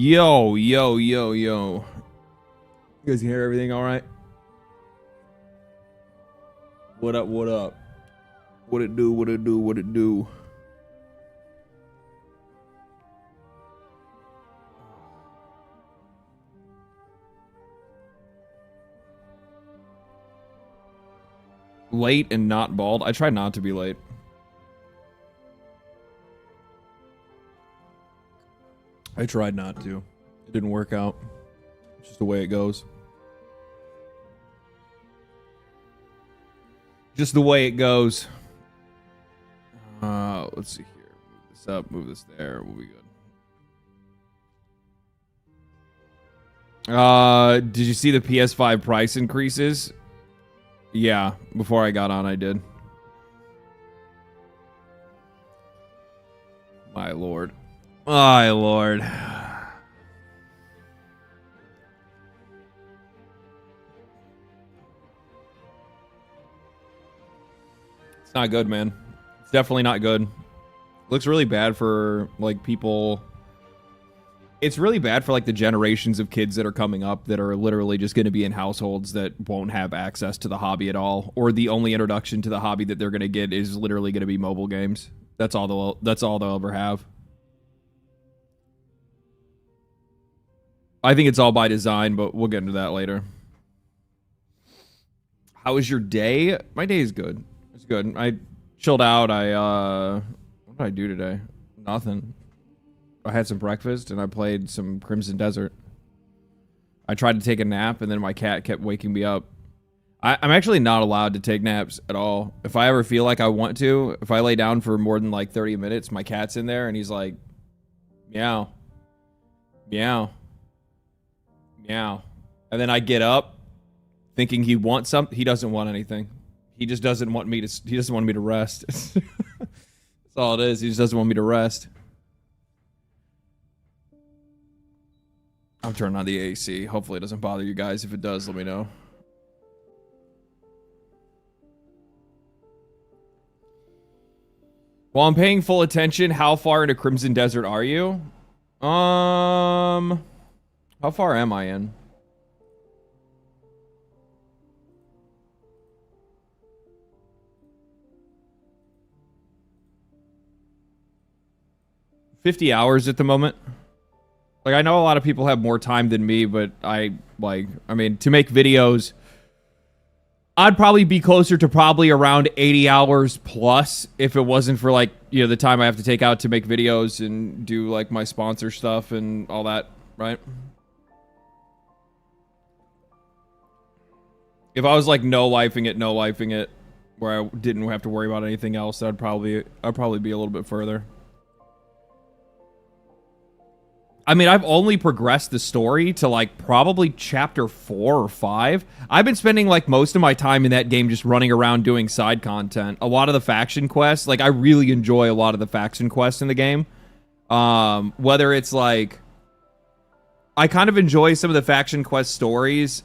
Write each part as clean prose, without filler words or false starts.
Yo, yo, yo, yo. You guys can hear everything all right? What up, what up? What it do, what it do, what it do? Late and not bald? I try not to be late. I tried not to. It didn't work out. It's just the way it goes. Just the way it goes. Let's see here. Move this up, move this there. We'll be good. Did you see the PS5 price increases? Yeah, before I got on, I did. My lord. My lord. It's not good, man. It's definitely not good. Looks really bad for, like, people. It's really bad for, like, the generations of kids that are coming up that are literally just going to be in households that won't have access to the hobby at all, or the only introduction to the hobby that they're going to get is literally going to be mobile games. That's all they'll ever have. I think it's all by design, but we'll get into that later. How was your day? My day is good. It's good. I chilled out. What did I do today? Nothing. I had some breakfast and I played some Crimson Desert. I tried to take a nap and then my cat kept waking me up. I'm actually not allowed to take naps at all. If I ever feel like I want to, if I lay down for more than like 30 minutes, my cat's in there and he's like, meow, meow, meow. And then I get up thinking he wants something. He doesn't want anything. He just doesn't want me to, he doesn't want me to rest. That's all it is. He just doesn't want me to rest. I'm turning on the AC. Hopefully it doesn't bother you guys. If it does, let me know. While I'm paying full attention, how far into Crimson Desert are you? How far am I in? $50 hours at the moment. Like, I know a lot of people have more time than me, but I mean, to make videos, I'd probably be closer to probably around 80 hours plus if it wasn't for, like, you know, the time I have to take out to make videos and do, like, my sponsor stuff and all that, right? If I was, like, no-lifing it, where I didn't have to worry about anything else, I'd probably be a little bit further. I mean, I've only progressed the story to, like, probably chapter 4 or 5. I've been spending, like, most of my time in that game just running around doing side content. A lot of the faction quests, like, I really enjoy a lot of the faction quests in the game. Whether it's, like, I kind of enjoy some of the faction quest stories.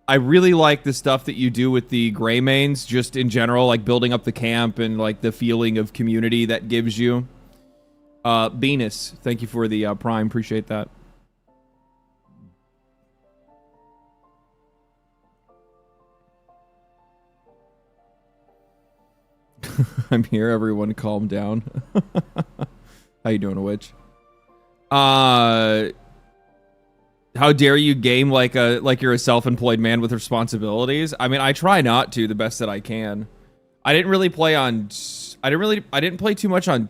I really like the stuff that you do with the Greymanes, just in general, like, building up the camp and, like, the feeling of community that gives you. Venus, thank you for the Prime. Appreciate that. I'm here, everyone. Calm down. How you doing, Witch? How dare you game like you're a self-employed man with responsibilities? I mean, I try not to the best that I can. I didn't play too much on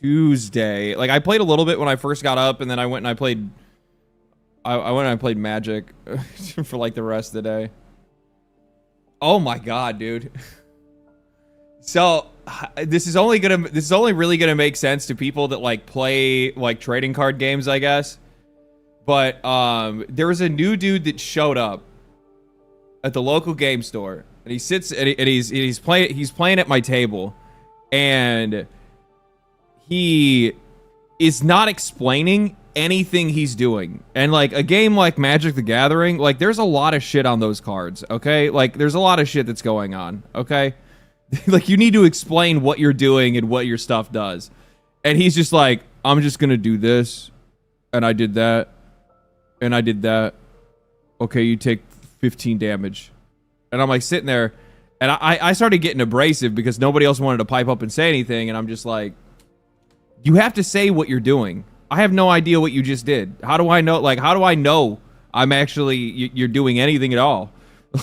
Tuesday. Like, I played a little bit when I first got up, and then I went and I played Magic for like the rest of the day. Oh my god, dude. So this is only really gonna make sense to people that like play like trading card games, I guess. But there was a new dude that showed up at the local game store, and he sits and he's playing at my table, and he is not explaining anything he's doing. And like a game like Magic the Gathering, like there's a lot of shit on those cards, okay? Like there's a lot of shit that's going on, okay? Like you need to explain what you're doing and what your stuff does. And he's just like, I'm just gonna do this, and I did that, And I did that. Okay, you take 15 damage. And I'm like sitting there, and I started getting abrasive because nobody else wanted to pipe up and say anything, and I'm just like, you have to say what you're doing. I have no idea what you just did. How do I know? Like, how do I know I'm actually, you're doing anything at all?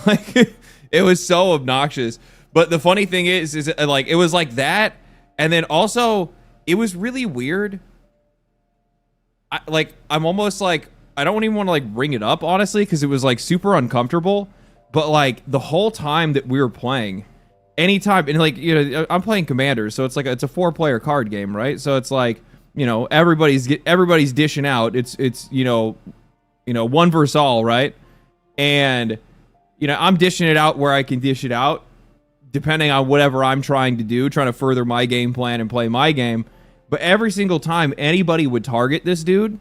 Like, it was so obnoxious. But the funny thing is like, it was like that. And then also, it was really weird. I'm almost like, I don't even want to like bring it up, honestly, because it was like super uncomfortable. But like the whole time that we were playing, anytime, and like, you know, I'm playing Commanders, so it's like it's a 4-player card game, right? So it's like, you know, everybody's dishing out. It's you know, one versus all, right? And you know, I'm dishing it out where I can dish it out, depending on whatever I'm trying to do, trying to further my game plan and play my game. But every single time anybody would target this dude,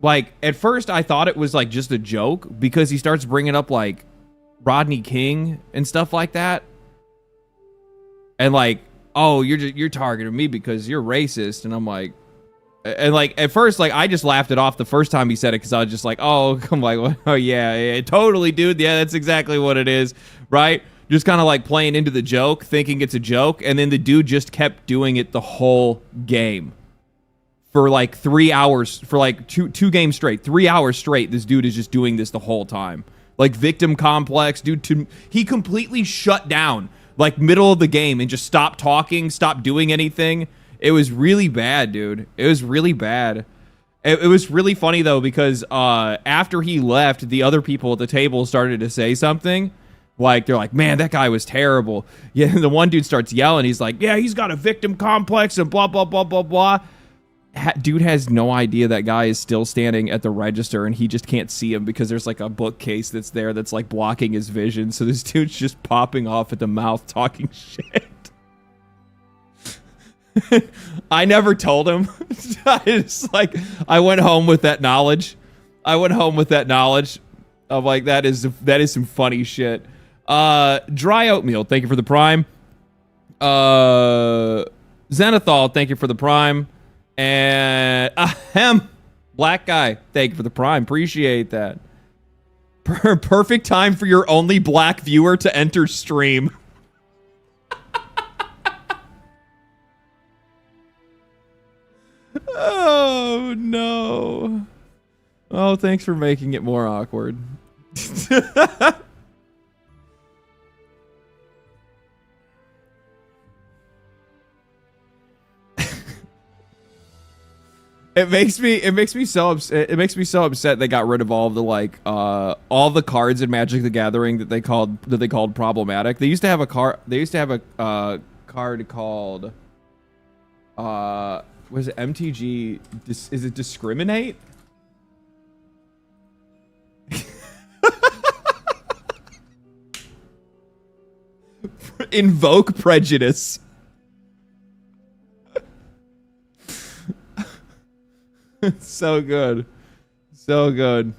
like at first I thought it was like just a joke because he starts bringing up like Rodney King and stuff like that. And like, oh, you're targeting me because you're racist. And I'm like, and like at first, like I just laughed it off the first time he said it because I was just like, oh, I'm like, oh yeah, totally, dude. Yeah, that's exactly what it is, right? Just kind of like playing into the joke, thinking it's a joke, and then the dude just kept doing it the whole game for like 3 hours, for like two games straight, 3 hours straight. This dude is just doing this the whole time, like victim complex, dude. He completely shut down like middle of the game and just stopped talking, stopped doing anything. It was really bad, dude. It was really bad. It was really funny though because after he left, the other people at the table started to say something. Like, they're like, man, that guy was terrible. Yeah, and the one dude starts yelling. He's like, yeah, he's got a victim complex and blah, blah, blah, blah, blah. Dude has no idea that guy is still standing at the register and he just can't see him because there's like a bookcase that's there that's like blocking his vision. So this dude's just popping off at the mouth talking shit. I never told him. I went home with that knowledge. I'm like, that is some funny shit. Dry Oatmeal, thank you for the Prime. Zenithal, thank you for the Prime. And Black Guy, thank you for the Prime. Appreciate that. Perfect time for your only black viewer to enter stream. Oh, no. Oh, thanks for making it more awkward. It makes me so upset they got rid of all of the like all the cards in Magic the Gathering that they called problematic. They used to have a card called was it MTG? Is it Discriminate? Invoke Prejudice. So good. So good.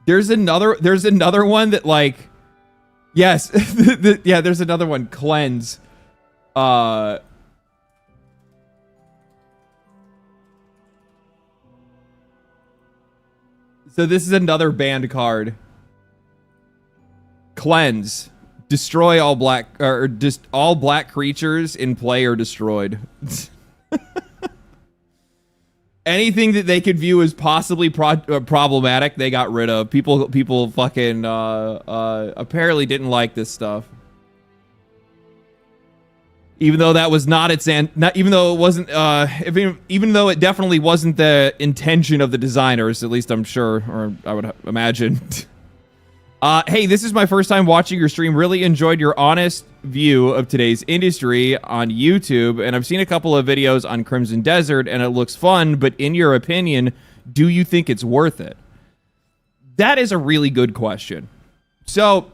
There's another one that like, yes. Yeah, there's another one, Cleanse. So this is another banned card. Cleanse. Destroy all black, or just all black creatures in play are destroyed. Anything that they could view as possibly problematic, they got rid of. People fucking apparently didn't like this stuff. Even though that was not its even though it wasn't even though it definitely wasn't the intention of the designers, at least I'm sure, or I would imagine. Hey, this is my first time watching your stream. Really enjoyed your honest view of today's industry on YouTube, and I've seen a couple of videos on Crimson Desert, and it looks fun, but in your opinion, do you think it's worth it? That is a really good question. So,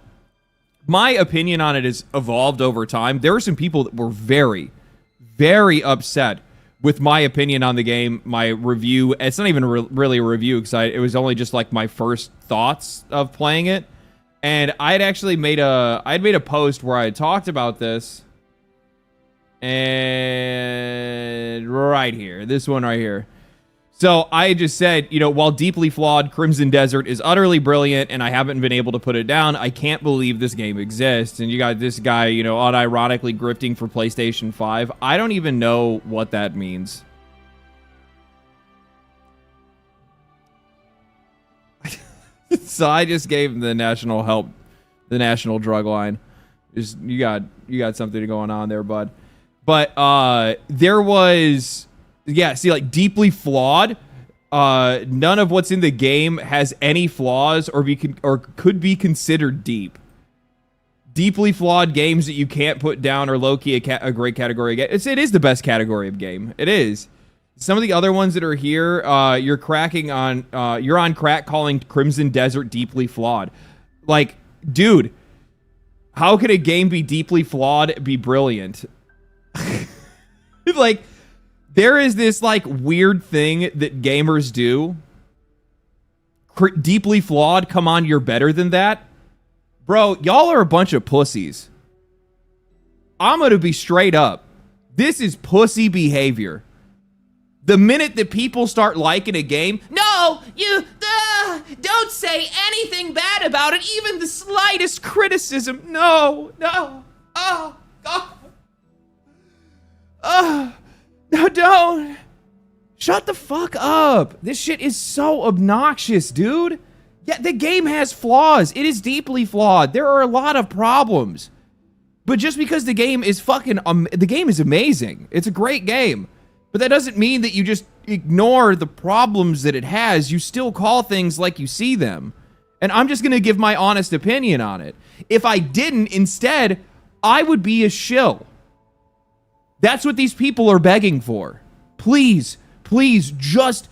my opinion on it has evolved over time. There were some people that were very, very upset with my opinion on the game, my review. It's not even really a review, because it was only just like my first thoughts of playing it. And I had actually made a post where I had talked about this. And right here, this one right here. So I just said, you know, while deeply flawed, Crimson Desert is utterly brilliant, and I haven't been able to put it down. I can't believe this game exists. And you got this guy, you know, unironically grifting for PlayStation 5. I don't even know what that means. So I just gave him the national help, the national drug line. Just you got something going on there, bud. But there was, yeah, see, like, deeply flawed. None of what's in the game has any flaws or could be considered deep. Deeply flawed games that you can't put down are low-key a great category. It is the best category of game. It is. Some of the other ones that are here, you're on crack calling Crimson Desert deeply flawed. Like, dude, how could a game be deeply flawed, be brilliant? Like, there is this, like, weird thing that gamers do. Deeply flawed, come on, you're better than that. Bro, y'all are a bunch of pussies. I'm gonna be straight up. This is pussy behavior. The minute that people start liking a game, no, you don't say anything bad about it, even the slightest criticism. No, oh, God. No, don't. Shut the fuck up. This shit is so obnoxious, dude. Yeah, the game has flaws. It is deeply flawed. There are a lot of problems. But just because the game is the game is amazing. It's a great game. But that doesn't mean that you just ignore the problems that it has. You still call things like you see them. And I'm just going to give my honest opinion on it. If I didn't, instead, I would be a shill. That's what these people are begging for. Please, just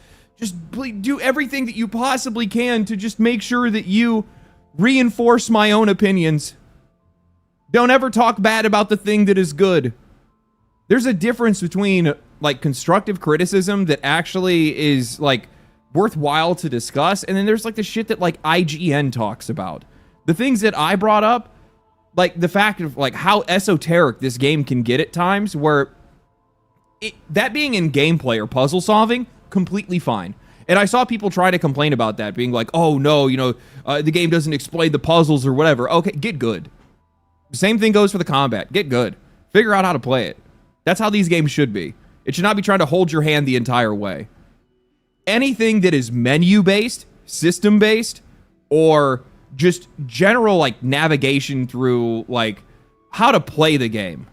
please do everything that you possibly can to just make sure that you reinforce my own opinions. Don't ever talk bad about the thing that is good. There's a difference between, like, constructive criticism that actually is, like, worthwhile to discuss, and then there's, like, the shit that, like, IGN talks about. The things that I brought up, like, the fact of, like, how esoteric this game can get at times, where that being in gameplay or puzzle solving, completely fine. And I saw people try to complain about that, being like, oh, no, you know, the game doesn't explain the puzzles or whatever. Okay, get good. Same thing goes for the combat. Get good. Figure out how to play it. That's how these games should be. It should not be trying to hold your hand the entire way. Anything that is menu-based, system-based, or just general, like, navigation through, like, how to play the game,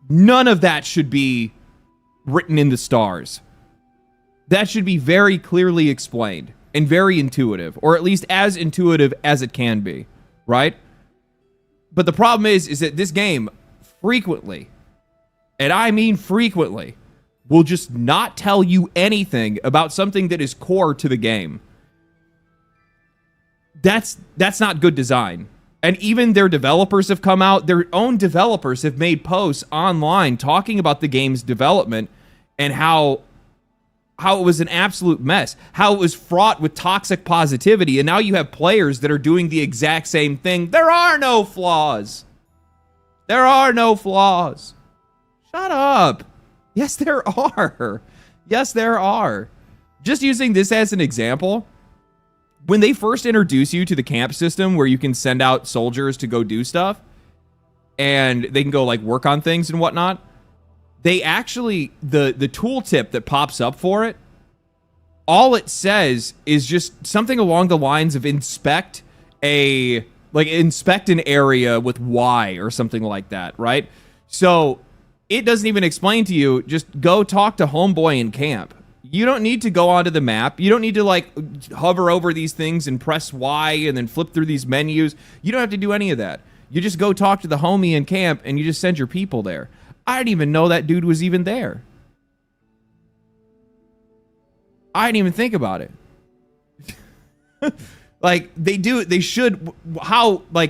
none of that should be written in the stars. That should be very clearly explained and very intuitive, or at least as intuitive as it can be, right? But the problem is that this game frequently, and I mean frequently, will just not tell you anything about something that is core to the game. That's not good design. And even their developers have come out, their own developers have made posts online talking about the game's development and how it was an absolute mess, how it was fraught with toxic positivity, and now you have players that are doing the exact same thing. There are no flaws. There are no flaws. Shut up. Yes, there are. Yes, there are. Just using this as an example, when they first introduce you to the camp system where you can send out soldiers to go do stuff, and they can go, like, work on things and whatnot, they actually, the tooltip that pops up for it, all it says is just something along the lines of inspect an area with Y or something like that, right? So it doesn't even explain to you, just go talk to homeboy in camp. You don't need to go onto the map. You don't need to, like, hover over these things and press Y and then flip through these menus. You don't have to do any of that. You just go talk to the homie in camp and you just send your people there. I didn't even know that dude was even there. I didn't even think about it. Like,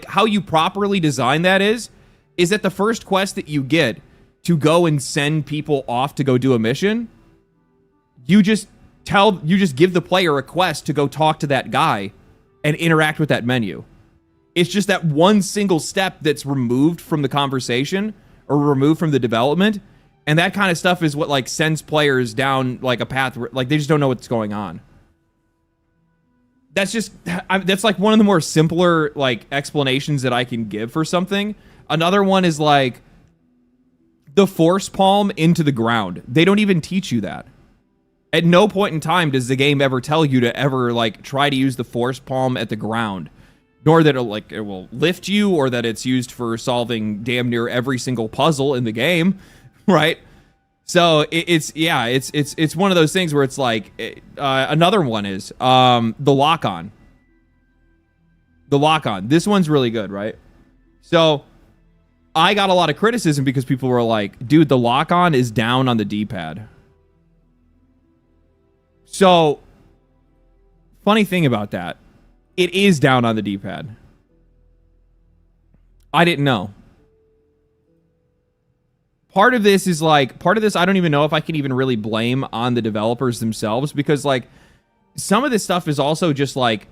how you properly design that is that the first quest that you get to go and send people off to go do a mission, you just give the player a quest to go talk to that guy and interact with that menu. It's just that one single step that's removed from the conversation or removed from the development, And that kind of stuff is what like sends players down like a path where, like they just don't know what's going on. That's like one of the more simpler like explanations that I can give for something. Another one is like the force palm into the ground. They don't even teach you that. At no point in time does the game ever tell you to ever like try to use the force palm at the ground, nor that it will lift you or that it's used for solving damn near every single puzzle in the game, right? So it's one of those things where it's like another one is the lock-on. The lock-on. This one's really good, right? So I got a lot of criticism because people were like, dude, the lock-on is down on the D-pad. So, funny thing about that, it is down on the D-pad. I didn't know. Part of this I don't even know if I can even really blame on the developers themselves, because like some of this stuff is also just like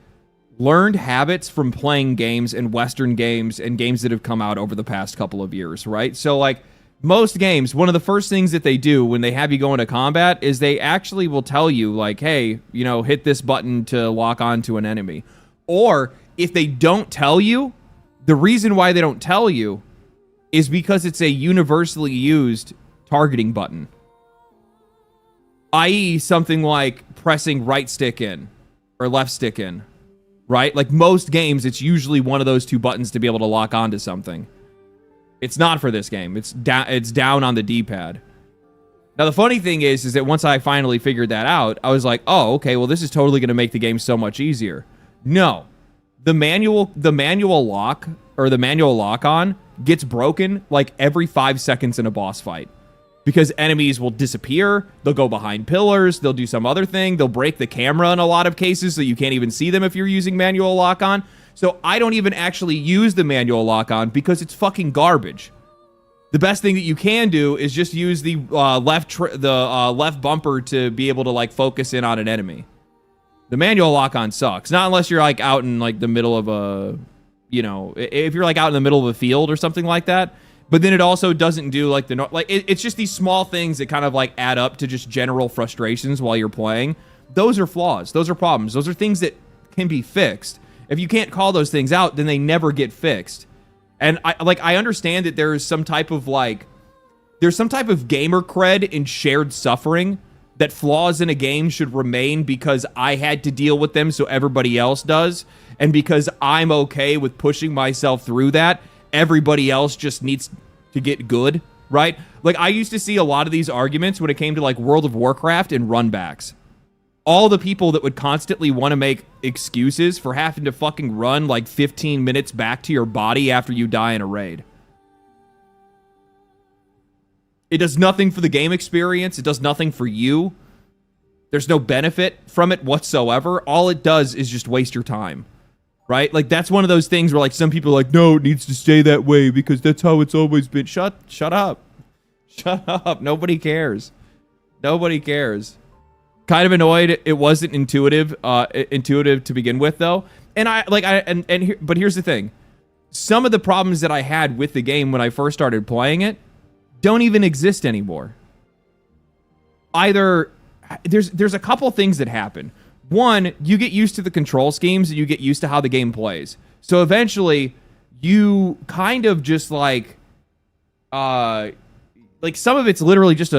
learned habits from playing games and Western games and games that have come out over the past couple of years, right? So like most games, one of the first things that they do when they have you go into combat is they actually will tell you like, hey, you know, hit this button to lock on to an enemy. Or if they don't tell you, the reason why they don't tell you is because it's a universally used targeting button. i.e. something like pressing right stick in or left stick in, right? Like most games, it's usually one of those two buttons to be able to lock onto something. It's not for this game. It's down on the D-pad. Now, the funny thing is that once I finally figured that out, I was like, oh, okay, well, this is totally going to make the game so much easier. No. The manual lock or the manual lock-on gets broken like every 5 seconds in a boss fight. Because enemies will disappear, they'll go behind pillars, they'll do some other thing, they'll break the camera in a lot of cases so you can't even see them if you're using manual lock-on. So I don't even actually use the manual lock-on because it's fucking garbage. The best thing that you can do is just use the left bumper to be able to like focus in on an enemy. The manual lock-on sucks. Not unless you're like out in like the middle of a, you know, if you're like out in the middle of a field or something like that. But then it also doesn't do like it's just these small things that kind of like add up to just general frustrations while you're playing. Those are flaws. Those are problems. Those are things that can be fixed. If you can't call those things out, then they never get fixed. And I understand that there's some type of gamer cred in shared suffering, that flaws in a game should remain because I had to deal with them so everybody else does. And because I'm okay with pushing myself through that, everybody else just needs to get good, right? Like, I used to see a lot of these arguments when it came to, like, World of Warcraft and runbacks. All the people that would constantly want to make excuses for having to fucking run, like, 15 minutes back to your body after you die in a raid. It does nothing for the game experience. It does nothing for you. There's no benefit from it whatsoever. All it does is just waste your time. Right? Like, that's one of those things where, like, some people are like, no, it needs to stay that way because that's how it's always been. Shut up. Shut up. Nobody cares. Nobody cares. Kind of annoyed it wasn't intuitive to begin with, though. And but here's the thing. Some of the problems that I had with the game when I first started playing it don't even exist anymore. Either there's a couple things that happen. One, you get used to the control schemes and you get used to how the game plays. So eventually, you kind of just like some of it's literally just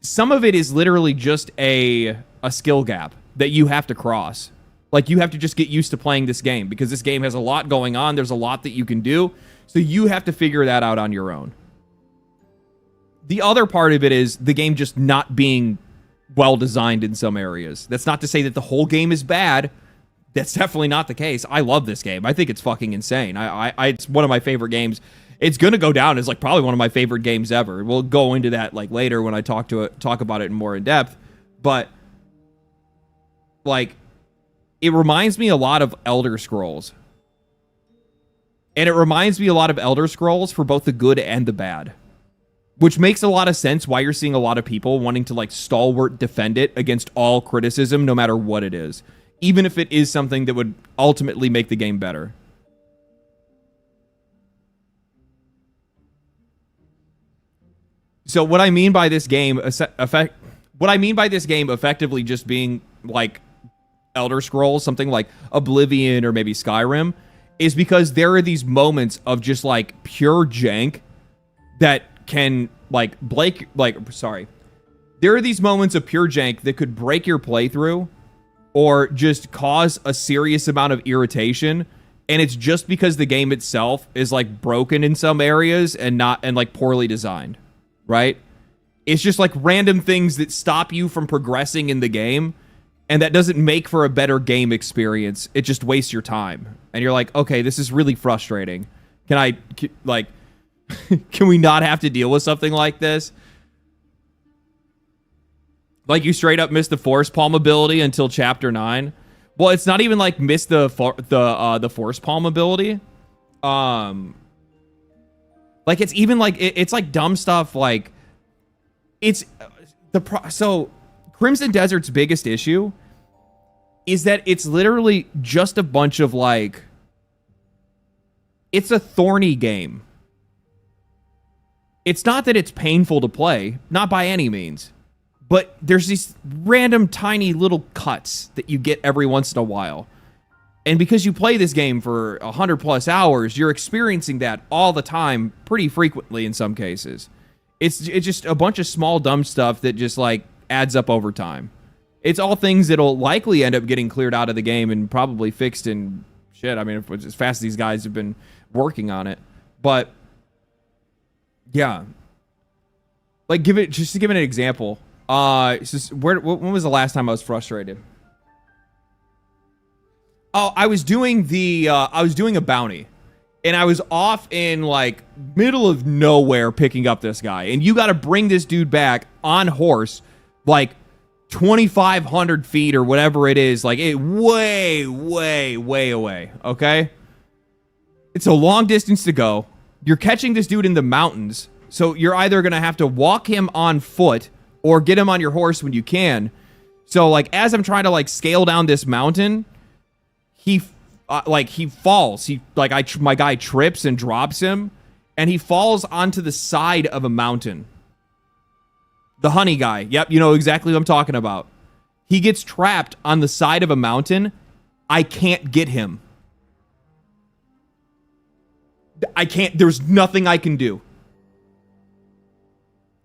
some of it is literally just a skill gap that you have to cross. Like, you have to just get used to playing this game because this game has a lot going on. There's a lot that you can do. So you have to figure that out on your own. The other part of it is the game just not being well designed in some areas. That's not to say that the whole game is bad. That's definitely not the case. I love this game. I think it's fucking insane. It's one of my favorite games. It's gonna go down as like probably one of my favorite games ever. We'll go into that like later when I talk about it more in depth. But like, it reminds me a lot of Elder Scrolls. And it reminds me a lot of Elder Scrolls for both the good and the bad. Which makes a lot of sense why you're seeing a lot of people wanting to like stalwart defend it against all criticism, no matter what it is. Even if it is something that would ultimately make the game better. So what I mean by this game effectively just being like Elder Scrolls, something like Oblivion or maybe Skyrim, is because there are these moments of just like pure jank that can there are these moments of pure jank that could break your playthrough or just cause a serious amount of irritation, and it's just because the game itself is like broken in some areas and like poorly designed, right? It's just like random things that stop you from progressing in the game, and that doesn't make for a better game experience. It just wastes your time. And you're like, okay, this is really frustrating. Can we not have to deal with something like this? Like, you straight up missed the Force Palm ability until Chapter 9. Well, it's not even like miss the Force Palm ability. Like, it's even like it's like dumb stuff. Like, it's so Crimson Desert's biggest issue is that it's literally just a bunch of like, it's a Thorny game. It's not that it's painful to play, not by any means. But there's these random tiny little cuts that you get every once in a while. And because you play this game for 100+ hours, you're experiencing that all the time, pretty frequently in some cases. It's just a bunch of small dumb stuff that just like adds up over time. It's all things that'll likely end up getting cleared out of the game and probably fixed in shit. I mean, as fast as these guys have been working on it. But yeah. Like, just to give it an example. When was the last time I was frustrated? Oh, I was doing a bounty, and I was off in like middle of nowhere picking up this guy, and you got to bring this dude back on horse, like 2,500 feet or whatever it is, like it way away. Okay, it's a long distance to go. You're catching this dude in the mountains, so you're either gonna have to walk him on foot or get him on your horse when you can. So like as I'm trying to like scale down this mountain, he falls. My guy trips and drops him, and he falls onto the side of a mountain. The honey guy. Yep, you know exactly what I'm talking about. He gets trapped on the side of a mountain. I can't get him. There's nothing I can do.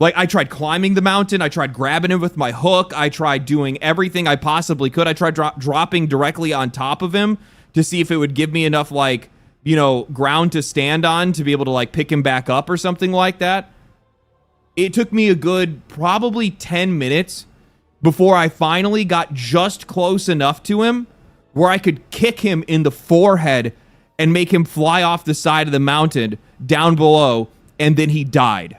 Like, I tried climbing the mountain. I tried grabbing him with my hook. I tried doing everything I possibly could. I tried dropping directly on top of him to see if it would give me enough, like, you know, ground to stand on to be able to, like, pick him back up or something like that. It took me a good probably 10 minutes before I finally got just close enough to him where I could kick him in the forehead and make him fly off the side of the mountain down below, and then he died.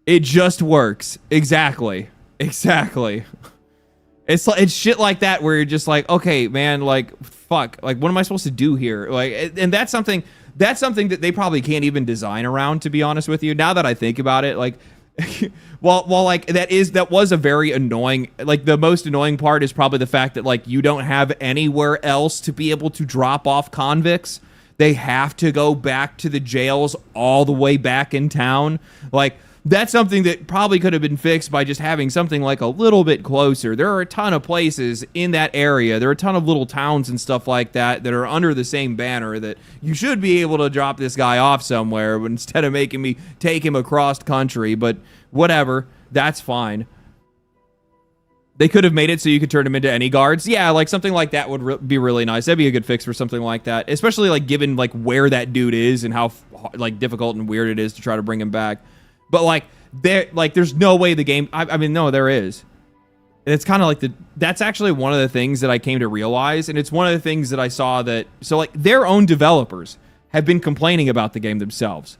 It just works. Exactly. It's shit like that where you're just like, okay, man, like, fuck, like, what am I supposed to do here? Like, and that's something that they probably can't even design around, to be honest with you. Now that I think about it, like, well, like, that was a very annoying, like, the most annoying part is probably the fact that, like, you don't have anywhere else to be able to drop off convicts. They have to go back to the jails all the way back in town. Like, that's something that probably could have been fixed by just having something like a little bit closer. There are a ton of places in that area. There are a ton of little towns and stuff like that are under the same banner that you should be able to drop this guy off somewhere, but instead of making me take him across country. But whatever, that's fine. They could have made it so you could turn him into any guards. Yeah, like something like that would be really nice. That'd be a good fix for something like that, especially like given like where that dude is and how like difficult and weird it is to try to bring him back. But like there's no way the game. I mean, no, there is. And it's kind of like that's actually one of the things that I came to realize, and it's one of the things that I saw that so like their own developers have been complaining about the game themselves,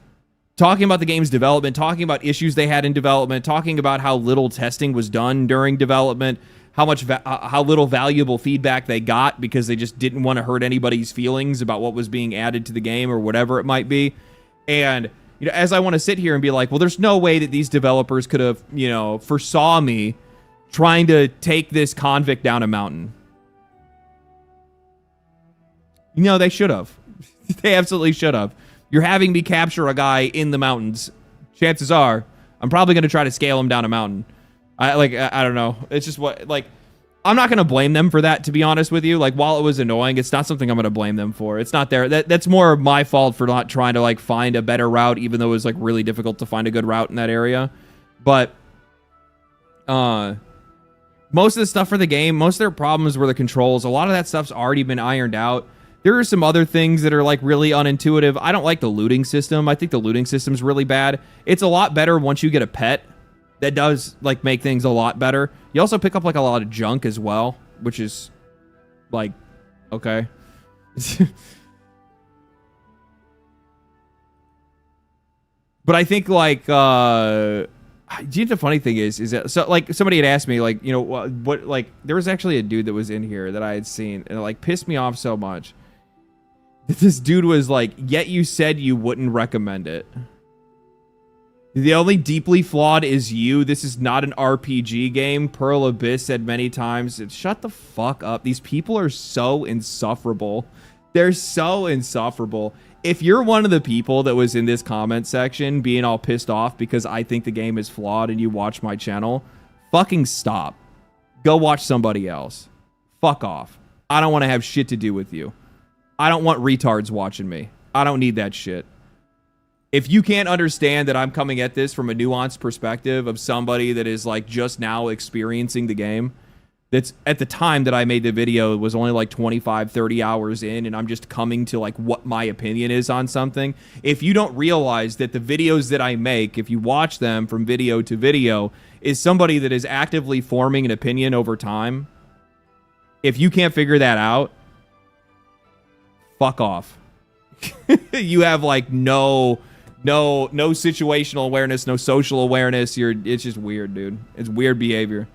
talking about the game's development, talking about issues they had in development, talking about how little testing was done during development, how little valuable feedback they got because they just didn't want to hurt anybody's feelings about what was being added to the game or whatever it might be. And you know, as I want to sit here and be like, well, there's no way that these developers could have, you know, foresaw me trying to take this convict down a mountain. No, they should have. They absolutely should have. You're having me capture a guy in the mountains. Chances are, I'm probably going to try to scale him down a mountain. I don't know. It's just what, like, I'm not going to blame them for that, to be honest with you. Like, while it was annoying, it's not something I'm going to blame them for. It's not their, that's more my fault for not trying to, like, find a better route, even though it was, like, really difficult to find a good route in that area. But, most of the stuff for the game, most of their problems were the controls. A lot of that stuff's already been ironed out. There are some other things that are, like, really unintuitive. I don't like the looting system. I think the looting system's really bad. It's a lot better once you get a pet. That does, like, make things a lot better. You also pick up, like, a lot of junk as well, which is, like, okay. But I think, like, the funny thing is that, so, like, somebody had asked me, like, you know, what, like, there was actually a dude that was in here that I had seen, and it, like, pissed me off so much. This dude was like, yet you said you wouldn't recommend it. The only deeply flawed is you. This is not an RPG game. Pearl Abyss said many times. Shut the fuck up. These people are so insufferable. They're so insufferable. If you're one of the people that was in this comment section being all pissed off because I think the game is flawed and you watch my channel, fucking stop. Go watch somebody else. Fuck off. I don't want to have shit to do with you. I don't want retards watching me. I don't need that shit. If you can't understand that I'm coming at this from a nuanced perspective of somebody that is, like, just now experiencing the game, that's at the time that I made the video, it was only like 25, 30 hours in, and I'm just coming to, like, what my opinion is on something. If you don't realize that the videos that I make, if you watch them from video to video, is somebody that is actively forming an opinion over time, if you can't figure that out, fuck off. You have, like, no situational awareness, no social awareness. It's just weird, dude. It's weird behavior.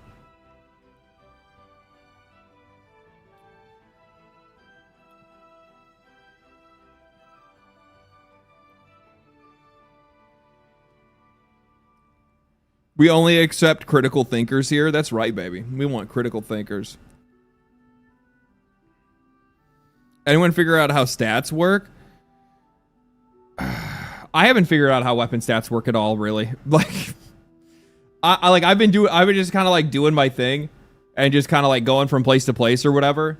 We only accept critical thinkers here. That's right, baby. We want critical thinkers. Anyone figure out how stats work? I haven't figured out how weapon stats work at all, really. Like, I've been just kind of, like, doing my thing and just kind of, like, going from place to place or whatever.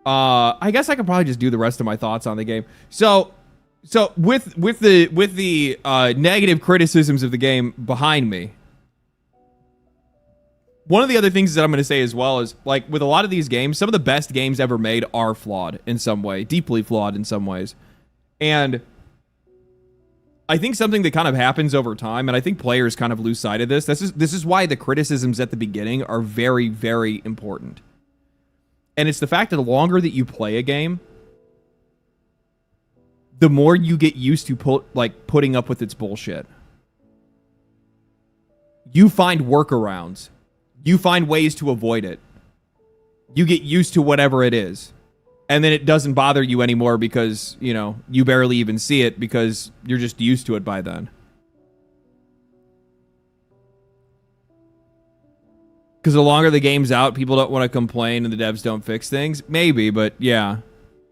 I guess I could probably just do the rest of my thoughts on the game. So with the negative criticisms of the game behind me, one of the other things that I'm going to say as well is, like, with a lot of these games, some of the best games ever made are flawed in some way, deeply flawed in some ways. And I think something that kind of happens over time, and I think players kind of lose sight of this, this is why the criticisms at the beginning are very, very important. And it's the fact that the longer that you play a game, the more you get used to putting up with its bullshit. You find workarounds. You find ways to avoid it. You get used to whatever it is. And then it doesn't bother you anymore because, you know, you barely even see it because you're just used to it by then. Because the longer the game's out, people don't want to complain and the devs don't fix things. Maybe, but yeah.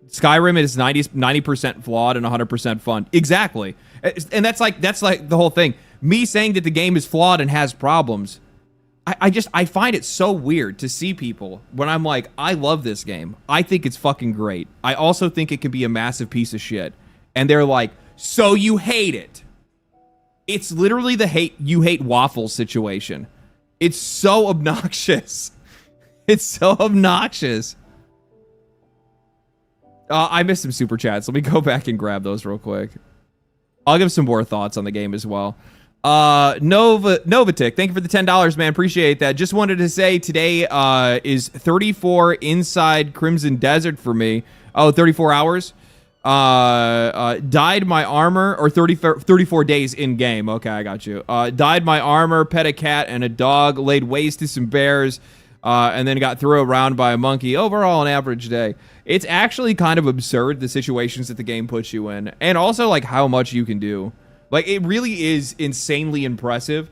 Skyrim is 90% flawed and 100% fun. Exactly. And that's like the whole thing. Me saying that the game is flawed and has problems, I find it so weird to see people when I'm like, I love this game. I think it's fucking great. I also think it can be a massive piece of shit. And they're like, so you hate it. It's literally the you hate waffles situation. It's so obnoxious. It's so obnoxious. I missed some super chats. Let me go back and grab those real quick. I'll give some more thoughts on the game as well. Novatic, thank you for the $10, man. Appreciate that. Just wanted to say today is 34 inside Crimson Desert for me. Oh, 34 hours. Dyed my armor, or 34 days in game. Okay, I got you. Dyed my armor, pet a cat and a dog, laid waste to some bears, and then got thrown around by a monkey. Overall, an average day. It's actually kind of absurd, the situations that the game puts you in, and also like how much you can do. Like, it really is insanely impressive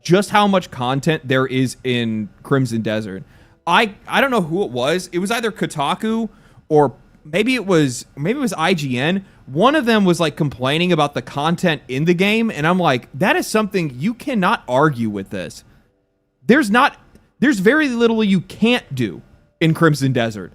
just how much content there is in Crimson Desert. I don't know who it was. It was either Kotaku or maybe it was IGN. One of them was like complaining about the content in the game, and I'm like, that is something you cannot argue with this. There's very little you can't do in Crimson Desert.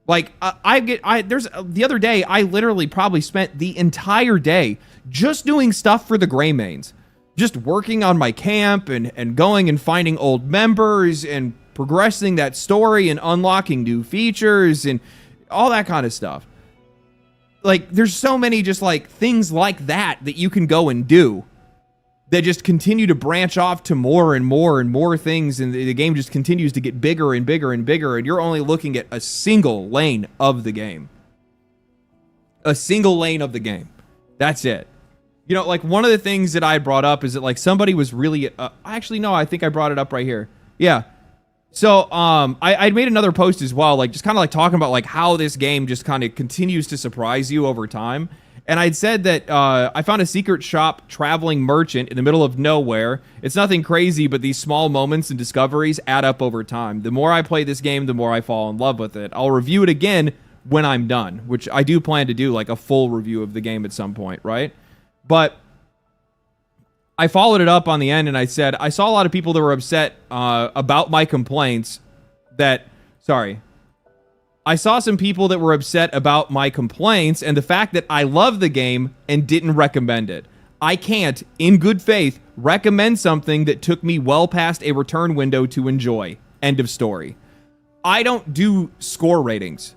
Like the other day, I literally probably spent the entire day just doing stuff for the Greymanes, just working on my camp and going and finding old members and progressing that story and unlocking new features and all that kind of stuff. Like, there's so many just like things like that you can go and do that just continue to branch off to more and more and more things, and the game just continues to get bigger and bigger and bigger, and you're only looking at a single lane of the game. A single lane of the game. That's it. You know, like, one of the things that I brought up is that, like, somebody was really... actually, no, I think I brought it up right here. Yeah. So, I made another post as well, like, just kind of, like, talking about, like, how this game just kind of continues to surprise you over time. And I'd said that I found a secret shop traveling merchant in the middle of nowhere. It's nothing crazy, but these small moments and discoveries add up over time. The more I play this game, the more I fall in love with it. I'll review it again when I'm done, which I do plan to do, like, a full review of the game at some point, right? But I followed it up on the end, and I said, I saw a lot of people that were upset about my complaints that... Sorry. I saw some people that were upset about my complaints and the fact that I love the game and didn't recommend it. I can't, in good faith, recommend something that took me well past a return window to enjoy. End of story. I don't do score ratings.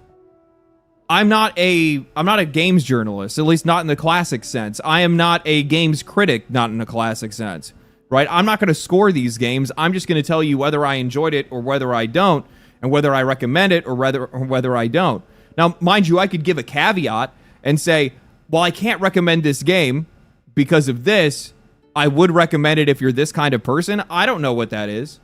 I'm not a games journalist, at least not in the classic sense. I am not a games critic, not in a classic sense. Right? I'm not going to score these games. I'm just going to tell you whether I enjoyed it or whether I don't, and whether I recommend it or whether I don't. Now, mind you, I could give a caveat and say, well, I can't recommend this game because of this. I would recommend it if you're this kind of person. I don't know what that is,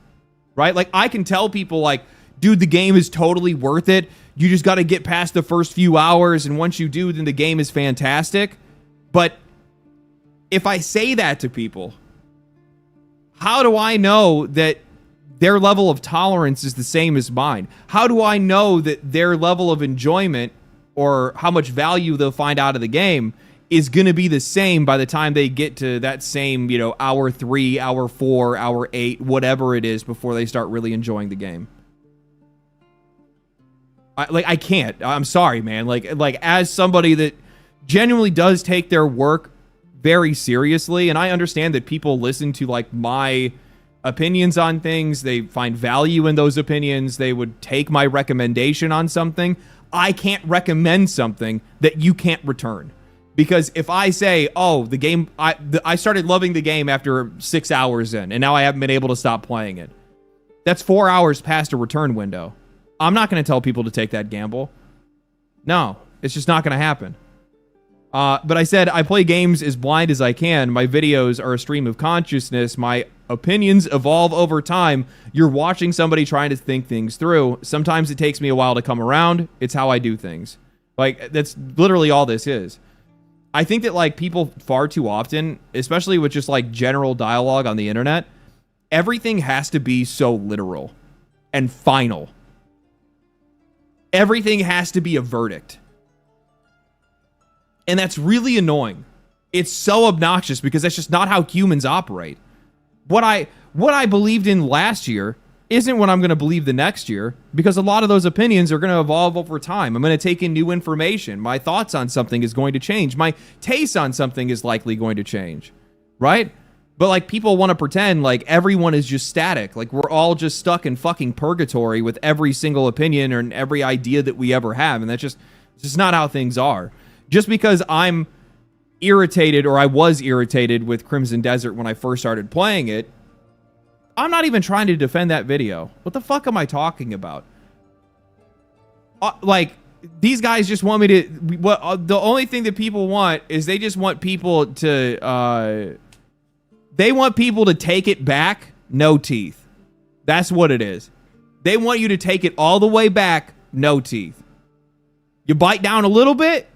right? Like, I can tell people, like, dude, the game is totally worth it. You just got to get past the first few hours, and once you do, then the game is fantastic. But if I say that to people, how do I know that their level of tolerance is the same as mine? How do I know that their level of enjoyment or how much value they'll find out of the game is going to be the same by the time they get to that same, you know, hour 3, hour 4, hour 8, whatever it is before they start really enjoying the game? I can't. I'm sorry, man. Like as somebody that genuinely does take their work very seriously, and I understand that people listen to, like, my opinions on things, they find value in those opinions, they would take my recommendation on something. I can't recommend something that you can't return. Because if I say, oh, the game, I started loving the game after 6 hours in, and now I haven't been able to stop playing it, that's 4 hours past a return window. I'm not going to tell people to take that gamble. No, it's just not going to happen. But I said, I play games as blind as I can. My videos are a stream of consciousness. My opinions evolve over time. You're watching somebody trying to think things through. Sometimes it takes me a while to come around. It's how I do things. Like, that's literally all this is. I think that, like, people far too often, especially with just, like, general dialogue on the internet, everything has to be so literal and final. Everything has to be a verdict. And that's really annoying. It's so obnoxious because that's just not how humans operate. What I believed in last year isn't what I'm going to believe the next year, because a lot of those opinions are going to evolve over time. I'm going to take in new information. My thoughts on something is going to change. My taste on something is likely going to change, right? But, like, people want to pretend like everyone is just static. Like, we're all just stuck in fucking purgatory with every single opinion or every idea that we ever have. And that's just not how things are. Just because I'm irritated, or I was irritated with Crimson Desert when I first started playing it, I'm not even trying to defend that video. What the fuck am I talking about? Like, these guys just want me to... the only thing that people want is they just want people to... they want people to take it back, no teeth. That's what it is. They want you to take it all the way back, no teeth. You bite down a little bit...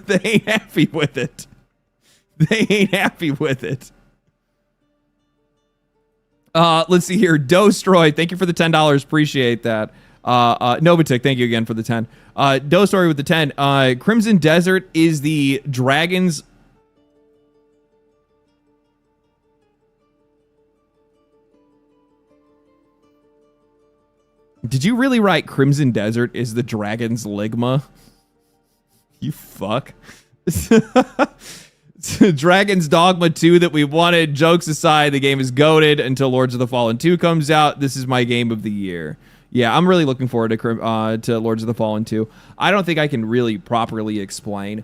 they ain't happy with it. They ain't happy with it. Let's see here. Dostroy, thank you for the $10. Appreciate that. Novatic, thank you again for the 10. Dostroy with the 10. Crimson Desert is the dragons. Did you really write Crimson Desert is the dragon's ligma? You fuck. Dragon's Dogma 2 that we wanted. Jokes aside, the game is goated until Lords of the Fallen 2 comes out. This is my game of the year. Yeah, I'm really looking forward to Lords of the Fallen 2. I don't think I can really properly explain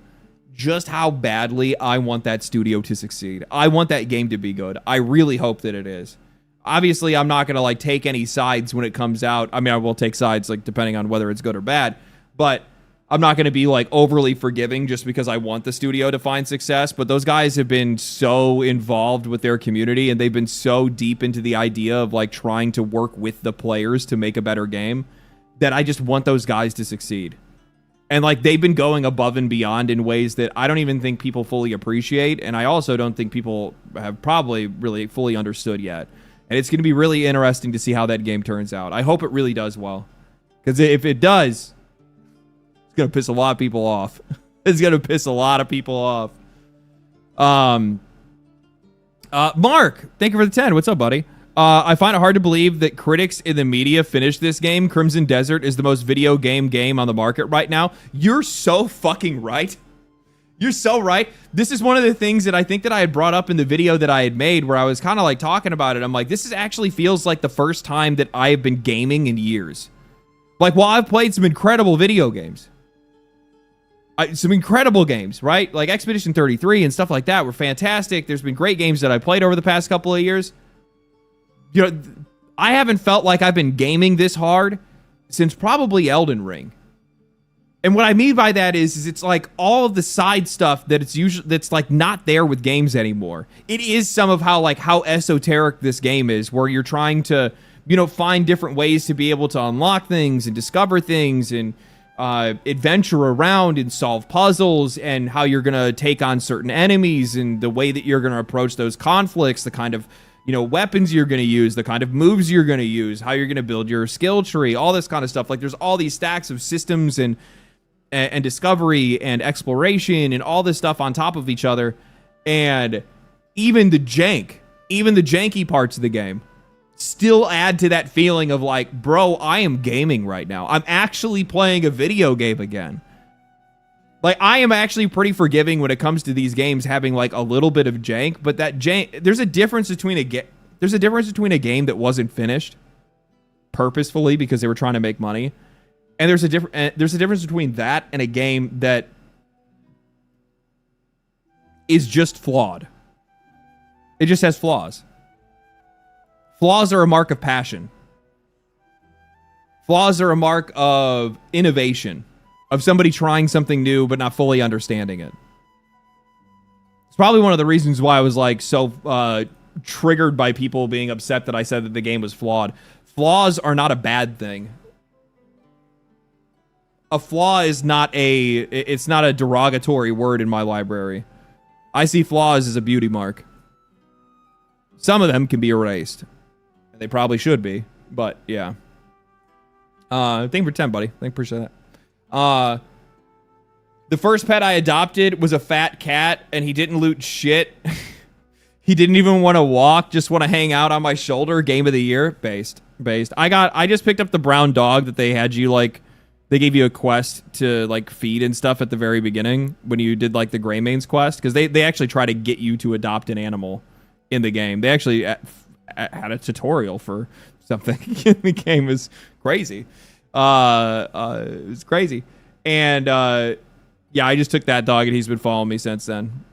just how badly I want that studio to succeed. I want that game to be good. I really hope that it is. Obviously, I'm not going to like take any sides when it comes out. I mean, I will take sides like depending on whether it's good or bad, but I'm not going to be like overly forgiving just because I want the studio to find success. But those guys have been so involved with their community and they've been so deep into the idea of like trying to work with the players to make a better game that I just want those guys to succeed. And like they've been going above and beyond in ways that I don't even think people fully appreciate. And I also don't think people have probably really fully understood yet. And it's going to be really interesting to see how that game turns out. I hope it really does well. Because if it does, it's going to piss a lot of people off. It's going to piss a lot of people off. Mark, thank you for the 10. What's up, buddy? I find it hard to believe that critics in the media finished this game. Crimson Desert is the most video game on the market right now. You're so fucking right. You're so right. This is one of the things that I think that I had brought up in the video that I had made where I was kind of like talking about it. I'm like, this is actually feels like the first time that I have been gaming in years. Like, while I've played some incredible video games. Some incredible games, right? Like Expedition 33 and stuff like that were fantastic. There's been great games that I played over the past couple of years. You know, I haven't felt like I've been gaming this hard since probably Elden Ring. And what I mean by that is it's like all of the side stuff that it's usually that's like not there with games anymore. It is some of how esoteric this game is, where you're trying to, you know, find different ways to be able to unlock things and discover things and adventure around and solve puzzles, and how you're going to take on certain enemies and the way that you're going to approach those conflicts, the kind of, you know, weapons you're going to use, the kind of moves you're going to use, how you're going to build your skill tree, all this kind of stuff. Like there's all these stacks of systems and discovery and exploration and all this stuff on top of each other. And even the janky parts of the game still add to that feeling of like, bro, I am gaming right now. I'm actually playing a video game again. Like, I am actually pretty forgiving when it comes to these games having like a little bit of jank, but that jank, there's a difference between a game that wasn't finished purposefully because they were trying to make money. And there's a difference between that and a game that is just flawed. It just has flaws. Flaws are a mark of passion. Flaws are a mark of innovation, of somebody trying something new but not fully understanding it. It's probably one of the reasons why I was like so triggered by people being upset that I said that the game was flawed. Flaws are not a bad thing. A flaw is it's not a derogatory word in my library. I see flaws as a beauty mark. Some of them can be erased. They probably should be, but yeah. Thank you for 10, buddy. Appreciate that. The first pet I adopted was a fat cat, and he didn't loot shit. He didn't even want to walk, just want to hang out on my shoulder. Game of the year, based. I just picked up the brown dog that they had you like. They gave you a quest to like feed and stuff at the very beginning when you did like the Greymane's quest, because they actually try to get you to adopt an animal in the game. They actually had a tutorial for something in the game. It was crazy. It was crazy. And yeah, I just took that dog and he's been following me since then.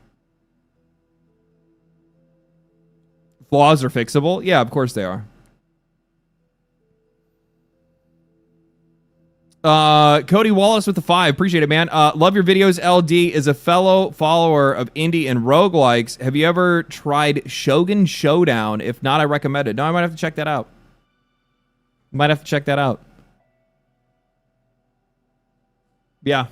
Flaws are fixable? Yeah, of course they are. Cody Wallace with the 5. Appreciate it, man. Love your videos. LD is a fellow follower of indie and roguelikes. Have you ever tried Shogun Showdown? If not, I recommend it. No, I might have to check that out. Yeah.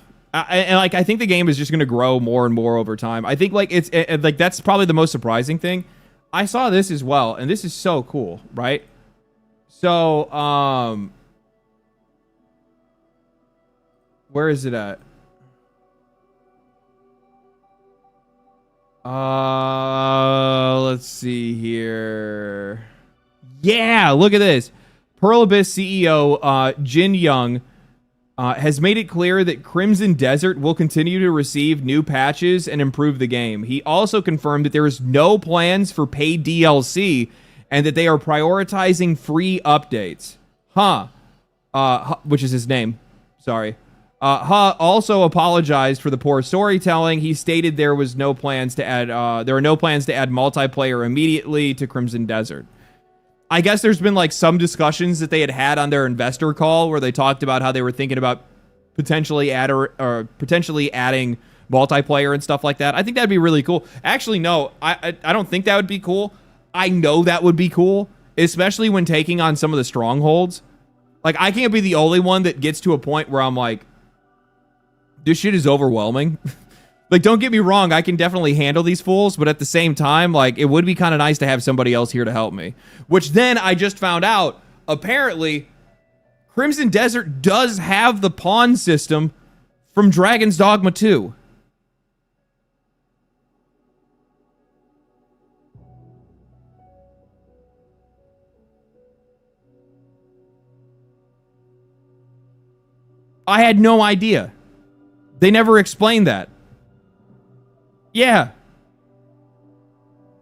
And like I think the game is just going to grow more and more over time. I think like it's like that's probably the most surprising thing. I saw this as well, and this is so cool, right? So, where is it at? Let's see here. Yeah, look at this. Pearl Abyss CEO Jin Young has made it clear that Crimson Desert will continue to receive new patches and improve the game. He also confirmed that there is no plans for paid DLC and that they are prioritizing free updates. Which is his name. Sorry. Also apologized for the poor storytelling. He stated there was no plans to add multiplayer immediately to Crimson Desert. I guess there's been like some discussions that they had on their investor call where they talked about how they were thinking about potentially adding multiplayer and stuff like that. I think that'd be really cool. Actually, no, I don't think that would be cool. I know that would be cool, especially when taking on some of the strongholds. Like, I can't be the only one that gets to a point where I'm like, this shit is overwhelming. Like, don't get me wrong, I can definitely handle these fools, but at the same time, like, it would be kind of nice to have somebody else here to help me. Which then I just found out, apparently, Crimson Desert does have the pawn system from Dragon's Dogma 2. I had no idea. They never explained that. Yeah.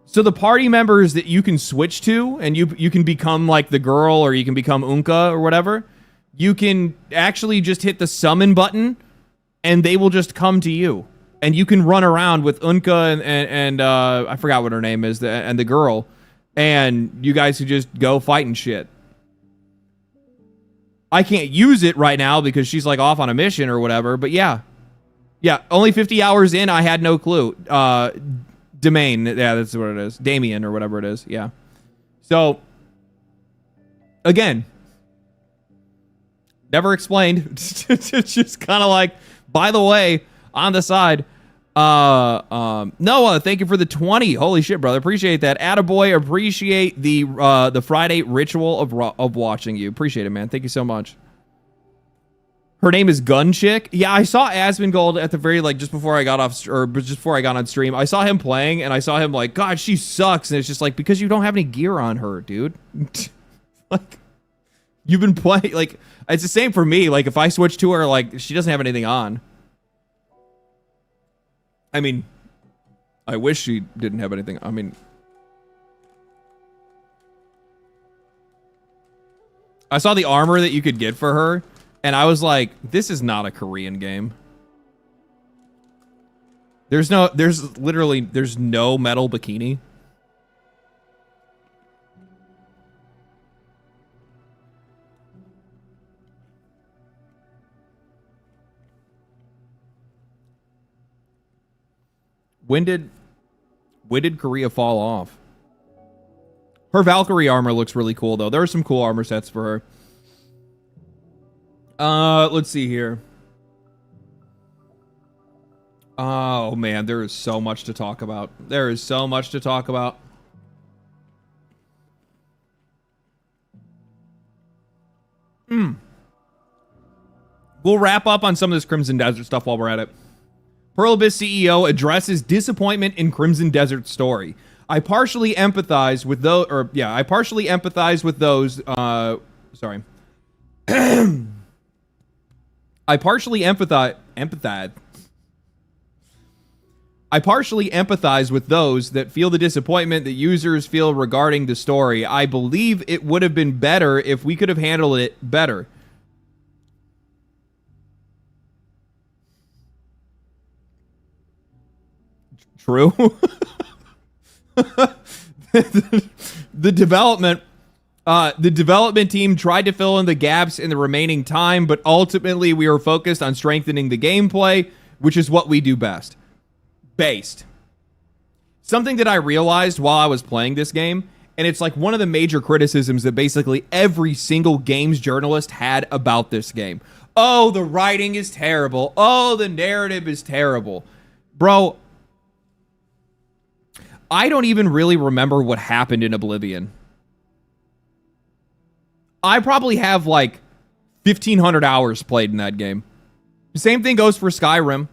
So the party members that you can switch to, and you can become like the girl, or you can become Unka or whatever, you can actually just hit the summon button, and they will just come to you. And you can run around with Unka and I forgot what her name is, and the girl, and you guys could just go fight and shit. I can't use it right now because she's like off on a mission or whatever, but yeah. Yeah, only 50 hours in, I had no clue. Domain, yeah, that's what it is. Damien or whatever it is, yeah. So, again, never explained. It's just kind of like, by the way, on the side, Noah, thank you for the 20. Holy shit, brother, appreciate that. Attaboy, appreciate the Friday ritual of watching you. Appreciate it, man. Thank you so much. Her name is Gun Chick. Yeah, I saw Asmongold at the very, like, just before I got off, or just before I got on stream. I saw him playing, and I saw him like, God, she sucks. And it's just like, because you don't have any gear on her, dude. Like, you've been playing, like, it's the same for me. Like, if I switch to her, like, she doesn't have anything on. I mean, I wish she didn't have anything. I mean, I saw the armor that you could get for her, and I was like, this is not a Korean game. There's no metal bikini. When did Korea fall off? Her Valkyrie armor looks really cool, though. There are some cool armor sets for her. Let's see here. Oh, man, there is so much to talk about. There is so much to talk about. We'll wrap up on some of this Crimson Desert stuff while we're at it. Pearl Abyss CEO addresses disappointment in Crimson Desert story. I partially empathize with those, I partially empathize with those, sorry. I partially empathize with those that feel the disappointment that users feel regarding the story. I believe it would have been better if we could have handled it better. True. The development team tried to fill in the gaps in the remaining time, but ultimately we are focused on strengthening the gameplay, which is what we do best. Something that I realized while I was playing this game And it's like one of the major criticisms that basically every single games journalist had about this game. Oh, the writing is terrible. Oh, the narrative is terrible. Bro, I don't even really remember what happened in Oblivion. I probably have like 1,500 hours played in that game. The same thing goes for Skyrim.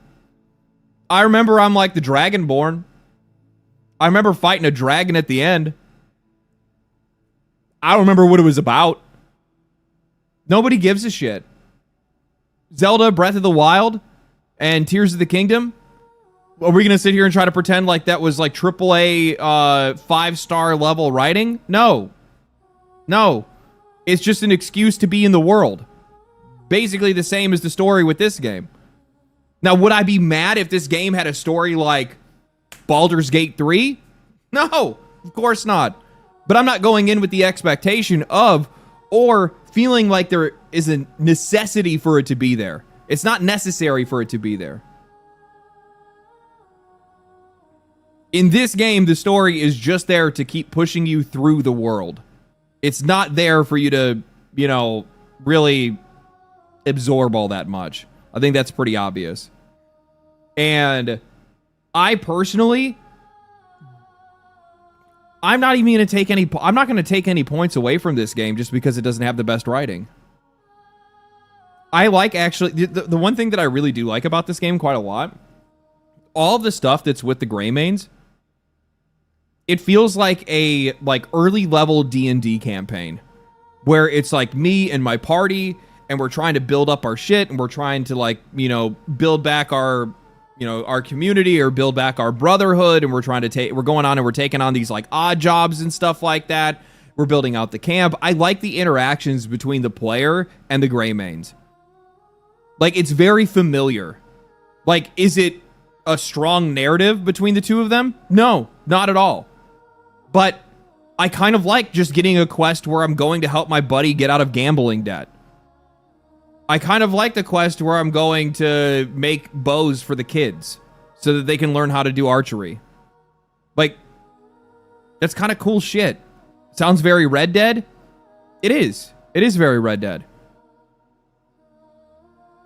I remember I'm like the Dragonborn. I remember fighting a dragon at the end. I don't remember what it was about. Nobody gives a shit. Zelda, Breath of the Wild, and Tears of the Kingdom. Are we going to sit here and try to pretend like that was like AAA 5-star level writing? No. No. It's just an excuse to be in the world. Basically the same as the story with this game. Now, would I be mad if this game had a story like Baldur's Gate 3? No, of course not. But I'm not going in with the expectation of or feeling like there is a necessity for it to be there. It's not necessary for it to be there. In this game, the story is just there to keep pushing you through the world. It's not there for you to, you know, really absorb all that much. I think that's pretty obvious. And I personally, I'm not even going to take any, I'm not going to take any points away from this game just because it doesn't have the best writing. I like actually, the one thing that I really do like about this game quite a lot, all of the stuff that's with the Greymanes, it feels like a early level D&D campaign where it's like me and my party and we're trying to build up our shit and we're trying to like, you know, build back our, you know, our community or build back our brotherhood, and we're trying to take, we're going on and we're taking on these like odd jobs and stuff like that. We're building out the camp. I like the interactions between the player and the Greymanes. Like, it's very familiar. Like, is it a strong narrative between the two of them? No, not at all. But I kind of like just getting a quest where I'm going to help my buddy get out of gambling debt. I kind of like the quest where I'm going to make bows for the kids so that they can learn how to do archery. Like, that's kind of cool shit. Sounds very Red Dead. It is. It is very Red Dead.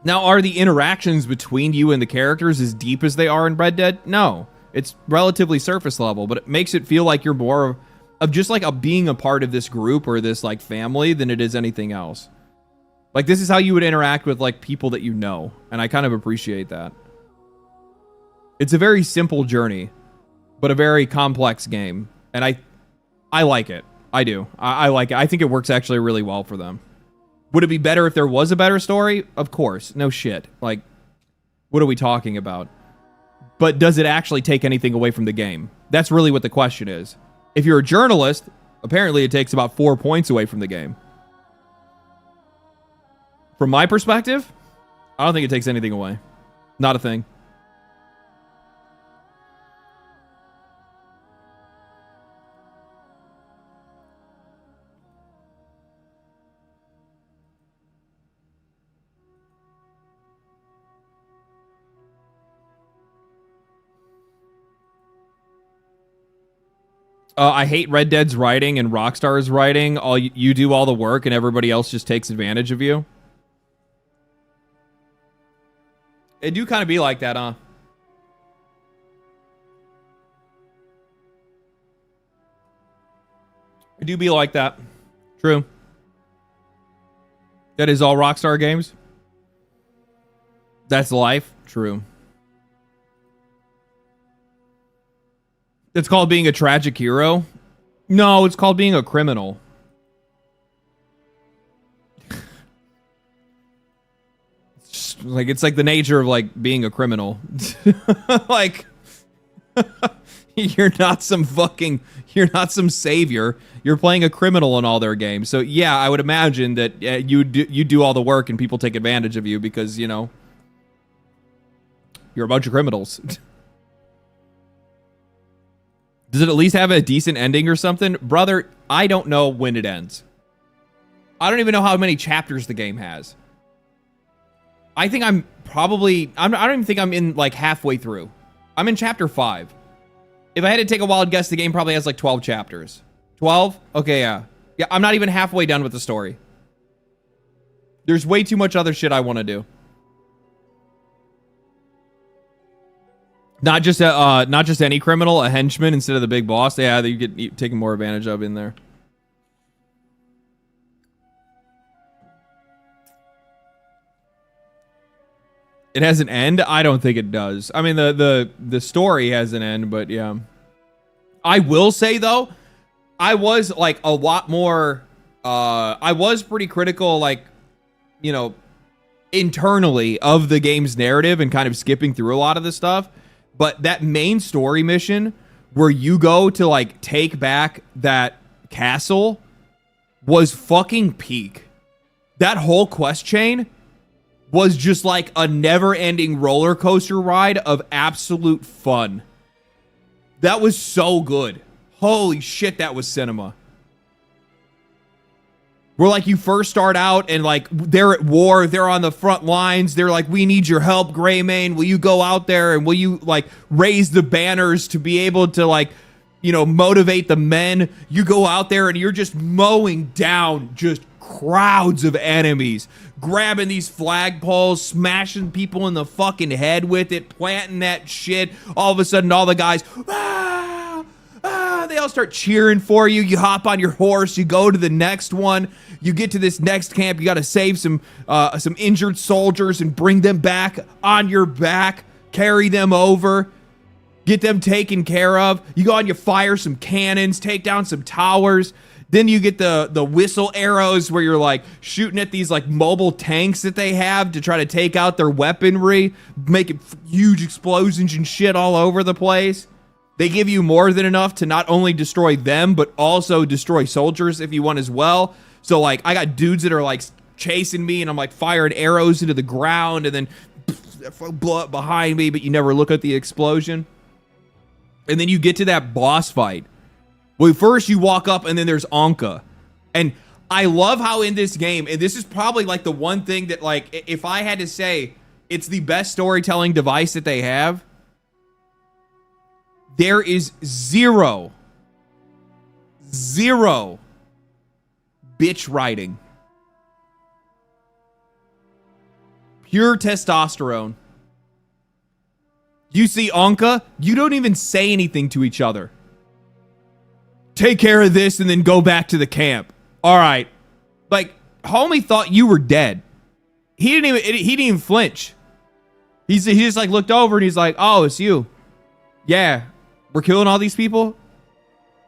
Now, are the interactions between you and the characters as deep as they are in Red Dead? No. It's relatively surface level, but it makes it feel like you're more of just like being a part of this group or this like family than it is anything else. Like, this is how you would interact with like people that you know, and I kind of appreciate that. It's a very simple journey, but a very complex game, and I like it. I do. I like it. I think it works actually really well for them. Would it be better if there was a better story? Of course. No shit. Like, what are we talking about? But does it actually take anything away from the game? That's really what the question is. If you're a journalist, apparently it takes about 4 points away from the game. From my perspective, I don't think it takes anything away. Not a thing. I hate Red Dead's writing and Rockstar's writing. You do all the work and everybody else just takes advantage of you. It do kind of be like that, huh? It do be like that. True. That is all Rockstar games? That's life? True. It's called being a tragic hero? No, it's called being a criminal. It's like the nature of like being a criminal. Like, you're not some savior. You're playing a criminal in all their games. So yeah, I would imagine that you do all the work and people take advantage of you because, you know, you're a bunch of criminals. Does it at least have a decent ending or something? Brother, I don't know when it ends. I don't even know how many chapters the game has. I think I don't even think I'm in like halfway through. I'm in chapter 5. If I had to take a wild guess, the game probably has like 12 chapters. 12? Okay, yeah. Yeah, I'm not even halfway done with the story. There's way too much other shit I want to do. Not just any criminal, a henchman instead of the big boss. Yeah, that you get taken more advantage of in there. It has an end? I don't think it does. I mean, the story has an end, but yeah. I will say though, I was like a lot more. I was pretty critical, like, you know, internally of the game's narrative and kind of skipping through a lot of the stuff. But that main story mission where you go to like take back that castle was fucking peak. That whole quest chain was just like a never-ending roller coaster ride of absolute fun. That was so good. Holy shit, that was cinema. Where like you first start out and like they're at war, they're on the front lines, they're like, we need your help, Greymane. Will you go out there and will you like raise the banners to be able to like, you know, motivate the men? You go out there and you're just mowing down just crowds of enemies, grabbing these flagpoles, smashing people in the fucking head with it, planting that shit. All of a sudden, all the guys, they all start cheering for you. You hop on your horse, you go to the next one, you get to this next camp, you got to save some injured soldiers and bring them back on your back, carry them over, get them taken care of. You go and you fire some cannons, take down some towers. Then you get the whistle arrows where you're like shooting at these like mobile tanks that they have to try to take out their weaponry, making huge explosions and shit all over the place. They give you more than enough to not only destroy them, but also destroy soldiers if you want as well. So like I got dudes that are like chasing me and I'm like firing arrows into the ground and then blow up behind me, but you never look at the explosion. And then you get to that boss fight. Well, first you walk up and then there's Anka. And I love how in this game, and this is probably like the one thing that like, if I had to say it's the best storytelling device that they have, there is zero bitch writing. Pure testosterone. You see Anka, you don't even say anything to each other. Take care of this and then go back to the camp. All right. Like, homie thought you were dead. He didn't even flinch. He just like looked over and he's like, oh, it's you. Yeah. We're killing all these people?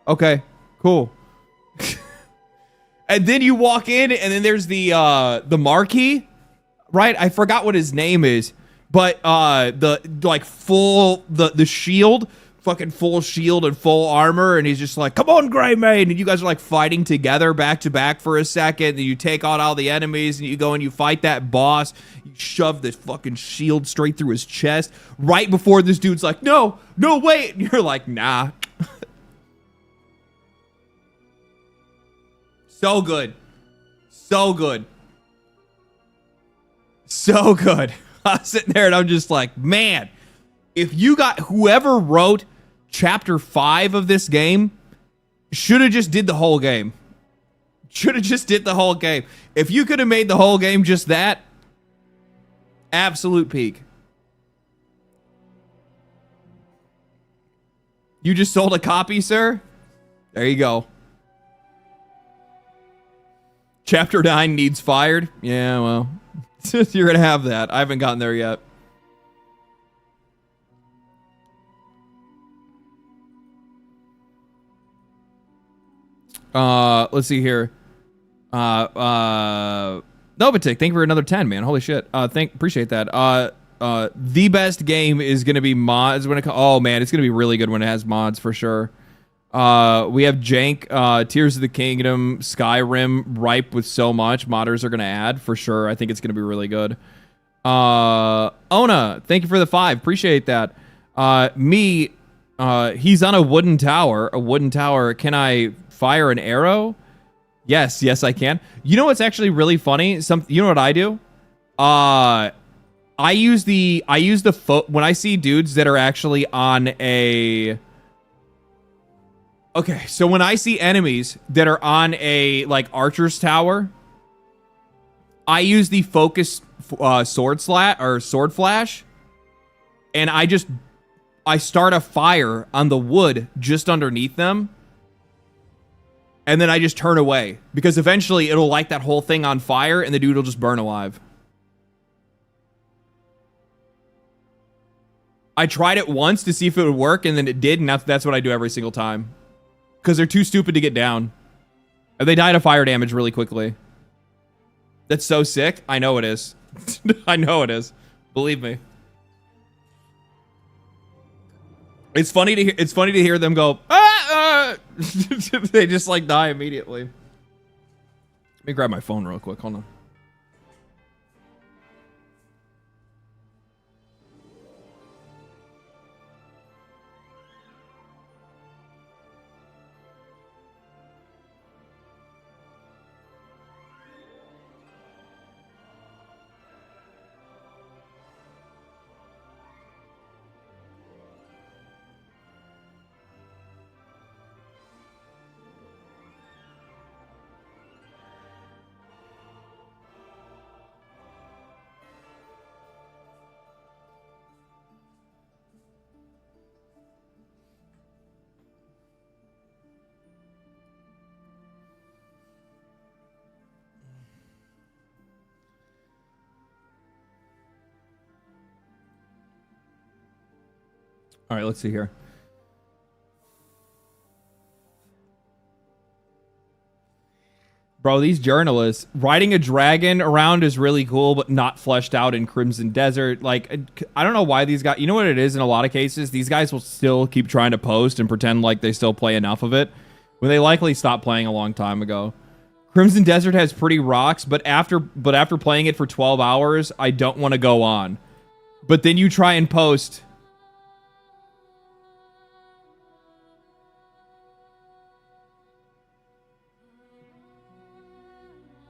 Okay, cool. And then you walk in and then there's the Marquis, right? I forgot what his name is, but the like full the shield, fucking full shield and full armor, and he's just like, come on, Greymane, and you guys are like fighting together back to back for a second, and you take out all the enemies and you go and you fight that boss. You shove this fucking shield straight through his chest right before this dude's like, no, wait, and you're like, nah. So good. So good. So good. I'm sitting there and I'm just like, man, if you got whoever wrote chapter 5 of this game should have just did the whole game. Should have just did the whole game. If you could have made the whole game just that, absolute peak. You just sold a copy, sir? There you go. Chapter 9 needs fired. Yeah, well, you're going to have that. I haven't gotten there yet. Let's see here. Novatic, thank you for another 10, man. Holy shit. Appreciate that. The best game is going to be mods when it comes. Oh, man, it's going to be really good when it has mods for sure. We have Jank, Tears of the Kingdom, Skyrim, ripe with so much. Modders are going to add for sure. I think it's going to be really good. Ona, thank you for the 5. Appreciate that. He's on a wooden tower. A wooden tower. Can I fire an arrow? Yes, I can. You know what's actually really funny? You know what I do? I use the when I see dudes that are actually on a Okay, so when I see enemies that are on a like archer's tower, I use the focus sword flash, and I start a fire on the wood just underneath them, and then I just turn away because eventually it'll light that whole thing on fire, and the dude will just burn alive. I tried it once to see if it would work, and then it did, and that's what I do every single time. Because they're too stupid to get down. And they die to fire damage really quickly. That's so sick. I know it is. I know it is. Believe me. It's funny to hear them go, ah! They just like die immediately. Let me grab my phone real quick. Hold on. All right, let's see here. Bro, these journalists, riding a dragon around is really cool, but not fleshed out in Crimson Desert. Like, I don't know why these guys... You know what it is in a lot of cases? These guys will still keep trying to post and pretend like they still play enough of it, when they likely stopped playing a long time ago. Crimson Desert has pretty rocks, but after playing it for 12 hours, I don't want to go on. But then you try and post...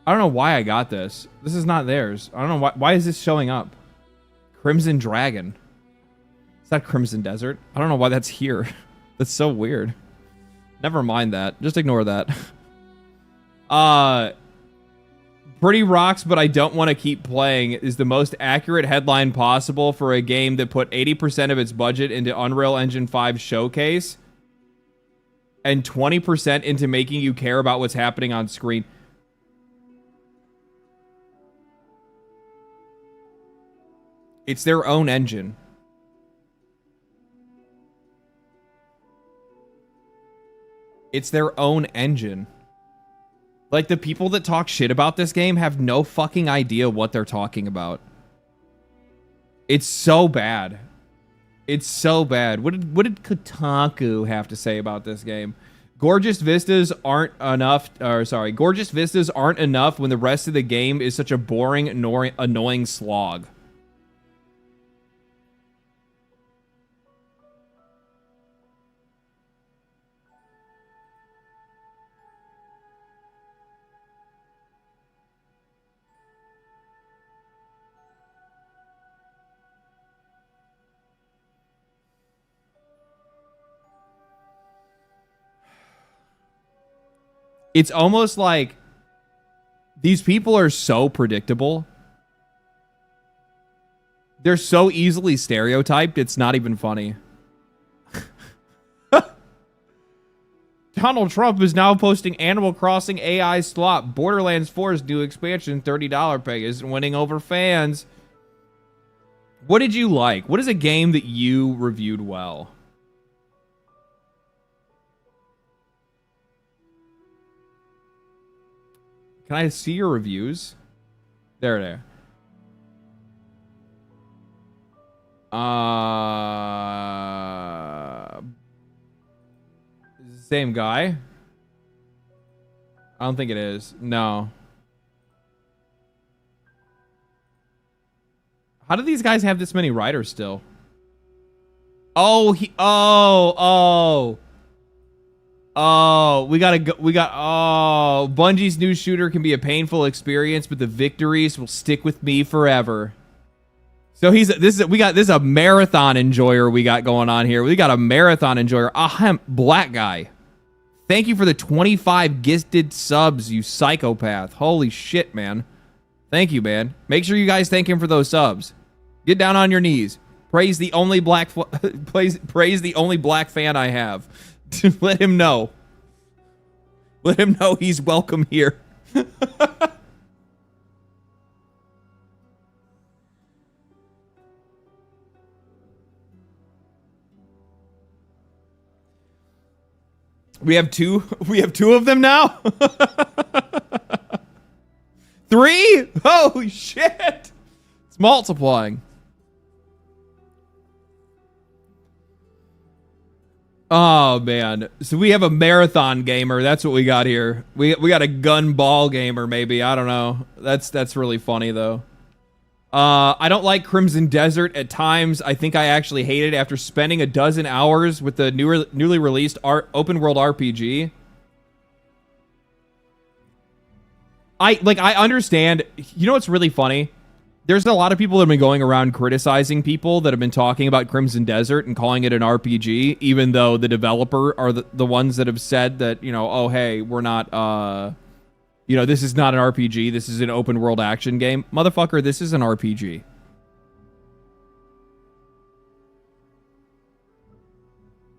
I don't know why I got this. This is not theirs. I don't know why is this showing up? Crimson Dragon. It's not Crimson Desert. I don't know why that's here. That's so weird. Never mind that. Just ignore that. Pretty rocks, but I don't want to keep playing is the most accurate headline possible for a game that put 80% of its budget into Unreal Engine 5 Showcase and 20% into making you care about what's happening on screen. It's their own engine. It's their own engine. Like, the people that talk shit about this game have no fucking idea what they're talking about. It's so bad. It's so bad. What did Kotaku have to say about this game? Gorgeous vistas aren't enough, gorgeous vistas aren't enough when the rest of the game is such a boring, annoying slog. It's almost like these people are so predictable. They're so easily stereotyped, it's not even funny. Donald Trump is now posting Animal Crossing AI slop. Borderlands 4's new expansion, $30 pay, isn't winning over fans. What did you like? What is a game that you reviewed well? Can I see your reviews? There they are. Is it the same guy? I don't think it is. No. How do these guys have this many writers still? Oh, Bungie's new shooter can be a painful experience, but the victories will stick with me forever. So this is a marathon enjoyer we got going on here. We got a marathon enjoyer. Black guy. Thank you for the 25 gifted subs, you psychopath. Holy shit, man. Thank you, man. Make sure you guys thank him for those subs. Get down on your knees. Praise the only black praise the only black fan I have. Let him know. Let him know he's welcome here. We have two of them now? 3? Holy shit. It's multiplying. Oh man. So we have a marathon gamer. That's what we got here. We got a gun ball gamer maybe. I don't know. That's really funny though. I don't like Crimson Desert at times. I think I actually hate it after spending a dozen hours with the newly released open world RPG. I understand. You know what's really funny? There's a lot of people that have been going around criticizing people that have been talking about Crimson Desert and calling it an RPG, even though the developer are the ones that have said that, you know, oh, hey, we're not, you know, this is not an RPG. This is an open world action game. Motherfucker, this is an RPG.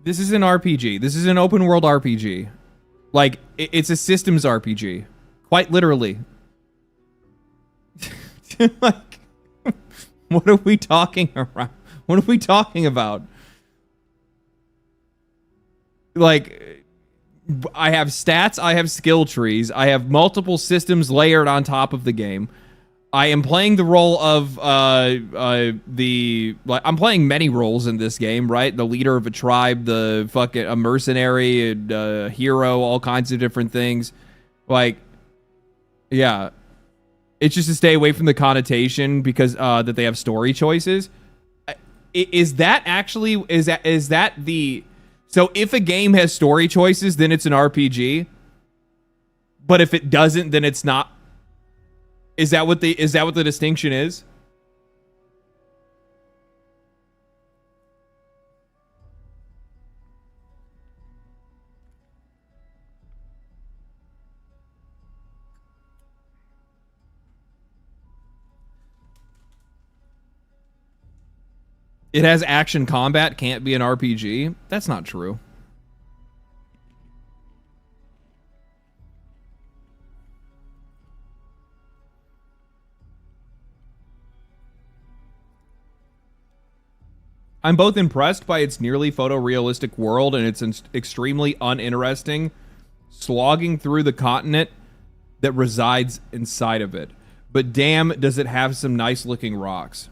This is an RPG. This is an open world RPG. Like, it's a systems RPG. Quite literally. Like, what are we talking around? What are we talking about? Like, I have stats, I have skill trees, I have multiple systems layered on top of the game. I am playing the role of I'm playing many roles in this game, right? The leader of a tribe, a mercenary, a hero, all kinds of different things. Like, yeah. It's just to stay away from the connotation because that they have story choices. Is that the so if a game has story choices, then it's an RPG. But if it doesn't, then it's not. Is that what the distinction is? It has action combat, can't be an RPG. That's not true. I'm both impressed by its nearly photorealistic world and its extremely uninteresting slogging through the continent that resides inside of it. But damn, does it have some nice looking rocks.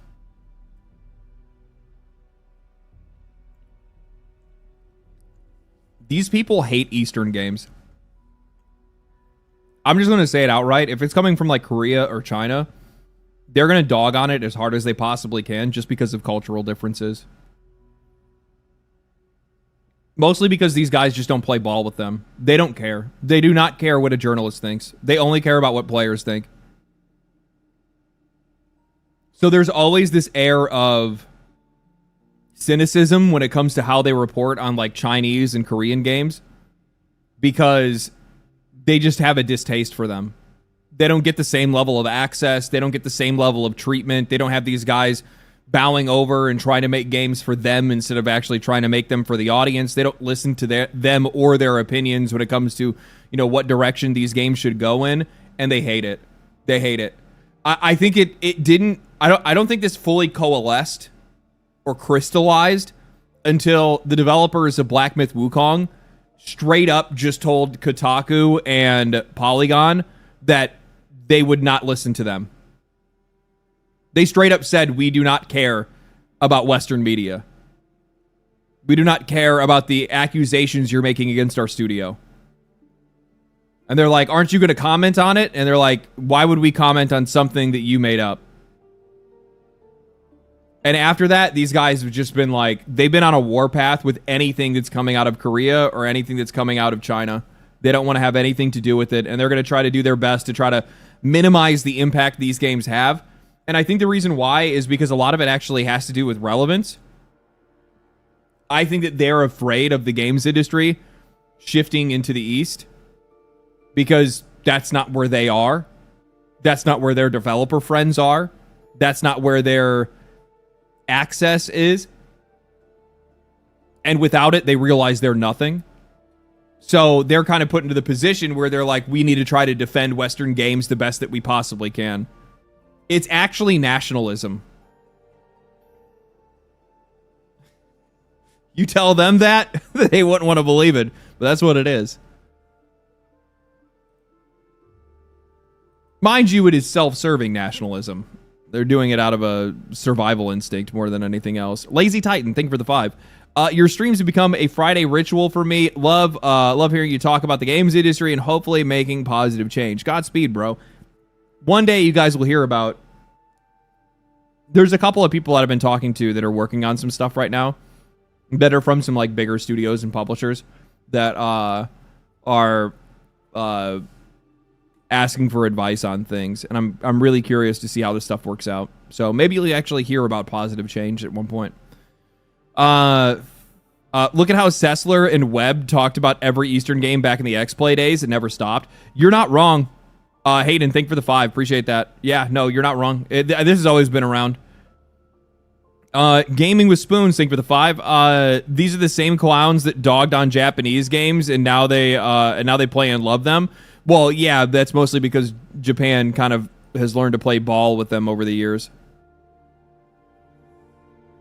These people hate Eastern games. I'm just going to say it outright. If it's coming from like Korea or China, they're going to dog on it as hard as they possibly can just because of cultural differences. Mostly because these guys just don't play ball with them. They don't care. They do not care what a journalist thinks. They only care about what players think. So there's always this air of cynicism when it comes to how they report on like Chinese and Korean games because they just have a distaste for them. They don't get the same level of access. They don't get the same level of treatment. They don't have these guys bowing over and trying to make games for them instead of actually trying to make them for the audience. They don't listen to them or their opinions when it comes to, you know, what direction these games should go in, and they hate it. They hate it. I think it didn't. I don't think this fully coalesced or crystallized until the developers of Black Myth Wukong straight up just told Kotaku and Polygon that they would not listen to them. They straight up said, we do not care about Western media. We do not care about the accusations you're making against our studio. And they're like, aren't you going to comment on it? And they're like, why would we comment on something that you made up? And after that, these guys have just been like, they've been on a warpath with anything that's coming out of Korea or anything that's coming out of China. They don't want to have anything to do with it. And they're going to try to do their best to try to minimize the impact these games have. And I think the reason why is because a lot of it actually has to do with relevance. I think that they're afraid of the games industry shifting into the East because that's not where they are. That's not where their developer friends are. That's not where their access is. And without it, they realize they're nothing. So they're kind of put into the position where they're like, we need to try to defend Western games the best that we possibly can. It's actually nationalism. You tell them that, they wouldn't want to believe it, but that's what it is. Mind you, it is self-serving nationalism. They're doing it out of a survival instinct more than anything else. Lazy Titan, thank you for the 5. Your streams have become a Friday ritual for me. Love hearing you talk about the games industry and hopefully making positive change. Godspeed, bro. One day you guys will hear about... There's a couple of people that I've been talking to that are working on some stuff right now that are from some like bigger studios and publishers that are asking for advice on things, and I'm really curious to see how this stuff works out. So maybe you'll actually hear about positive change at one point. Look at how Sessler and Webb talked about every Eastern game back in the X-Play days. It never stopped. You're not wrong. Hayden, thank you for the 5. Appreciate that. Yeah, no, you're not wrong. This has always been around. Gaming with Spoons, thank you for the 5. These are the same clowns that dogged on Japanese games, and now they play and love them. Well, yeah, that's mostly because Japan kind of has learned to play ball with them over the years.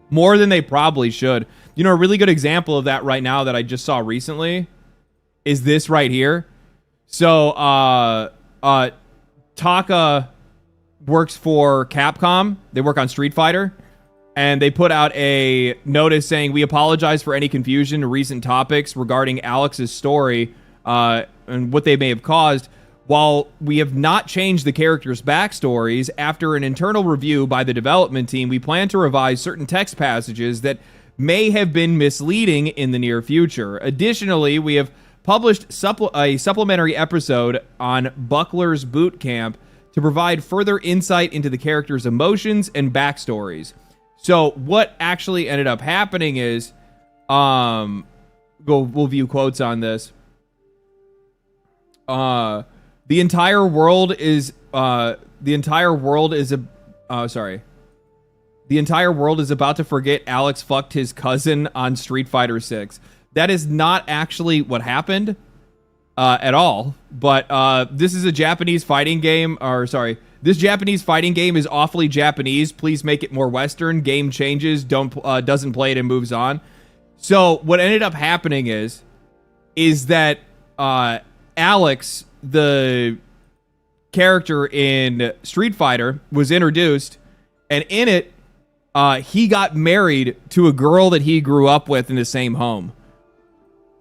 More than they probably should. You know, a really good example of that right now that I just saw recently is this right here. So, Taka works for Capcom. They work on Street Fighter. And they put out a notice saying, we apologize for any confusion to recent topics regarding Alex's story and what they may have caused. While we have not changed the characters' backstories, after an internal review by the development team, we plan to revise certain text passages that may have been misleading in the near future. Additionally, we have published a supplementary episode on Buckler's Boot Camp to provide further insight into the characters' emotions and backstories. So what actually ended up happening is, we'll view quotes on this. The entire world is about to forget Alex fucked his cousin on Street Fighter 6. That is not actually what happened at all. But this is a Japanese fighting game, this Japanese fighting game is awfully Japanese. Please make it more Western. Game changes, doesn't play it and moves on. So what ended up happening is that Alex, the character in Street Fighter, was introduced, and in it, he got married to a girl that he grew up with in the same home.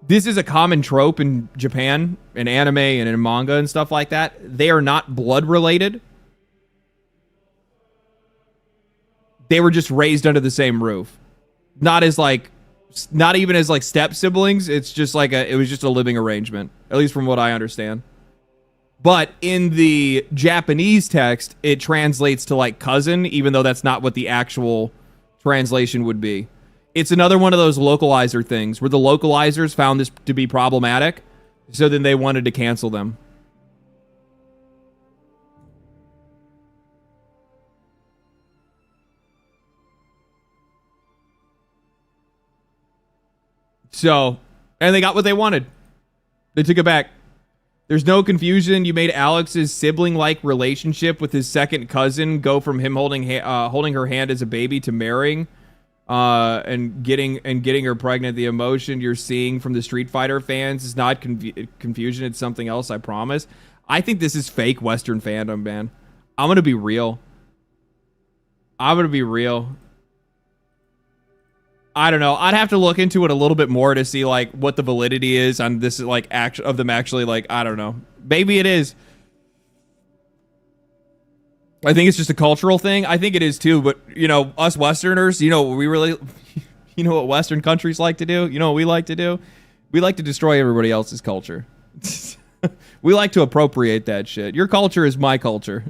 This is a common trope in Japan, in anime and in manga and stuff like that. They are not blood related. They were just raised under the same roof. Not even as like step siblings. It's just like it was just a living arrangement, at least from what I understand. But in the Japanese text, it translates to like cousin, even though that's not what the actual translation would be. It's another one of those localizer things where the localizers found this to be problematic, so then they wanted to cancel them. So, and they got what they wanted. They took it back. There's no confusion. You made Alex's sibling-like relationship with his second cousin go from him holding her hand as a baby to marrying, and getting her pregnant. The emotion you're seeing from the Street Fighter fans is not confusion. It's something else, I promise. I think this is fake Western fandom, man. I'm gonna be real. I don't know. I'd have to look into it a little bit more to see like what the validity is on this, like of them actually, like, I don't know. Maybe it is. I think it's just a cultural thing. I think it is too, but you know, us Westerners, you know what Western countries like to do? You know what we like to do? We like to destroy everybody else's culture. We like to appropriate that shit. Your culture is my culture.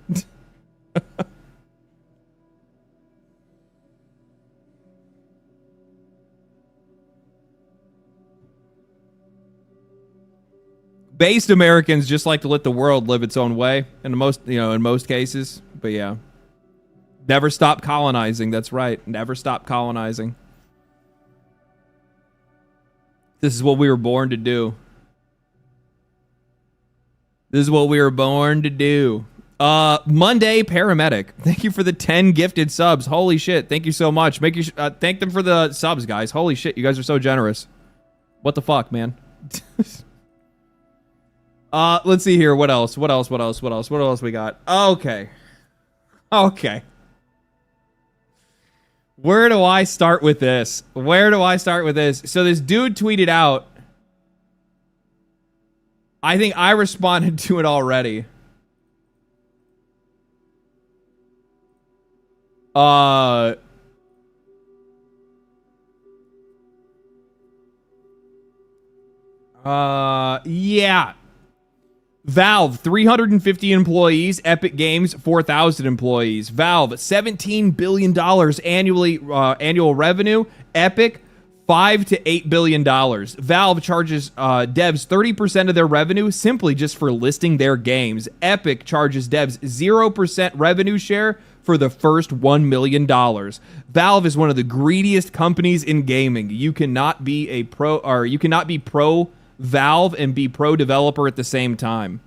Based Americans just like to let the world live its own way in most cases. But yeah. Never stop colonizing. That's right. Never stop colonizing. This is what we were born to do. This is what we were born to do. Monday Paramedic. Thank you for the 10 gifted subs. Holy shit. Thank you so much. Thank them for the subs, guys. Holy shit. You guys are so generous. What the fuck, man? Let's see here. What else we got? Okay. Where do I start with this? So this dude tweeted out. I think I responded to it already. Yeah. Valve, 350 employees. Epic Games, 4,000 employees. Valve, $17 billion annual revenue. Epic, $5 to $8 billion. Valve charges devs 30% of their revenue simply just for listing their games. Epic charges devs 0% revenue share for the first $1 million. Valve is one of the greediest companies in gaming. You cannot be pro Valve and be pro developer at the same time.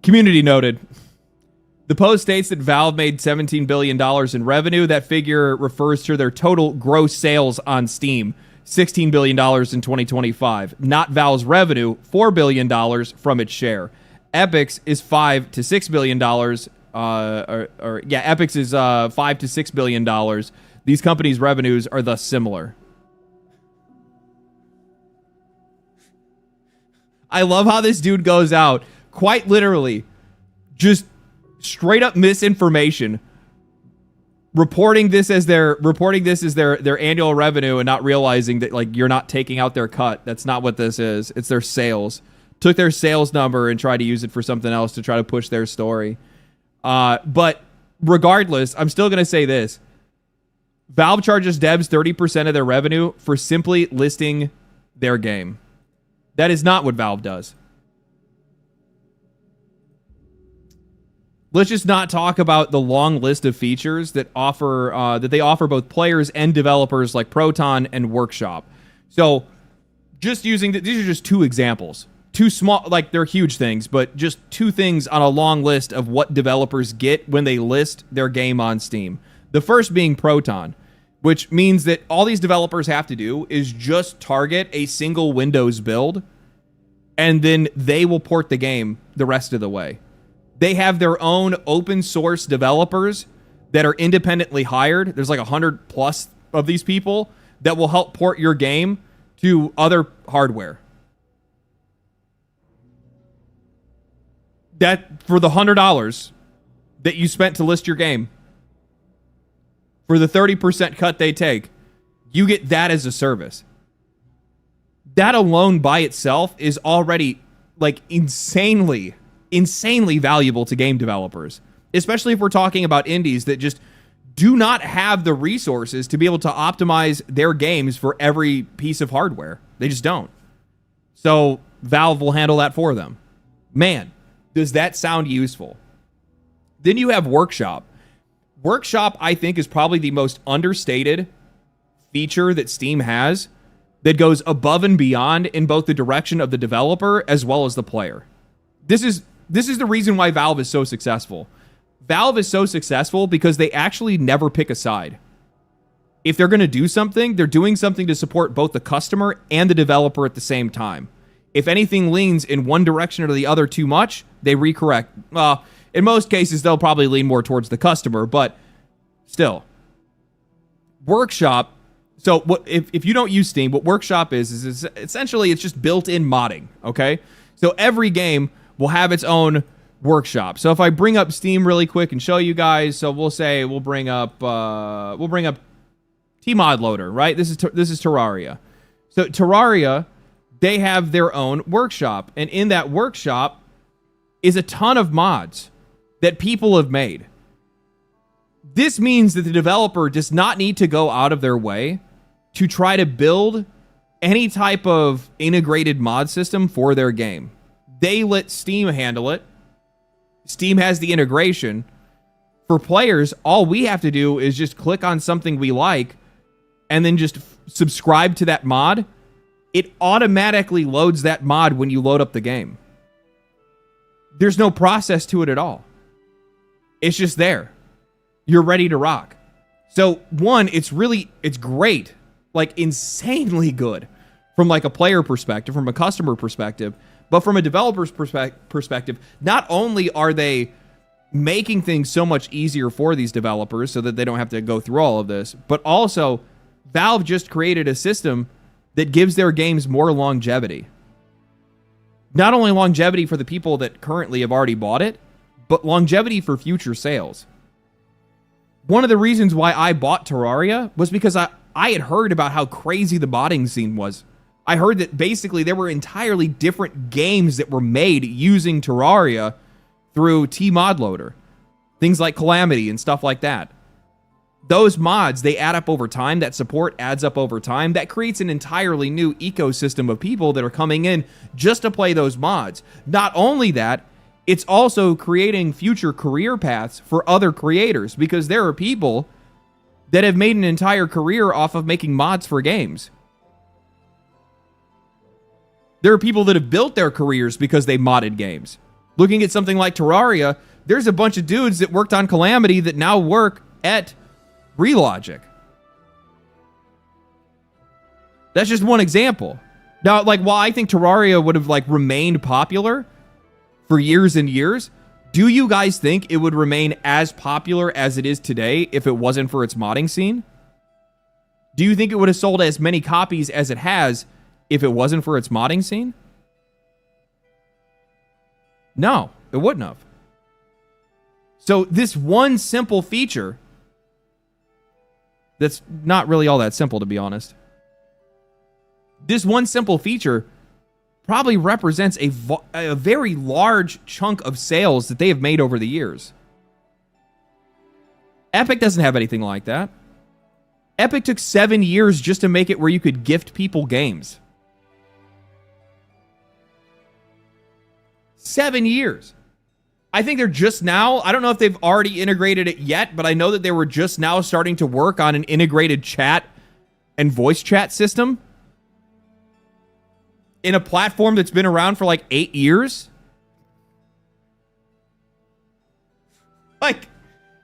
Community noted. The post states that Valve made $17 billion in revenue. That figure refers to their total gross sales on Steam, $16 billion in 2025. Not Valve's revenue, $4 billion from its share. Epic's is $5 to $6 billion. Epic's is $5 to $6 billion. These companies' revenues are thus similar. I love how this dude goes out, quite literally, just straight up misinformation, reporting this as their annual revenue and not realizing that, like, you're not taking out their cut. That's not what this is. It's their sales. Took their sales number and tried to use it for something else to try to push their story. But regardless, I'm still going to say this. Valve charges devs 30% of their revenue for simply listing their game. That is not what Valve does. Let's just not talk about the long list of features that they offer both players and developers like Proton and Workshop. So, just using these are just two examples. Two small, like, they're huge things, but just two things on a long list of what developers get when they list their game on Steam. The first being Proton, which means that all these developers have to do is just target a single Windows build, and then they will port the game the rest of the way. They have their own open source developers that are independently hired. There's like 100 plus of these people that will help port your game to other hardware. That for the $100 that you spent to list your game, for the 30% cut they take, you get that as a service. That alone by itself is already, like, insanely valuable to game developers, especially if we're talking about indies that just do not have the resources to be able to optimize their games for every piece of hardware. They just don't. So Valve will handle that for them. Man, does that sound useful? Then you have Workshop. Workshop, I think, is probably the most understated feature that Steam has that goes above and beyond in both the direction of the developer as well as the player. This is the reason why Valve is so successful. Valve is so successful because they actually never pick a side. If they're going to do something, they're doing something to support both the customer and the developer at the same time. If anything leans in one direction or the other too much, they recorrect. In most cases, they'll probably lean more towards the customer, but still. Workshop, so what if you don't use Steam, what Workshop is essentially it's just built-in modding, okay? So every game will have its own workshop. So if I bring up Steam really quick and show you guys, so we'll bring up Tmod Loader, right? This is Terraria. So Terraria, they have their own workshop, and in that workshop is a ton of mods that people have made. This means that the developer does not need to go out of their way to try to build any type of integrated mod system for their game. They let Steam handle it. Steam has the integration. For players, all we have to do is just click on something we like and then just subscribe to that mod. It automatically loads that mod when you load up the game. There's no process to it at all. It's just there. You're ready to rock. So one, it's great, like insanely good from like a player perspective, from a customer perspective, but from a developer's perspective, not only are they making things so much easier for these developers so that they don't have to go through all of this, but also Valve just created a system that gives their games more longevity. Not only longevity for the people that currently have already bought it, but longevity for future sales. One of the reasons why I bought Terraria was because I had heard about how crazy the modding scene was. I heard that basically there were entirely different games that were made using Terraria through T-Mod Loader. Things like Calamity and stuff like that. Those mods, they add up over time. That support adds up over time. That creates an entirely new ecosystem of people that are coming in just to play those mods. Not only that, it's also creating future career paths for other creators, because there are people that have made an entire career off of making mods for games. There are people that have built their careers because they modded games. Looking at something like Terraria, there's a bunch of dudes that worked on Calamity that now work at Relogic. That's just one example. Now, like, while I think Terraria would have like remained popular for years and years, do you guys think it would remain as popular as it is today if it wasn't for its modding scene? Do you think it would have sold as many copies as it has if it wasn't for its modding scene? No, it wouldn't have. So this one simple feature, that's not really all that simple, to be honest. This one simple feature probably represents a very large chunk of sales that they have made over the years. Epic doesn't have anything like that. Epic took 7 years just to make it where you could gift people games. 7 years. I think they're just now, I don't know if they've already integrated it yet, but I know that they were just now starting to work on an integrated chat and voice chat system in a platform that's been around for like 8 years. Like,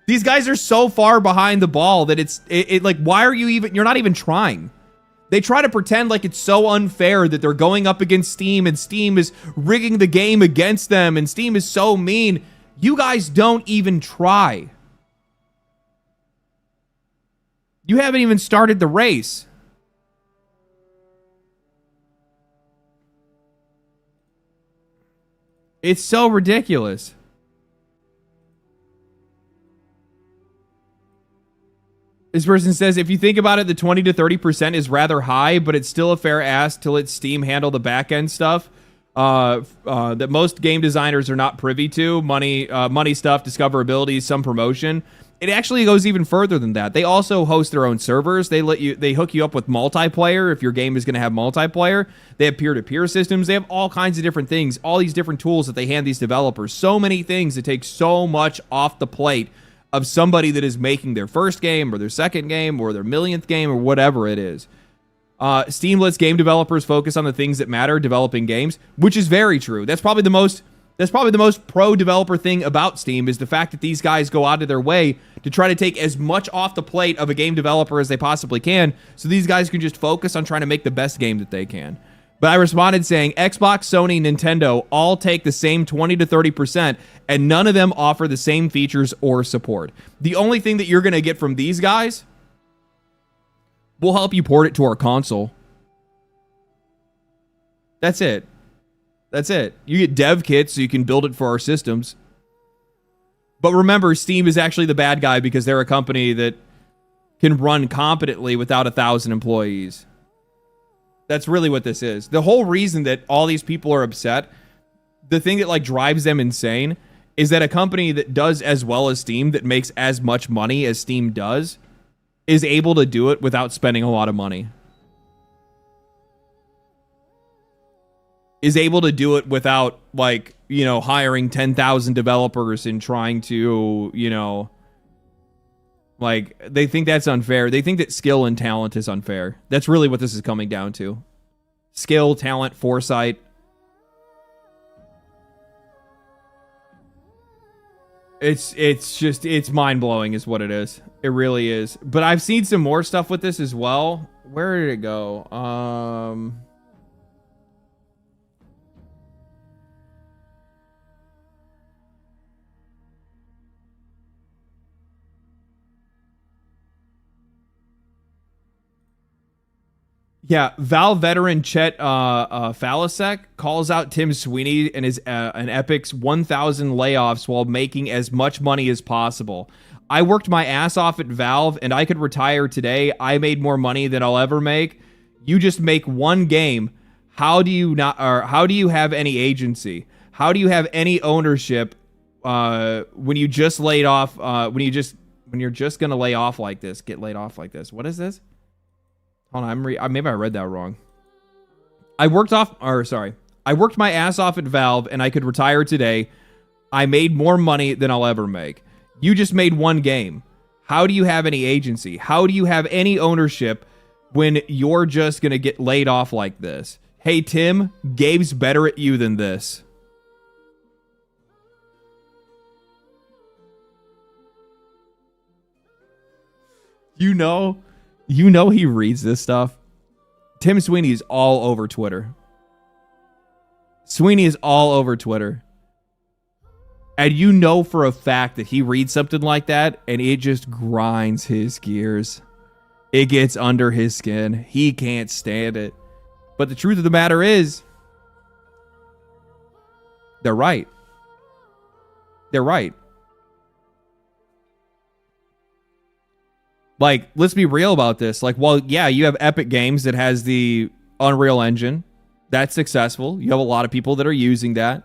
these guys are so far behind the ball that it's like, why are you even, you're not even trying. They try to pretend like it's so unfair that they're going up against Steam and Steam is rigging the game against them and Steam is so mean. You guys don't even try. You haven't even started the race. It's so ridiculous. This person says, if you think about it, the 20 to 30% is rather high, but it's still a fair ask to let Steam handle the back-end stuff that most game designers are not privy to. Money stuff, discoverability, some promotion. It actually goes even further than that. They also host their own servers. They hook you up with multiplayer if your game is going to have multiplayer. They have peer-to-peer systems. They have all kinds of different things, all these different tools that they hand these developers. So many things that take so much off the plate of somebody that is making their first game or their second game or their millionth game or whatever it is. Steam lets game developers focus on the things that matter, developing games, which is very true. That's probably the most pro developer thing about Steam, is the fact that these guys go out of their way to try to take as much off the plate of a game developer as they possibly can, so these guys can just focus on trying to make the best game that they can. But I responded saying, Xbox, Sony, Nintendo all take the same 20 to 30%, and none of them offer the same features or support. The only thing that you're going to get from these guys, we'll help you port it to our console. That's it. That's it. You get dev kits so you can build it for our systems. But remember, Steam is actually the bad guy because they're a company that can run competently without 1,000 employees. That's really what this is. The whole reason that all these people are upset, the thing that like drives them insane, is that a company that does as well as Steam, that makes as much money as Steam does, is able to do it without spending a lot of money. is able to do it without, like, you know, hiring 10,000 developers and trying to, you know, like, they think that's unfair. They think that skill and talent is unfair. That's really what this is coming down to. Skill, talent, foresight. It's mind-blowing is what it is. It really is. But I've seen some more stuff with this as well. Where did it go? Yeah, Valve veteran Chet Falasek calls out Tim Sweeney and his and Epic's 1,000 layoffs while making as much money as possible. I worked my ass off at Valve and I could retire today. I made more money than I'll ever make. You just make one game. How do you not, or how do you have any agency? How do you have any ownership when you just laid off? When you're just gonna lay off like this, get laid off like this. What is this? Hold on, maybe I read that wrong. I worked my ass off at Valve and I could retire today. I made more money than I'll ever make. You just made one game. How do you have any agency? How do you have any ownership when you're just going to get laid off like this? Hey, Tim, Gabe's better at you than this. You know he reads this stuff. Tim Sweeney is all over Twitter. Sweeney is all over Twitter. And you know for a fact that he reads something like that and it just grinds his gears. It gets under his skin. He can't stand it. But the truth of the matter is, they're right. They're right. Like, let's be real about this. Like, well, yeah, you have Epic Games that has the Unreal Engine. That's successful. You have a lot of people that are using that.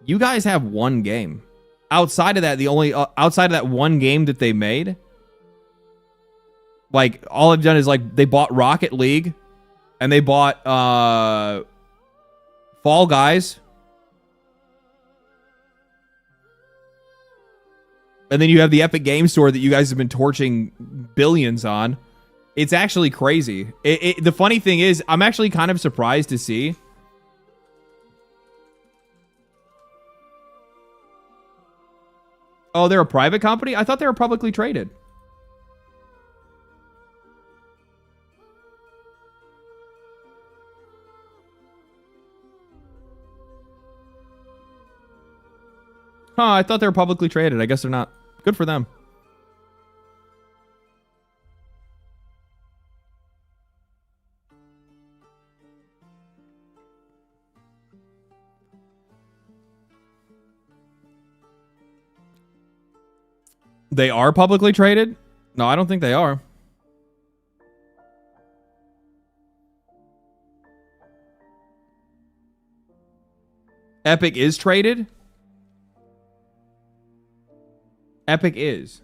You guys have one game. Outside of that, outside of that one game that they made, like, all I've done is, like, they bought Rocket League and they bought Fall Guys. And then you have the Epic Game Store that you guys have been torching billions on. It's actually crazy. The funny thing is, I'm actually kind of surprised to see. Oh, they're a private company? I thought they were publicly traded. Huh, I thought they were publicly traded. I guess they're not. Good for them. They are publicly traded? No, I don't think they are. Epic is traded? Epic is.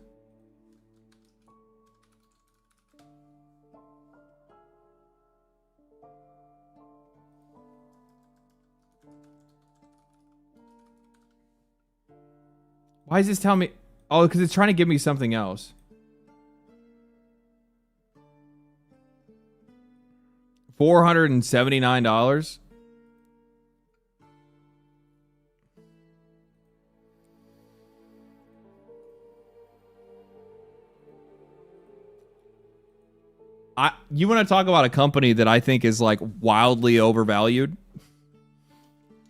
Why is this telling me? Oh, because it's trying to give me something else. $479. You want to talk about a company that I think is like wildly overvalued?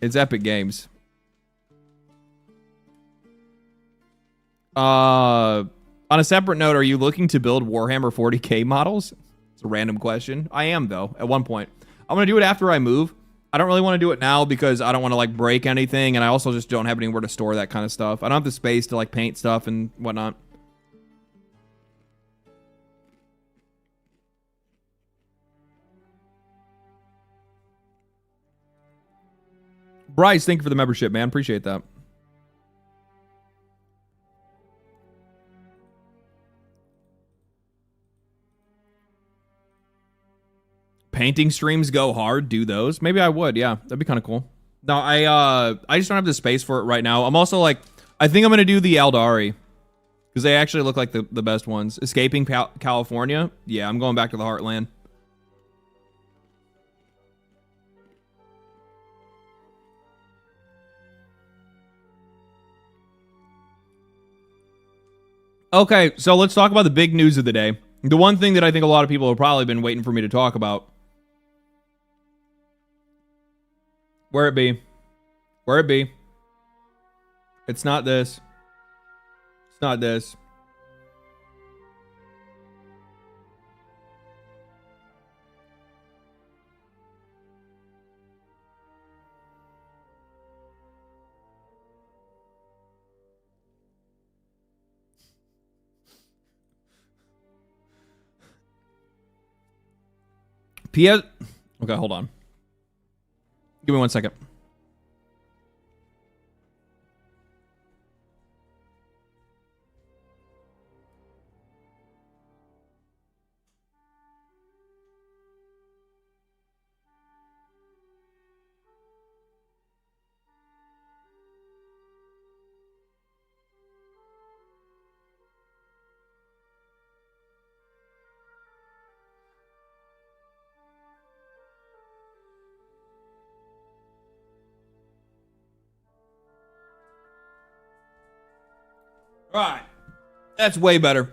It's Epic Games. On a separate note, are you looking to build Warhammer 40k models? It's a random question. I am, though, at one point. I'm going to do it after I move. I don't really want to do it now because I don't want to like break anything, and I also just don't have anywhere to store that kind of stuff. I don't have the space to like paint stuff and whatnot. Bryce, thank you for the membership, man. Appreciate that. painting streams go hard, do those. Maybe I would. Yeah, that'd be kind of cool. No, I just don't have the space for it right now. I'm also like, I think I'm going to do the Eldari because they actually look like the best ones. Escaping California. Yeah, I'm going back to the Heartland. Okay, so let's talk about the big news of the day. The one thing that I think a lot of people have probably been waiting for me to talk about. Where it be? Where it be? It's not this. It's not this. PS. Okay, hold on. Give me 1 second. All right. That's way better.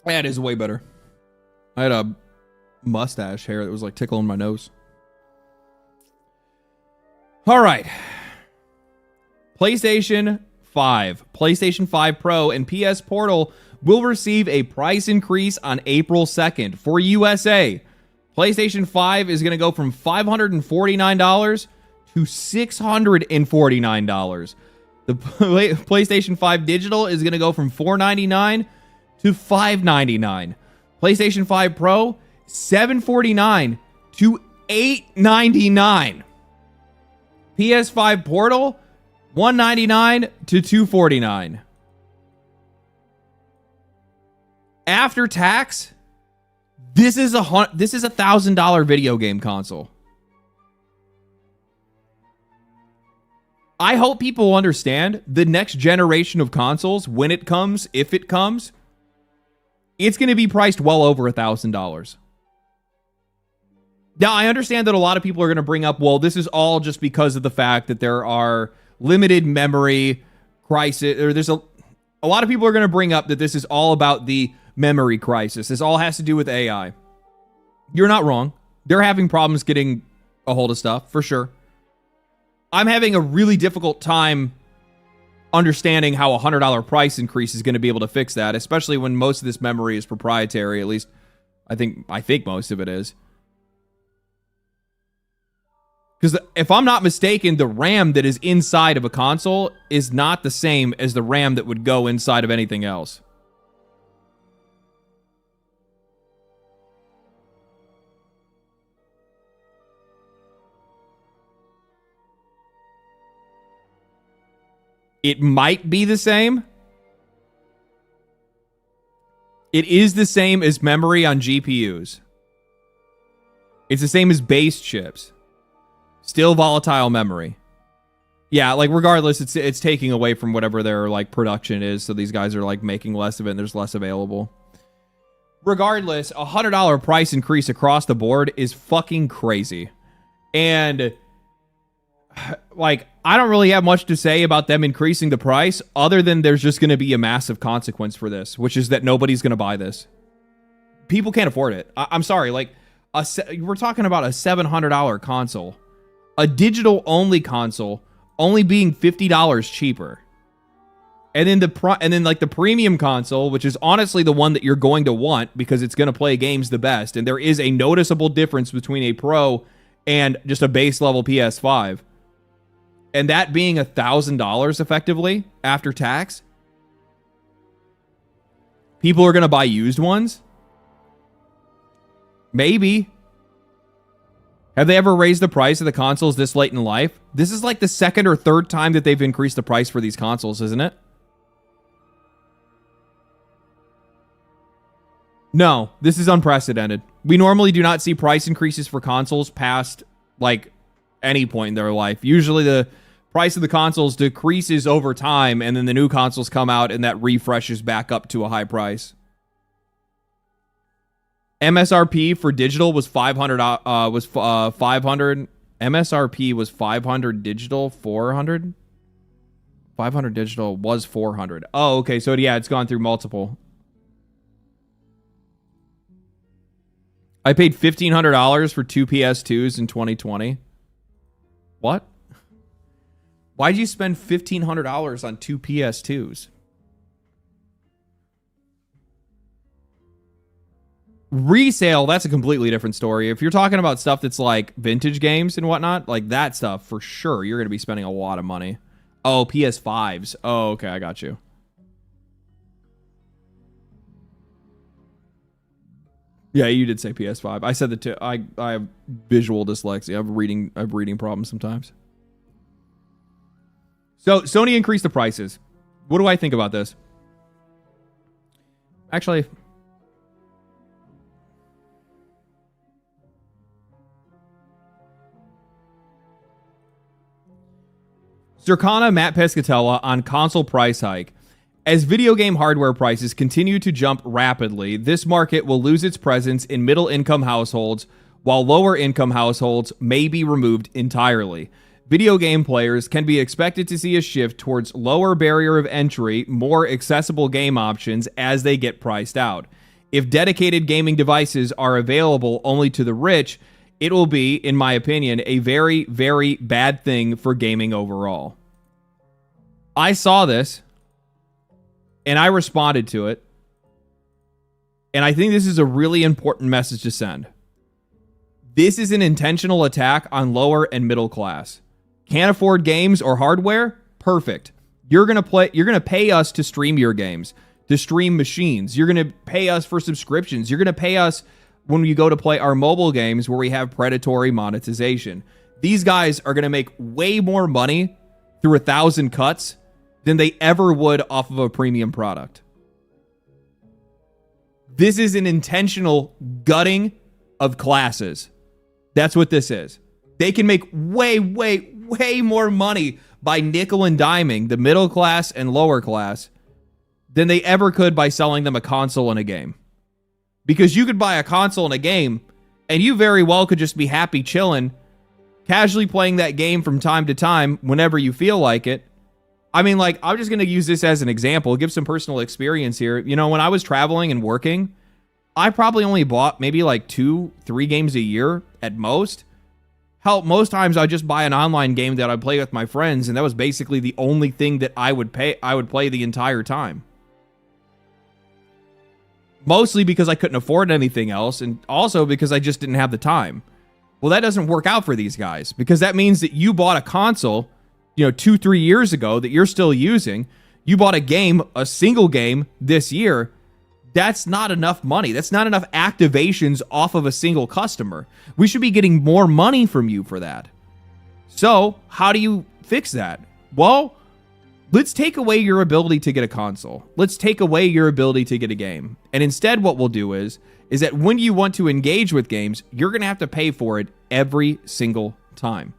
That is way better. I had a mustache hair that was like tickling my nose. All right. PlayStation 5, PlayStation 5 Pro, and PS Portal will receive a price increase on April 2nd for USA. PlayStation 5 is going to go from $549 to $649. The PlayStation 5 Digital is going to go from $499 to $599. PlayStation 5 Pro, $749 to $899. PS5 Portal, $199 to $249. After tax, this is a $1,000 video game console. I hope people understand the next generation of consoles, when it comes, if it comes, it's going to be priced well over $1,000. Now, I understand that a lot of people are going to bring up, well, this is all just because of the fact that there are limited memory crisis, or there's a lot of people are going to bring up that this is all about the memory crisis. This all has to do with AI. You're not wrong. They're having problems getting a hold of stuff, for sure. I'm having a really difficult time understanding how a $100 price increase is going to be able to fix that, especially when most of this memory is proprietary. At least I think most of it is. Because if I'm not mistaken, the RAM that is inside of a console is not the same as the RAM that would go inside of anything else. It might be the same. It is the same as memory on GPUs. It's the same as base chips. Still volatile memory. Yeah, like regardless, it's taking away from whatever their like production is, so these guys are like making less of it and there's less available. Regardless, a $100 price increase across the board is fucking crazy. And like, I don't really have much to say about them increasing the price other than there's just going to be a massive consequence for this, which is that nobody's going to buy this. People can't afford it. I'm sorry. Like, we're talking about a $700 console, a digital only console only being $50 cheaper. And then the premium console, which is honestly the one that you're going to want because it's going to play games the best. And there is a noticeable difference between a Pro and just a base level PS5. And that being $1,000 effectively after tax. People are going to buy used ones? Maybe. Have they ever raised the price of the consoles this late in life? This is like the second or third time that they've increased the price for these consoles, isn't it? No, this is unprecedented. We normally do not see price increases for consoles past, like, any point in their life. Usually the price of the consoles decreases over time, and then the new consoles come out, and that refreshes back up to a high price. MSRP for digital was 500. Was 500. MSRP was 500 digital. 400. 500 digital was 400. Oh, okay. So yeah, it's gone through multiple. I paid $1,500 for 2 PS2s in 2020. What? Why'd you spend $1,500 on 2 PS2s? Resale, that's a completely different story. If you're talking about stuff that's like vintage games and whatnot, like that stuff, for sure, you're going to be spending a lot of money. Oh, PS5s. Oh, okay, I got you. Yeah, you did say PS5. I said that too. I have visual dyslexia. I have reading problems sometimes. So Sony increased the prices. What do I think about this? Actually, Circana Matt Pescatella on console price hike. As video game hardware prices continue to jump rapidly, this market will lose its presence in middle-income households, while lower-income households may be removed entirely. Video game players can be expected to see a shift towards lower barrier of entry, more accessible game options as they get priced out. If dedicated gaming devices are available only to the rich, it will be, in my opinion, a very, very bad thing for gaming overall. I saw this, and I responded to it, and I think this is a really important message to send. This is an intentional attack on lower and middle class. Can't afford games or hardware? Perfect. You're going to pay us to stream your games, to stream machines. You're going to pay us for subscriptions. You're going to pay us when you go to play our mobile games where we have predatory monetization. These guys are going to make way more money through 1,000 cuts than they ever would off of a premium product. This is an intentional gutting of classes. That's what this is. They can make way, way, way more money by nickel and diming the middle class and lower class than they ever could by selling them a console and a game. Because you could buy a console and a game, and you very well could just be happy chilling, casually playing that game from time to time whenever you feel like it. I mean, like, I'm just going to use this as an example, give some personal experience here. You know, when I was traveling and working, I probably only bought maybe like 2-3 games a year at most. Hell, most times I'd just buy an online game that I'd play with my friends, and that was basically the only thing that I would play the entire time. Mostly because I couldn't afford anything else, and also because I just didn't have the time. Well, that doesn't work out for these guys, because that means that you bought a console, 2-3 years ago that you're still using. You bought a game, a single game this year. That's not enough money. That's not enough activations off of a single customer. We should be getting more money from you for that. So, how do you fix that? Well, let's take away your ability to get a console. Let's take away your ability to get a game. And instead what we'll do is that when you want to engage with games, you're going to have to pay for it every single time.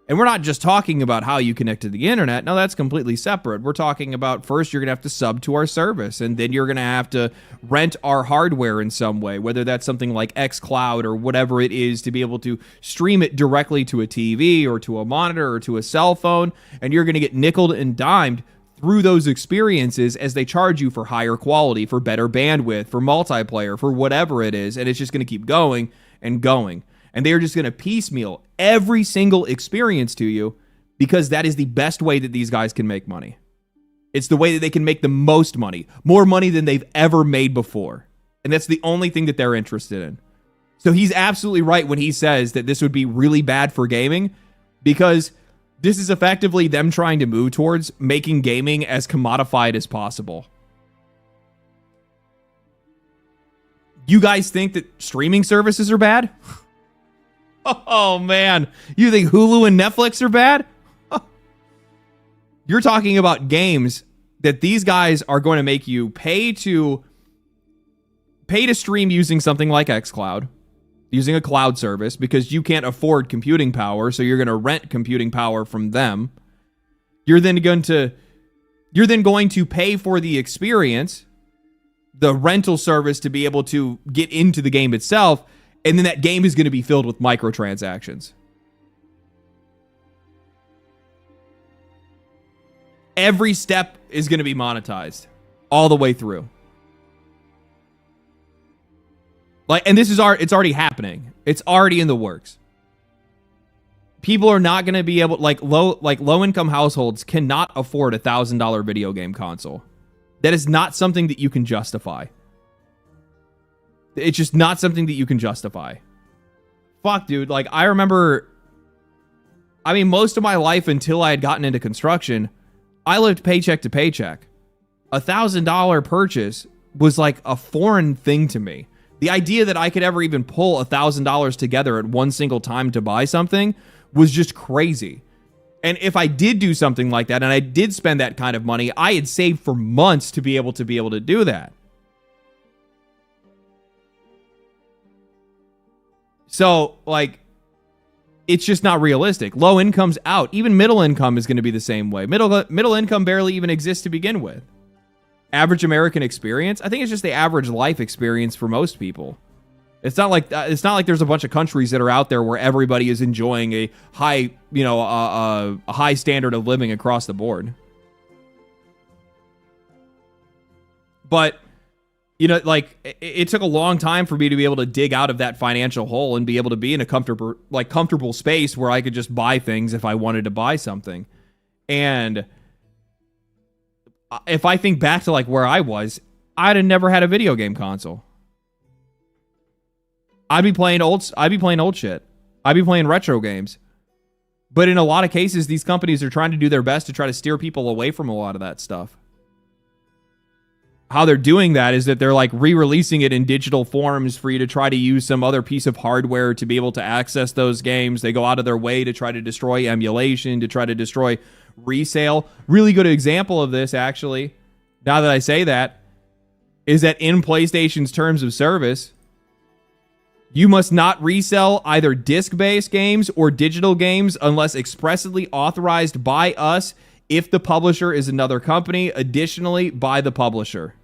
And we're not just talking about how you connect to the internet. No, that's completely separate. We're talking about first you're going to have to sub to our service, and then you're going to have to rent our hardware in some way, whether that's something like xCloud or whatever it is, to be able to stream it directly to a TV or to a monitor or to a cell phone, and you're going to get nickeled and dimed through those experiences as they charge you for higher quality, for better bandwidth, for multiplayer, for whatever it is, and it's just going to keep going and going. And they're just going to piecemeal every single experience to you because that is the best way that these guys can make money. It's the way that they can make the most money, more money than they've ever made before. And that's the only thing that they're interested in. So he's absolutely right when he says that this would be really bad for gaming, because this is effectively them trying to move towards making gaming as commodified as possible. You guys think that streaming services are bad? Oh, man. You think Hulu and Netflix are bad? You're talking about games that these guys are going to make you pay to pay to stream using something like xCloud, using a cloud service, because you can't afford computing power, so you're going to rent computing power from them. You're then going to pay for the experience, the rental service, to be able to get into the game itself, and then that game is going to be filled with microtransactions. Every step is going to be monetized all the way through. And this is it's already happening. It's already in the works. People are not going to be able, low income households cannot afford $1,000 video game console. That is not something that you can justify. It's just not something that you can justify. Fuck, dude. I remember, most of my life until I had gotten into construction, I lived paycheck to paycheck. $1,000 purchase was like a foreign thing to me. The idea that I could ever even pull $1,000 together at one single time to buy something was just crazy. And if I did do something like that, and I did spend that kind of money, I had saved for months to be able to do that. So, it's just not realistic. Low income's out. Even middle income is going to be the same way. Middle income barely even exists to begin with. Average American experience, I think it's just the average life experience for most people. It's not like there's a bunch of countries that are out there where everybody is enjoying a high, a high standard of living across the board. But it took a long time for me to be able to dig out of that financial hole and be able to be in a comfortable space where I could just buy things if I wanted to buy something. And if I think back to where I was, I'd have never had a video game console. I'd be playing old shit. I'd be playing retro games. But in a lot of cases, these companies are trying to do their best to try to steer people away from a lot of that stuff. How they're doing that is that they're re-releasing it in digital forms for you to try to use some other piece of hardware to be able to access those games. They go out of their way to try to destroy emulation, to try to destroy resale. Really good example of this, actually, now that I say that, is that in PlayStation's terms of service, you must not resell either disc-based games or digital games unless expressly authorized by us if the publisher is another company, additionally by the publisher.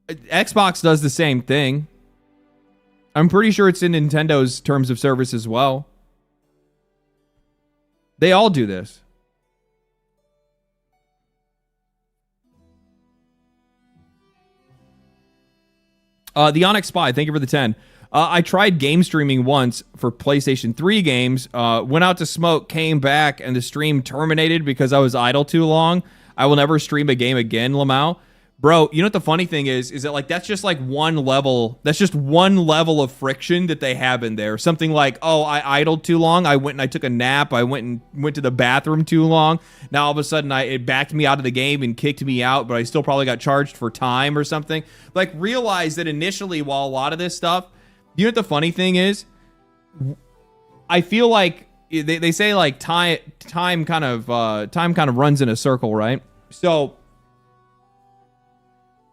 Xbox does the same thing. I'm pretty sure it's in Nintendo's terms of service as well. They all do this. The Onyx Spy, thank you for the 10. I tried game streaming once for PlayStation 3 games, went out to smoke, came back, and the stream terminated because I was idle too long. I will never stream a game again, Lamau. Bro, you know what the funny thing is that that's just one level of friction that they have in there. Something like, oh, I idled too long, I went and I took a nap, I went to the bathroom too long. Now all of a sudden it backed me out of the game and kicked me out, but I still probably got charged for time or something. Realize that initially, while a lot of this stuff, you know what the funny thing is? I feel like they say time kind of runs in a circle, right? So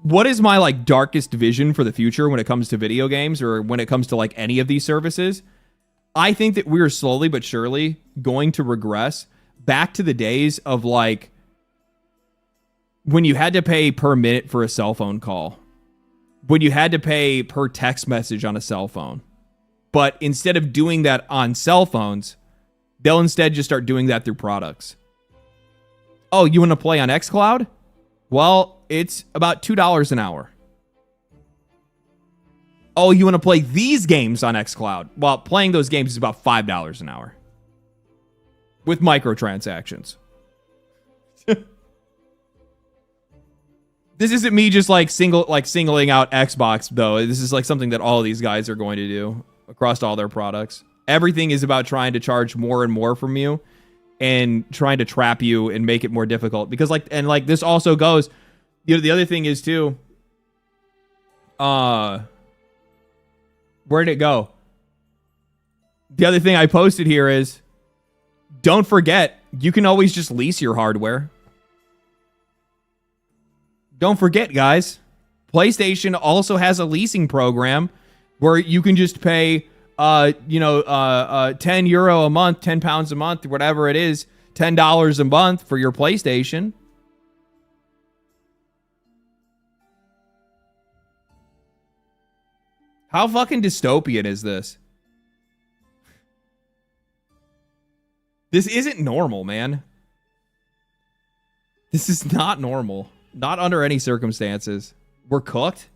what is my darkest vision for the future when it comes to video games or when it comes to any of these services? I think that we're slowly but surely going to regress back to the days of when you had to pay per minute for a cell phone call, when you had to pay per text message on a cell phone. But instead of doing that on cell phones, they'll instead just start doing that through products. Oh, you want to play on xCloud? Well, it's about $2 an hour. Oh, you want to play these games on xCloud? Well, playing those games is about $5 an hour. With microtransactions. This isn't me just singling out Xbox, though. This is something that all of these guys are going to do across all their products. Everything is about trying to charge more and more from you and trying to trap you and make it more difficult. Because this also goes, the other thing is too, where did it go? The other thing I posted here is, don't forget, you can always just lease your hardware. Don't forget, guys, PlayStation also has a leasing program where you can just pay, 10 euro a month, 10 pounds a month, whatever it is, $10 a month for your PlayStation. How fucking dystopian is this? This isn't normal, man. This is not normal. Not under any circumstances. We're cooked.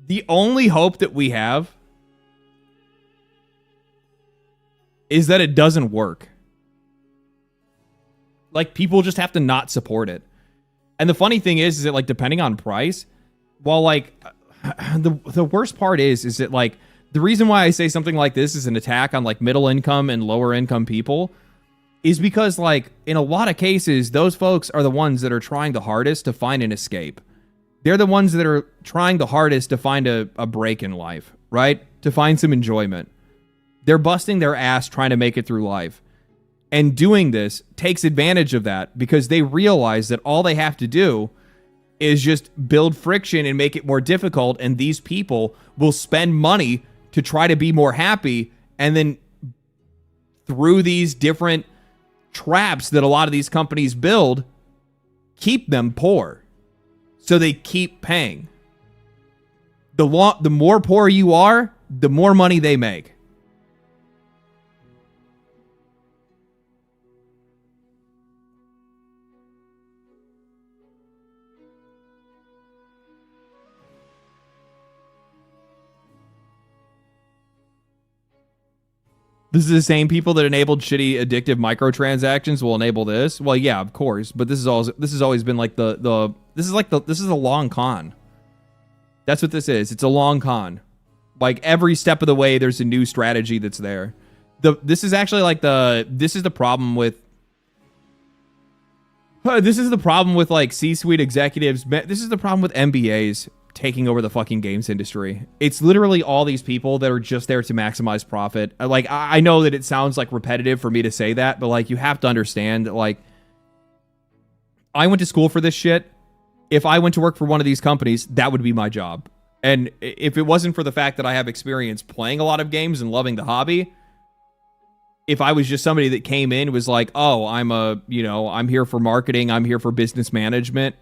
The only hope that we have is that it doesn't work. Like, people just have to not support it. And the funny thing is that, like, depending on price, while, like, the worst part is that, like, the reason why I say something like this is an attack on, like, middle income and lower income people is because, like, in a lot of cases, those folks are the ones that are trying the hardest to find an escape. They're the ones that are trying the hardest to find a break in life, right? To find some enjoyment. They're busting their ass trying to make it through life. And doing this takes advantage of that because they realize that all they have to do is just build friction and make it more difficult, and these people will spend money to try to be more happy, and then through these different traps that a lot of these companies build, keep them poor. So they keep paying. The more poor you are, the more money they make. This is the same people that enabled shitty addictive microtransactions will enable this. Well, yeah, of course, but this has always been like this is a long con. That's what this is. It's a long con. Like, every step of the way, there's a new strategy that's there. This is actually like this is the problem with like C-suite executives. This is the problem with MBAs taking over the fucking games industry. It's literally all these people that are just there to maximize profit. Like, I know that it sounds like repetitive for me to say that, but like, you have to understand that, like, I went to school for this shit. If I went to work for one of these companies, that would be my job. And if it wasn't for the fact that I have experience playing a lot of games and loving the hobby, if I was just somebody that came in and was like, oh, I'm here for marketing, I'm here for business management,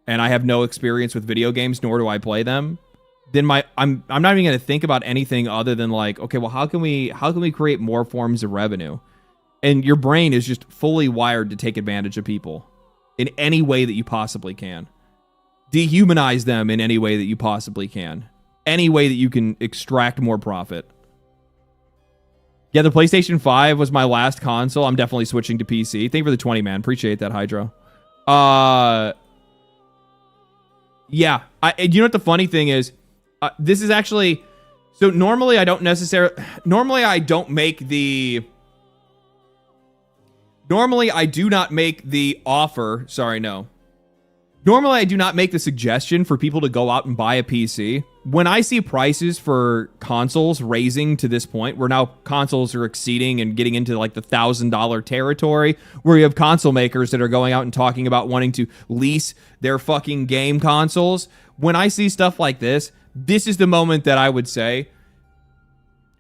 and I have no experience with video games, nor do I play them, then I'm not even going to think about anything other than like, okay, well, how can we create more forms of revenue? And your brain is just fully wired to take advantage of people in any way that you possibly can. Dehumanize them in any way that you possibly can. Any way that you can extract more profit. Yeah, the PlayStation 5 was my last console. I'm definitely switching to PC. Thank you for the 20, man. Appreciate that, Hydro. Yeah, you know what the funny thing is? This is actually... So normally I don't necessarily... Normally I do not make the offer... Sorry, no. Normally I do not make the suggestion for people to go out and buy a PC. When I see prices for consoles raising to this point, where now consoles are exceeding and getting into like the $1,000 territory, where you have console makers that are going out and talking about wanting to lease their fucking game consoles. When I see stuff like this, this is the moment that I would say,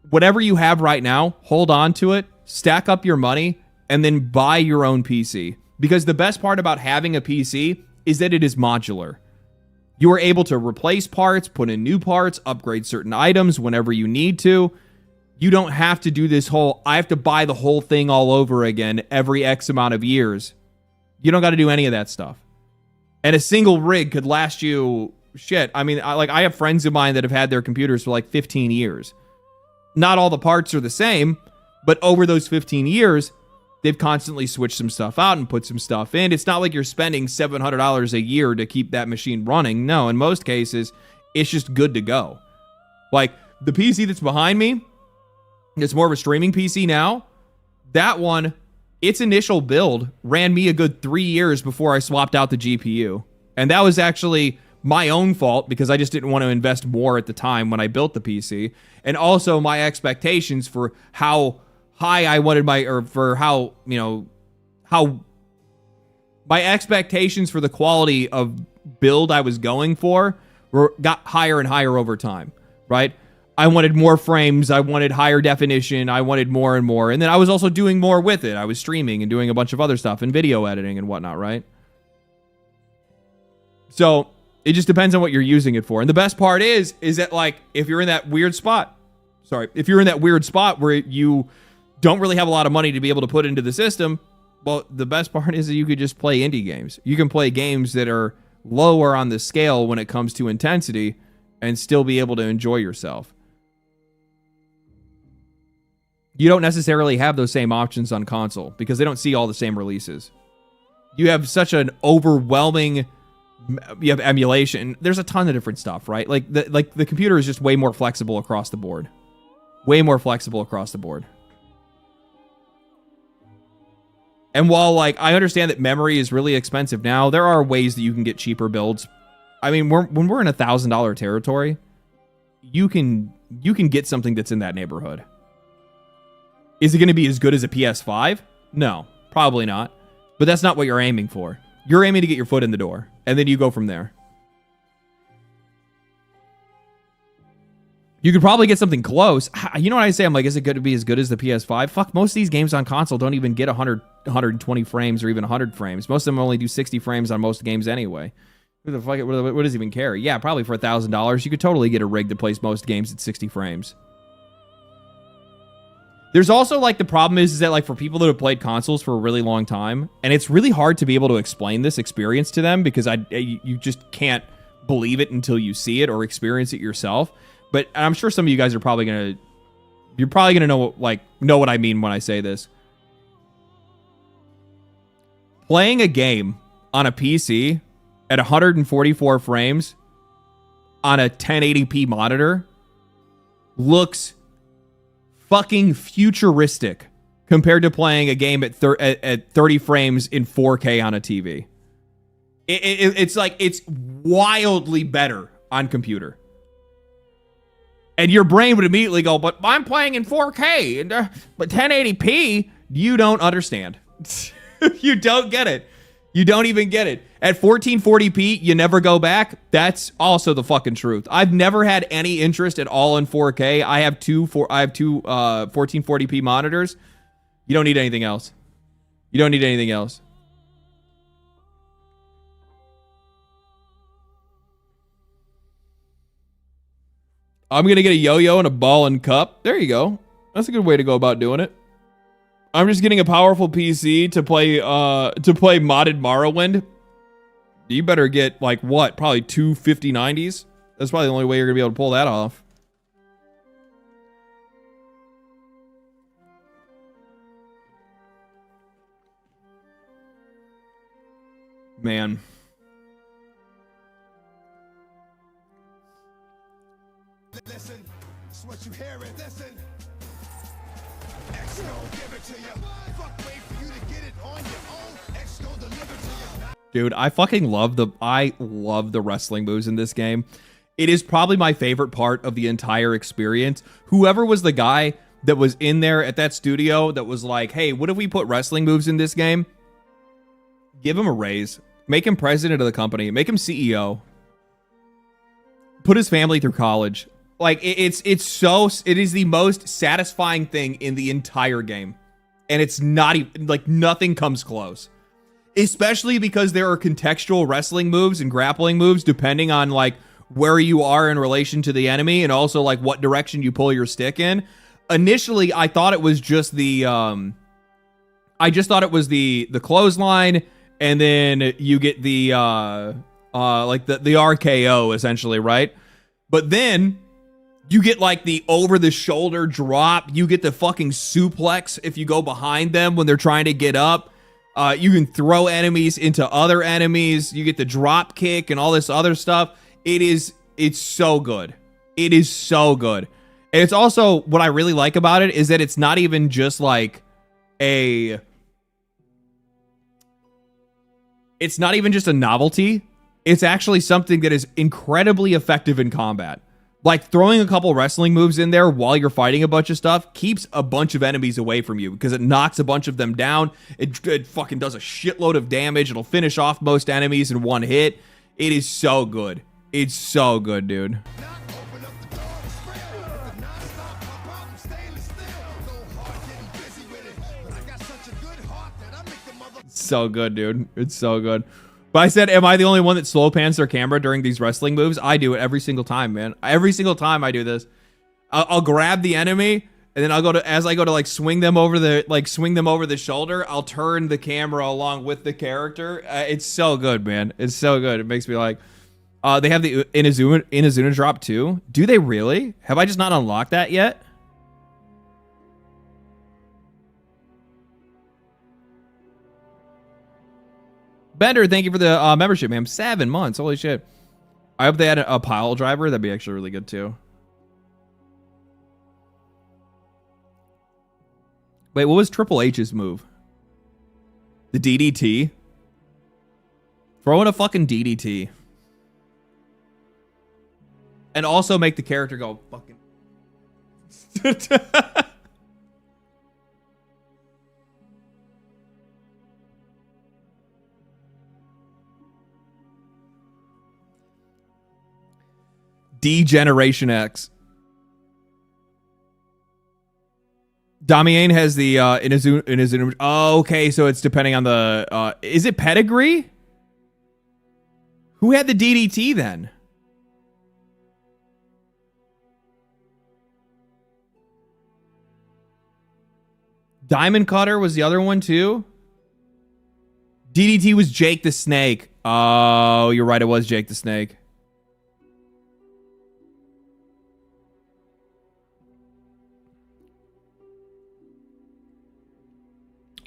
whatever you have right now, hold on to it, stack up your money, and then buy your own PC. Because the best part about having a PC is that it is modular. You are able to replace parts, put in new parts, upgrade certain items whenever you need to. You don't have to do this whole, I have to buy the whole thing all over again every X amount of years. You don't got to do any of that stuff. And a single rig could last you, shit. I mean, I have friends of mine that have had their computers for like 15 years. Not all the parts are the same, but over those 15 years, they've constantly switched some stuff out and put some stuff in. It's not like you're spending $700 a year to keep that machine running. No, in most cases, it's just good to go. Like, the PC that's behind me, it's more of a streaming PC now. That one, its initial build ran me a good 3 years before I swapped out the GPU. And that was actually my own fault because I just didn't want to invest more at the time when I built the PC. And also my expectations for how high I wanted for how, how my expectations for the quality of build I was going for got higher and higher over time, right? I wanted more frames, I wanted higher definition, I wanted more and more. And then I was also doing more with it. I was streaming and doing a bunch of other stuff and video editing and whatnot, right? So it just depends on what you're using it for. And the best part is that, like, if you're in that weird spot where you don't really have a lot of money to be able to put into the system, well, the best part is that you could just play indie games. You can play games that are lower on the scale when it comes to intensity and still be able to enjoy yourself. You don't necessarily have those same options on console because they don't see all the same releases. You have such an overwhelming, you have emulation. There's a ton of different stuff, right? Like the computer is just way more flexible across the board. Way more flexible across the board. And while, like, I understand that memory is really expensive now, there are ways that you can get cheaper builds. I mean, when we're in $1,000 territory, you can get something that's in that neighborhood. Is it going to be as good as a PS5? No, probably not. But that's not what you're aiming for. You're aiming to get your foot in the door, and then you go from there. You could probably get something close. You know what I say? I'm like, is it going to be as good as the PS5? Fuck, most of these games on console don't even get 100, 120 frames or even 100 frames. Most of them only do 60 frames on most games anyway. Who the fuck? What does it even care? Yeah, probably for $1,000, you could totally get a rig that plays most games at 60 frames. There's also, like, the problem is that, like, for people that have played consoles for a really long time, and it's really hard to be able to explain this experience to them because you just can't believe it until you see it or experience it yourself. But I'm sure some of you guys are probably gonna know what I mean when I say this. Playing a game on a PC at 144 frames on a 1080p monitor looks fucking futuristic compared to playing a game at 30 frames in 4K on a TV. It's like, it's wildly better on computer. And your brain would immediately go, but I'm playing in 4K, but 1080p, you don't understand. You don't get it. You don't even get it. At 1440p, you never go back. That's also the fucking truth. I've never had any interest at all in 4K. I have two 1440p monitors. You don't need anything else. You don't need anything else. I'm going to get a yo-yo and a ball and cup. There you go. That's a good way to go about doing it. I'm just getting a powerful PC to play modded Morrowind. You better get, like, what? Probably two 5090s? That's probably the only way you're going to be able to pull that off. Man. Listen, it's what you hear it. Listen. X gon' give it to you. Fuck, wait for you to get it on your own. X gon' deliver to you. Dude, I love the wrestling moves in this game. It is probably my favorite part of the entire experience. Whoever was the guy that was in there at that studio that was like, hey, what if we put wrestling moves in this game? Give him a raise. Make him president of the company. Make him CEO. Put his family through college. Like, it is the most satisfying thing in the entire game. And it's not even, like, nothing comes close. Especially because there are contextual wrestling moves and grappling moves depending on, like, where you are in relation to the enemy and also, like, what direction you pull your stick in. Initially, I thought it was just the, the clothesline, and then you get the, like, the RKO, essentially, right? But then you get, like, the over-the-shoulder drop. You get the fucking suplex if you go behind them when they're trying to get up. You can throw enemies into other enemies. You get the drop kick and all this other stuff. It's so good. It is so good. And it's also, what I really like about it is that it's not even just like it's not even just a novelty. It's actually something that is incredibly effective in combat. Like throwing a couple wrestling moves in there while you're fighting a bunch of stuff keeps a bunch of enemies away from you because it knocks a bunch of them down. It fucking does a shitload of damage. It'll finish off most enemies in one hit. It is so good. It's so good, dude. Knock, open up the door, spray with the non-stop pop out and stainless steel. Go hard, getting busy with it. But I got such a good heart that I make the mother. So good, dude. It's so good. But I said, am I the only one that slow pans their camera during these wrestling moves? I do it every single time, man. Every single time I do this. I'll grab the enemy, and then I'll go to, as I go to like swing them over the shoulder, I'll turn the camera along with the character. It's so good, man. It's so good. It makes me like, they have the Inazuna drop too. Do they really? Have I just not unlocked that yet? Bender, thank you for the membership, man. 7 months. Holy shit. I hope they had a pile driver. That'd be actually really good, too. Wait, what was Triple H's move? The DDT? Throw in a fucking DDT. And also make the character go fucking... D-Generation X. Damian has the Inazuna. Oh, okay, so it's depending on the... is it Pedigree? Who had the DDT then? Diamond Cutter was the other one too? DDT was Jake the Snake. Oh, you're right, it was Jake the Snake.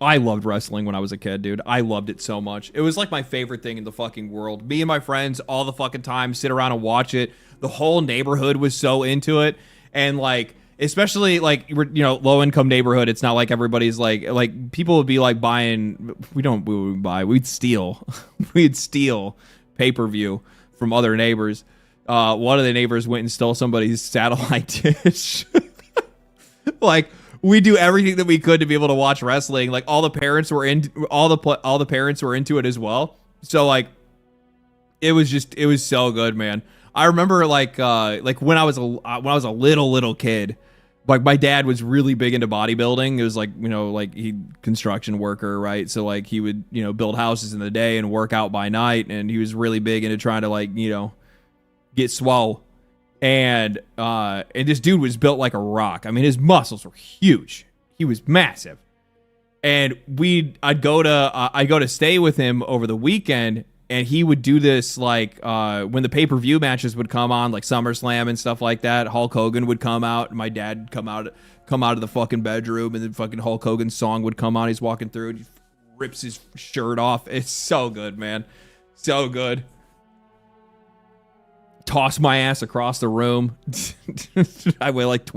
I loved wrestling when I was a kid, dude. I loved it so much. It was like my favorite thing in the fucking world. Me and my friends all the fucking time sit around and watch it. The whole neighborhood was so into it. And like, especially like, you know, low income neighborhood. It's not like everybody's like people would be like buying, we'd steal. We'd steal pay-per-view from other neighbors. One of the neighbors went and stole somebody's satellite dish. Like, we do everything that we could to be able to watch wrestling. Like all the parents were all the parents were into it as well. So like, it was so good, man. I remember like when I was a little kid, like my dad was really big into bodybuilding. It was like, you know, like he construction worker, right? So like he would, you know, build houses in the day and work out by night. And he was really big into trying to like, you know, get swole. And this dude was built like a rock. I mean, his muscles were huge. He was massive. And I'd go to stay with him over the weekend, and he would do this like when the pay-per-view matches would come on, like SummerSlam and stuff like that. Hulk Hogan would come out, and my dad would come out of the fucking bedroom, and then fucking Hulk Hogan's song would come on. He's walking through, and he rips his shirt off. It's so good, man. So good. Toss my ass across the room. I weigh like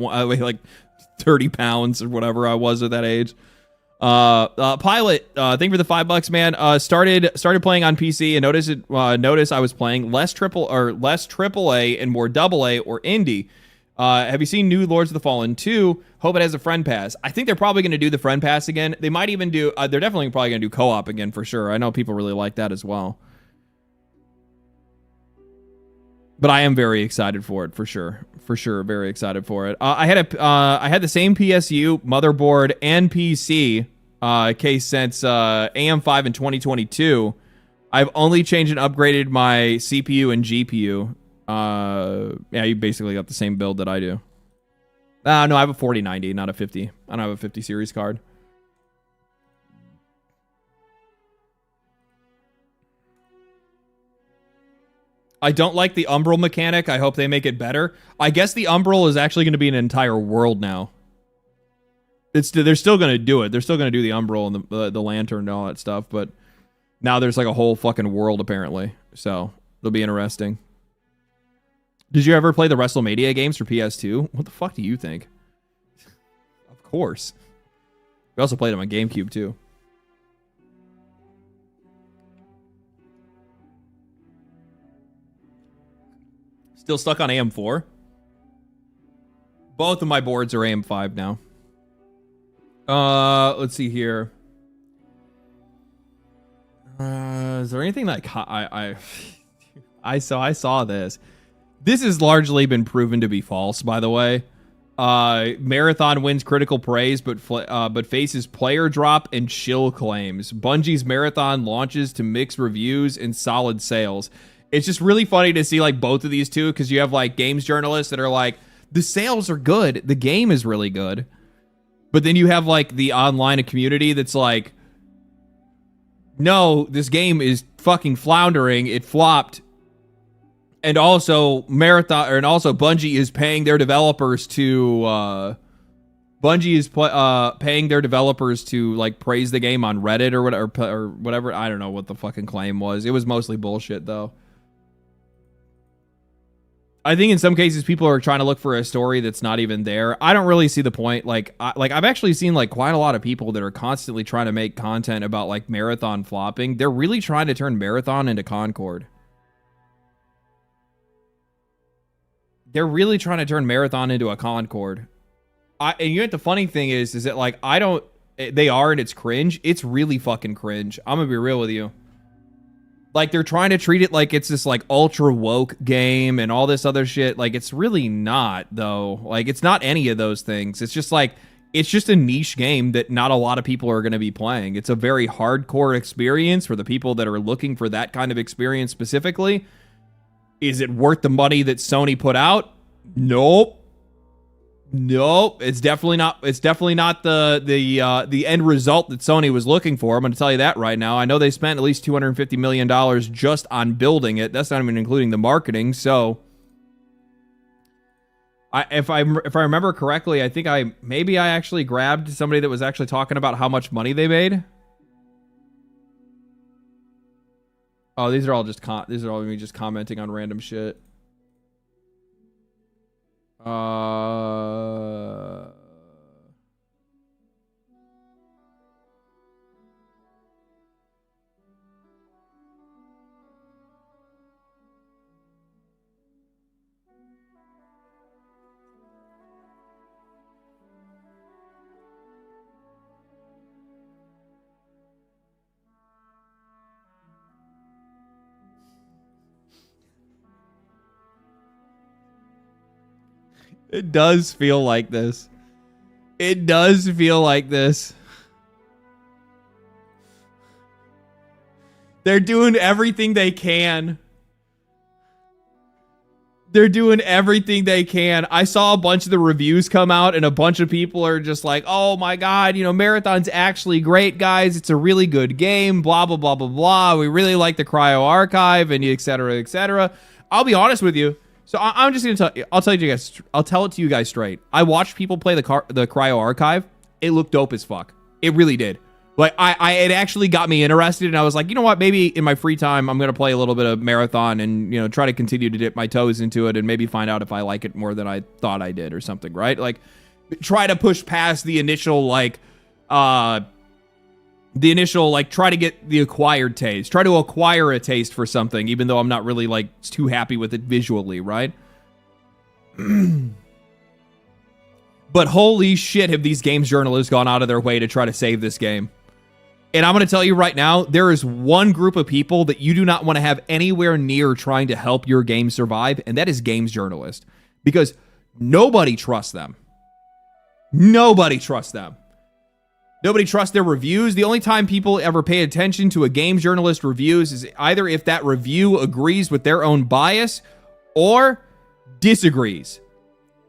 30 pounds or whatever I was at that age. Pilot, thank you for the $5, man. Started playing on PC and notice I was playing less AAA and more AA or indie. Have you seen New Lords of the Fallen 2? Hope it has a friend pass. I think they're probably going to do the friend pass again. They might even do. They're definitely probably going to do co-op again for sure. I know people really like that as well. But I am very excited for it, for sure. For sure, very excited for it. I had the same PSU, motherboard, and PC case since AM5 in 2022. I've only changed and upgraded my CPU and GPU. Yeah, you basically got the same build that I do. No, I have a 4090, not a 50. I don't have a 50 series card. I don't like the Umbral mechanic. I hope they make it better. I guess the Umbral is actually going to be an entire world now. They're still going to do it. They're still going to do the Umbral and the lantern and all that stuff, but now there's like a whole fucking world apparently. So it'll be interesting. Did you ever play the WrestleMania games for PS2? What the fuck do you think? Of course. We also played them on GameCube too. Still stuck on AM4? Both of my boards are AM5 now. Let's see here. Is there anything like I saw this. This has largely been proven to be false, by the way. Marathon wins critical praise, but faces player drop and shill claims. Bungie's Marathon launches to mixed reviews and solid sales. It's just really funny to see like both of these two, because you have like games journalists that are like, the sales are good, the game is really good, but then you have like the online community that's like, no, this game is fucking floundering, it flopped. And also Bungie is paying their developers to paying their developers to like praise the game on Reddit or whatever. I don't know what the fucking claim was. It was mostly bullshit though. I think in some cases people are trying to look for a story that's not even there. I don't really see the point. I've actually seen like quite a lot of people that are constantly trying to make content about like Marathon flopping. They're really trying to turn Marathon into Concord. They're really trying to turn Marathon into a Concord. And you know what the funny thing is that like they are, and it's cringe. It's really fucking cringe. I'm gonna be real with you. Like, they're trying to treat it like it's this, like, ultra woke game and all this other shit. Like, it's really not, though. Like, it's not any of those things. It's just, like, it's just a niche game that not a lot of people are going to be playing. It's a very hardcore experience for the people that are looking for that kind of experience specifically. Is it worth the money that Sony put out? Nope. Nope, it's definitely not. It's definitely not the end result that Sony was looking for. I'm going to tell you that right now. I know they spent at least $250 million just on building it. That's not even including the marketing. So, if I remember correctly, I think I actually grabbed somebody that was actually talking about how much money they made. Oh, these are all me just commenting on random shit. It does feel like this. It does feel like this. They're doing everything they can. They're doing everything they can. I saw a bunch of the reviews come out, and a bunch of people are just like, oh my god, you know, Marathon's actually great, guys. It's a really good game, blah, blah, blah, blah, blah. We really like the Cryo Archive, and et cetera, et cetera. I'll be honest with you. So I'm just gonna tell you. I'll tell it to you guys straight. I watched people play the Cryo Archive. It looked dope as fuck. It really did. Like it actually got me interested, and I was like, you know what? Maybe in my free time, I'm gonna play a little bit of Marathon, and you know, try to continue to dip my toes into it, and maybe find out if I like it more than I thought I did, or something. Right? Like, try to push past the initial try to get the acquired taste. Try to acquire a taste for something, even though I'm not really, like, too happy with it visually, right? But holy shit, have these games journalists gone out of their way to try to save this game. And I'm going to tell you right now, there is one group of people that you do not want to have anywhere near trying to help your game survive, and that is games journalists. Because nobody trusts them. Nobody trusts them. Nobody trusts their reviews. The only time people ever pay attention to a game journalist reviews is either if that review agrees with their own bias or disagrees.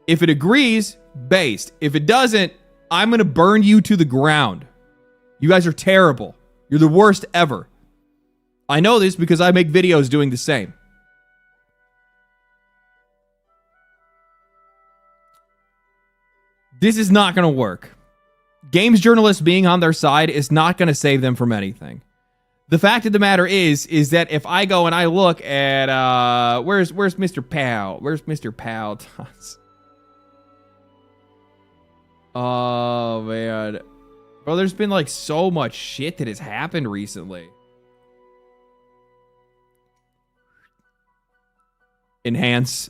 If it agrees, based. If it doesn't, I'm going to burn you to the ground. You guys are terrible. You're the worst ever. I know this because I make videos doing the same. This is not going to work. Games journalists being on their side is not going to save them from anything. The fact of the matter is that if I go and I look at where's Mr. Powell? Where's Mr. Powell? Oh man. Bro, there's been like so much shit that has happened recently. Enhance.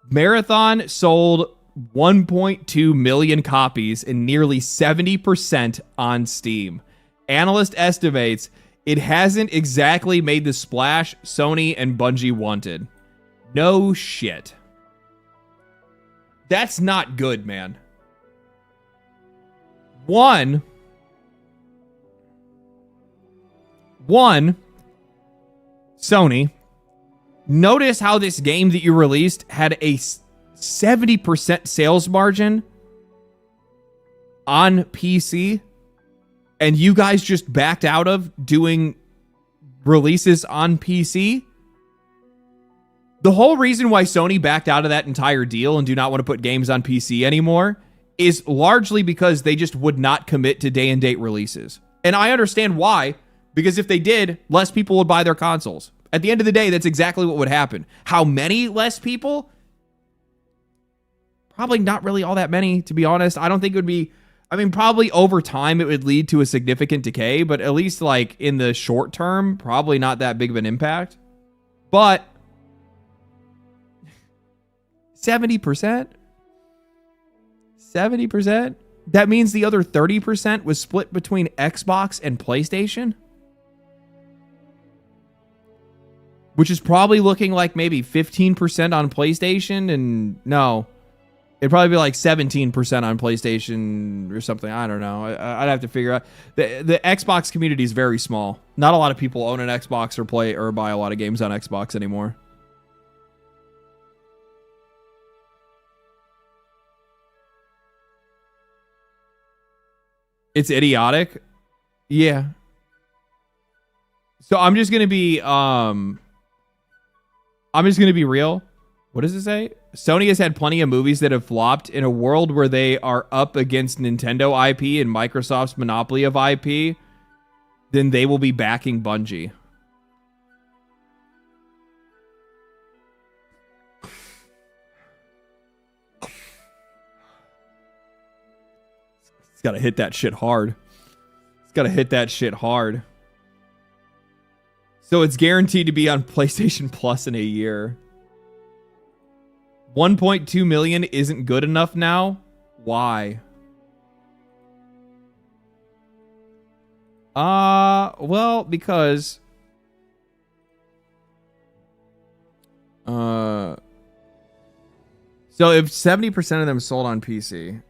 Marathon sold 1.2 million copies and nearly 70% on Steam. Analyst estimates it hasn't exactly made the splash Sony and Bungie wanted. No shit. That's not good, man. One, Sony, notice how this game that you released had a 70% sales margin on PC, and you guys just backed out of doing releases on PC. The whole reason why Sony backed out of that entire deal and do not want to put games on PC anymore is largely because they just would not commit to day-and-date releases. And I understand why, because if they did, less people would buy their consoles. At the end of the day, that's exactly what would happen. How many less people? Probably not really all that many, to be honest. I don't think it would be... I mean, probably over time it would lead to a significant decay, but at least like in the short term, probably not that big of an impact. But 70%? 70%? That means the other 30% was split between Xbox and PlayStation? Which is probably looking like maybe 15% on PlayStation, and no. It'd probably be like 17% on PlayStation or something. I don't know. I'd have to figure out. The Xbox community is very small. Not a lot of people own an Xbox or play or buy a lot of games on Xbox anymore. It's idiotic. Yeah. So I'm just gonna be real. What does it say? Sony has had plenty of movies that have flopped. In a world where they are up against Nintendo IP and Microsoft's monopoly of IP, then they will be backing Bungie. It's got to hit that shit hard. It's got to hit that shit hard. So it's guaranteed to be on PlayStation Plus in a year. 1.2 million isn't good enough now? Why? Well, because so if 70% of them sold on PC,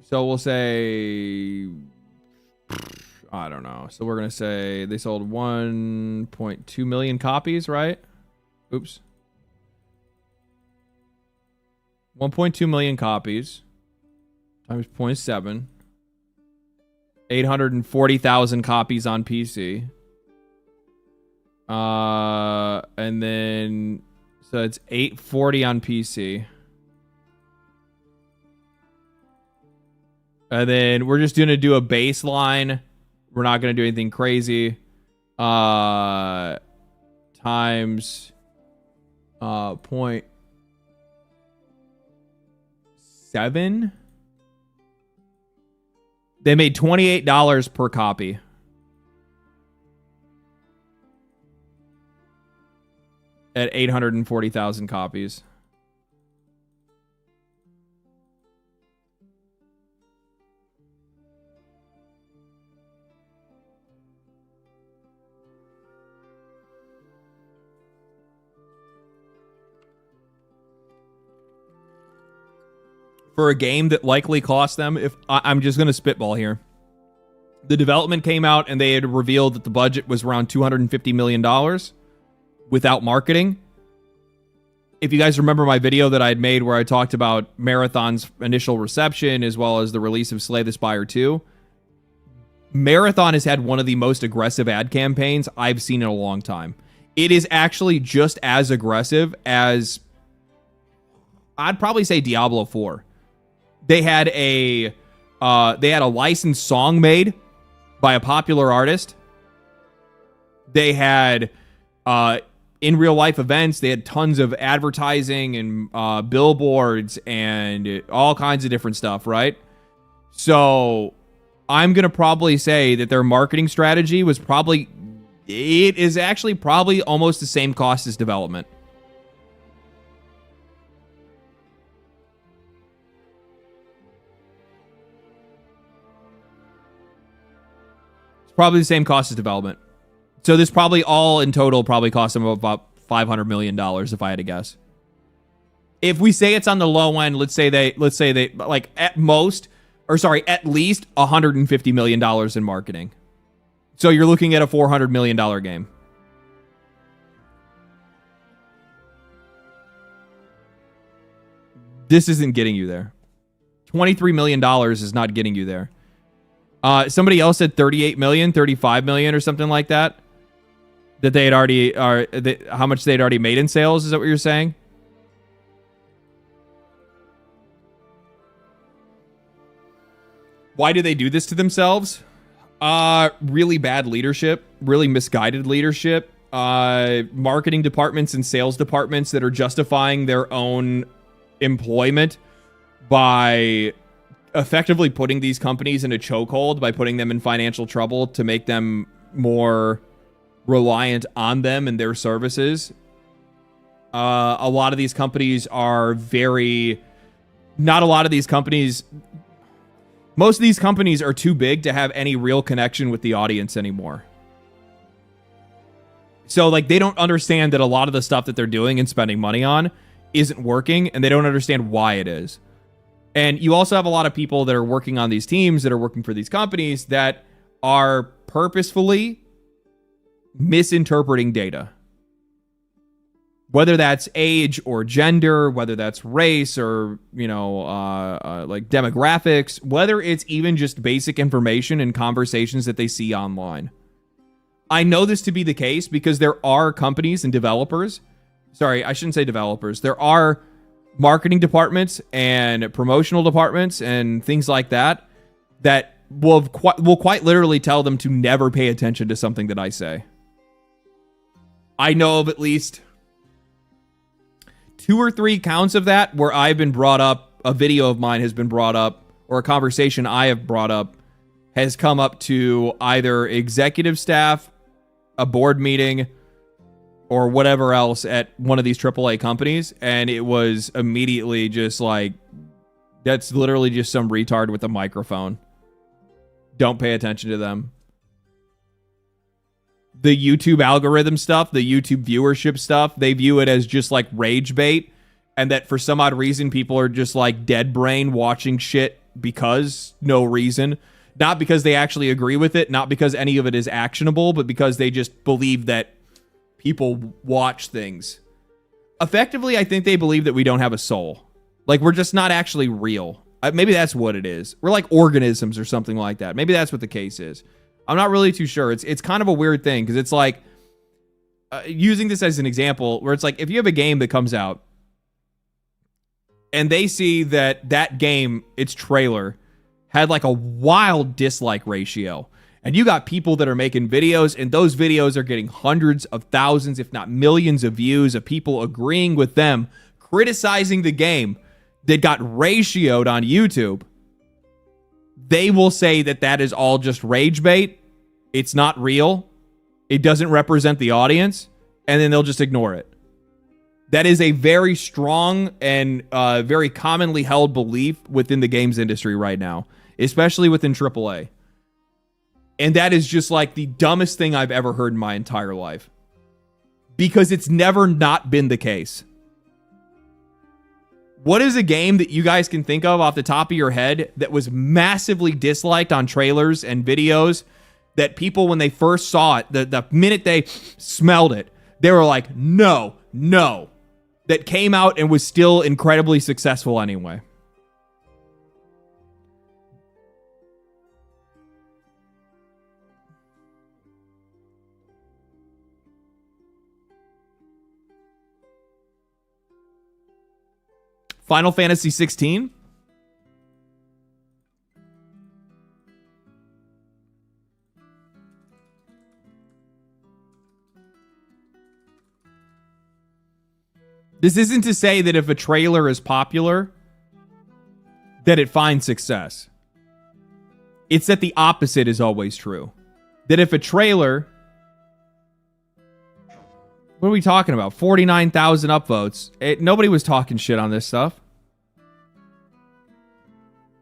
so we'll say, I don't know. So we're going to say they sold 1.2 million copies, right? Oops. 1.2 million copies times 0.7. 840,000 copies on PC. And then, so it's 840 on PC. And then we're just going to do a baseline. We're not going to do anything crazy. Times 0.7. They made $28 per copy. At 840,000 copies. For a game that likely cost them, if I'm just going to spitball here. The development came out and they had revealed that the budget was around $250 million without marketing. If you guys remember my video that I had made where I talked about Marathon's initial reception as well as the release of Slay the Spire 2, Marathon has had one of the most aggressive ad campaigns I've seen in a long time. It is actually just as aggressive as, I'd probably say, Diablo 4. They had a licensed song made by a popular artist. They had in real life events. They had tons of advertising and billboards and all kinds of different stuff, right? So I'm gonna probably say that their marketing strategy was probably, it is actually probably almost the same cost as development. It's probably the same cost as development. So this probably all in total probably cost them about $500 million if I had to guess. If we say it's on the low end, let's say they like at least $150 million in marketing. So you're looking at a $400 million game. This isn't getting you there. $23 million is not getting you there. Somebody else said 38 million, 35 million or something like that. That they had already how much they'd already made in sales, is that what you're saying? Why do they do this to themselves? Really bad leadership, really misguided leadership, marketing departments and sales departments that are justifying their own employment by effectively putting these companies in a chokehold, by putting them in financial trouble to make them more reliant on them and their services. A lot of these companies are most of these companies are too big to have any real connection with the audience anymore. So like they don't understand that a lot of the stuff that they're doing and spending money on isn't working, and they don't understand why it is. And you also have a lot of people that are working on these teams, that are working for these companies, that are purposefully misinterpreting data. Whether that's age or gender, whether that's race or, like demographics, whether it's even just basic information and conversations that they see online. I know this to be the case because there are companies and developers. Sorry, I shouldn't say developers. There are marketing departments and promotional departments and things like that that will quite literally tell them to never pay attention to something that I say. I know of at least 2 or 3 counts of that where I've been brought up, a video of mine has been brought up, or a conversation I have brought up has come up to either executive staff, a board meeting, or whatever else at one of these AAA companies, and it was immediately just like, that's literally just some retard with a microphone. Don't pay attention to them. The YouTube algorithm stuff, the YouTube viewership stuff, they view it as just like rage bait, and that for some odd reason people are just like dead brain watching shit because no reason. Not because they actually agree with it, not because any of it is actionable, but because they just believe that people watch things. Effectively, I think they believe that we don't have a soul. Like, we're just not actually real. Maybe that's what it is. We're like organisms or something like that. Maybe that's what the case is. I'm not really too sure. It's kind of a weird thing, because it's like, using this as an example, where it's like, if you have a game that comes out, and they see that game, its trailer, had like a wild dislike ratio, and you got people that are making videos, and those videos are getting hundreds of thousands, if not millions of views of people agreeing with them, criticizing the game that got ratioed on YouTube. They will say that that is all just rage bait. It's not real. It doesn't represent the audience. And then they'll just ignore it. That is a very strong and very commonly held belief within the games industry right now, especially within AAA. And that is just like the dumbest thing I've ever heard in my entire life. Because it's never not been the case. What is a game that you guys can think of off the top of your head that was massively disliked on trailers and videos, that people, when they first saw it, the minute they smelled it, they were like, no, that came out and was still incredibly successful anyway? Final Fantasy 16? This isn't to say that if a trailer is popular, that it finds success. It's that the opposite is always true. That if a trailer... What are we talking about? 49,000 upvotes. Nobody was talking shit on this stuff.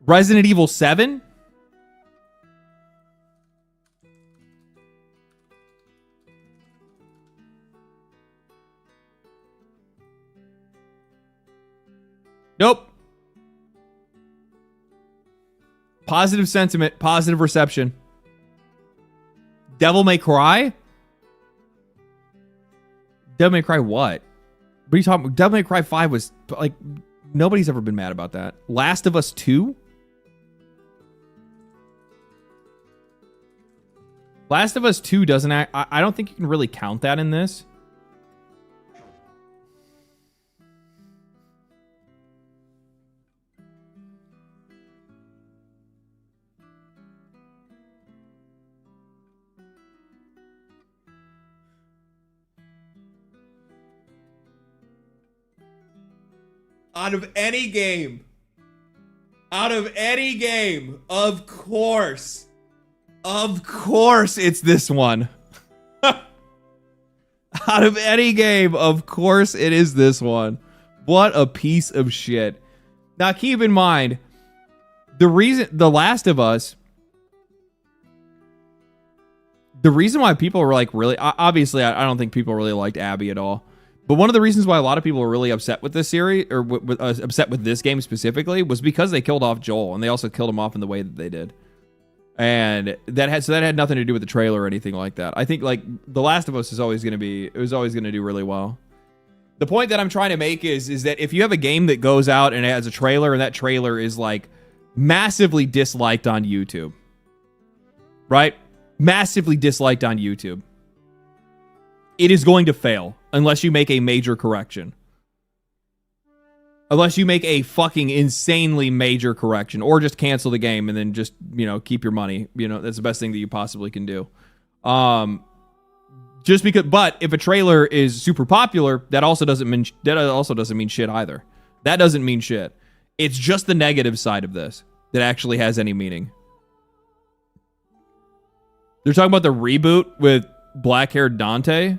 Resident Evil 7? Positive sentiment, positive reception. Devil May Cry? Devil May Cry what? What are you talking about? Devil May Cry 5 was, like, nobody's ever been mad about that. Last of Us 2? Last of Us 2 doesn't act... I don't think you can really count that in this. Out of any game, of course it's this one. Out of any game, of course it is this one. What a piece of shit. Now keep in mind, the reason why people were like really, obviously I don't think people really liked Abby at all. But one of the reasons why a lot of people were really upset with this series, or upset with this game specifically, was because they killed off Joel, and they also killed him off in the way that they did. And that had nothing to do with the trailer or anything like that. I think like The Last of Us was always going to do really well. The point that I'm trying to make is that if you have a game that goes out and it has a trailer, and that trailer is like massively disliked on YouTube, right? Massively disliked on YouTube. It is going to fail unless you make a major correction. Unless you make a fucking insanely major correction, or just cancel the game and then just, keep your money. That's the best thing that you possibly can do. Just because, but if a trailer is super popular, that also doesn't mean shit either. That doesn't mean shit. It's just the negative side of this that actually has any meaning. They're talking about the reboot with black-haired Dante.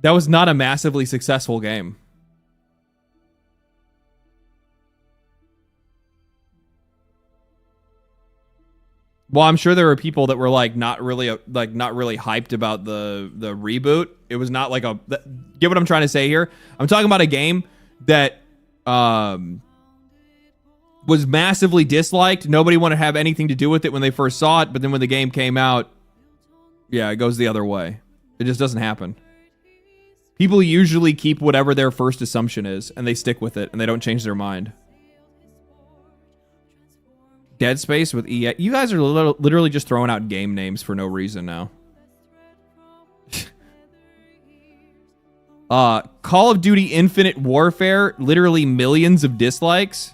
That was not a massively successful game. Well, I'm sure there were people that were not really hyped about the reboot. It was not like get what I'm trying to say here? I'm talking about a game that was massively disliked. Nobody wanted to have anything to do with it when they first saw it, but then when the game came out, yeah, it goes the other way. It just doesn't happen. People usually keep whatever their first assumption is, and they stick with it, and they don't change their mind. Dead Space with EA. You guys are literally just throwing out game names for no reason now. Call of Duty Infinite Warfare, literally millions of dislikes.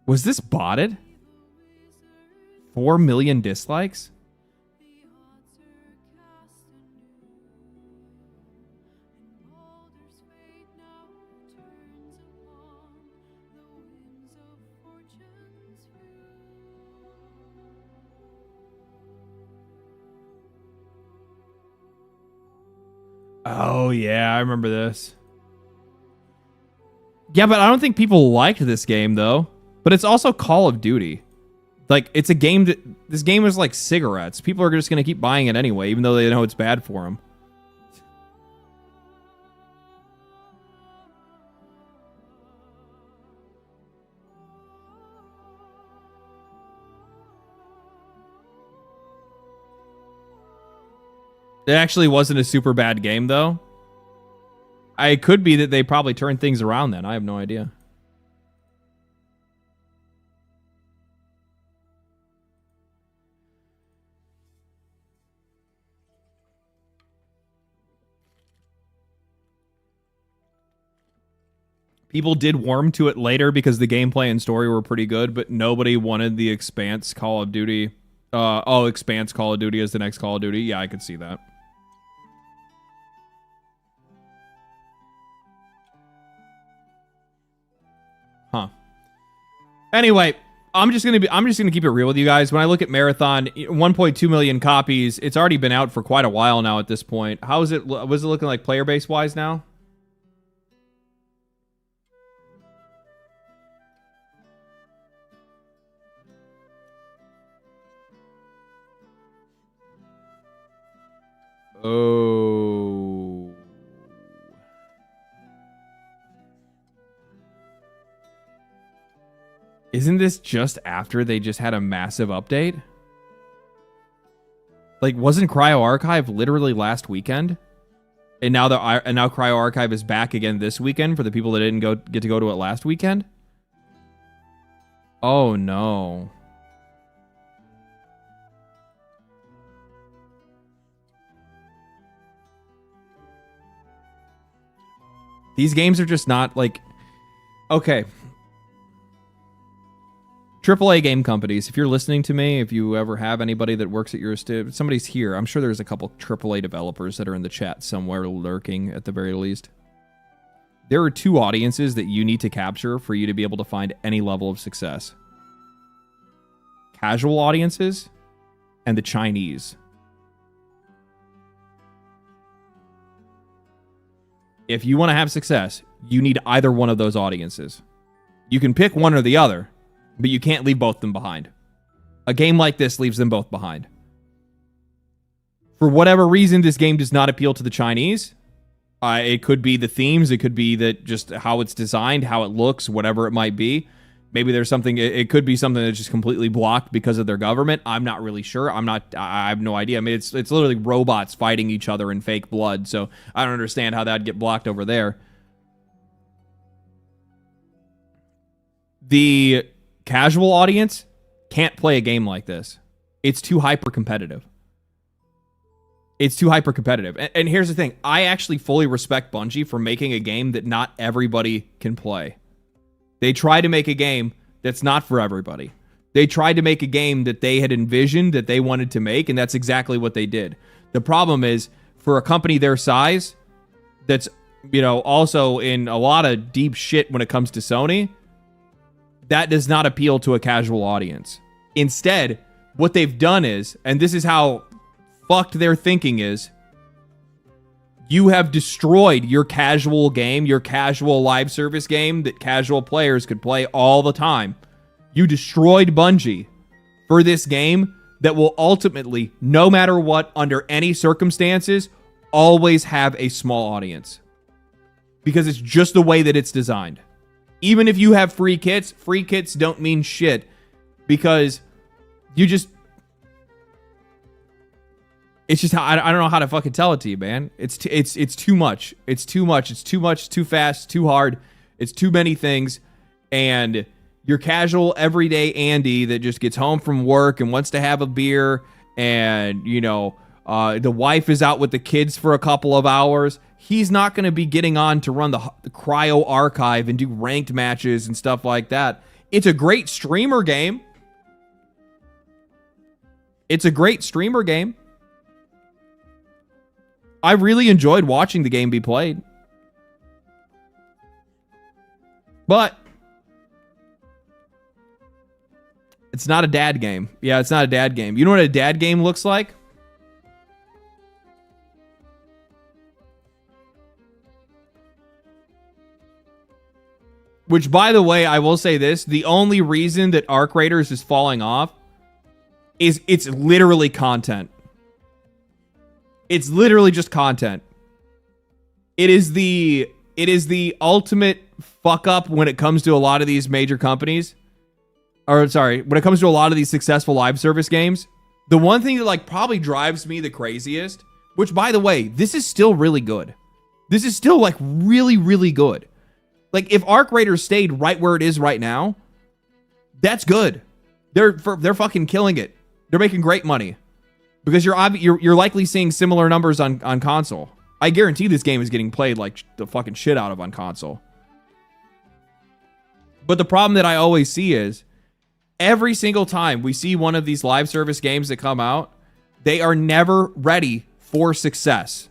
Was this botted? 4 million dislikes? Oh, yeah, I remember this. Yeah, but I don't think people liked this game, though. But it's also Call of Duty. Like, it's a game that... This game is like cigarettes. People are just going to keep buying it anyway, even though they know it's bad for them. It actually wasn't a super bad game, though. It could be that they probably turned things around then. I have no idea. People did warm to it later because the gameplay and story were pretty good, but nobody wanted the Expanse Call of Duty. Expanse Call of Duty as the next Call of Duty. Yeah, I could see that. Huh. Anyway, I'm just gonna keep it real with you guys. When I look at Marathon, 1.2 million copies. It's already been out for quite a while now at this point. How is it? Was it looking like player base wise now? Oh. Isn't this just after they just had a massive update? Like, wasn't Cryo Archive literally last weekend? And now Cryo Archive is back again this weekend for the people that didn't get to go to it last weekend? Oh no. These games are just not like, okay. AAA game companies, if you're listening to me, if you ever have anybody that works at your somebody's here. I'm sure there's a couple AAA developers that are in the chat somewhere lurking at the very least. There are two audiences that you need to capture for you to be able to find any level of success. Casual audiences and the Chinese. If you want to have success, you need either one of those audiences. You can pick one or the other, but you can't leave both of them behind. A game like this leaves them both behind. For whatever reason, this game does not appeal to the Chinese. It could be the themes. It could be that just how it's designed, how it looks, whatever it might be. Maybe there's something, it could be something that's just completely blocked because of their government. I'm not really sure. I have no idea. I mean, it's literally robots fighting each other in fake blood, so I don't understand how that'd get blocked over there. The casual audience can't play a game like this. It's too hyper-competitive. It's too hyper-competitive. And here's the thing. I actually fully respect Bungie for making a game that not everybody can play. They tried to make a game that's not for everybody. They tried to make a game that they had envisioned, that they wanted to make, and that's exactly what they did. The problem is, for a company their size, that's, you know, also in a lot of deep shit when it comes to Sony, that does not appeal to a casual audience. Instead, what they've done is, and this is how fucked their thinking is, you have destroyed your casual game, your casual live service game that casual players could play all the time. You destroyed Bungie for this game that will ultimately, no matter what, under any circumstances, always have a small audience. Because it's just the way that it's designed. Even if you have free kits don't mean shit. Because you just... It's just how I don't know how to fucking tell it to you, man. It's too much. It's too much. It's too much. Too fast. Too hard. It's too many things. And your casual everyday Andy that just gets home from work and wants to have a beer, and you know the wife is out with the kids for a couple of hours. He's not going to be getting on to run the Cryo Archive and do ranked matches and stuff like that. It's a great streamer game. It's a great streamer game. I really enjoyed watching the game be played. But it's not a dad game. Yeah, it's not a dad game. You know what a dad game looks like? Which, by the way, I will say this. The only reason that Arc Raiders is falling off is it's literally content. It's literally just content. It is the ultimate fuck up when it comes to a lot of these major companies. Or sorry, when it comes to a lot of these successful live service games. The one thing that like probably drives me the craziest, which by the way, this is still really good. This is still like really, really good. Like if Arc Raiders stayed right where it is right now, that's good. They're fucking killing it. They're making great money. Because you're likely seeing similar numbers on console. I guarantee this game is getting played like the fucking shit out of on console. But the problem that I always see is every single time we see one of these live service games that come out, they are never ready for success.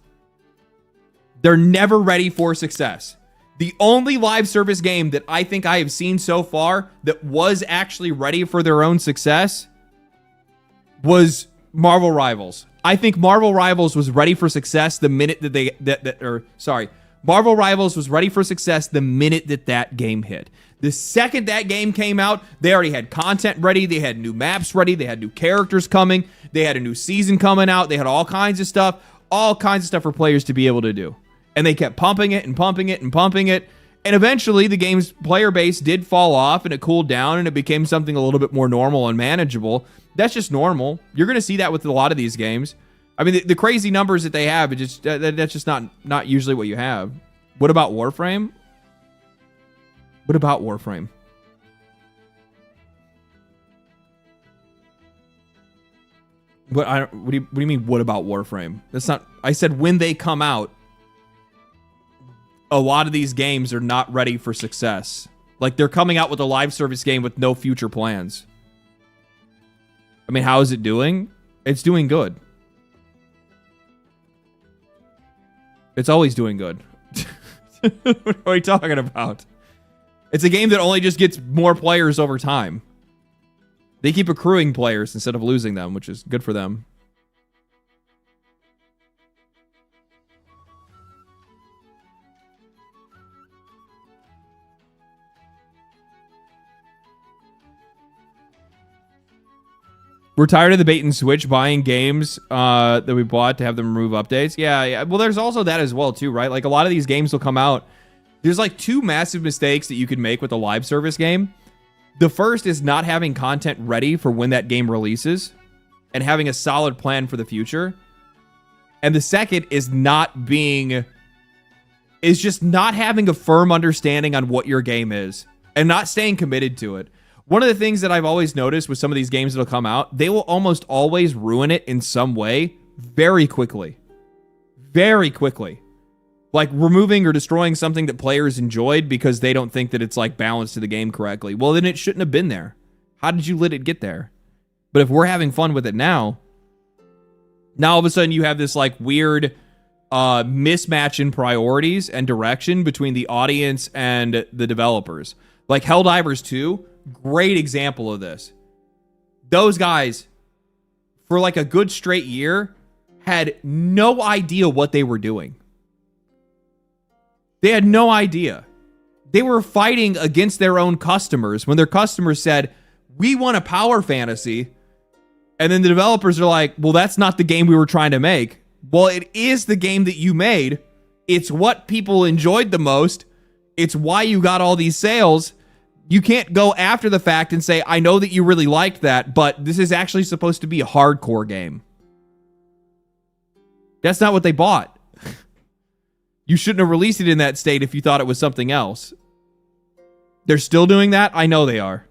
They're never ready for success. The only live service game that I think I have seen so far that was actually ready for their own success was Marvel Rivals. I think Marvel Rivals was ready for success the minute that Marvel Rivals was ready for success the minute that game hit. The second that game came out, they already had content ready, they had new maps ready, they had new characters coming, they had a new season coming out, they had all kinds of stuff for players to be able to do. And they kept pumping it and pumping it and pumping it. And eventually the game's player base did fall off and it cooled down and it became something a little bit more normal and manageable. That's just normal. You're going to see that with a lot of these games. I mean, the crazy numbers that they have, that's just not usually what you have. What about Warframe? What about Warframe? What do you mean, what about Warframe? That's not... I said when they come out, a lot of these games are not ready for success. Like, they're coming out with a live service game with no future plans. I mean, how is it doing? It's doing good. It's always doing good. What are we talking about? It's a game that only just gets more players over time. They keep accruing players instead of losing them, which is good for them. We're tired of the bait and switch, buying games that we bought to have them remove updates. Yeah. Well, there's also that as well, too, right? Like, a lot of these games will come out. There's, like, two massive mistakes that you can make with a live service game. The first is not having content ready for when that game releases and having a solid plan for the future. And the second is just not having a firm understanding on what your game is and not staying committed to it. One of the things that I've always noticed with some of these games that'll come out, they will almost always ruin it in some way very quickly. Very quickly. Like removing or destroying something that players enjoyed because they don't think that it's like balanced to the game correctly. Well, then it shouldn't have been there. How did you let it get there? But if we're having fun with it now all of a sudden you have this like weird mismatch in priorities and direction between the audience and the developers. Like Helldivers 2, great example of this. Those guys, for like a good straight year, had no idea what they were doing. They had no idea. They were fighting against their own customers when their customers said, we want a power fantasy. And then the developers are like, well, that's not the game we were trying to make. Well, it is the game that you made. It's what people enjoyed the most. It's why you got all these sales. You can't go after the fact and say, I know that you really liked that, but this is actually supposed to be a hardcore game. That's not what they bought. You shouldn't have released it in that state if you thought it was something else. They're still doing that? I know they are.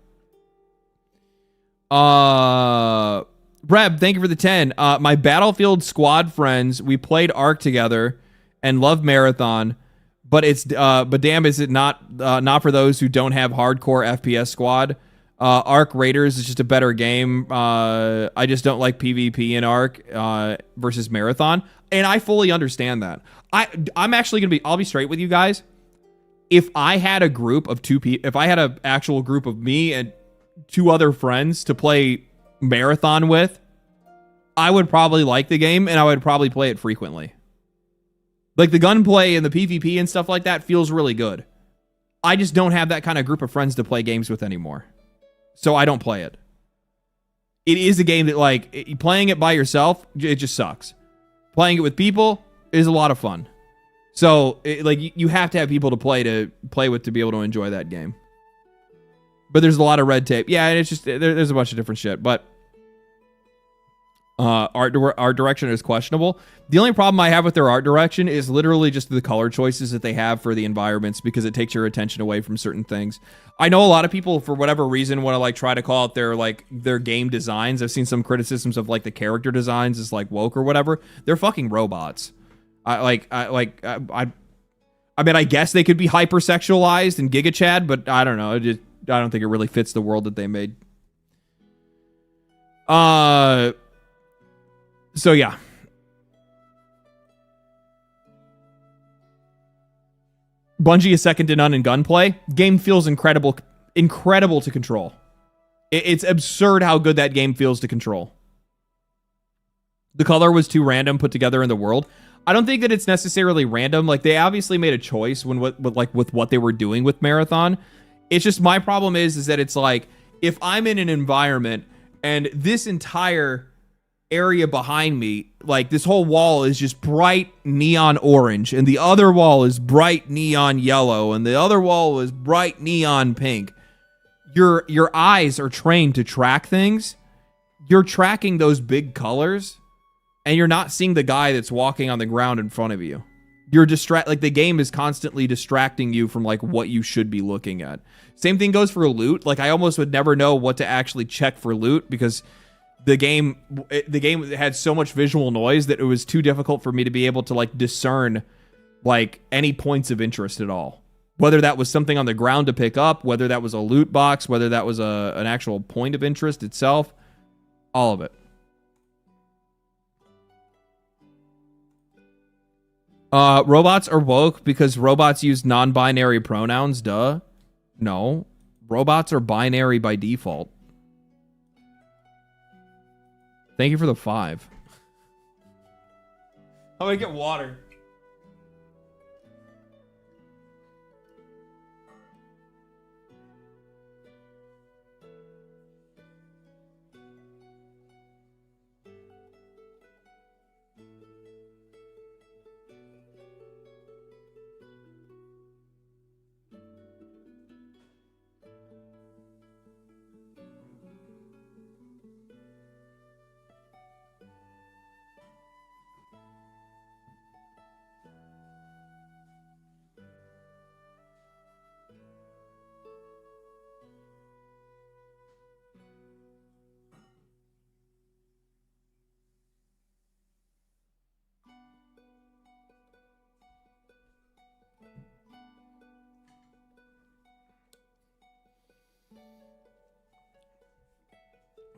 Reb, thank you for the 10. My Battlefield squad friends, we played Ark together and loved Marathon, but damn, is it not for those who don't have hardcore FPS squad? Ark Raiders is just a better game. I just don't like PvP in Ark versus Marathon, and I fully understand that. I'm actually I'll be straight with you guys. If I had a group of two people, if I had an actual group of me and two other friends to play Marathon with, I would probably like the game and I would probably play it frequently. Like the gunplay and the PvP and stuff like that feels really good. I just don't have that kind of group of friends to play games with anymore. So I don't play it. It is a game that, like, playing it by yourself, it just sucks. Playing it with people is a lot of fun. So, you have to have people to play with to be able to enjoy that game. But there's a lot of red tape. Yeah, and it's just, there's a bunch of different shit. But art direction is questionable. The only problem I have with their art direction is literally just the color choices that they have for the environments, because it takes your attention away from certain things. I know a lot of people, for whatever reason, want to like try to call out their game designs. I've seen some criticisms of like the character designs as like woke or whatever. They're fucking robots. I mean, I guess they could be hypersexualized and Giga Chad, but I don't know. I don't think it really fits the world that they made. So yeah. Bungie is second to none in gunplay. Game feels incredible to control. It's absurd how good that game feels to control. The color was too random put together in the world. I don't think that it's necessarily random. Like, they obviously made a choice with what they were doing with Marathon. It's just, my problem is that it's like, if I'm in an environment and this entire area behind me, like this whole wall is just bright neon orange, and the other wall is bright neon yellow, and the other wall is bright neon pink. Your eyes are trained to track things. You're tracking those big colors, and you're not seeing the guy that's walking on the ground in front of you. You're like, the game is constantly distracting you from like what you should be looking at. Same thing goes for loot. Like, I almost would never know what to actually check for loot, because the game had so much visual noise that it was too difficult for me to be able to like discern like any points of interest at all. Whether that was something on the ground to pick up, whether that was a loot box, whether that was an actual point of interest itself, all of it. Robots are woke because robots use non-binary pronouns, duh. No. Robots are binary by default. Thank you for the 5. I'm gonna get water.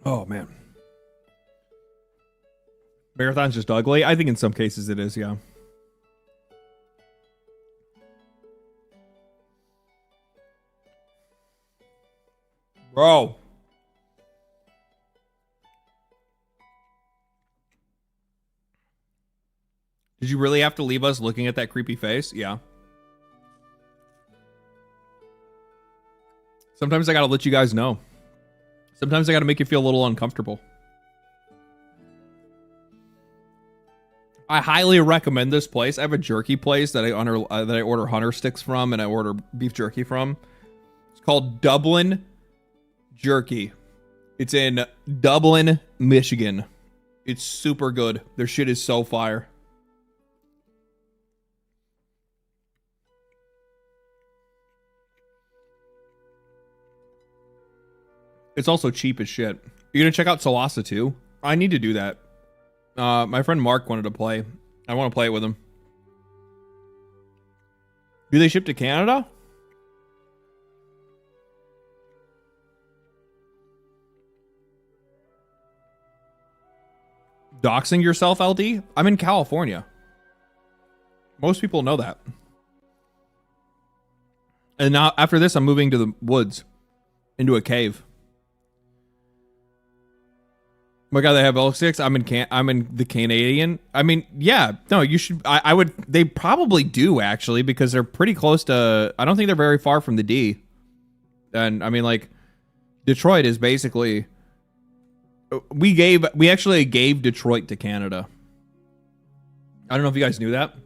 Oh, man. Marathon's just ugly? I think in some cases it is, yeah. Bro. Did you really have to leave us looking at that creepy face? Yeah. Sometimes I gotta let you guys know. Sometimes I gotta make you feel a little uncomfortable. I highly recommend this place. I have a jerky place that I order hunter sticks from, and I order beef jerky from. It's called Dublin Jerky. It's in Dublin, Michigan. It's super good. Their shit is so fire. It's also cheap as shit. You gonna check out Salasa too? I need to do that. My friend Mark wanted to play. I want to play it with him. Do they ship to Canada? Doxing yourself, LD? I'm in California. Most people know that. And now, after this, I'm moving to the woods. Into a cave. Oh my God, they have L6. I'm in the Canadian. I mean, yeah, no, you should. I would. They probably do actually, because they're pretty close to. I don't think they're very far from the D. And I mean, like, Detroit is basically. We actually gave Detroit to Canada. I don't know if you guys knew that.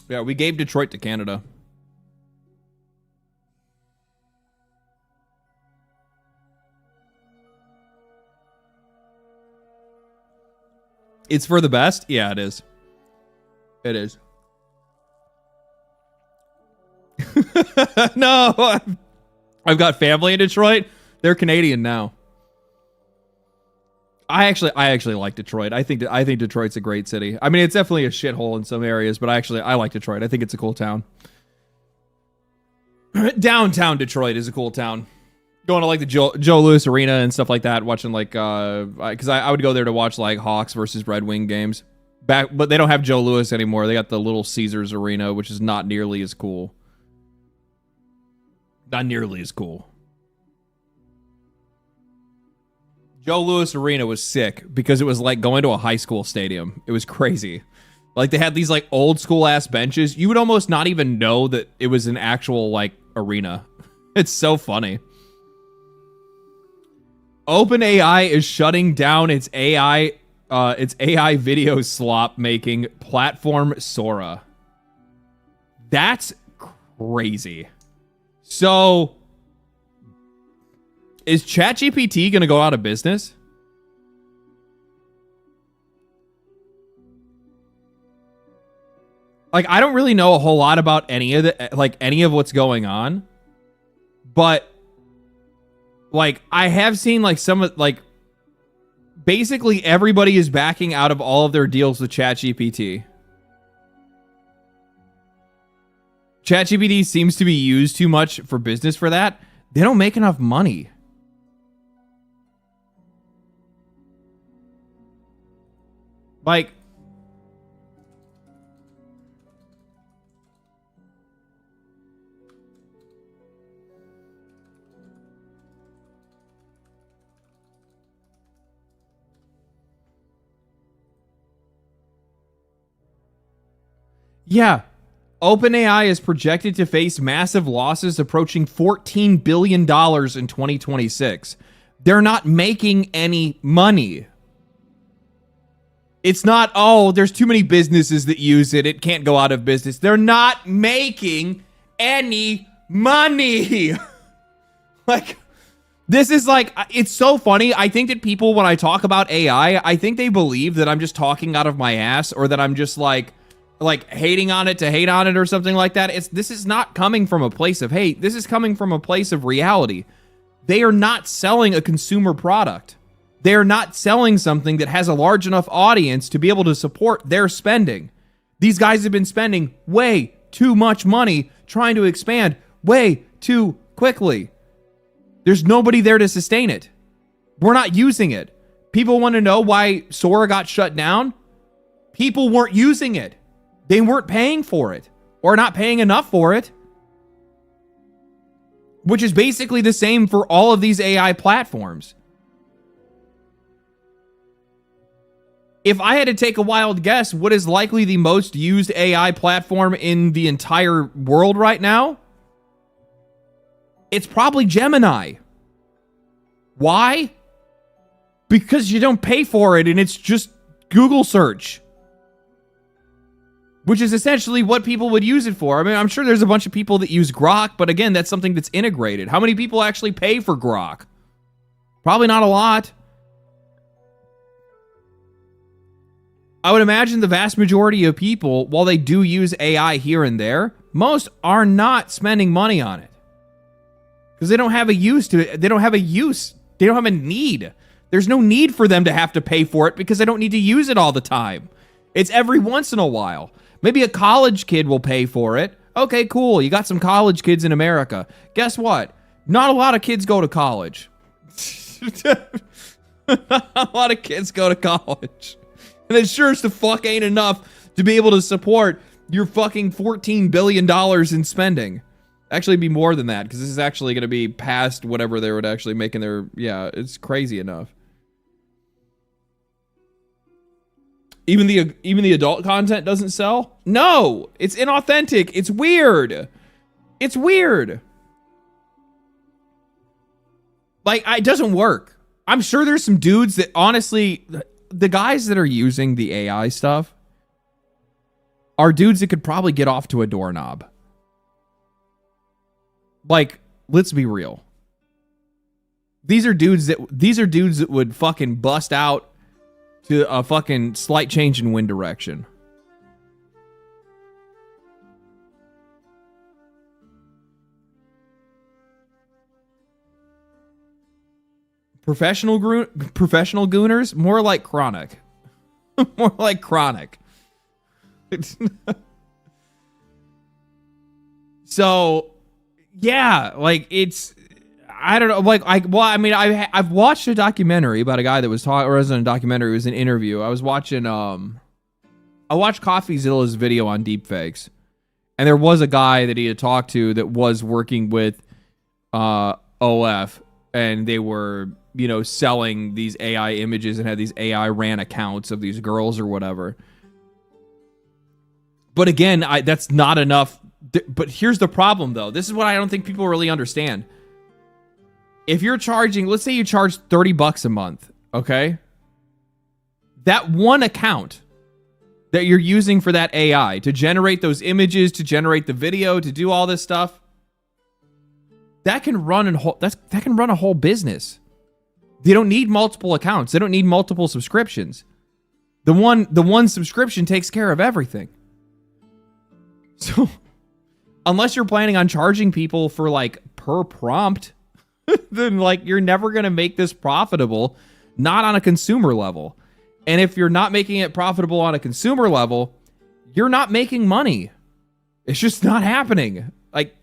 Yeah, we gave Detroit to Canada. It's for the best? Yeah, it is. It is. No, I've got family in Detroit. They're Canadian now. I actually like Detroit. I think Detroit's a great city. I mean, it's definitely a shithole in some areas, but I like Detroit. I think it's a cool town. Downtown Detroit is a cool town. Going to like the Joe Louis Arena and stuff like that, watching like because I would go there to watch like Hawks versus Red Wing games. But they don't have Joe Louis anymore. They got the Little Caesars Arena, which is not nearly as cool. Not nearly as cool. Joe Louis Arena was sick because it was like going to a high school stadium. It was crazy. Like they had these like old school ass benches. You would almost not even know that it was an actual like arena. It's so funny. OpenAI is shutting down its AI video slop making platform Sora. That's crazy. So, is ChatGPT going to go out of business? Like, I don't really know a whole lot about any of what's going on, but like, I have seen like basically everybody is backing out of all of their deals with ChatGPT. ChatGPT seems to be used too much for business for that. They don't make enough money. Like, yeah. OpenAI is projected to face massive losses approaching $14 billion in 2026. They're not making any money. It's not, oh, there's too many businesses that use it. It can't go out of business. They're not making any money. Like, this is like, it's so funny. I think that people, when I talk about AI, I think they believe that I'm just talking out of my ass or that I'm just like hating on it to hate on it or something like that. This is not coming from a place of hate. This is coming from a place of reality. They are not selling a consumer product. They are not selling something that has a large enough audience to be able to support their spending. These guys have been spending way too much money trying to expand way too quickly. There's nobody there to sustain it. We're not using it. People want to know why Sora got shut down. People weren't using it. They weren't paying for it or not paying enough for it, which is basically the same for all of these AI platforms. If I had to take a wild guess, what is likely the most used AI platform in the entire world right now? It's probably Gemini. Why? Because you don't pay for it and it's just Google search. Which is essentially what people would use it for. I mean, I'm sure there's a bunch of people that use Grok, but again, that's something that's integrated. How many people actually pay for Grok? Probably not a lot. I would imagine the vast majority of people, while they do use AI here and there, most are not spending money on it. Because they don't have a use to it. They don't have a use. They don't have a need. There's no need for them to have to pay for it because they don't need to use it all the time. It's every once in a while. Maybe a college kid will pay for it. Okay, cool. You got some college kids in America. Guess what? Not a lot of kids go to college. Not a lot of kids go to college. And it sure as the fuck ain't enough to be able to support your fucking $14 billion in spending. Actually, be more than that, because this is actually going to be past whatever they would actually make in their... Yeah, it's crazy enough. Even the adult content doesn't sell? No! It's inauthentic. It's weird. It's weird. Like, it doesn't work. I'm sure there's some dudes that, honestly... The guys that are using the AI stuff are dudes that could probably get off to a doorknob. Like, let's be real. These are dudes that would fucking bust out to a fucking slight change in wind direction. Professional gooners? More like chronic. More like chronic. So, yeah, like, it's... I don't know, like, I've watched a documentary about a guy that was talking, or wasn't a documentary, it was an interview. I was watching, I watched CoffeeZilla's video on deepfakes, and there was a guy that he had talked to that was working with OF, and they were, you know, selling these AI images and had these AI ran accounts of these girls or whatever. But again, that's not enough. But here's the problem, though. This is what I don't think people really understand. If you're charging, let's say you charge $30 a month, okay? That one account that you're using for that AI to generate those images, to generate the video, to do all this stuff, that can run a whole business. They don't need multiple accounts. They don't need multiple subscriptions. The one subscription takes care of everything. So, unless you're planning on charging people for like per prompt, then like you're never going to make this profitable, not on a consumer level. And if you're not making it profitable on a consumer level, you're not making money. It's just not happening. Like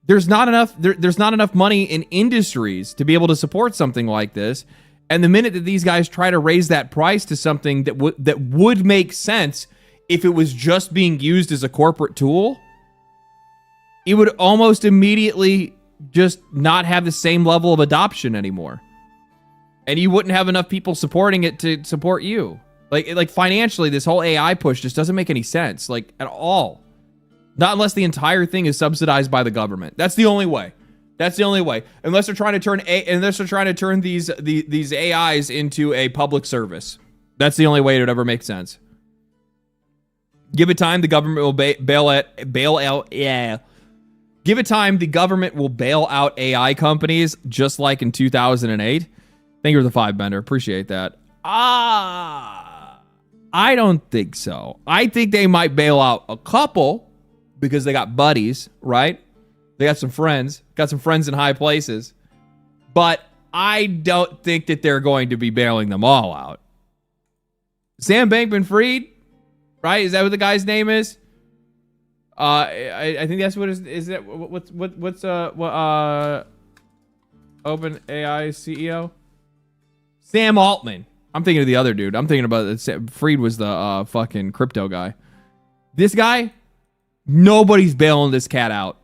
there's not enough money in industries to be able to support something like this. And the minute that these guys try to raise that price to something that would make sense if it was just being used as a corporate tool, it would almost immediately just not have the same level of adoption anymore. And you wouldn't have enough people supporting it to support you. Like financially, this whole AI push just doesn't make any sense, like at all. Not unless the entire thing is subsidized by the government. That's the only way. That's the only way. Unless they're trying to turn these AIs into a public service. That's the only way it would ever make sense. Give it time, the government will bail out. Yeah. Give it time, the government will bail out AI companies, just like in 2008. Thank you for the 5-bender. Appreciate that. I don't think so. I think they might bail out a couple because they got buddies, right? They got some friends in high places. But I don't think that they're going to be bailing them all out. Sam Bankman-Fried, right? Is that what the guy's name is? I think that's what is that what's OpenAI CEO? Sam Altman. I'm thinking of the other dude. I'm thinking about Fried was the fucking crypto guy. This guy, nobody's bailing this cat out.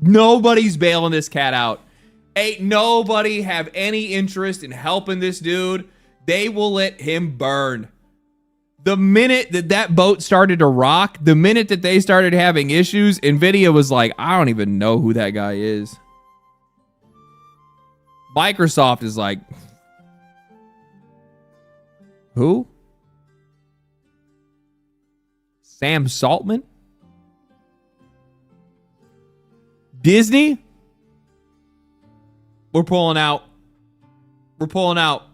Nobody's bailing this cat out. Ain't nobody have any interest in helping this dude. They will let him burn. The minute that boat started to rock, the minute that they started having issues, Nvidia was like, I don't even know who that guy is. Microsoft is like, who? Sam Saltman? Disney? We're pulling out. We're pulling out.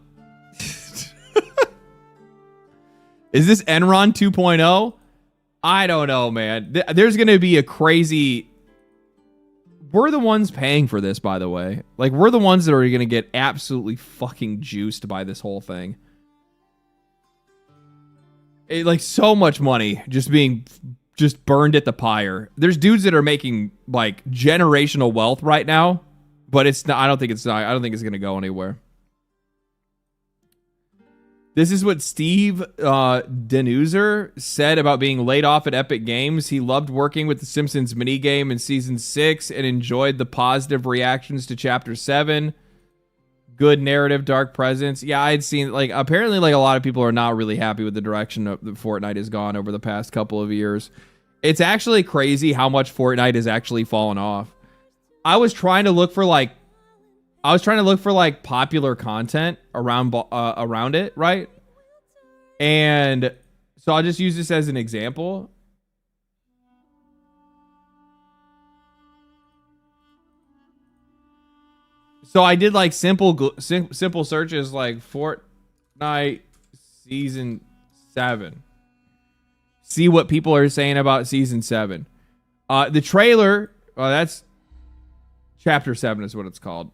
Is this Enron 2.0? I don't know, man. There's going to be a crazy... We're the ones paying for this, by the way. Like, we're the ones that are going to get absolutely fucking juiced by this whole thing. Like, so much money just being burned at the pyre. There's dudes that are making, like, generational wealth right now, but it's not... I don't think it's going to go anywhere. This is what Steve Denuser said about being laid off at Epic Games. He loved working with the Simpsons minigame in Season 6 and enjoyed the positive reactions to Chapter 7. Good narrative, dark presence. Yeah, I'd seen, like, apparently, like, a lot of people are not really happy with the direction that Fortnite has gone over the past couple of years. It's actually crazy how much Fortnite has actually fallen off. I was trying to look for, like, popular content around it, right? And so I'll just use this as an example. So I did like simple searches like Fortnite Season 7. See what people are saying about Season 7. The trailer, that's Chapter 7 is what it's called.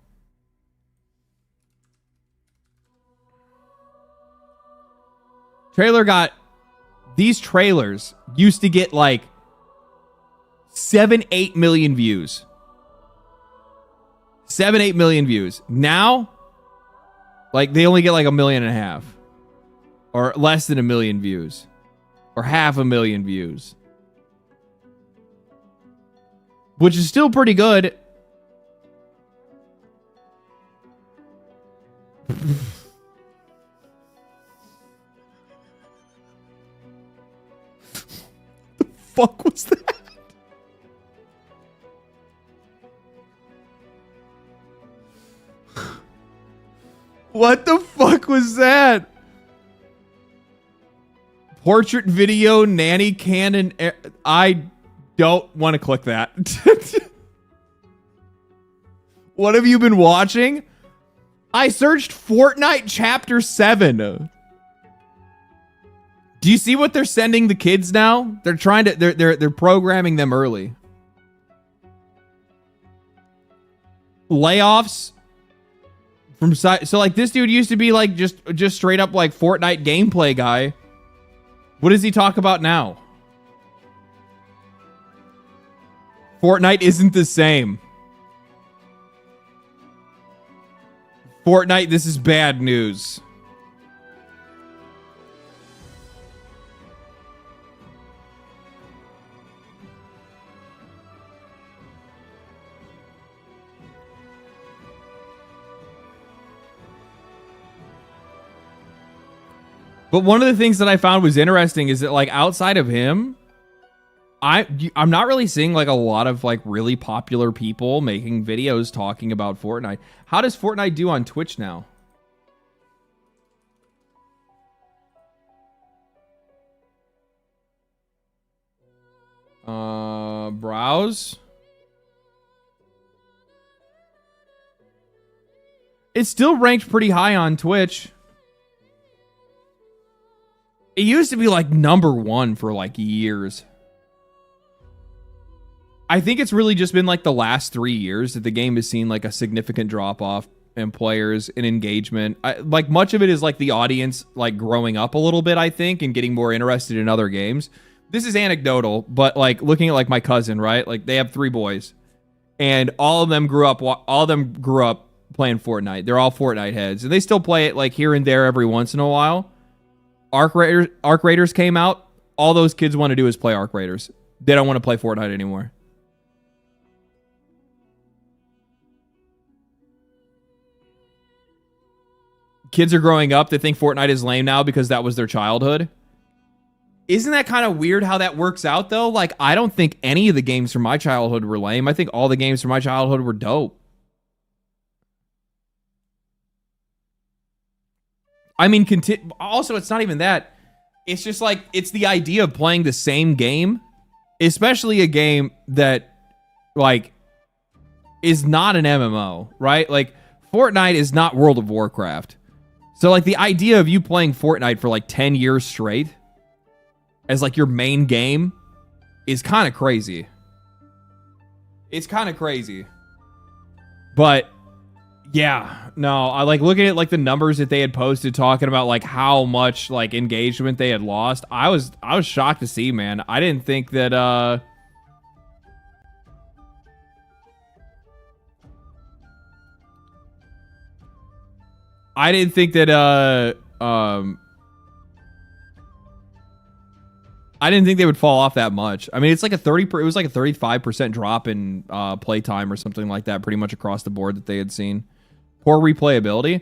These trailers used to get like 7-8 million views. 7-8 million views. Now, like, they only get like 1.5 million or less than 1 million views. or 500,000 views, which is still pretty good. The fuck was that? What the fuck was that? Portrait video nanny cannon. I don't want to click that. What have you been watching? I searched Fortnite Chapter 7. Do you see what they're sending the kids now? They're trying to they're programming them early. Layoffs from side. So like this dude used to be like just straight up like Fortnite gameplay guy. What does he talk about now? Fortnite isn't the same. Fortnite, this is bad news. But one of the things that I found was interesting is that like outside of him, I'm not really seeing like a lot of like really popular people making videos talking about Fortnite. How does Fortnite do on Twitch now? Browse. It's still ranked pretty high on Twitch. It used to be like #1 for like years. I think it's really just been like the last 3 years that the game has seen like a significant drop off in players and engagement. Like much of it is like the audience like growing up a little bit, I think, and getting more interested in other games. This is anecdotal, but like looking at like my cousin, right? Like they have 3 boys, and all of them grew up playing Fortnite. They're all Fortnite heads, and they still play it like here and there every once in a while. Arc Raiders came out. All those kids want to do is play Arc Raiders. They don't want to play Fortnite anymore. Kids are growing up. They think Fortnite is lame now because that was their childhood. Isn't that kind of weird how that works out, though? Like, I don't think any of the games from my childhood were lame. I think all the games from my childhood were dope. I mean, also, it's not even that. It's just like, it's the idea of playing the same game, especially a game that, like, is not an MMO, right? Like, Fortnite is not World of Warcraft. So, like, the idea of you playing Fortnite for, like, 10 years straight as, like, your main game is kind of crazy. It's kind of crazy. But, yeah, no, I, like, looking at, like, the numbers that they had posted talking about, like, how much, like, engagement they had lost, I was shocked to see, man. I didn't think that, I didn't think they would fall off that much. I mean, it's like it was like a 35% drop in playtime or something like that, pretty much across the board that they had seen. Poor replayability.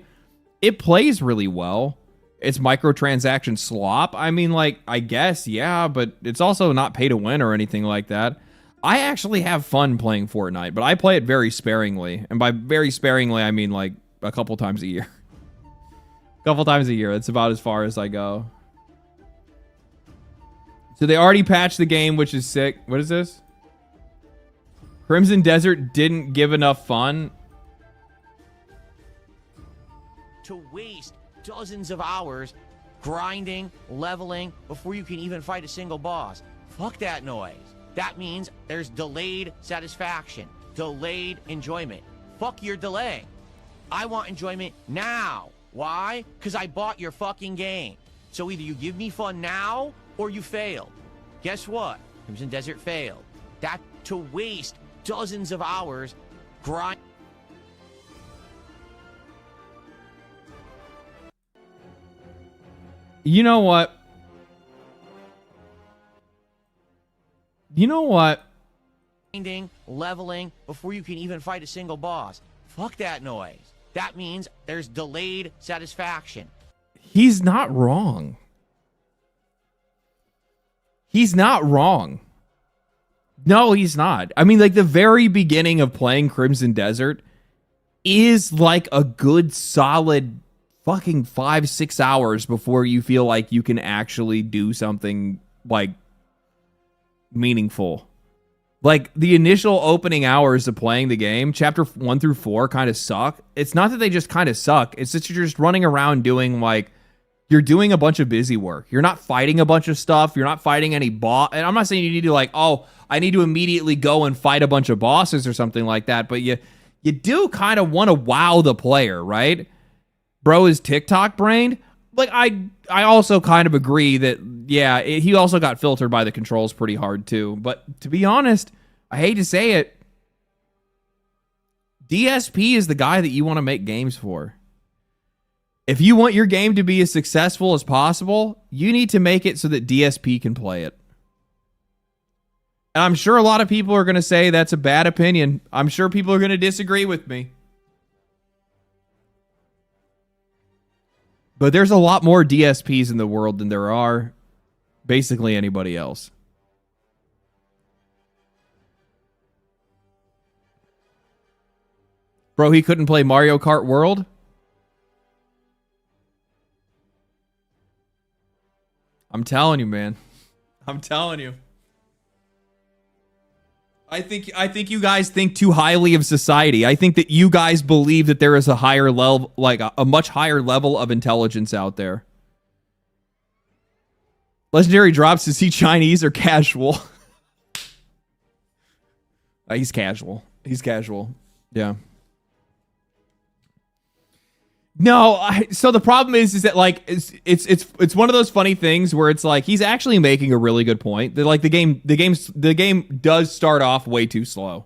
It plays really well. It's microtransaction slop. I mean, like, I guess, yeah, but it's also not pay to win or anything like that. I actually have fun playing Fortnite, but I play it very sparingly. And by very sparingly, I mean, like, a couple times a year. Couple times a year. That's about as far as I go. So they already patched the game, which is sick. What is this? Crimson Desert didn't give enough fun. To waste dozens of hours grinding, leveling, before you can even fight a single boss. Fuck that noise. That means there's delayed satisfaction, delayed enjoyment. Fuck your delay. I want enjoyment now. Why? Because I bought your fucking game. So either you give me fun now, or you failed. Guess what? Crimson Desert failed. That to waste dozens of hours grind. You know what? You know what? Grinding, leveling, before you can even fight a single boss. Fuck that noise. That means there's delayed satisfaction. He's not wrong. He's not wrong. No, he's not. I mean, like, the very beginning of playing Crimson Desert is like a good solid fucking 5-6 hours before you feel like you can actually do something like meaningful. Like, the initial opening hours of playing the game, chapter 1 through 4 kind of suck. It's not that they just kind of suck. It's that you're just running around doing, like, you're doing a bunch of busy work. You're not fighting a bunch of stuff. You're not fighting any boss. And I'm not saying you need to, like, oh, I need to immediately go and fight a bunch of bosses or something like that. But you do kind of want to wow the player, right? Bro is TikTok brained. Like, I also kind of agree that, yeah, he also got filtered by the controls pretty hard too. But to be honest, I hate to say it, DSP is the guy that you want to make games for. If you want your game to be as successful as possible, you need to make it so that DSP can play it. And I'm sure a lot of people are going to say that's a bad opinion. I'm sure people are going to disagree with me. But there's a lot more DSPs in the world than there are basically anybody else. Bro, he couldn't play Mario Kart World? I'm telling you, man. I'm telling you. I think you guys think too highly of society. I think that you guys believe that there is a higher level, like a much higher level of intelligence out there. Legendary drops, is he Chinese or casual? He's casual. He's casual. Yeah. No, so the problem is that, like, it's one of those funny things where it's like he's actually making a really good point that, like, the game does start off way too slow.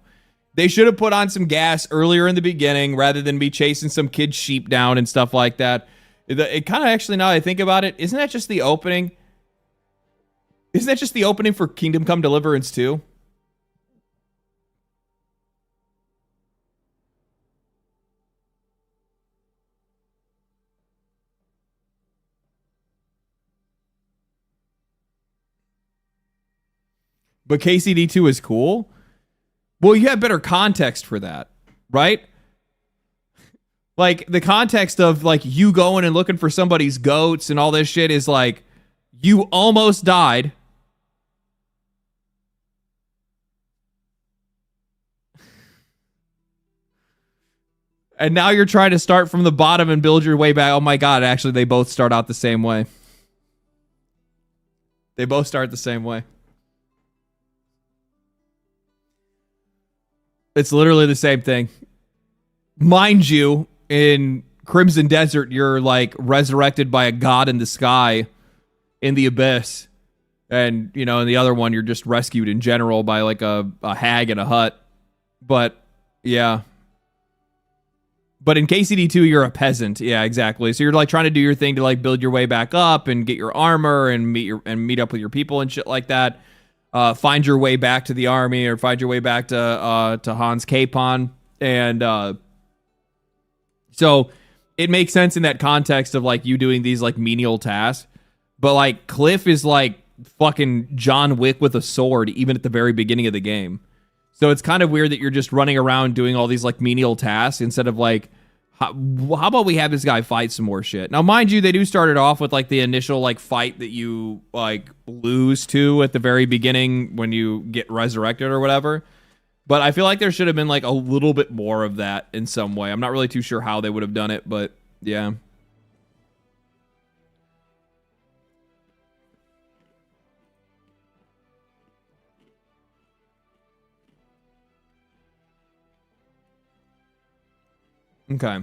They should have put on some gas earlier in the beginning rather than be chasing some kid's sheep down and stuff like that. It kind of actually, now that I think about it, isn't that just the opening? Isn't that just the opening for Kingdom Come Deliverance 2? But KCD2 is cool? Well, you have better context for that, right? Like, the context of, like, you going and looking for somebody's goats and all this shit is, like, you almost died. And now you're trying to start from the bottom and build your way back. Oh my god, actually, they both start out the same way. They both start the same way. It's literally the same thing. Mind you, in Crimson Desert, you're, like, resurrected by a god in the sky in the abyss. And, you know, in the other one, you're just rescued in general by, like, a hag in a hut. But, yeah. But in KCD2, you're a peasant. Yeah, exactly. So you're, like, trying to do your thing to, like, build your way back up and get your armor and meet up with your people and shit like that. Find your way back to the army or find your way back to Hans Capon. And so it makes sense in that context of, like, you doing these, like, menial tasks. But, like, Cliff is, like, fucking John Wick with a sword even at the very beginning of the game. So it's kind of weird that you're just running around doing all these, like, menial tasks instead of, like, how about we have this guy fight some more shit? Now, mind you, they do start it off with, like, the initial, like, fight that you, like, lose to at the very beginning when you get resurrected or whatever. But I feel like there should have been, like, a little bit more of that in some way. I'm not really too sure how they would have done it, but yeah. Okay.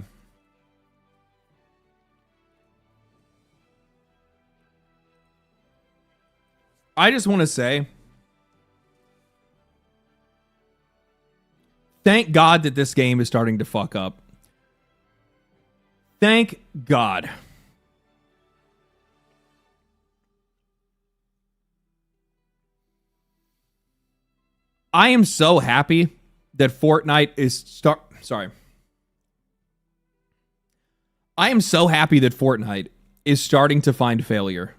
I just want to say, thank God that this game is starting to fuck up. Thank God. I am so happy that Fortnite is I am so happy that Fortnite is starting to find failure.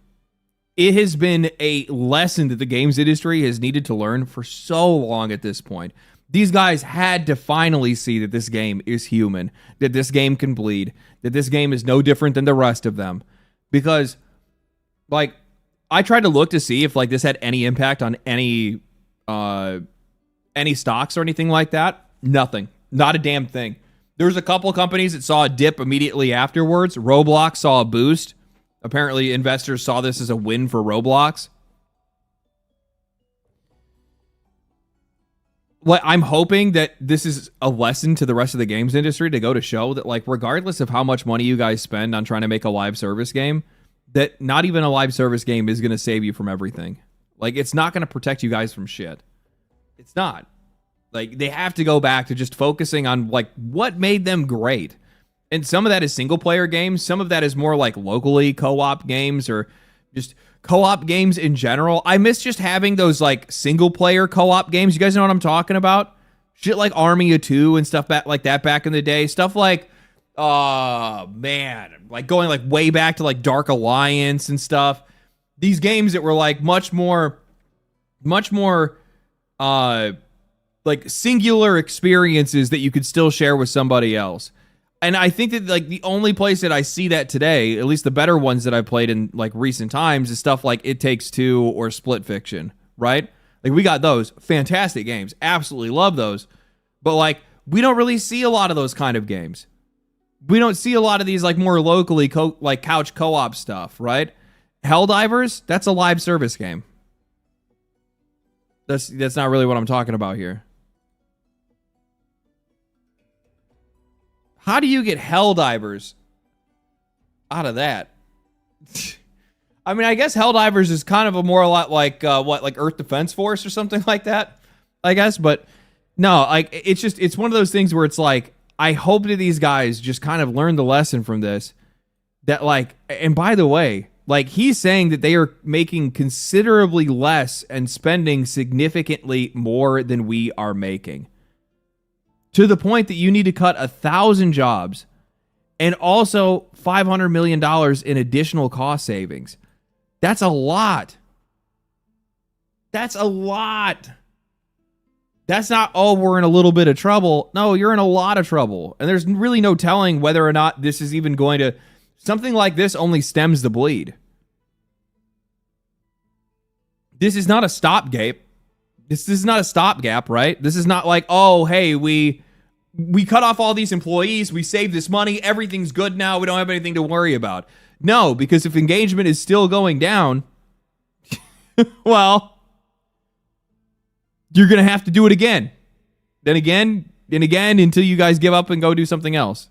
It has been a lesson that the games industry has needed to learn for so long at this point. These guys had to finally see that this game is human, that this game can bleed, that this game is no different than the rest of them. Because, like, I tried to look to see if, like, this had any impact on any stocks or anything like that. Nothing. Not a damn thing. There was a couple companies that saw a dip immediately afterwards. Roblox saw a boost. Apparently, investors saw this as a win for Roblox. Well, I'm hoping that this is a lesson to the rest of the games industry to go to show that, like, regardless of how much money you guys spend on trying to make a live service game, that not even a live service game is going to save you from everything. Like, it's not going to protect you guys from shit. It's not. Like, they have to go back to just focusing on, like, what made them great. And some of that is single-player games. Some of that is more, like, locally co-op games or just co-op games in general. I miss just having those, like, single-player co-op games. You guys know what I'm talking about? Shit like Army of Two and stuff like that back in the day. Stuff like, man, like going, like, way back to, like, Dark Alliance and stuff. These games that were, like, much more, like, singular experiences that you could still share with somebody else. And I think that, like, the only place that I see that today, at least the better ones that I've played in, like, recent times, is stuff like It Takes Two or Split Fiction, right? Like, we got those. Fantastic games. Absolutely love those. But, like, we don't really see a lot of those kind of games. We don't see a lot of these, like, more locally, like, couch co-op stuff, right? Helldivers, that's a live service game. That's not really what I'm talking about here. How do you get Helldivers out of that? I mean, I guess Helldivers is kind of a more like like Earth Defense Force or something like that, I guess. But no, like it's one of those things where it's like, I hope that these guys just kind of learn the lesson from this. That, like, and by the way, like, he's saying that they are making considerably less and spending significantly more than we are making. To the point that you need to cut 1,000 jobs and also $500 million in additional cost savings. That's a lot. That's a lot. That's not, oh, we're in a little bit of trouble. No, you're in a lot of trouble. And there's really no telling whether or not this is even going to... Something like this only stems the bleed. This is not a stopgap. This is not a stopgap, right? This is not like, oh, hey, we cut off all these employees, we saved this money, everything's good now, we don't have anything to worry about. No, because if engagement is still going down, well, you're going to have to do it again. Then again, and again, until you guys give up and go do something else.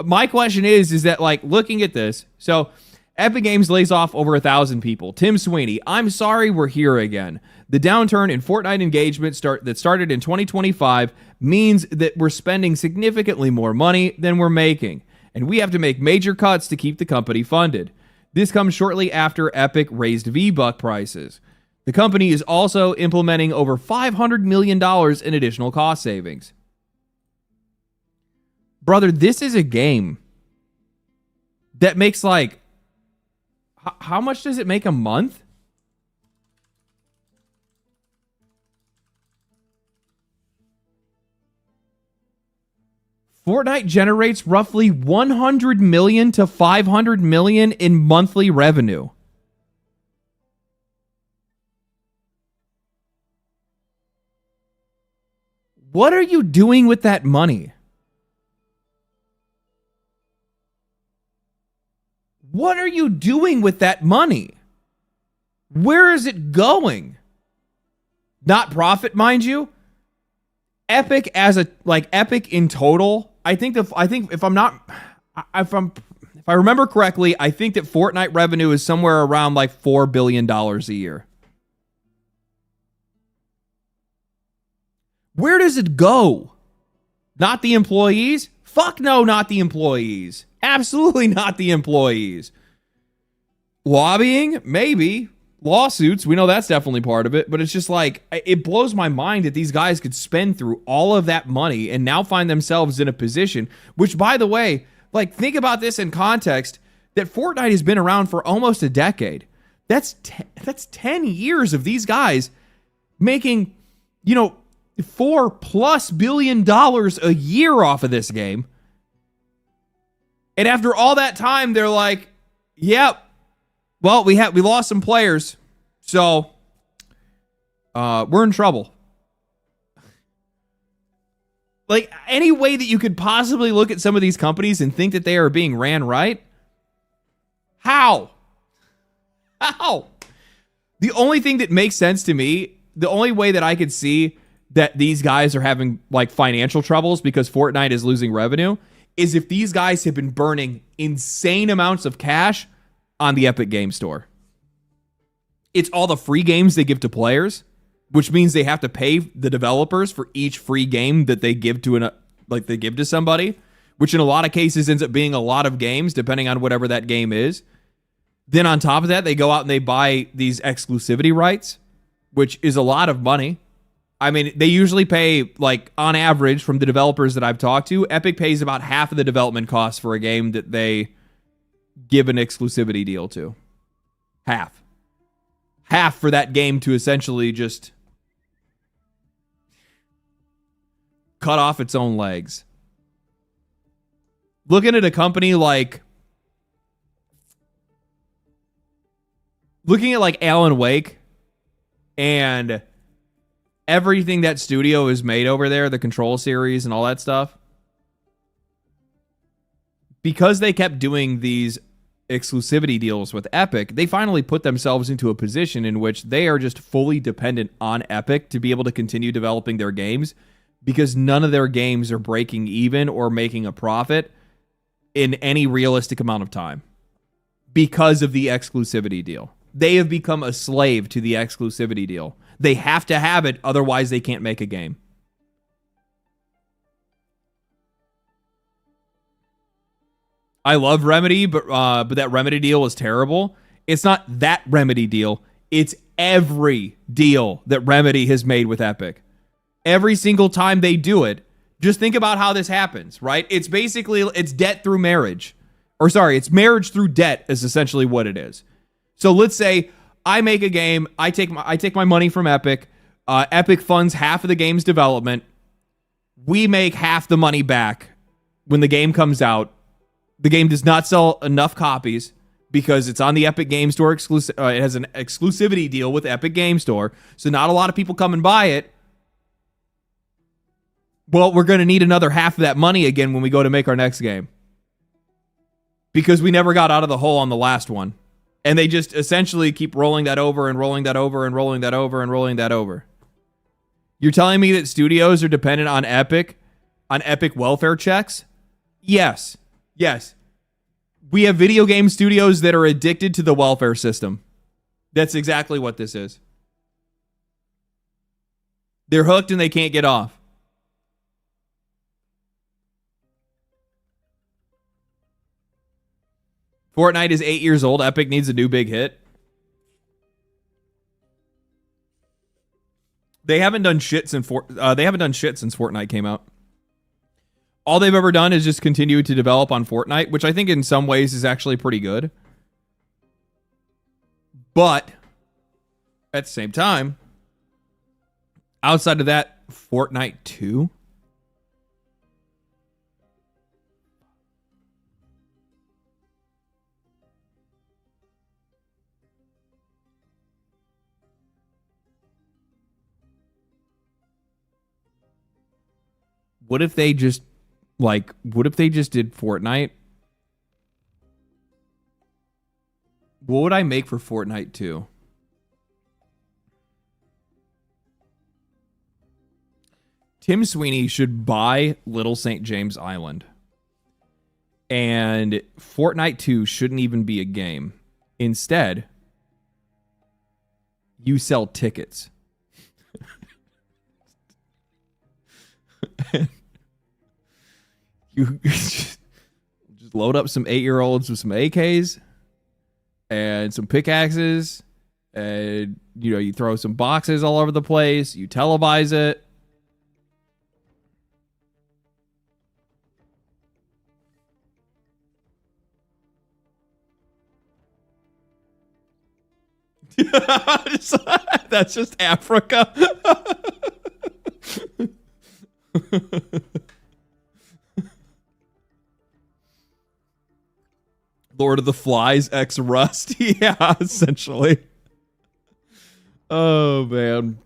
My question is that, like, looking at this, so Epic Games lays off over 1,000 people. Tim Sweeney, I'm sorry we're here again. The downturn in Fortnite engagement that started in 2025 means that we're spending significantly more money than we're making, and we have to make major cuts to keep the company funded. This comes shortly after Epic raised V-Buck prices. The company is also implementing over $500 million in additional cost savings. Brother, this is a game that makes, like, how much does it make a month? Fortnite generates roughly 100 million to 500 million in monthly revenue. What are you doing with that money? What are you doing with that money? Where is it going? Not profit, mind you. Epic Epic in total, I think if I remember correctly, I think that Fortnite revenue is somewhere around like $4 billion a year. Where does it go? Not the employees? Fuck no, not the employees. Absolutely not the employees. Lobbying? Maybe. lawsuits. We know that's definitely part of it, but it's just like, it blows my mind that these guys could spend through all of that money and now find themselves in a position, which, by the way, like, think about this in context, that Fortnite has been around for almost a decade. That's 10 years of these guys making, you know, $4+ billion a year off of this game. And after all that time, they're like, yep, well, we lost some players, so we're in trouble. Like, any way that you could possibly look at some of these companies and think that they are being ran right? How? The only thing that makes sense to me, the only way that I could see that these guys are having, like, financial troubles because Fortnite is losing revenue is if these guys have been burning insane amounts of cash on the Epic Game Store. It's all the free games they give to players, which means they have to pay the developers for each free game that they give to somebody, which in a lot of cases ends up being a lot of games, depending on whatever that game is. Then on top of that, they go out and they buy these exclusivity rights, which is a lot of money. I mean, they usually pay, like, on average, from the developers that I've talked to, Epic pays about half of the development costs for a game that they give an exclusivity deal to. Half for that game to essentially just cut off its own legs. Looking at a company like Alan Wake and everything that studio has made over there, the Control series and all that stuff, because they kept doing these exclusivity deals with Epic, they finally put themselves into a position in which they are just fully dependent on Epic to be able to continue developing their games, because none of their games are breaking even or making a profit in any realistic amount of time because of the exclusivity deal. They have become a slave to the exclusivity deal. They have to have it, otherwise they can't make a game. I love Remedy, but that Remedy deal was terrible. It's not that Remedy deal. It's every deal that Remedy has made with Epic. Every single time they do it, just think about how this happens, right? It's basically, it's debt through marriage. Or sorry, it's marriage through debt is essentially what it is. So let's say I make a game, I take my money from Epic, Epic funds half of the game's development, we make half the money back when the game comes out. The game does not sell enough copies because it's on the Epic Game Store exclusive. It has an exclusivity deal with Epic Game Store, so not a lot of people come and buy it. Well, we're going to need another half of that money again when we go to make our next game, because we never got out of the hole on the last one. And they just essentially keep rolling that over and rolling that over and rolling that over and rolling that over. You're telling me that studios are dependent on Epic welfare checks? Yes. Yes. We have video game studios that are addicted to the welfare system. That's exactly what this is. They're hooked and they can't get off. Fortnite is 8 years old. Epic needs a new big hit. They haven't done shit since Fortnite came out. All they've ever done is just continue to develop on Fortnite, which I think in some ways is actually pretty good. But at the same time, outside of that, Fortnite 2. What if they just did Fortnite? What would I make for Fortnite 2? Tim Sweeney should buy Little St. James Island. And Fortnite 2 shouldn't even be a game. Instead, you sell tickets. You just load up some 8-year-olds with some AKs and some pickaxes And, you know, you throw some boxes all over the place. You televise it. That's just Africa. Lord of the Flies X Rust. Yeah, essentially. Oh, man.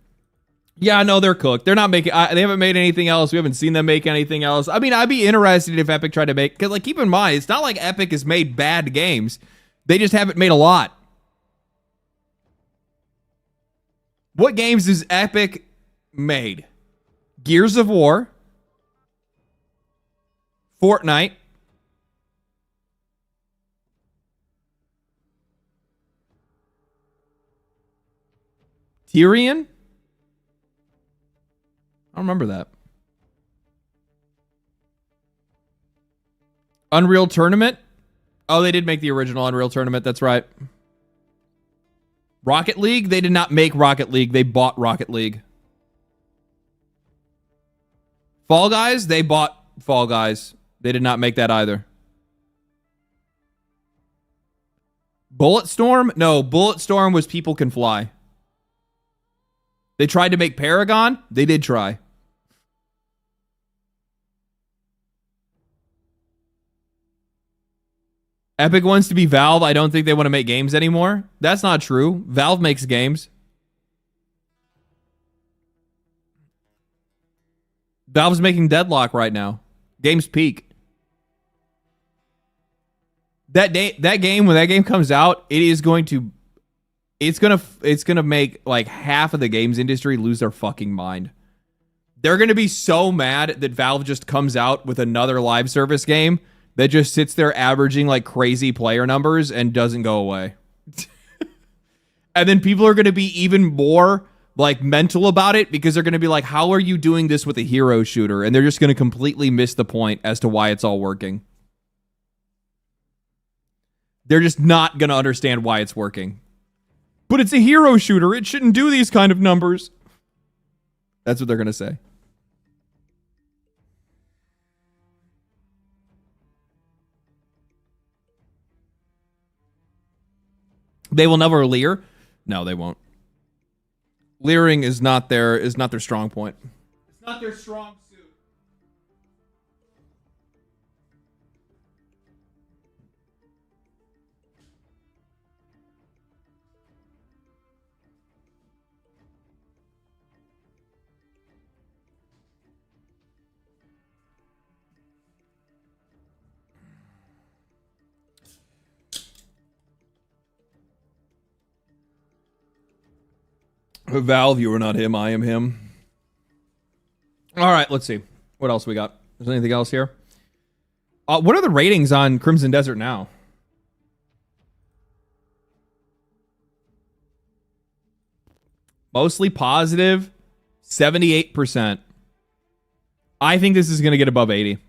Yeah, no, they're cooked. They're not making... they haven't made anything else. We haven't seen them make anything else. I mean, I'd be interested if Epic tried to make... Because, like, keep in mind, it's not like Epic has made bad games. They just haven't made a lot. What games has Epic made? Gears of War. Fortnite. Tyrion? I don't remember that. Unreal Tournament? Oh, they did make the original Unreal Tournament. That's right. Rocket League? They did not make Rocket League. They bought Rocket League. Fall Guys? They bought Fall Guys. They did not make that either. Bulletstorm? No, Bulletstorm was People Can Fly. They tried to make Paragon. They did try. Epic wants to be Valve. I don't think they want to make games anymore. That's not true. Valve makes games. Valve's making Deadlock right now. Game's peak. That game, when that game comes out, it's gonna make like half of the games industry lose their fucking mind. They're gonna be so mad that Valve just comes out with another live service game that just sits there averaging like crazy player numbers and doesn't go away. And then people are gonna be even more like mental about it because they're gonna be like, how are you doing this with a hero shooter? And they're just gonna completely miss the point as to why it's all working. They're just not gonna understand why it's working. But it's a hero shooter. It shouldn't do these kind of numbers. That's what they're going to say. They will never leer. No, they won't. Leering is not their strong point. It's not their strong suit. Valve, you are not him, I am him. All right, let's see. What else we got? Is there anything else here? What are the ratings on Crimson Desert now? Mostly positive, 78%. I think this is going to get above 80.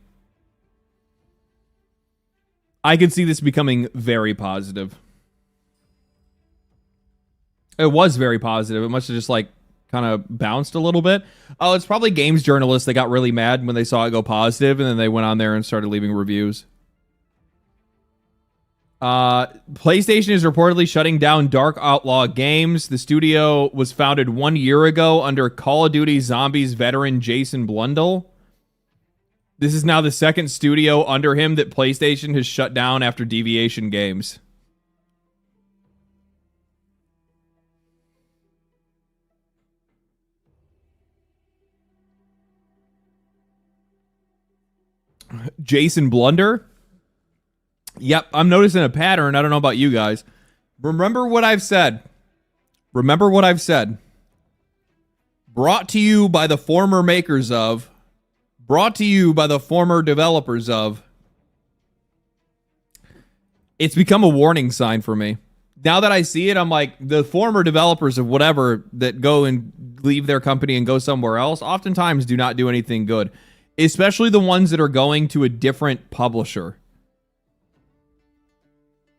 I could see this becoming very positive. It was very positive. It must have just like kind of bounced a little bit. Oh, it's probably games journalists that got really mad when they saw it go positive, and then they went on there and started leaving reviews. PlayStation is reportedly shutting down Dark Outlaw Games. The studio was founded 1 year ago under Call of Duty Zombies veteran Jason Blundell. This is now the second studio under him that PlayStation has shut down after Deviation Games. Jason Blunder? Yep, I'm noticing a pattern. I don't know about you guys. Remember what I've said. Remember what I've said. Brought to you by the former makers of. Brought to you by the former developers of. It's become a warning sign for me. Now that I see it, I'm like, the former developers of whatever that go and leave their company and go somewhere else oftentimes do not do anything good. Especially the ones that are going to a different publisher.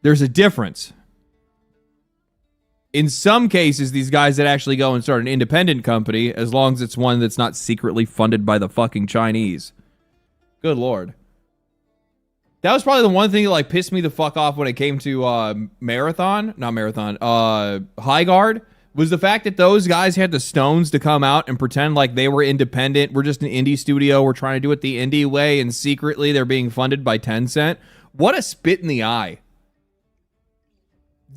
There's a difference. In some cases, these guys that actually go and start an independent company, as long as it's one that's not secretly funded by the fucking Chinese. Good lord. That was probably the one thing that like pissed me the fuck off when it came to High Guard, was the fact that those guys had the stones to come out and pretend like they were independent. We're just an indie studio. We're trying to do it the indie way, and secretly they're being funded by Tencent. What a spit in the eye.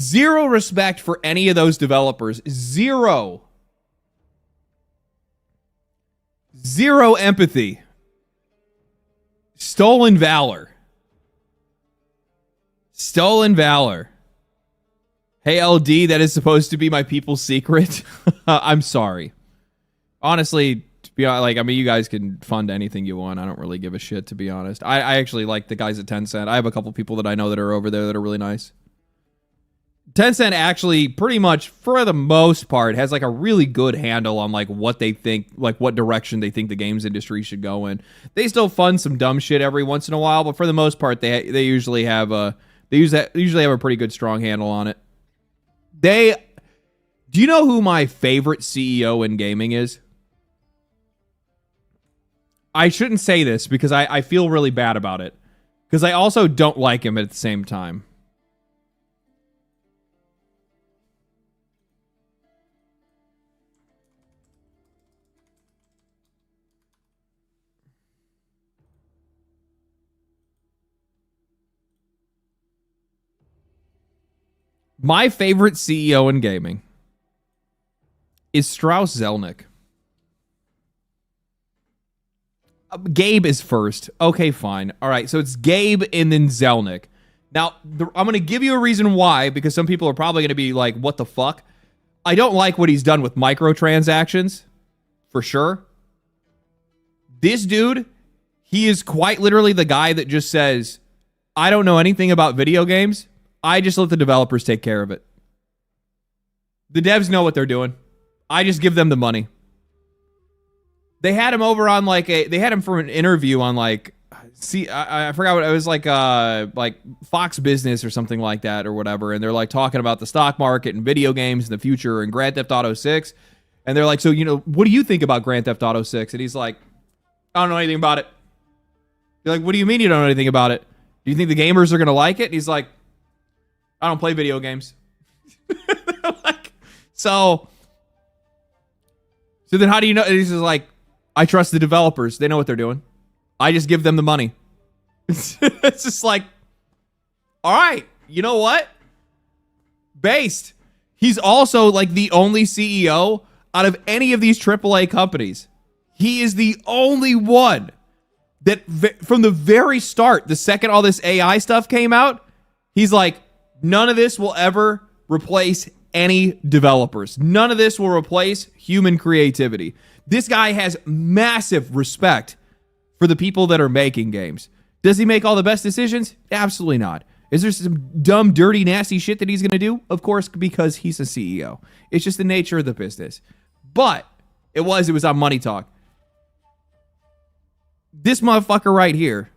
Zero respect for any of those developers. Zero. Zero empathy. Stolen valor. Stolen valor. Hey, LD, that is supposed to be my people's secret. I'm sorry. Honestly, to be honest, like, I mean, you guys can fund anything you want. I don't really give a shit, to be honest. I actually like the guys at Tencent. I have a couple people that I know that are over there that are really nice. Tencent actually pretty much, for the most part, has like a really good handle on like what they think, like what direction they think the games industry should go in. They still fund some dumb shit every once in a while, but for the most part, they usually have a usually have a pretty good strong handle on it. Do you know who my favorite CEO in gaming is? I shouldn't say this because I feel really bad about it, because I also don't like him at the same time. My favorite CEO in gaming is Strauss Zelnick. Gabe is first. Okay, fine. All right, so it's Gabe and then Zelnick. Now, I'm going to give you a reason why, because some people are probably going to be like, what the fuck? I don't like what he's done with microtransactions, for sure. This dude, he is quite literally the guy that just says, I don't know anything about video games. I just let the developers take care of it. The devs know what they're doing. I just give them the money. They had him over on they had him for an interview on I forgot what it was, like Fox Business or something like that or whatever. And they're like talking about the stock market and video games in the future and Grand Theft Auto 6. And they're like, so, you know, what do you think about Grand Theft Auto 6? And he's like, I don't know anything about it. You're like, what do you mean you don't know anything about it? Do you think the gamers are going to like it? And he's like, I don't play video games. So then how do you know? He's just like, I trust the developers. They know what they're doing. I just give them the money. It's just like, all right, you know what? Based. He's also like the only CEO out of any of these AAA companies. He is the only one that from the very start, the second all this AI stuff came out, he's like, none of this will ever replace any developers. None of this will replace human creativity. This guy has massive respect for the people that are making games. Does he make all the best decisions? Absolutely not. Is there some dumb, dirty, nasty shit that he's going to do? Of course, because he's a CEO. It's just the nature of the business. But it was on Money Talk. This motherfucker right here,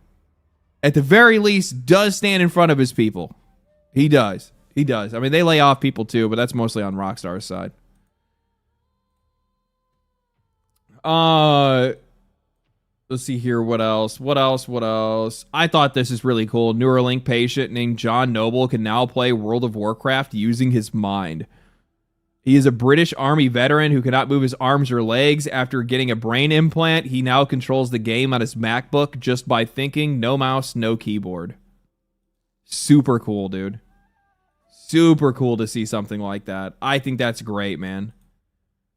at the very least, does stand in front of his people. He does. He does. I mean, they lay off people too, but that's mostly on Rockstar's side. Let's see here. What else? I thought this is really cool. Neuralink patient named John Noble can now play World of Warcraft using his mind. He is a British Army veteran who cannot move his arms or legs. After getting a brain implant, he now controls the game on his MacBook just by thinking. No mouse, no keyboard. Super cool, dude. Super cool to see something like that. I think that's great, man.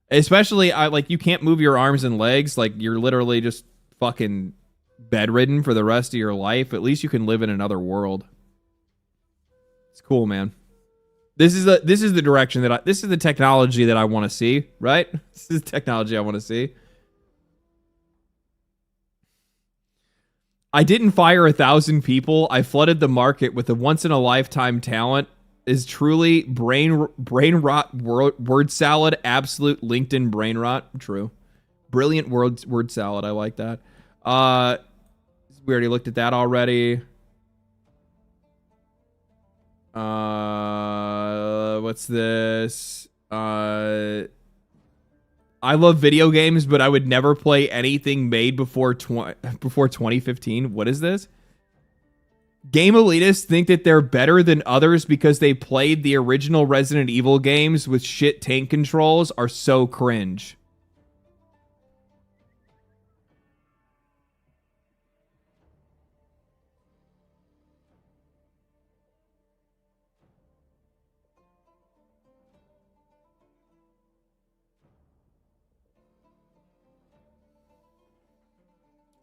Especially, you can't move your arms and legs. Like, you're literally just fucking bedridden for the rest of your life. At least you can live in another world. It's cool, man. This is the direction that this is the technology that I want to see, right? This is the technology I want to see. I didn't fire 1,000 people. I flooded the market with a once-in-a-lifetime talent. Is truly brain rot word salad. Absolute LinkedIn brain rot. True. Brilliant word salad. I like that. We already looked at that already. What's this? I love video games, but I would never play anything made before 2015. What is this? Game elitists think that they're better than others because they played the original Resident Evil games with shit tank controls are so cringe.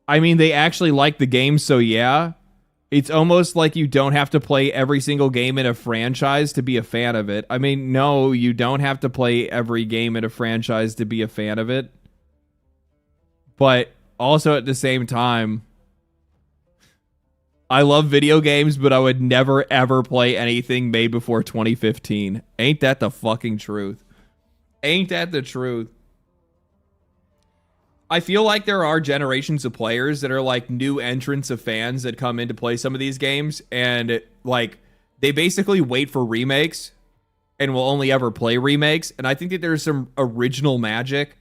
I mean, they actually like the game, so yeah. It's almost like you don't have to play every single game in a franchise to be a fan of it. I mean, no, you don't have to play every game in a franchise to be a fan of it. But also at the same time, I love video games, but I would never ever play anything made before 2015. Ain't that the fucking truth? Ain't that the truth? I feel like there are generations of players that are like new entrants of fans that come in to play some of these games, and like they basically wait for remakes and will only ever play remakes. And I think that there's some original magic,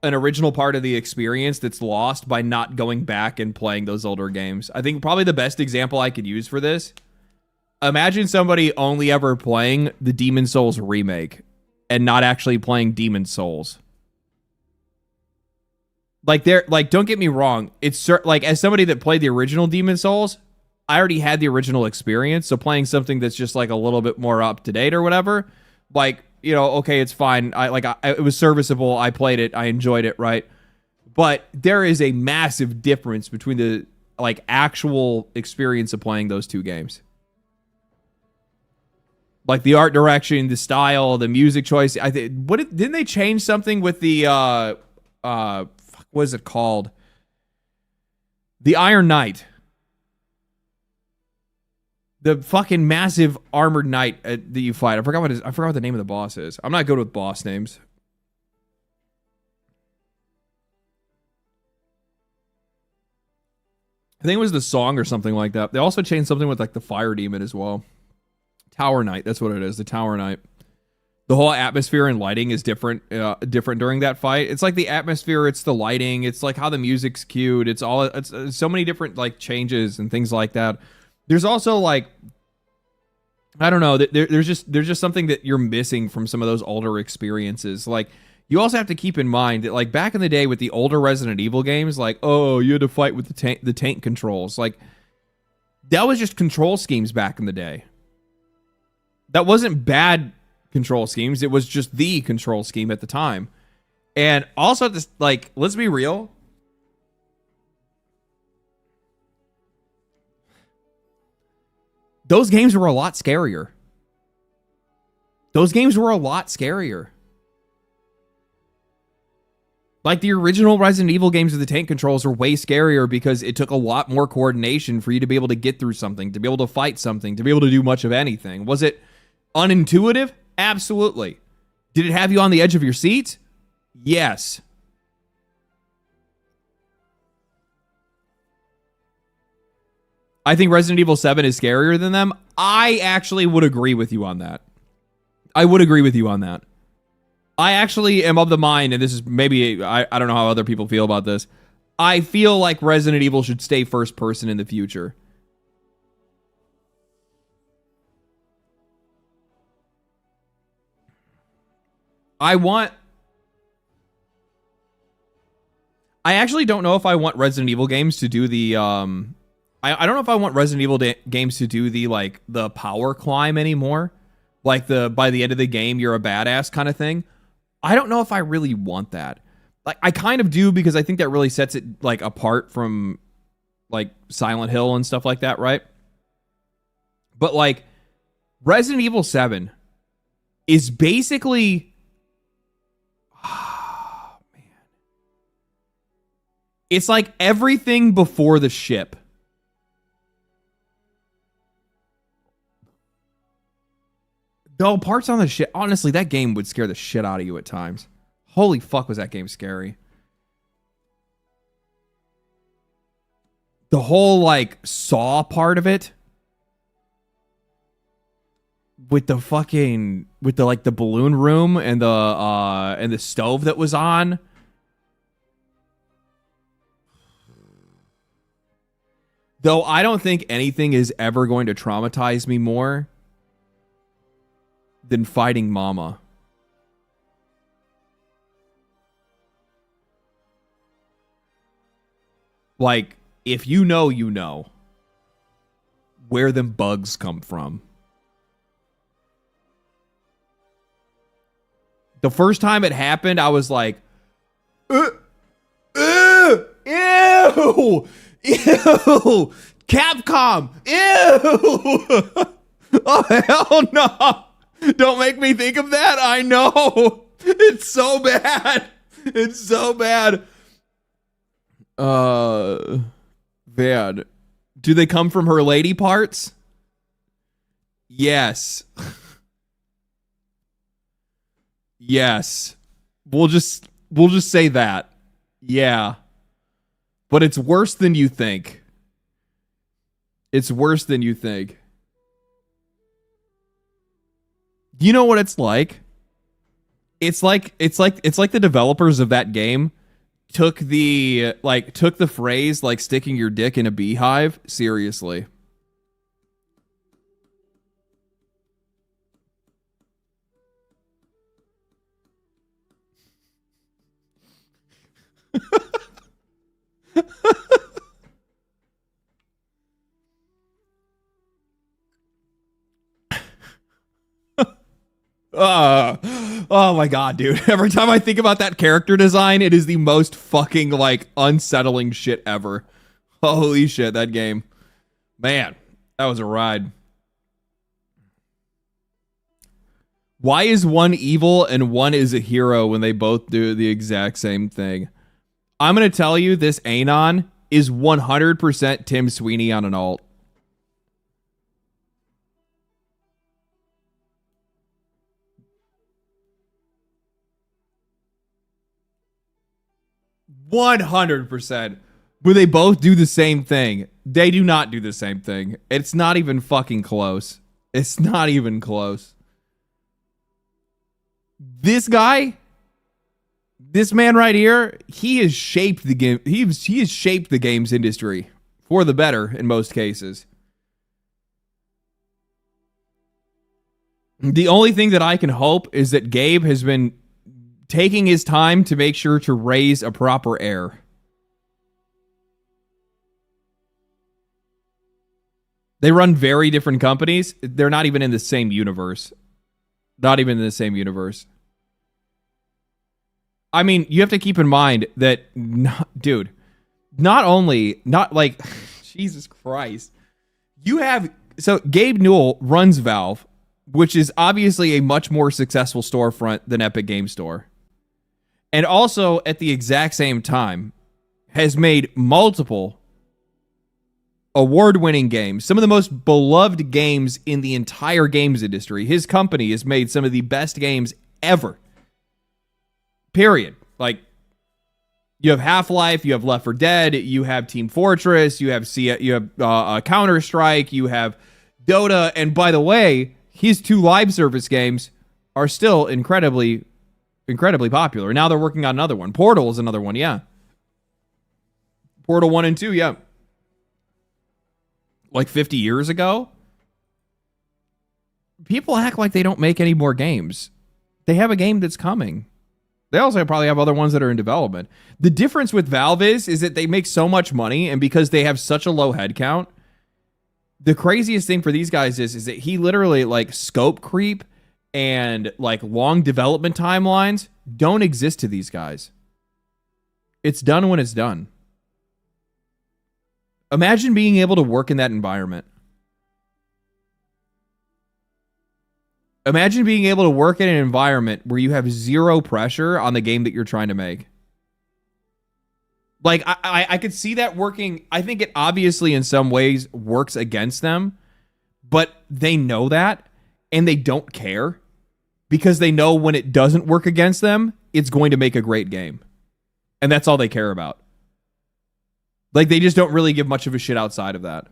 an original part of the experience that's lost by not going back and playing those older games. I think probably the best example I could use for this, imagine somebody only ever playing the Demon Souls remake and not actually playing Demon Souls. Like, they're like, don't get me wrong. It's like, as somebody that played the original Demon Souls, I already had the original experience. So playing something that's just like a little bit more up to date or whatever, like, you know, okay, it's fine. It was serviceable. I played it. I enjoyed it. Right. But there is a massive difference between the like actual experience of playing those two games. Like the art direction, the style, the music choice. Didn't they change something with the what is it called? The Iron Knight. The fucking massive armored knight that you fight. I forgot what the name of the boss is. I'm not good with boss names. I think it was the song or something like that. They also changed something with like the fire demon as well. Tower Knight, that's what it is. The Tower Knight. The whole atmosphere and lighting is different during that fight. It's like the atmosphere, it's the lighting, it's like how the music's cued. It's so many different like changes and things like that. There's also like, I don't know, there's just something that you're missing from some of those older experiences. Like, you also have to keep in mind that like back in the day with the older Resident Evil games, like, oh, you had to fight with the tank controls. Like, that was just control schemes back in the day. That wasn't bad control schemes. It was just the control scheme at the time. And also, this, like, let's be real. Those games were a lot scarier. Those games were a lot scarier. Like, the original Resident Evil games with the tank controls are way scarier because it took a lot more coordination for you to be able to get through something, to be able to fight something, to be able to do much of anything. Was it unintuitive? Absolutely. Did it have you on the edge of your seat? Yes. I think Resident Evil 7 is scarier than them. I actually would agree with you on that. I would agree with you on that. I actually am of the mind, and this is maybe, I don't know how other people feel about this. I feel like Resident Evil should stay first person in the future. I actually don't know if I want Resident Evil games to do the, I don't know if I want Resident Evil games to do the, like, the power climb anymore. Like, by the end of the game, you're a badass kind of thing. I don't know if I really want that. Like, I kind of do, because I think that really sets it, like, apart from, like, Silent Hill and stuff like that, right? But, like, Resident Evil 7 is basically... It's like everything before the ship. Though parts on the ship, honestly, that game would scare the shit out of you at times. Holy fuck, was that game scary. The whole, like, Saw part of it. with the fucking with the like the balloon room and the stove that was on. Though I don't think anything is ever going to traumatize me more than fighting Mama. Like, if you know where them bugs come from. The first time it happened, I was like, ew, Capcom, ew. Oh, hell no. Don't make me think of that. I know. It's so bad. It's so bad. Bad. Do they come from her lady parts? Yes. Yes. We'll just say that. Yeah. But it's worse than you think. It's worse than you think. You know what it's like? It's like the developers of that game took the phrase like sticking your dick in a beehive seriously. Oh my god, dude. Every time I think about that character design, it is the most fucking like unsettling shit ever. Holy shit, that game. Man, that was a ride. Why is one evil and one is a hero when they both do the exact same thing? I'm going to tell you, this Anon is 100% Tim Sweeney on an alt. %. When they both do the same thing. They do not do the same thing. It's not even fucking close. It's not even close. This guy, this man right here, he has shaped the game. He has shaped the games industry for the better in most cases. The only thing that I can hope is that Gabe has been taking his time to make sure to raise a proper heir. They run very different companies. They're not even in the same universe. Not even in the same universe. I mean, you have to keep in mind that, dude, not like, Jesus Christ. So Gabe Newell runs Valve, which is obviously a much more successful storefront than Epic Game Store. And also, at the exact same time, has made multiple award-winning games, some of the most beloved games in the entire games industry. His company has made some of the best games ever. Period. Like, you have Half-Life, you have Left 4 Dead, you have Team Fortress, you have Counter-Strike, you have Dota, and by the way, his 2 live service games are still incredibly popular. Now they're working on another one. Portal is another one, yeah. Portal 1 and 2, yeah. Like 50 years ago? People act like they don't make any more games. They have a game that's coming. They also probably have other ones that are in development. The difference with Valve is that they make so much money, and because they have such a low headcount, the craziest thing for these guys is that he literally, like, scope creep and, like, long development timelines don't exist to these guys. It's done when it's done. Imagine being able to work in that environment. Imagine being able to work in an environment where you have zero pressure on the game that you're trying to make. Like, I could see that working. I think it obviously in some ways works against them, but they know that and they don't care because they know when it doesn't work against them, it's going to make a great game. And that's all they care about. Like, they just don't really give much of a shit outside of that.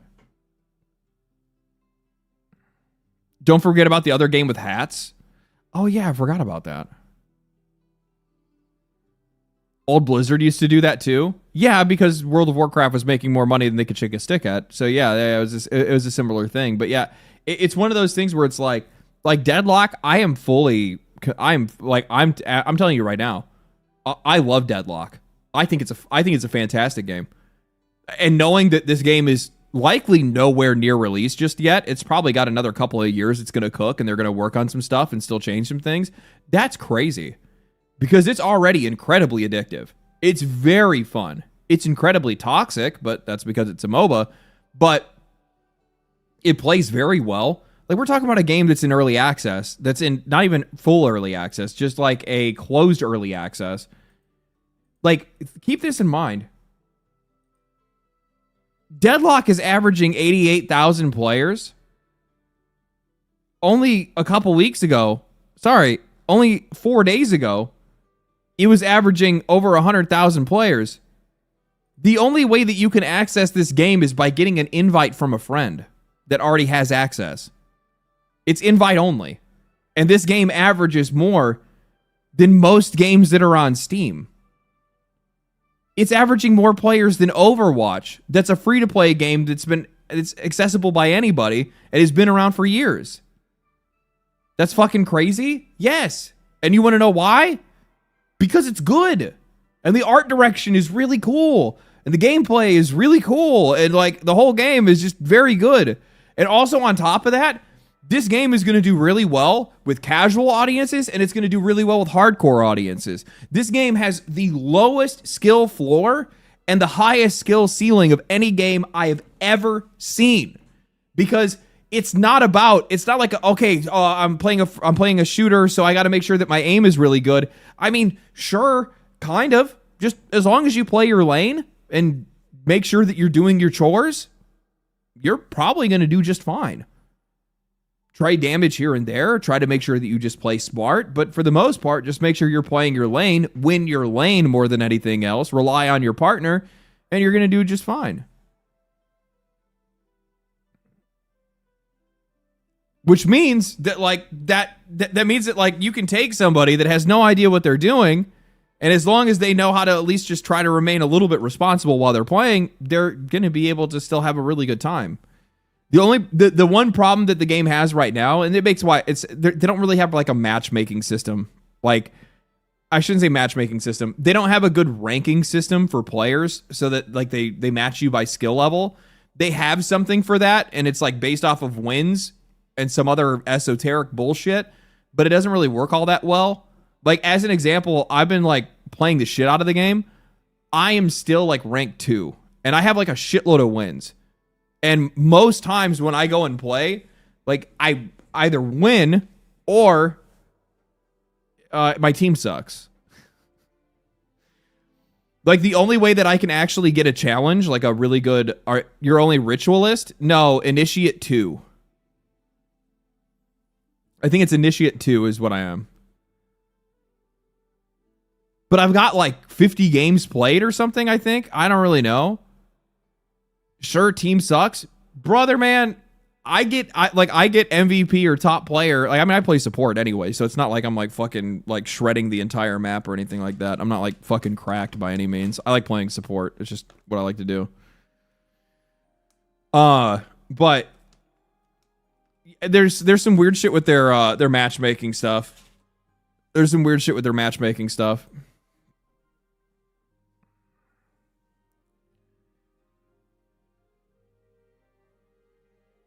Don't forget about the other game with hats. Oh, yeah, I forgot about that. Old Blizzard used to do that too. Yeah, because World of Warcraft was making more money than they could shake a stick at. So yeah, it was a similar thing. But yeah, it's one of those things where it's like Deadlock. I'm telling you right now, I love Deadlock. I think it's a fantastic game. And knowing that this game is likely nowhere near release just yet, it's probably got another couple of years it's going to cook, and they're going to work on some stuff and still change some things. That's crazy. Because it's already incredibly addictive. It's very fun. It's incredibly toxic, but that's because it's a MOBA. But it plays very well. Like, we're talking about a game that's in early access, that's in not even full early access, just like a closed early access. Like, keep this in mind. Deadlock is averaging 88,000 players. Only a couple weeks ago, only 4 days ago, it was averaging over 100,000 players. The only way that you can access this game is by getting an invite from a friend that already has access. It's invite only. And this game averages more than most games that are on Steam. It's averaging more players than Overwatch. That's a free-to-play game it's accessible by anybody and has been around for years. That's fucking crazy? Yes. And you want to know why? Because it's good. And the art direction is really cool. And the gameplay is really cool. And like the whole game is just very good. And also on top of that, this game is going to do really well with casual audiences, and it's going to do really well with hardcore audiences. This game has the lowest skill floor and the highest skill ceiling of any game I have ever seen. Because it's not like, okay, I'm playing a shooter, so I got to make sure that my aim is really good. I mean, sure, kind of. Just as long as you play your lane and make sure that you're doing your chores, you're probably going to do just fine. Try damage here and there. Try to make sure that you just play smart. But for the most part, just make sure you're playing your lane. Win your lane more than anything else. Rely on your partner, and you're going to do just fine. Which means that that means that like you can take somebody that has no idea what they're doing, and as long as they know how to at least just try to remain a little bit responsible while they're playing, they're going to be able to still have a really good time. The one problem that the game has right now, and it makes why they don't really have like a matchmaking system. Like, I shouldn't say matchmaking system. They don't have a good ranking system for players so that like they match you by skill level. They have something for that, and it's like based off of wins and some other esoteric bullshit, but it doesn't really work all that well. Like, as an example, I've been like playing the shit out of the game. I am still like rank 2, and I have like a shitload of wins. And most times when I go and play, like I either win or my team sucks. Like, the only way that I can actually get a challenge, like a really good, you're only ritualist? No, initiate 2. I think it's initiate 2 is what I am. But I've got like 50 games played or something, I think. I don't really know. Sure, team sucks. Brother, man, I get MVP or top player. Like, I mean, I play support anyway, so it's not like I'm like fucking like shredding the entire map or anything like that. I'm not like fucking cracked by any means. I like playing support. It's just what I like to do. But there's some weird shit with their matchmaking stuff. There's some weird shit with their matchmaking stuff.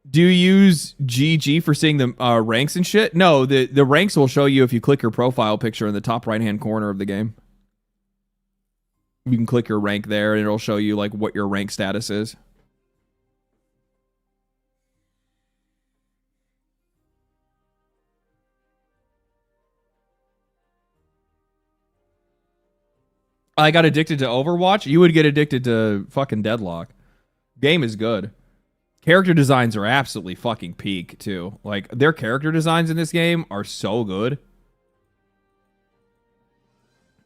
Do you use GG for seeing the ranks and shit? No, the ranks will show you if you click your profile picture in the top right-hand corner of the game. You can click your rank there, and it'll show you like what your rank status is. I got addicted to Overwatch. You would get addicted to fucking Deadlock. Game is good. Character designs are absolutely fucking peak, too. Like, their character designs in this game are so good.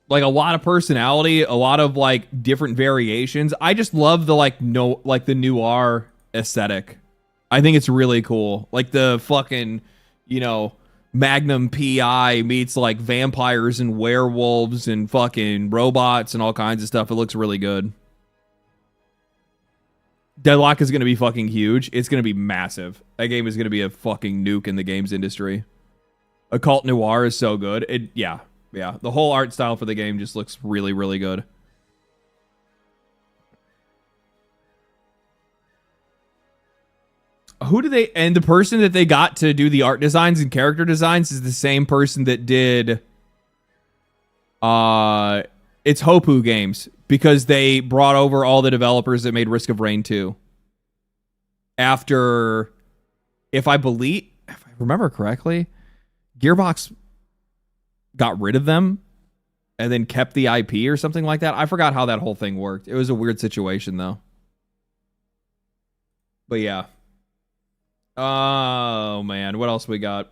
Like, a lot of personality, a lot of, like, different variations. I just love the, the noir aesthetic. I think it's really cool. Like, the fucking you know, Magnum PI meets like vampires and werewolves and fucking robots and all kinds of stuff. It looks really good. Deadlock is going to be fucking huge. It's going to be massive. That game is going to be a fucking nuke in the games industry. Occult Noir is so good. Yeah. The whole art style for the game just looks really, really good. Who do they... And the person that they got to do the art designs and character designs is the same person that did... It's Hopu Games. Because they brought over all the developers that made Risk of Rain 2. After... If I remember correctly, Gearbox got rid of them and then kept the IP or something like that. I forgot how that whole thing worked. It was a weird situation, though. But yeah. Oh, man. What else we got?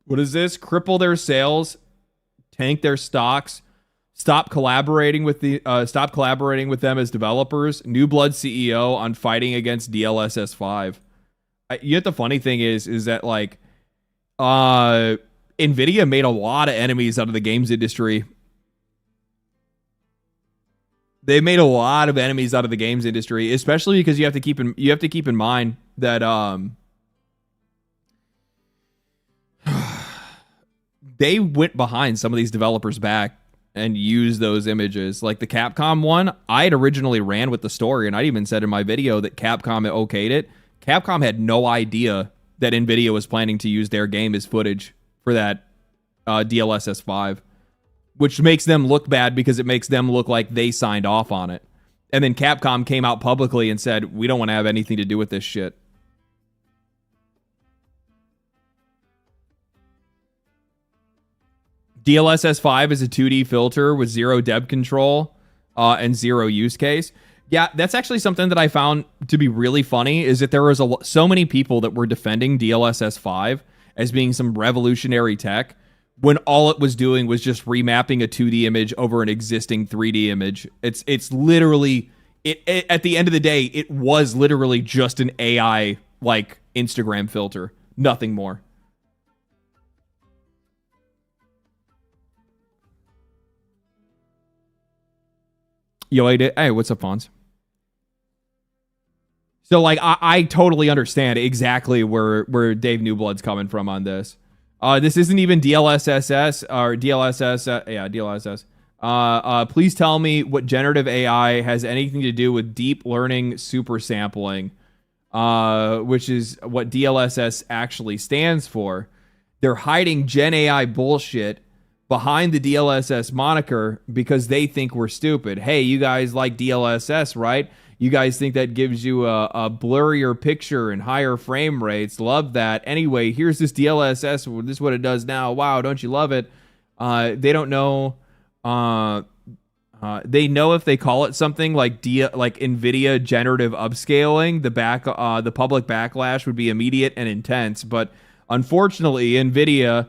What is this? Cripple their sales, tank their stocks, stop collaborating with them as developers. New Blood CEO on fighting against DLSS 5. Yet the funny thing is that like Nvidia made a lot of enemies out of the games industry. They made a lot of enemies out of the games industry, especially because you have to keep in mind that they went behind some of these developers back and used those images. Like the Capcom one, I had originally ran with the story, and I even said in my video that Capcom had okayed it. Capcom had no idea that Nvidia was planning to use their game as footage for that DLSS 5. Which makes them look bad because it makes them look like they signed off on it. And then Capcom came out publicly and said, we don't want to have anything to do with this shit. DLSS 5 is a 2D filter with zero depth control and zero use case. Yeah, that's actually something that I found to be really funny, is that there was so many people that were defending DLSS 5 as being some revolutionary tech, when all it was doing was just remapping a 2D image over an existing 3D image. It's literally... at the end of the day, it was literally just an AI, like, Instagram filter. Nothing more. Yo, hey, what's up, Fonz? So, like, I totally understand exactly where Dave Newblood's coming from on this. This isn't even DLSS or DLSS. Yeah, DLSS. Please tell me what generative AI has anything to do with deep learning super sampling, which is what DLSS actually stands for. They're hiding Gen AI bullshit behind the DLSS moniker because they think we're stupid. Hey, you guys like DLSS, right? You guys think that gives you a blurrier picture and higher frame rates. Love that. Anyway, here's this DLSS. This is what it does now. Wow, don't you love it? They don't know. They know if they call it something like Nvidia generative upscaling, the public backlash would be immediate and intense. But unfortunately, Nvidia,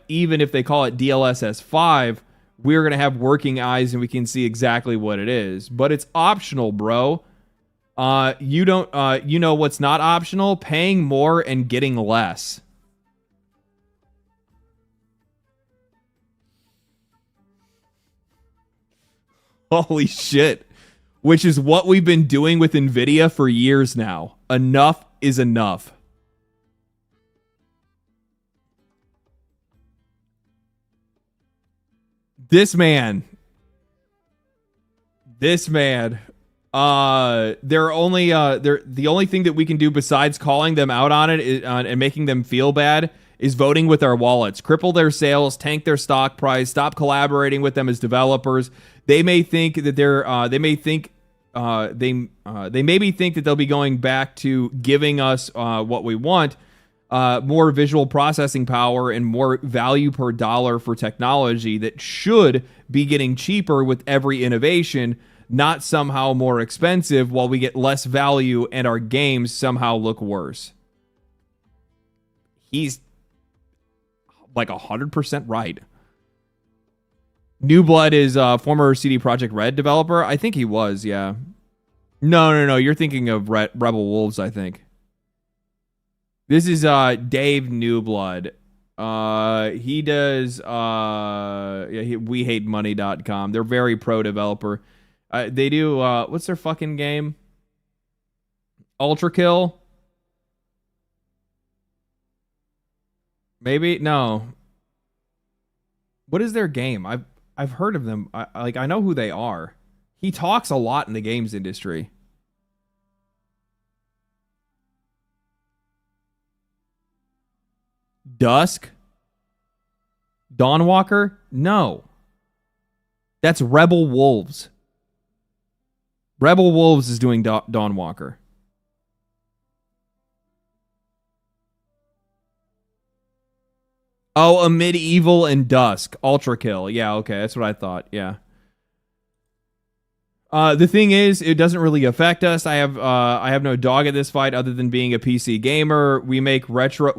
even if they call it DLSS 5, we're going to have working eyes and we can see exactly what it is. But it's optional, bro. You know what's not optional? Paying more and getting less. Holy shit. Which is what we've been doing with Nvidia for years now. Enough is enough. This man, the only thing that we can do besides calling them out on it and making them feel bad is voting with our wallets. Cripple their sales, tank their stock price, stop collaborating with them as developers. They may think that they maybe think that they'll be going back to giving us what we want. More visual processing power and more value per dollar for technology that should be getting cheaper with every innovation, not somehow more expensive while we get less value and our games somehow look worse. He's like 100% right. New Blood is a former CD Projekt Red developer. I think he was, yeah. No. You're thinking of Rebel Wolves, I think. This is Dave Newblood. He does wehatemoney.com. They're very pro developer. They do what's their fucking game? Ultra Kill? Maybe? No. What is their game? I've heard of them. I know who they are. He talks a lot in the games industry. Dusk? Dawnwalker? No. That's Rebel Wolves. Rebel Wolves is doing Dawnwalker. Oh, a Medieval and Dusk. Ultra Kill. Yeah, okay. That's what I thought. Yeah. The thing is, it doesn't really affect us. I have no dog at this fight other than being a PC gamer. We make retro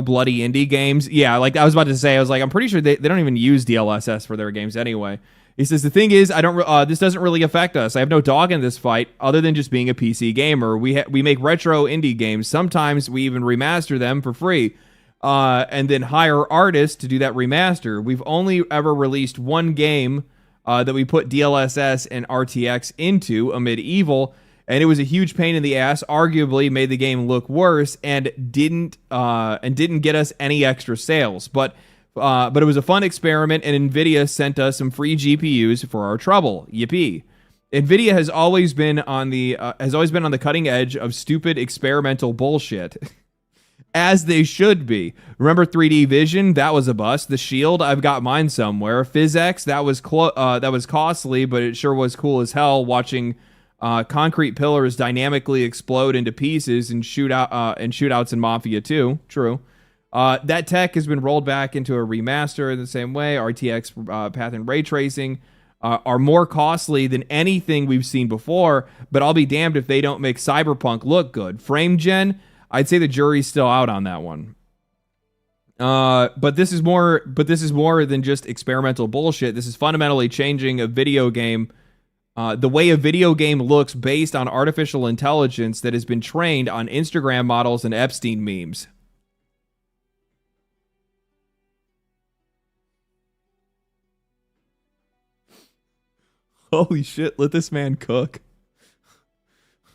bloody indie games. Yeah, like I was about to say, I was like, I'm pretty sure they don't even use DLSS for their games anyway. He says the thing is, this doesn't really affect us. I have no dog in this fight other than just being a PC gamer. We make retro indie games. Sometimes we even remaster them for free. And then hire artists to do that remaster. We've only ever released one game that we put DLSS and RTX into, a Medieval, and it was a huge pain in the ass. Arguably, made the game look worse and didn't get us any extra sales. But it was a fun experiment, and Nvidia sent us some free GPUs for our trouble. Yippee! Nvidia has always been on the cutting edge of stupid experimental bullshit. As they should be. Remember 3D Vision? That was a bust. The Shield, I've got mine somewhere. PhysX, that was costly, but it sure was cool as hell watching concrete pillars dynamically explode into pieces and shootouts in Mafia 2. True. That tech has been rolled back into a remaster in the same way. RTX path and ray tracing are more costly than anything we've seen before, but I'll be damned if they don't make Cyberpunk look good. Frame gen, I'd say the jury's still out on that one. But this is more than just experimental bullshit. This is fundamentally changing a video game, the way a video game looks based on artificial intelligence that has been trained on Instagram models and Epstein memes. Holy shit, let this man cook.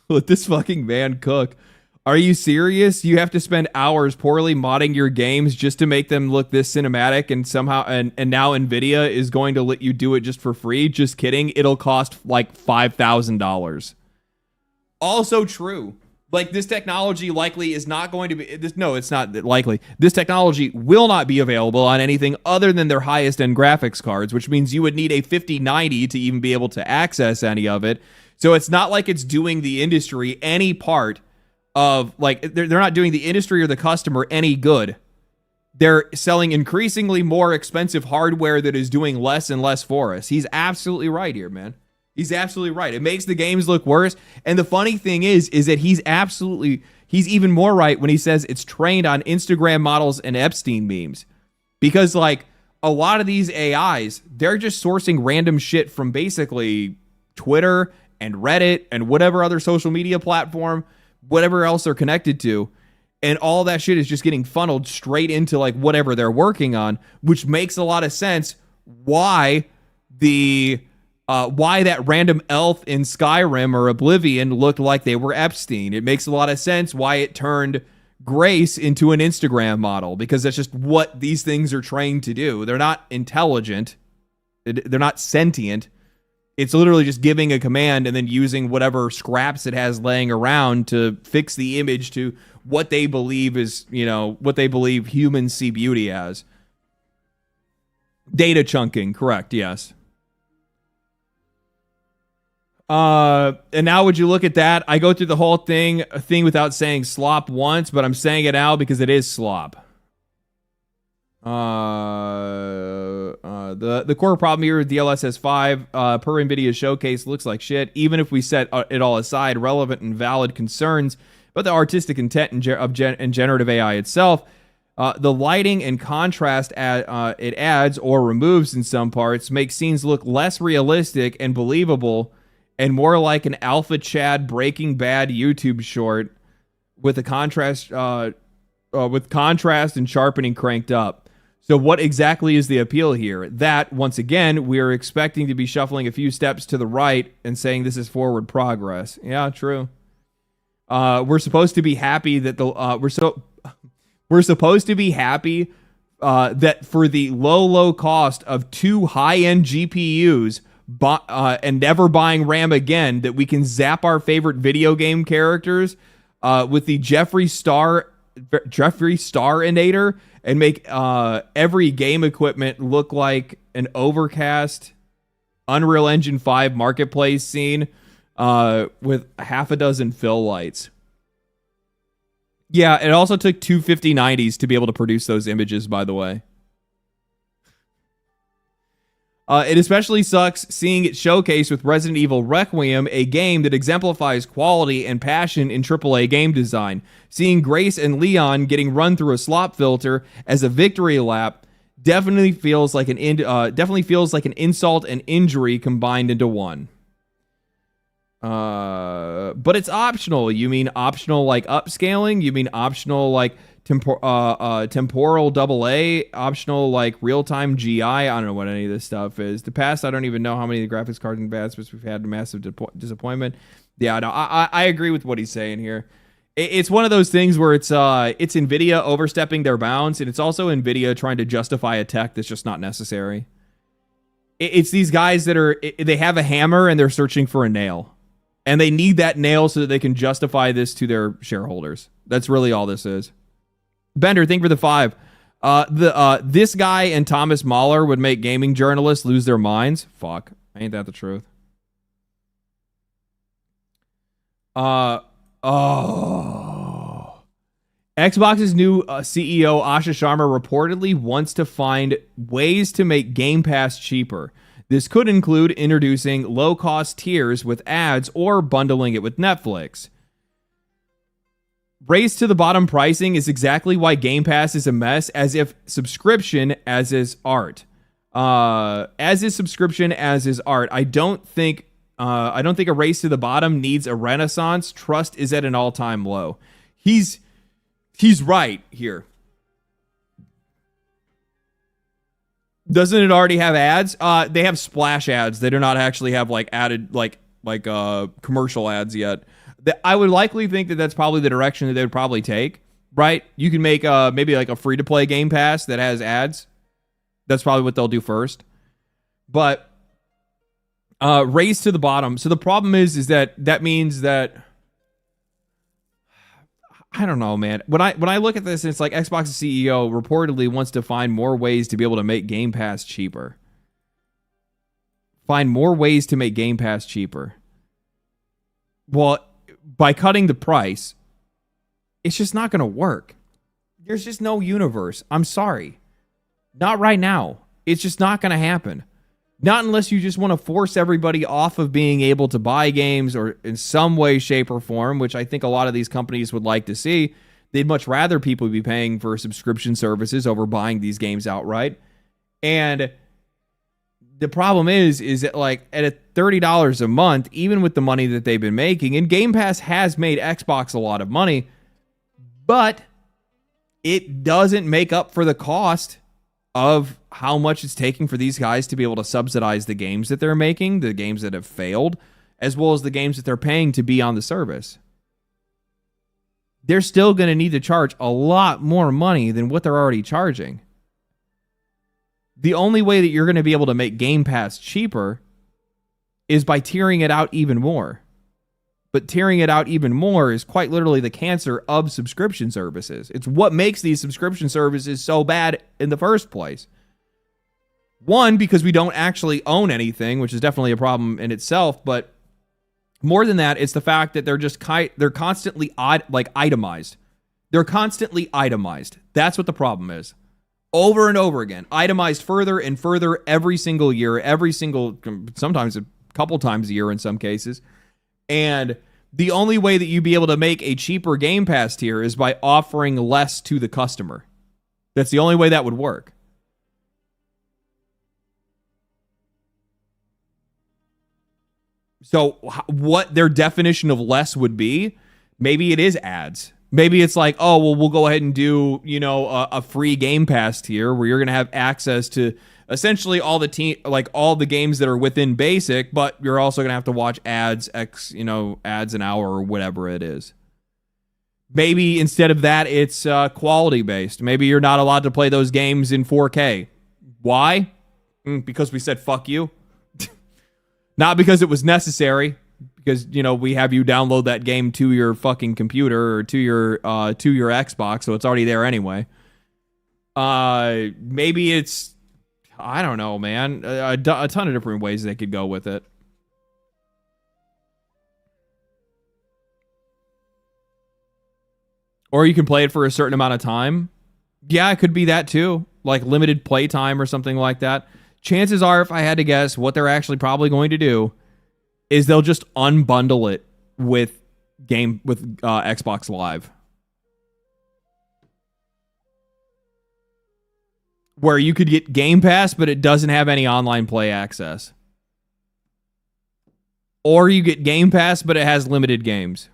Let this fucking man cook. Are you serious? You have to spend hours poorly modding your games just to make them look this cinematic, and somehow and now Nvidia is going to let you do it just for free? Just kidding. It'll cost like $5,000. Also true. Like, this technology likely is not going to be no, it's not likely. This technology will not be available on anything other than their highest end graphics cards, which means you would need a 5090 to even be able to access any of it. So it's not like it's doing the industry any part of, like, they're not doing the industry or the customer any good. They're selling increasingly more expensive hardware that is doing less and less for us. He's absolutely right here, man. He's absolutely right. It makes the games look worse. And the funny thing is that he's even more right when he says it's trained on Instagram models and Epstein memes. Because, like, a lot of these AIs, they're just sourcing random shit from basically Twitter and Reddit and whatever other social media platform, whatever else they're connected to, and all that shit is just getting funneled straight into, like, whatever they're working on, which makes a lot of sense why that random elf in Skyrim or Oblivion looked like they were Epstein. It makes a lot of sense why it turned Grace into an Instagram model, because that's just what these things are trained to do. They're not intelligent. They're not sentient. It's literally just giving a command and then using whatever scraps it has laying around to fix the image to what they believe is, what they believe humans see beauty as. Data chunking, correct, yes. And now would you look at that? I go through the whole thing without saying slop once, but I'm saying it now because it is slop. The core problem here with DLSS 5 per Nvidia's showcase looks like shit. Even if we set it all aside, relevant and valid concerns about the artistic intent and generative AI itself, the lighting and contrast it adds or removes in some parts makes scenes look less realistic and believable and more like an Alpha Chad Breaking Bad YouTube short with a contrast and sharpening cranked up. So what exactly is the appeal here? That, once again, we're expecting to be shuffling a few steps to the right and saying this is forward progress. Yeah, true. We're supposed to be happy that we're supposed to be happy that for the low cost of 2 high-end GPUs and never buying RAM again, that we can zap our favorite video game characters with the Jeffree Star-inator and make every game equipment look like an overcast Unreal Engine 5 marketplace scene with half a dozen fill lights. Yeah, it also took 2 5090s to be able to produce those images, by the way. It especially sucks seeing it showcased with Resident Evil Requiem, a game that exemplifies quality and passion in AAA game design. Seeing Grace and Leon getting run through a slop filter as a victory lap definitely feels like an insult and injury combined into one. But it's optional. You mean optional like upscaling? You mean optional like temporal AA? Optional like real-time GI? I don't know what any of this stuff is. The past, I don't even know how many of the graphics cards and advancements we've had. Massive disappointment. Yeah, no, I agree with what he's saying here. It's one of those things where it's Nvidia overstepping their bounds, and it's also Nvidia trying to justify a tech that's just not necessary. It's these guys that they have a hammer and they're searching for a nail. And they need that nail so that they can justify this to their shareholders. That's really all this is. Bender, thank you for the 5. This guy and Thomas Mahler would make gaming journalists lose their minds. Fuck. Ain't that the truth? Xbox's new CEO, Asha Sharma, reportedly wants to find ways to make Game Pass cheaper. This could include introducing low-cost tiers with ads or bundling it with Netflix. Race to the bottom pricing is exactly why Game Pass is a mess, as if subscription as is art. As is subscription as is art. I don't think a race to the bottom needs a renaissance. Trust is at an all-time low. He's right here. Doesn't it already have ads? They have splash ads. They do not actually have like added like commercial ads yet. I would likely think that that's probably the direction that they would probably take. Right? You can make maybe like a free to play Game Pass that has ads. That's probably what they'll do first. But race to the bottom. So the problem is that means that I don't know, man. When I look at this, it's like Xbox's CEO reportedly wants to find more ways to be able to make Game Pass cheaper. Find more ways to make Game Pass cheaper. Well, by cutting the price, it's just not going to work. There's just no universe. I'm sorry. Not right now. It's just not going to happen. Not unless you just want to force everybody off of being able to buy games or in some way, shape, or form, which I think a lot of these companies would like to see. They'd much rather people be paying for subscription services over buying these games outright. And the problem is that like at $30 a month, even with the money that they've been making, and Game Pass has made Xbox a lot of money, but it doesn't make up for the cost of how much it's taking for these guys to be able to subsidize the games that they're making, the games that have failed, as well as the games that they're paying to be on the service. They're still going to need to charge a lot more money than what they're already charging. The only way that you're going to be able to make Game Pass cheaper is by tiering it out even more. But tiering it out even more is quite literally the cancer of subscription services. It's what makes these subscription services so bad in the first place. One, because we don't actually own anything, which is definitely a problem in itself. But more than that, it's the fact that they're constantly itemized. They're constantly itemized. That's what the problem is. Over and over again. Itemized further and further every single year, sometimes a couple times a year in some cases. And the only way that you'd be able to make a cheaper Game Pass tier is by offering less to the customer. That's the only way that would work. So what their definition of less would be, maybe it is ads. Maybe it's like, oh, well, we'll go ahead and do, a free Game Pass tier where you're going to have access to essentially all the games that are within basic, but you're also going to have to watch ads ads an hour or whatever it is. Maybe instead of that, it's quality based. Maybe you're not allowed to play those games in 4K. Why? Because we said fuck you. Not because it was necessary. Because, we have you download that game to your fucking computer or to your Xbox, so it's already there anyway. Maybe it's, I don't know, man. A ton of different ways they could go with it. Or you can play it for a certain amount of time. Yeah, it could be that too. Like limited play time or something like that. Chances are, if I had to guess, what they're actually probably going to do is they'll just unbundle it with Xbox Live. Where you could get Game Pass, but it doesn't have any online play access. Or you get Game Pass, but it has limited games.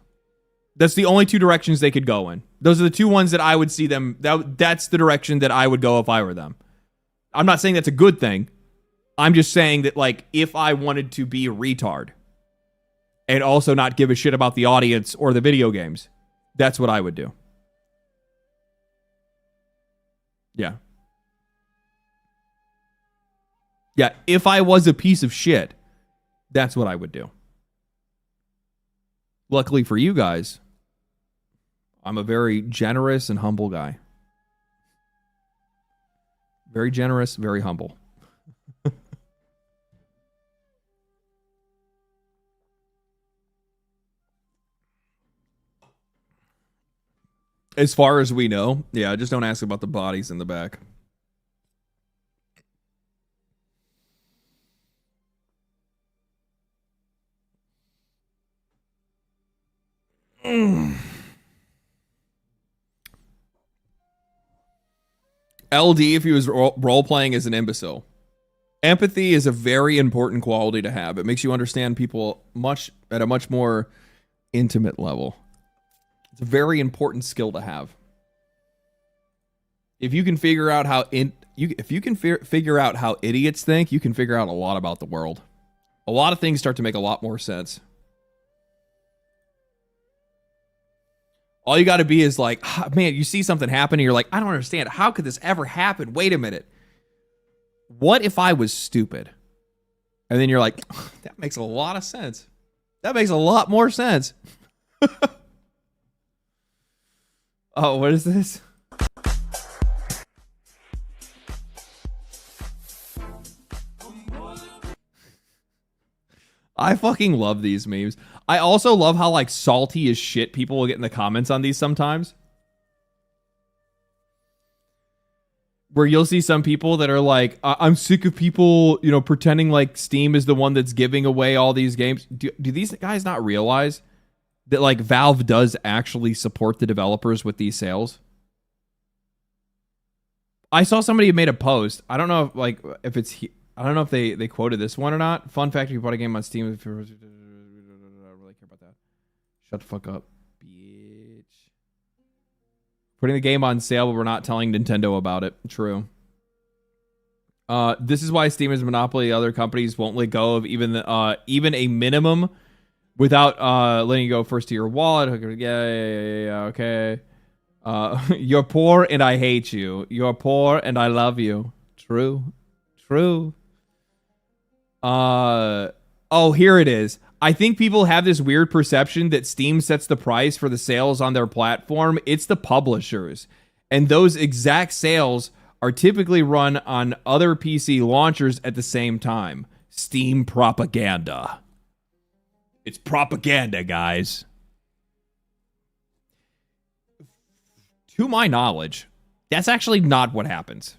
That's the only two directions they could go in. Those are the two ones that I would see them. That's the direction that I would go if I were them. I'm not saying that's a good thing. I'm just saying that, like, if I wanted to be a retard and also not give a shit about the audience or the video games, that's what I would do. Yeah. Yeah, if I was a piece of shit, that's what I would do. Luckily for you guys, I'm a very generous and humble guy. Very generous, very humble. As far as we know, yeah, just don't ask about the bodies in the back. LD, if he was role-playing as an imbecile. Empathy is a very important quality to have. It makes you understand people at a much more intimate level. It's a very important skill to have. If you can figure out how figure out how idiots think, you can figure out a lot about the world. A lot of things start to make a lot more sense. All you got to be is like, man, you see something happen and you're like, I don't understand. How could this ever happen? Wait a minute. What if I was stupid? And then you're like, that makes a lot of sense. That makes a lot more sense. Oh, what is this? I fucking love these memes. I also love how, like, salty as shit people will get in the comments on these sometimes. Where you'll see some people that are like, I'm sick of people, pretending like Steam is the one that's giving away all these games. Do these guys not realize that, like, Valve does actually support the developers with these sales? I saw somebody made a post. I don't know if I don't know if they quoted this one or not. Fun fact: if you bought a game on Steam, if you're, I don't really care about that. Shut the fuck up, bitch. Putting the game on sale, but we're not telling Nintendo about it. True. This is why Steam is a monopoly. Other companies won't let go of even a minimum without letting you go first to your wallet. Yeah, okay. You're poor and I hate you. You're poor and I love you. True. Oh, here it is. I think people have this weird perception that Steam sets the price for the sales on their platform. It's the publishers. And those exact sales are typically run on other PC launchers at the same time. Steam propaganda. It's propaganda, guys. To my knowledge, that's actually not what happens.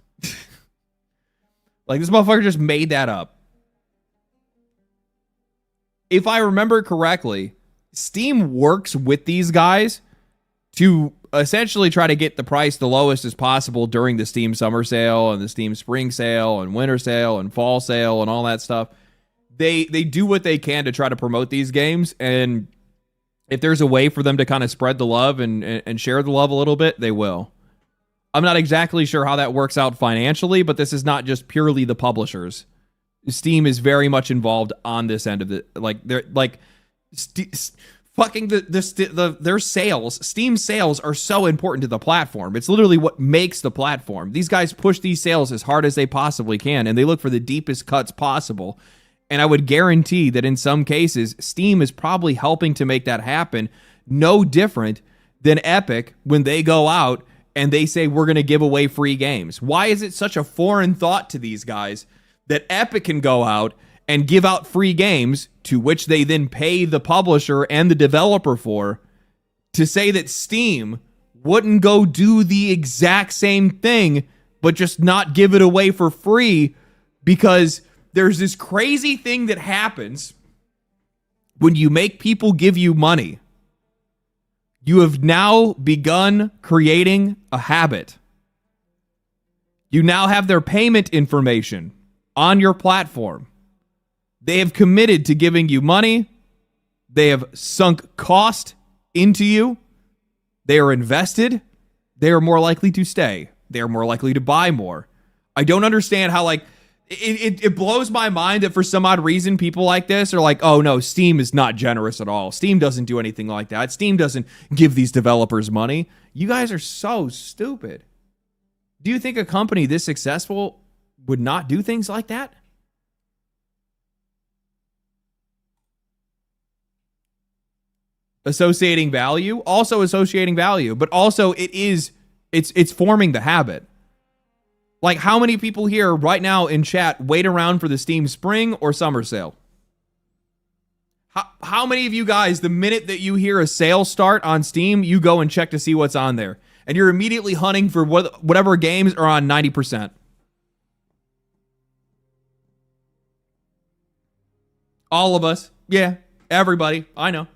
Like, this motherfucker just made that up. If I remember correctly, Steam works with these guys to essentially try to get the price the lowest as possible during the Steam summer sale and the Steam spring sale and winter sale and fall sale and all that stuff. they do what they can to try to promote these games, and if there's a way for them to kind of spread the love and share the love a little bit, they will. I'm not exactly sure how that works out financially, but this is not just purely the publishers. Steam is very much involved on this end of the their sales. Steam sales are so important to the platform. It's literally what makes the platform. These guys push these sales as hard as they possibly can, and they look for the deepest cuts possible. And I would guarantee that in some cases, Steam is probably helping to make that happen. No different than Epic when they go out and they say, we're going to give away free games. Why is it such a foreign thought to these guys that Epic can go out and give out free games, to which they then pay the publisher and the developer for, to say that Steam wouldn't go do the exact same thing, but just not give it away for free? Because there's this crazy thing that happens when you make people give you money. You have now begun creating a habit. You now have their payment information on your platform. They have committed to giving you money. They have sunk cost into you. They are invested. They are more likely to stay. They are more likely to buy more. I don't understand how, like, it blows my mind that for some odd reason people like this are like, oh no, Steam is not generous at all. Steam doesn't do anything like that. Steam doesn't give these developers money. You guys are so stupid. Do you think a company this successful would not do things like that? Associating value, but also it's forming the habit. Like, how many people here right now in chat wait around for the Steam spring or summer sale? How many of you guys, the minute that you hear a sale start on Steam, you go and check to see what's on there, and you're immediately hunting for whatever games are on 90%? All of us. Yeah, everybody. I know.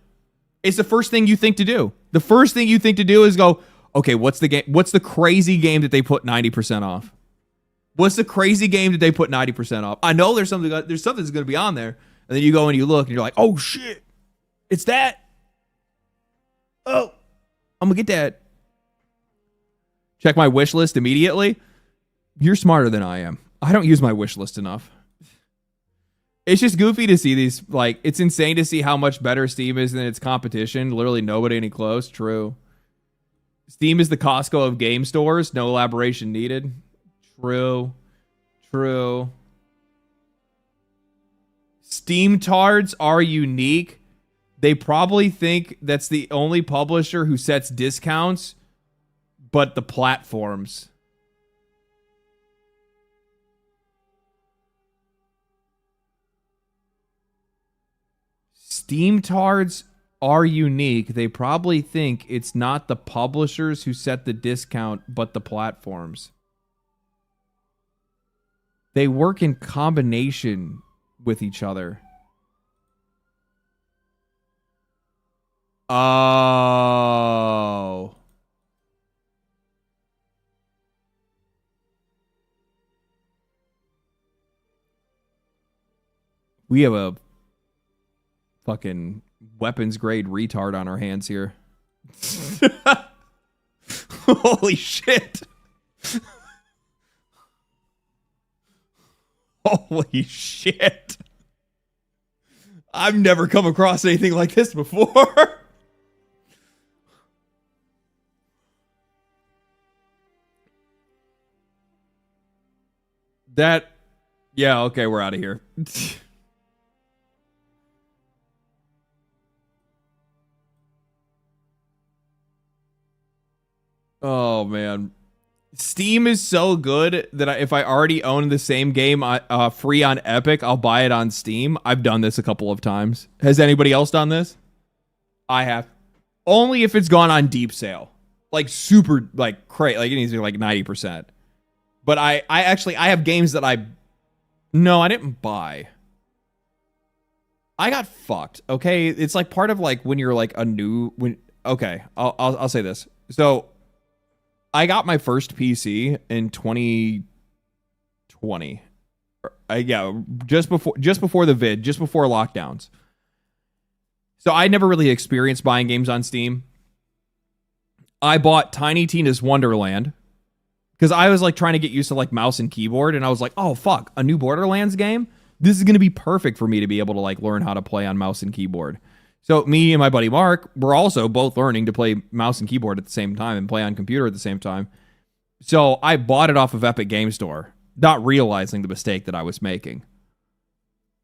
It's the first thing you think to do. The first thing you think to do is go, okay, what's the game? What's the crazy game that they put 90% off? What's the crazy game that they put 90% off? I know there's something that's going to be on there. And then you go and you look and you're like, oh shit, it's that. Oh, I'm going to get that. Check my wish list immediately. You're smarter than I am. I don't use my wish list enough. It's just goofy to see these, like, it's insane to see how much better Steam is than its competition. Literally nobody any close. True. Steam is the Costco of game stores. No elaboration needed. True. Steam tards are unique. They probably think that's the only publisher who sets discounts, but the platforms. Steam tards are unique. They probably think it's not the publishers who set the discount, but the platforms. They work in combination with each other. Oh. We have a fucking weapons grade retard on our hands here. Holy shit. Holy shit. I've never come across anything like this before. Yeah, okay, we're out of here. Oh, man. Steam is so good that if I already own the same game free on Epic, I'll buy it on Steam. I've done this a couple of times. Has anybody else done this? I have. Only if it's gone on deep sale. Like super, like crazy. Like it needs to be like 90%. But I have games that I didn't buy. I got fucked. Okay, it's like part of like when you're like okay, I'll say this. So I got my first PC in 2020. just before the vid, just before lockdowns. So I never really experienced buying games on Steam. I bought Tiny Tina's Wonderland because I was like trying to get used to like mouse and keyboard, and I was like, oh fuck, a new Borderlands game? This is going to be perfect for me to be able to like learn how to play on mouse and keyboard. So me and my buddy Mark were also both learning to play mouse and keyboard at the same time and play on computer at the same time. So I bought it off of Epic Game Store, not realizing the mistake that I was making.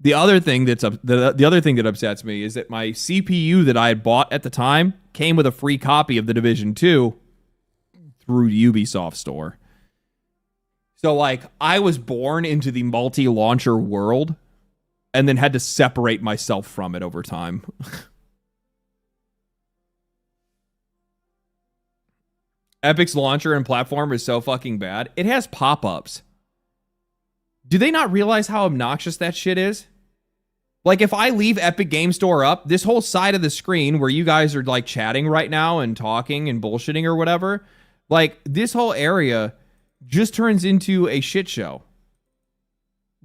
The other thing the other thing that upsets me is that my CPU that I had bought at the time came with a free copy of The Division 2 through the Ubisoft store. So like I was born into the multi-launcher world and then had to separate myself from it over time. Epic's launcher and platform is so fucking bad. It has pop-ups. Do they not realize how obnoxious that shit is? Like, if I leave Epic Game Store up, this whole side of the screen where you guys are, like, chatting right now and talking and bullshitting or whatever, like, this whole area just turns into a shit show.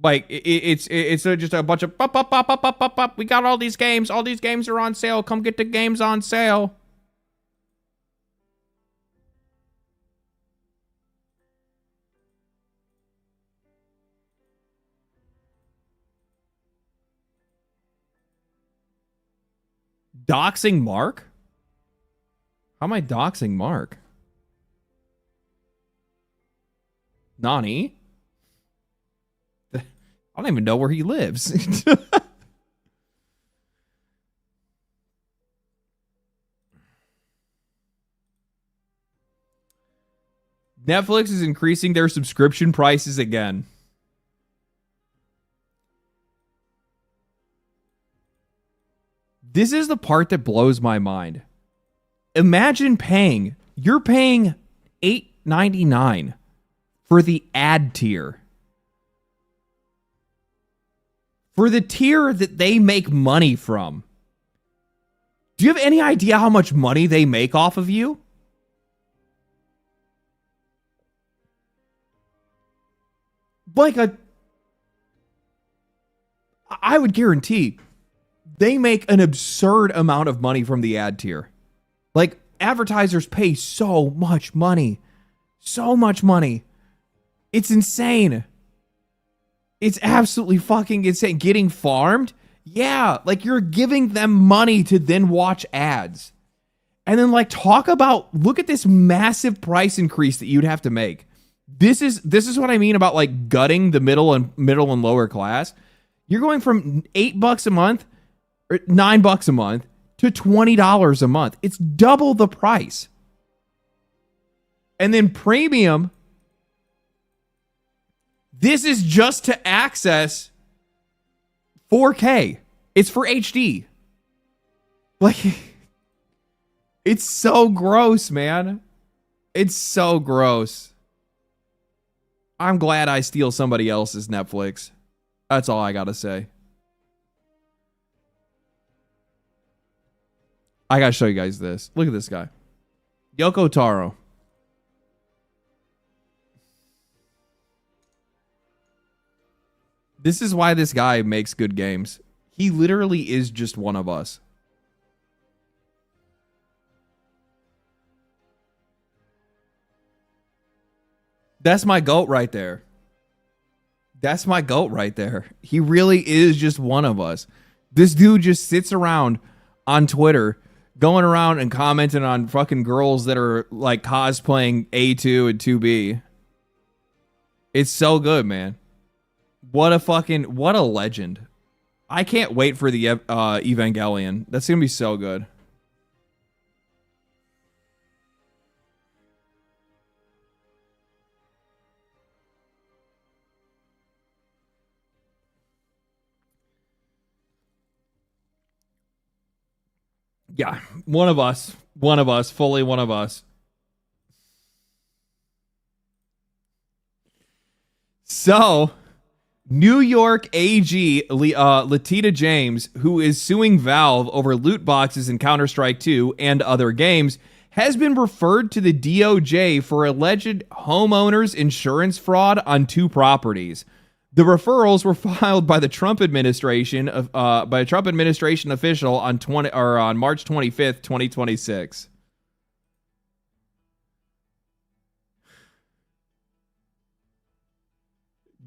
Like, it's just a bunch of pop. We got all these games. All these games are on sale. Come get the games on sale. Doxing Mark? How am I doxing Mark? Nani? I don't even know where he lives. Netflix is increasing their subscription prices again. This is the part that blows my mind. Imagine you're paying $8.99 for the ad tier. For the tier that they make money from. Do you have any idea how much money they make off of you? I would guarantee they make an absurd amount of money from the ad tier. Like, advertisers pay so much money. So much money. It's insane. It's absolutely fucking insane. Getting farmed? Yeah, like you're giving them money to then watch ads. And then like look at this massive price increase that you'd have to make. This is what I mean about like gutting the middle and lower class. You're going from $8 a month or $9 a month to $20 a month. It's double the price. And then premium, this is just to access 4K. It's for HD. Like, it's so gross, man. It's so gross. I'm glad I steal somebody else's Netflix. That's all I gotta say. I gotta show you guys this. Look at this guy. Yoko Taro. This is why this guy makes good games. He literally is just one of us. That's my goat right there. That's my goat right there. He really is just one of us. This dude just sits around on Twitter going around and commenting on fucking girls that are like cosplaying A2 and 2B. It's so good, man. What a legend. I can't wait for the Evangelion. That's going to be so good. Yeah, one of us, fully one of us. So, New York AG Latita James, who is suing Valve over loot boxes in Counter-Strike 2 and other games, has been referred to the DOJ for alleged homeowners insurance fraud on 2 properties. The referrals were filed by the Trump administration by a Trump administration official on March 25th, 2026.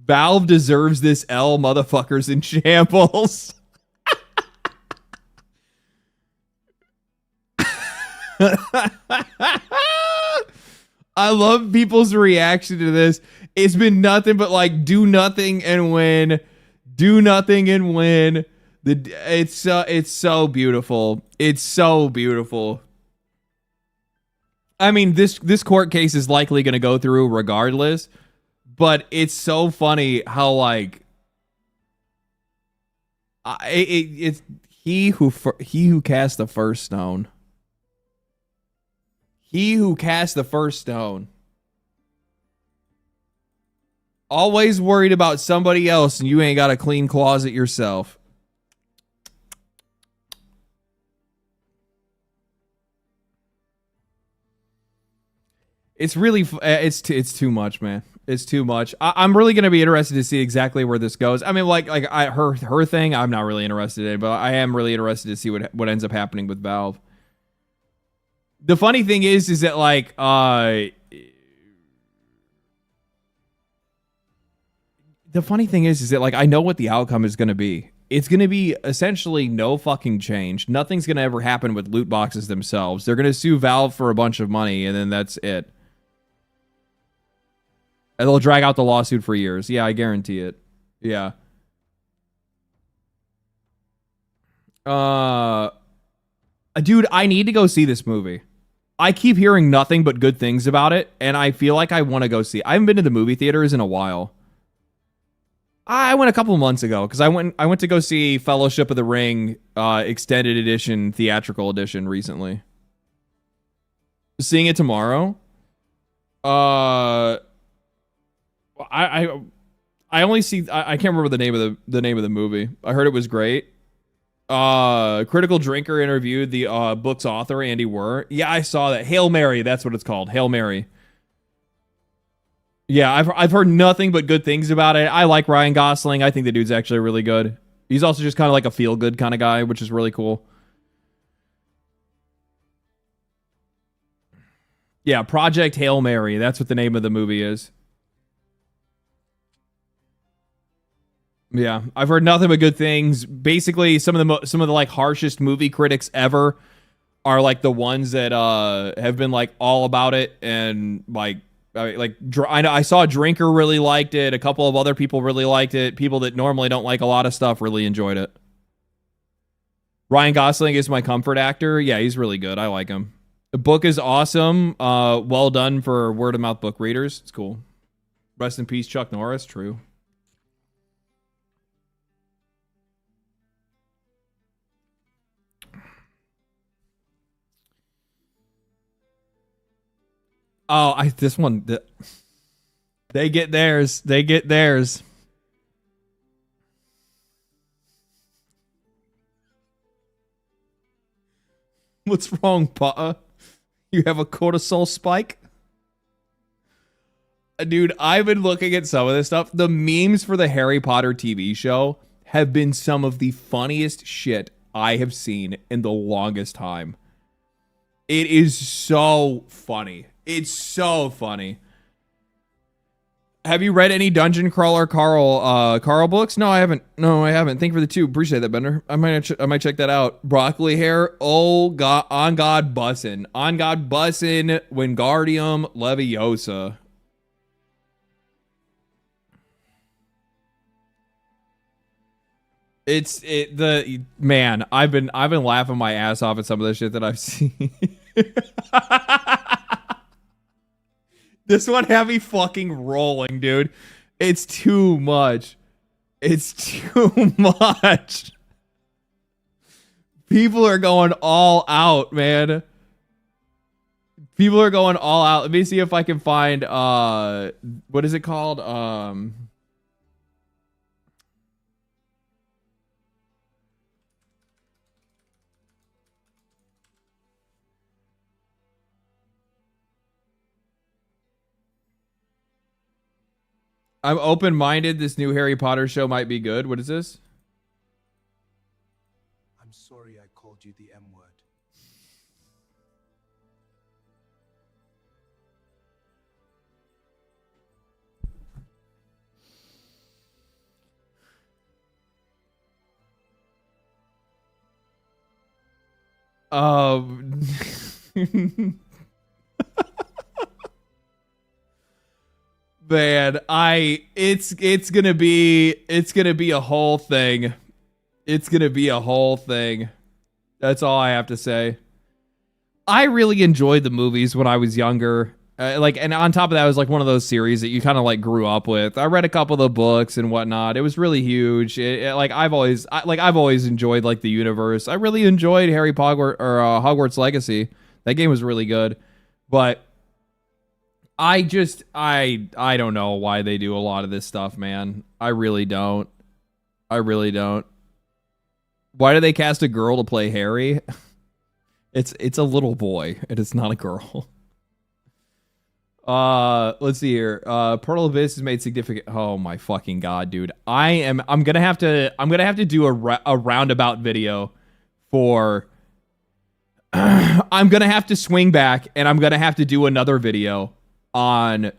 Valve deserves this L, motherfuckers in shambles. I love people's reaction to this. It's been nothing but like do nothing and win, do nothing and win. It's so beautiful. It's so beautiful. I mean, this court case is likely going to go through regardless, but it's so funny how like it's he who cast the first stone. He who cast the first stone. Always worried about somebody else and you ain't got a clean closet yourself. It's really, it's too much, man. It's too much. I'm really going to be interested to see exactly where this goes. I mean, her thing, I'm not really interested in, but I am really interested to see what ends up happening with Valve. The funny thing is that like, the funny thing is that like I know what the outcome is going to be. It's going to be essentially no fucking change. Nothing's going to ever happen with loot boxes themselves. They're going to sue Valve for a bunch of money and then that's it. And they'll drag out the lawsuit for years. Yeah, I guarantee it. Yeah. Dude, I need to go see this movie. I keep hearing nothing but good things about it, and I feel like I want to go see it. I haven't been to the movie theaters in a while. I went a couple months ago because I went to go see Fellowship of the Ring extended edition, theatrical edition recently. Seeing it tomorrow. I only see I can't remember the name of the movie. I heard it was great. Critical Drinker interviewed the book's author Andy Weir. Yeah, I saw that. Hail Mary, that's what it's called. Hail Mary. Yeah, I've heard nothing but good things about it. I like Ryan Gosling. I think the dude's actually really good. He's also just kind of like a feel-good kind of guy, which is really cool. Yeah, Project Hail Mary. That's what the name of the movie is. Yeah, I've heard nothing but good things. Basically, some of the like harshest movie critics ever are like the ones that have been like all about it and like I saw Drinker really liked it. A couple of other people really liked it. People that normally don't like a lot of stuff really enjoyed it. Ryan Gosling is my comfort actor. Yeah, he's really good. I like him. The book is awesome. Well done for word of mouth book readers. It's cool. Rest in peace, Chuck Norris. True. Oh, this one. They get theirs. They get theirs. What's wrong, Potter? You have a cortisol spike? Dude, I've been looking at some of this stuff. The memes for the Harry Potter TV show have been some of the funniest shit I have seen in the longest time. It is so funny. It's so funny. Have you read any Dungeon Crawler Carl books? No, I haven't. Thank you for the tube. Appreciate that, Bender. I might check that out. Broccoli hair. Oh God, on God bussin'. On God bussin'. Wingardium Leviosa. Man, I've been laughing my ass off at some of the shit that I've seen. This one had me fucking rolling, dude. It's too much. It's too much. People are going all out, man. People are going all out. Let me see if I can find what is it called? I'm open-minded. This new Harry Potter show might be good. What is this? I'm sorry I called you the M word. Um, man, it's gonna be a whole thing. It's gonna be a whole thing. That's all I have to say. I really enjoyed the movies when I was younger. And on top of that, it was like one of those series that you kind of like grew up with. I read a couple of the books and whatnot. It was really huge. I've always enjoyed like the universe. I really enjoyed Harry Potter or Hogwarts Legacy. That game was really good, but I don't know why they do a lot of this stuff, man. I really don't. Why do they cast a girl to play Harry? It's a little boy, and it's not a girl. Let's see here. Portal Abyss has made significant. Oh my fucking god, dude! I'm gonna have to do a roundabout video for. I'm gonna have to swing back, and I'm gonna have to do another video on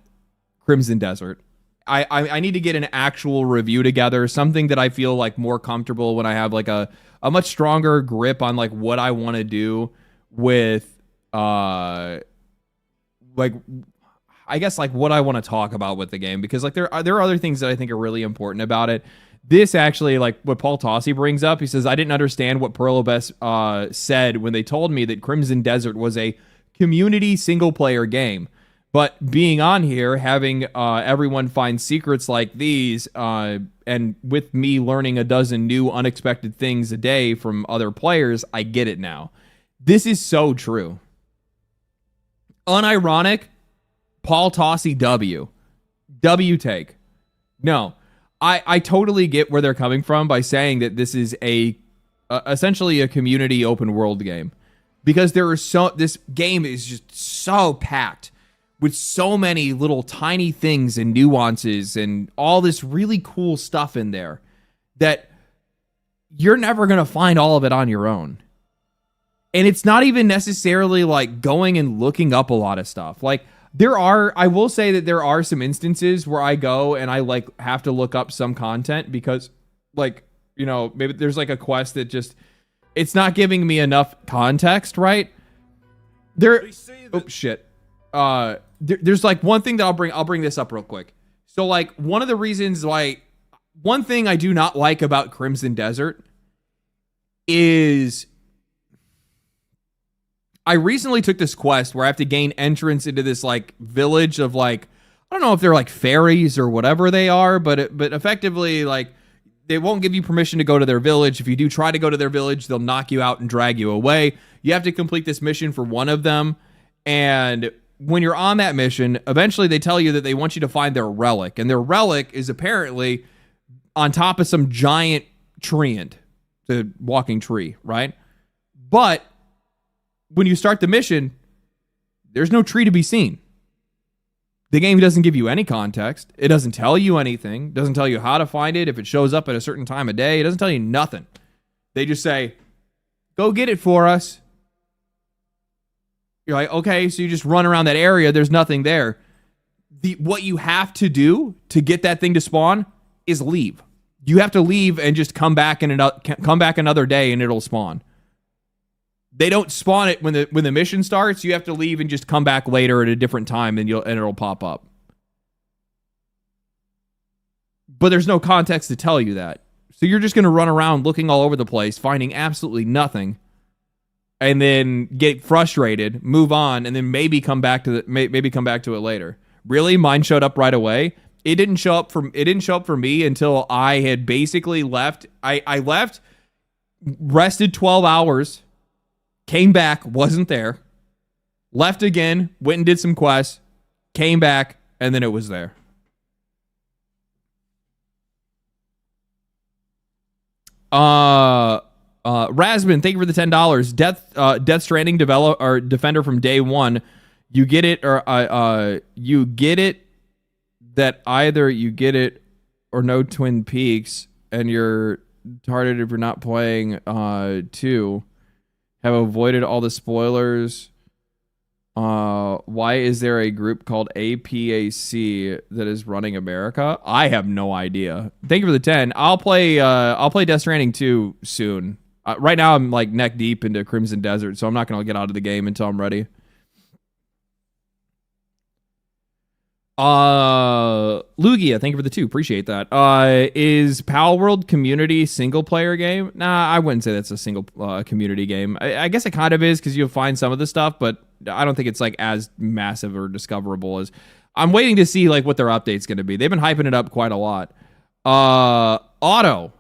Crimson Desert. I need to get an actual review together, something that I feel like more comfortable when I have like a much stronger grip on like what I want to do with like I guess like what I want to talk about with the game, because like there are other things that I think are really important about it. This actually, like what Paul Tossi brings up, he says, I didn't understand what Pearl Abyss said when they told me that Crimson Desert was a community single player game. But being on here, having everyone find secrets like these, and with me learning a dozen new unexpected things a day from other players, I get it now. This is so true. Unironic, Paul Tossi W take. No, I totally get where they're coming from by saying that this is essentially a community open world game, because this game is just so packed with so many little tiny things and nuances and all this really cool stuff in there that you're never going to find all of it on your own. And it's not even necessarily like going and looking up a lot of stuff. Like I will say that there are some instances where I go and I like have to look up some content because like, you know, maybe there's like a quest that just, it's not giving me enough context, right? Oh shit. There's like one thing that I'll bring this up real quick. So like one of the reasons why, one thing I do not like about Crimson Desert is I recently took this quest where I have to gain entrance into this like village of like, I don't know if they're like fairies or whatever they are, but effectively like they won't give you permission to go to their village. If you do try to go to their village, they'll knock you out and drag you away. You have to complete this mission for one of them. And when you're on that mission, eventually they tell you that they want you to find their relic. And their relic is apparently on top of some giant treant, the walking tree, right? But when you start the mission, there's no tree to be seen. The game doesn't give you any context. It doesn't tell you anything. It doesn't tell you how to find it, if it shows up at a certain time of day. It doesn't tell you nothing. They just say, go get it for us. You're like, okay, so you just run around that area. There's nothing there. What you have to do to get that thing to spawn is leave. You have to leave and just come back another day and it'll spawn. They don't spawn it when the mission starts. You have to leave and just come back later at a different time and it'll pop up. But there's no context to tell you that. So you're just going to run around looking all over the place, finding absolutely nothing, and then get frustrated, move on, and then maybe come back to it later. Really? Mine showed up right away. It didn't show up for me until I had basically left. I left, rested 12 hours, came back, wasn't there, left again, went and did some quests, came back, and then it was there. Rasman, thank you for the $10. Death Stranding defender from day one. You get it, or you get it that either you get it or no Twin Peaks, and you're retarded if you're not playing 2. Have avoided all the spoilers. Why is there a group called APAC that is running America? I have no idea. Thank you for the 10. I'll play Death Stranding 2 soon. Right now I'm like neck deep into Crimson Desert, so I'm not gonna get out of the game until I'm ready. Lugia, thank you for the 2. Appreciate that. Is Palworld community single player game? Nah, I wouldn't say that's a single community game. I guess it kind of is because you'll find some of the stuff, but I don't think it's like as massive or discoverable as. I'm waiting to see like what their update's going to be. They've been hyping it up quite a lot. Auto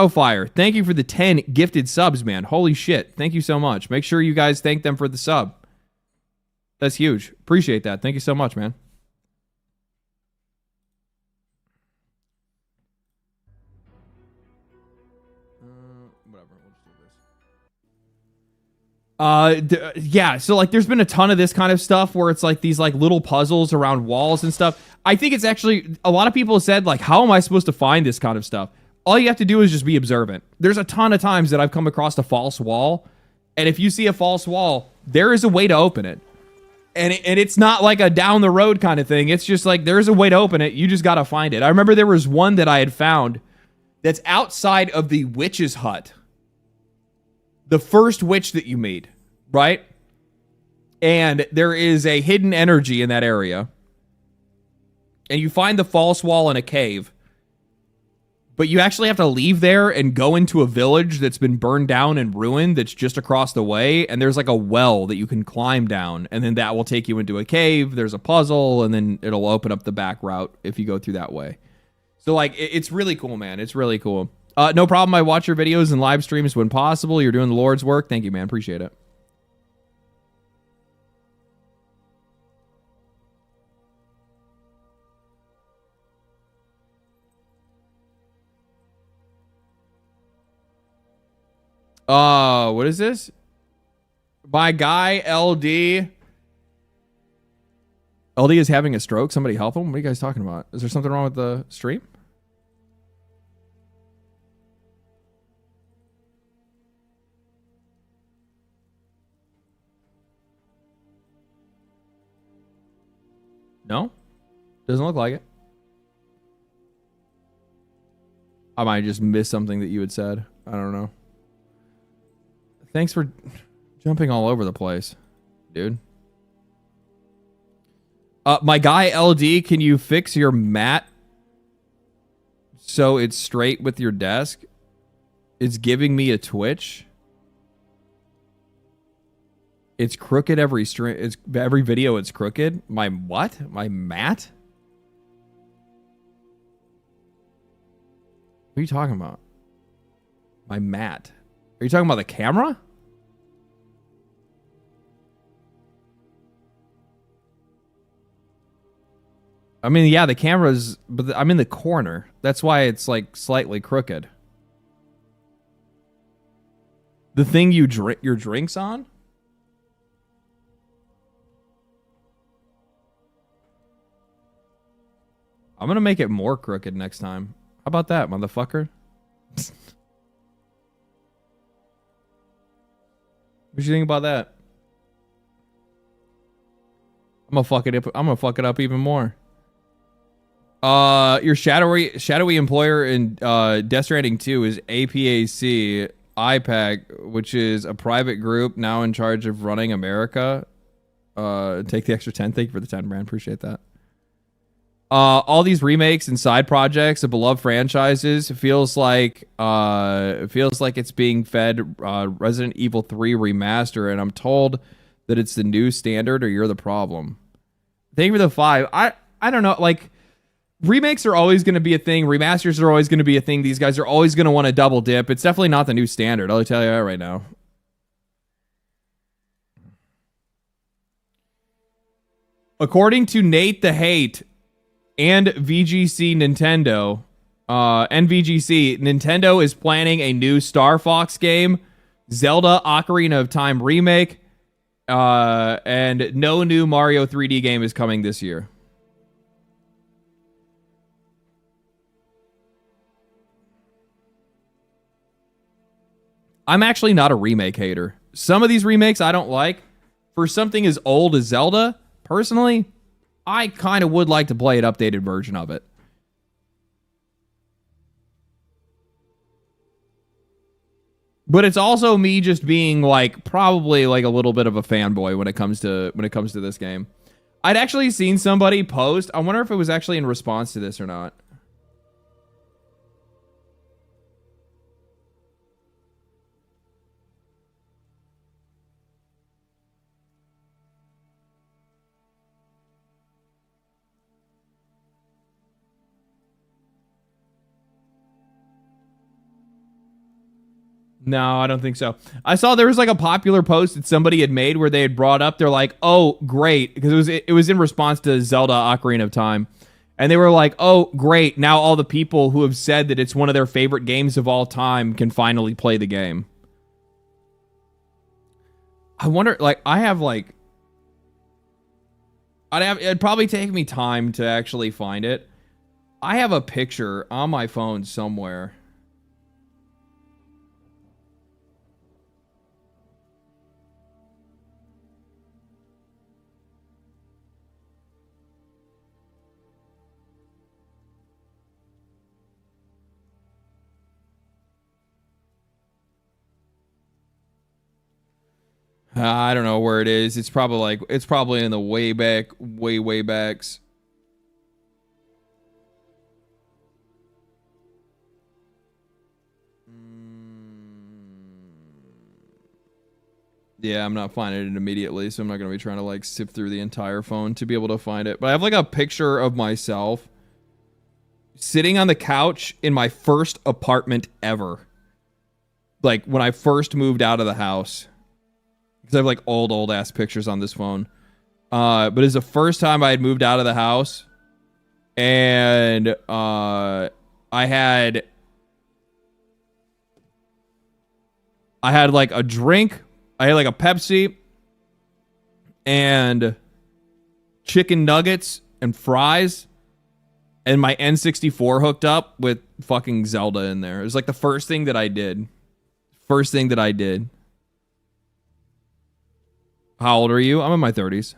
Fire, thank you for the 10 gifted subs, man. Holy shit. Thank you so much. Make sure you guys thank them for the sub. That's huge. Appreciate that. Thank you so much, man. Whatever. We'll just do this. Yeah, so like there's been a ton of this kind of stuff where it's like these like little puzzles around walls and stuff. I think it's actually, a lot of people have said like, how am I supposed to find this kind of stuff? All you have to do is just be observant. There's a ton of times that I've come across a false wall, and if you see a false wall, there is a way to open it. And it's not like a down the road kind of thing. It's just like there's a way to open it. You just got to find it. I remember there was one that I had found that's outside of the witch's hut. The first witch that you meet, right? And there is a hidden energy in that area. And you find the false wall in a cave. But you actually have to leave there and go into a village that's been burned down and ruined that's just across the way. And there's like a well that you can climb down. And then that will take you into a cave. There's a puzzle. And then it'll open up the back route if you go through that way. So like, it's really cool, man. It's really cool. No problem. I watch your videos and live streams when possible. You're doing the Lord's work. Thank you, man. Appreciate it. What is this? My guy, LD. LD is having a stroke. Somebody help him. What are you guys talking about? Is there something wrong with the stream? No? Doesn't look like it. I might just miss something that you had said. I don't know. Thanks for jumping all over the place, dude. My guy LD, can you fix your mat so it's straight with your desk? It's giving me a twitch. It's crooked every stream. It's every video. It's crooked. My what? My mat? What are you talking about? My mat. Are you talking about the camera? I mean, yeah, the camera's, but I'm in the corner. That's why it's like slightly crooked. The thing you drink your drinks on? I'm gonna make it more crooked next time. How about that, motherfucker? What do you think about that? I'm gonna fuck it up even more. Your shadowy employer in Death Stranding 2 is APAC IPAC, which is a private group now in charge of running America. Take the extra 10. Thank you for the 10, Brand. Appreciate that. All these remakes and side projects of beloved franchises feels like it's being fed Resident Evil 3 remaster, and I'm told that it's the new standard or you're the problem. Thank you for the 5. I don't know, like, remakes are always going to be a thing. Remasters are always going to be a thing. These guys are always going to want to double dip. It's definitely not the new standard. I'll tell you that right now. According to Nate the Hate and VGC Nintendo, NVGC, Nintendo is planning a new Star Fox game, Zelda Ocarina of Time remake, and no new Mario 3D game is coming this year. I'm actually not a remake hater. Some of these remakes I don't like. For something as old as Zelda, personally, I kind of would like to play an updated version of it. But it's also me just being like probably like a little bit of a fanboy when it comes to this game. I'd actually seen somebody post. I wonder if it was actually in response to this or not. No, I don't think so. I saw there was like a popular post that somebody had made where they had brought up. They're like, "Oh, great," because it was in response to Zelda: Ocarina of Time, and they were like, "Oh, great! Now all the people who have said that it's one of their favorite games of all time can finally play the game." I wonder, like, it'd probably take me time to actually find it. I have a picture on my phone somewhere. I don't know where it is. It's probably in the way backs. Yeah, I'm not finding it immediately, so I'm not going to be trying to like sift through the entire phone to be able to find it. But I have like a picture of myself sitting on the couch in my first apartment ever. Like when I first moved out of the house. Because I have like old ass pictures on this phone. But it's the first time I had moved out of the house. And I had like a drink. I had like a Pepsi and chicken nuggets and fries. And my N64 hooked up with fucking Zelda in there. It was like the first thing that I did. How old are you? I'm in my 30s.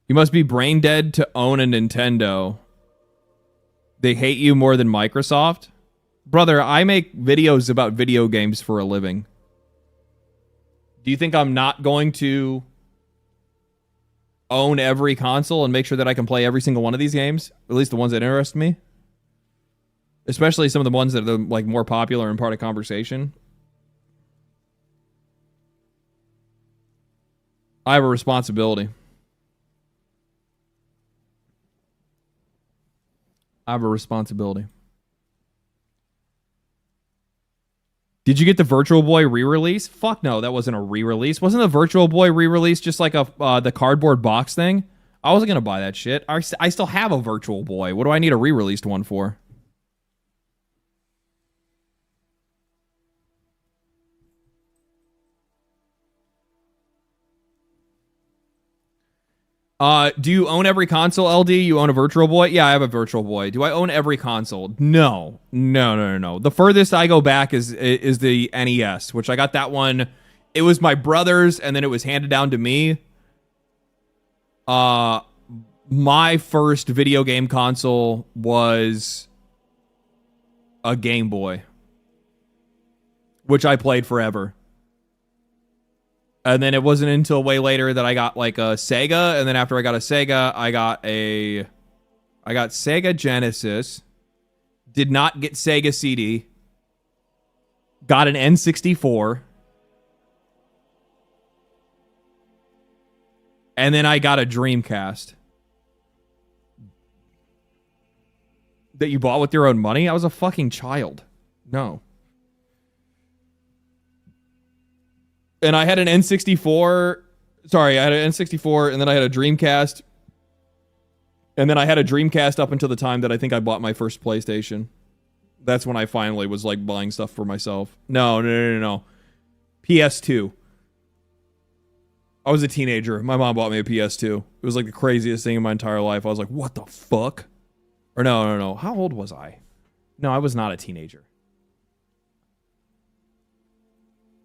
You must be brain dead to own a Nintendo. They hate you more than Microsoft? Brother, I make videos about video games for a living. Do you think I'm not going to own every console and make sure that I can play every single one of these games? At least the ones that interest me? Especially some of the ones that are like more popular and part of conversation. I have a responsibility. Did you get the Virtual Boy re-release? Fuck no, that wasn't a re-release. Wasn't the Virtual Boy re-release just like the cardboard box thing? I wasn't going to buy that shit. I still have a Virtual Boy. What do I need a re-released one for? Do you own every console, LD? You own a Virtual Boy? Yeah, I have a Virtual Boy. Do I own every console? No. The furthest I go back is the NES, which I got that one. It was my brother's, and then it was handed down to me. My first video game console was a Game Boy, which I played forever. And then it wasn't until way later that I got like a Sega. And then after I got a Sega, I got Sega Genesis. Did not get Sega CD. Got an N64. And then I got a Dreamcast. That you bought with your own money? I was a fucking child. No. And I had an N64. Sorry, I had an N64, and then I had a Dreamcast. And then I had a Dreamcast up until the time that I think I bought my first PlayStation. That's when I finally was like buying stuff for myself. No. PS2. I was a teenager. My mom bought me a PS2. It was like the craziest thing in my entire life. I was like, what the fuck? Or no. How old was I? No, I was not a teenager.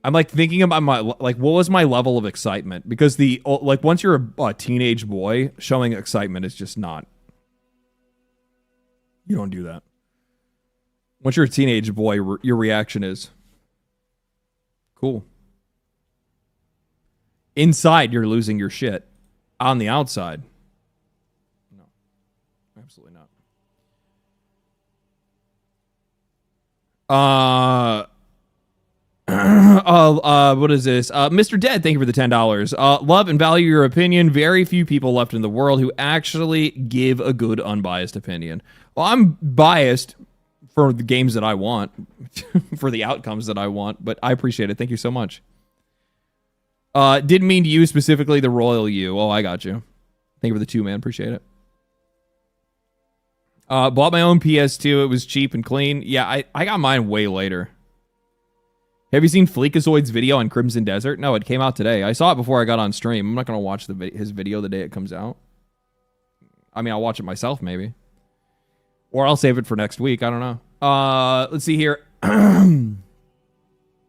I'm like thinking about my like what was my level of excitement, because the like once you're a teenage boy, showing excitement is just not. You don't do that. Once you're a teenage boy, your reaction is cool. Inside, you're losing your shit. On the outside, no, absolutely not. What is this? Mr. Dead, thank you for the $10. Love and value your opinion. Very few people left in the world who actually give a good, unbiased opinion. Well, I'm biased for the games that I want, for the outcomes that I want, but I appreciate it. Thank you so much. Didn't mean to use specifically the Royal U. Oh, I got you. Thank you for the 2, man. Appreciate it. Bought my own PS2. It was cheap and clean. Yeah, I got mine way later. Have you seen Fleekazoid's video on Crimson Desert? No, it came out today. I saw it before I got on stream. I'm not going to watch his video the day it comes out. I mean, I'll watch it myself, maybe. Or I'll save it for next week. I don't know. Let's see here.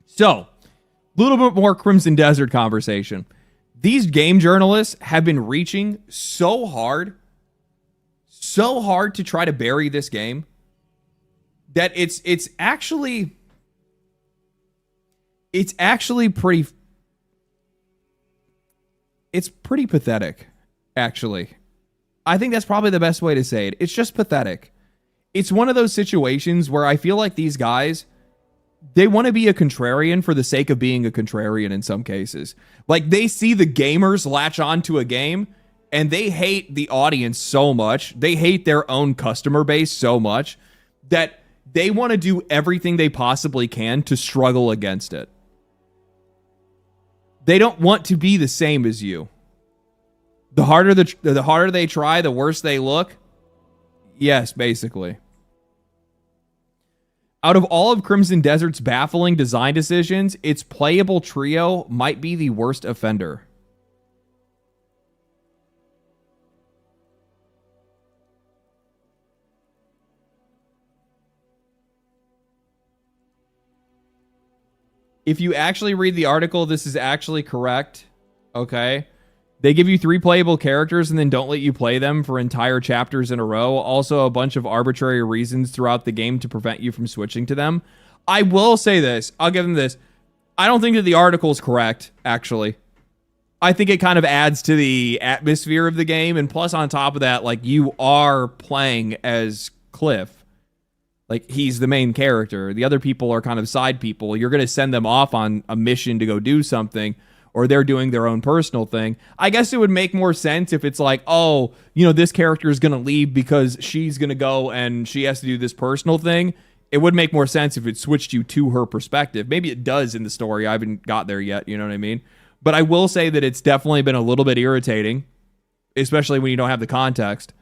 So, a little bit more Crimson Desert conversation. These game journalists have been reaching so hard to try to bury this game that it's actually pretty pathetic, actually. I think that's probably the best way to say it. It's just pathetic. It's one of those situations where I feel like these guys, they want to be a contrarian for the sake of being a contrarian in some cases. Like, they see the gamers latch onto a game and they hate the audience so much, they hate their own customer base so much, that they want to do everything they possibly can to struggle against it. They don't want to be the same as you. The harder they try, the worse they look. Yes, basically. Out of all of Crimson Desert's baffling design decisions, its playable trio might be the worst offender. If you actually read the article, this is actually correct. Okay. They give you 3 playable characters and then don't let you play them for entire chapters in a row. Also, a bunch of arbitrary reasons throughout the game to prevent you from switching to them. I will say this. I'll give them this. I don't think that the article is correct, actually. I think it kind of adds to the atmosphere of the game. And plus, on top of that, like, you are playing as Cliff. Like, he's the main character. The other people are kind of side people. You're going to send them off on a mission to go do something, or they're doing their own personal thing. I guess it would make more sense if it's like, oh, you know, this character is going to leave because she's going to go and she has to do this personal thing. It would make more sense if it switched you to her perspective. Maybe it does in the story. I haven't got there yet, you know what I mean? But I will say that it's definitely been a little bit irritating, especially when you don't have the context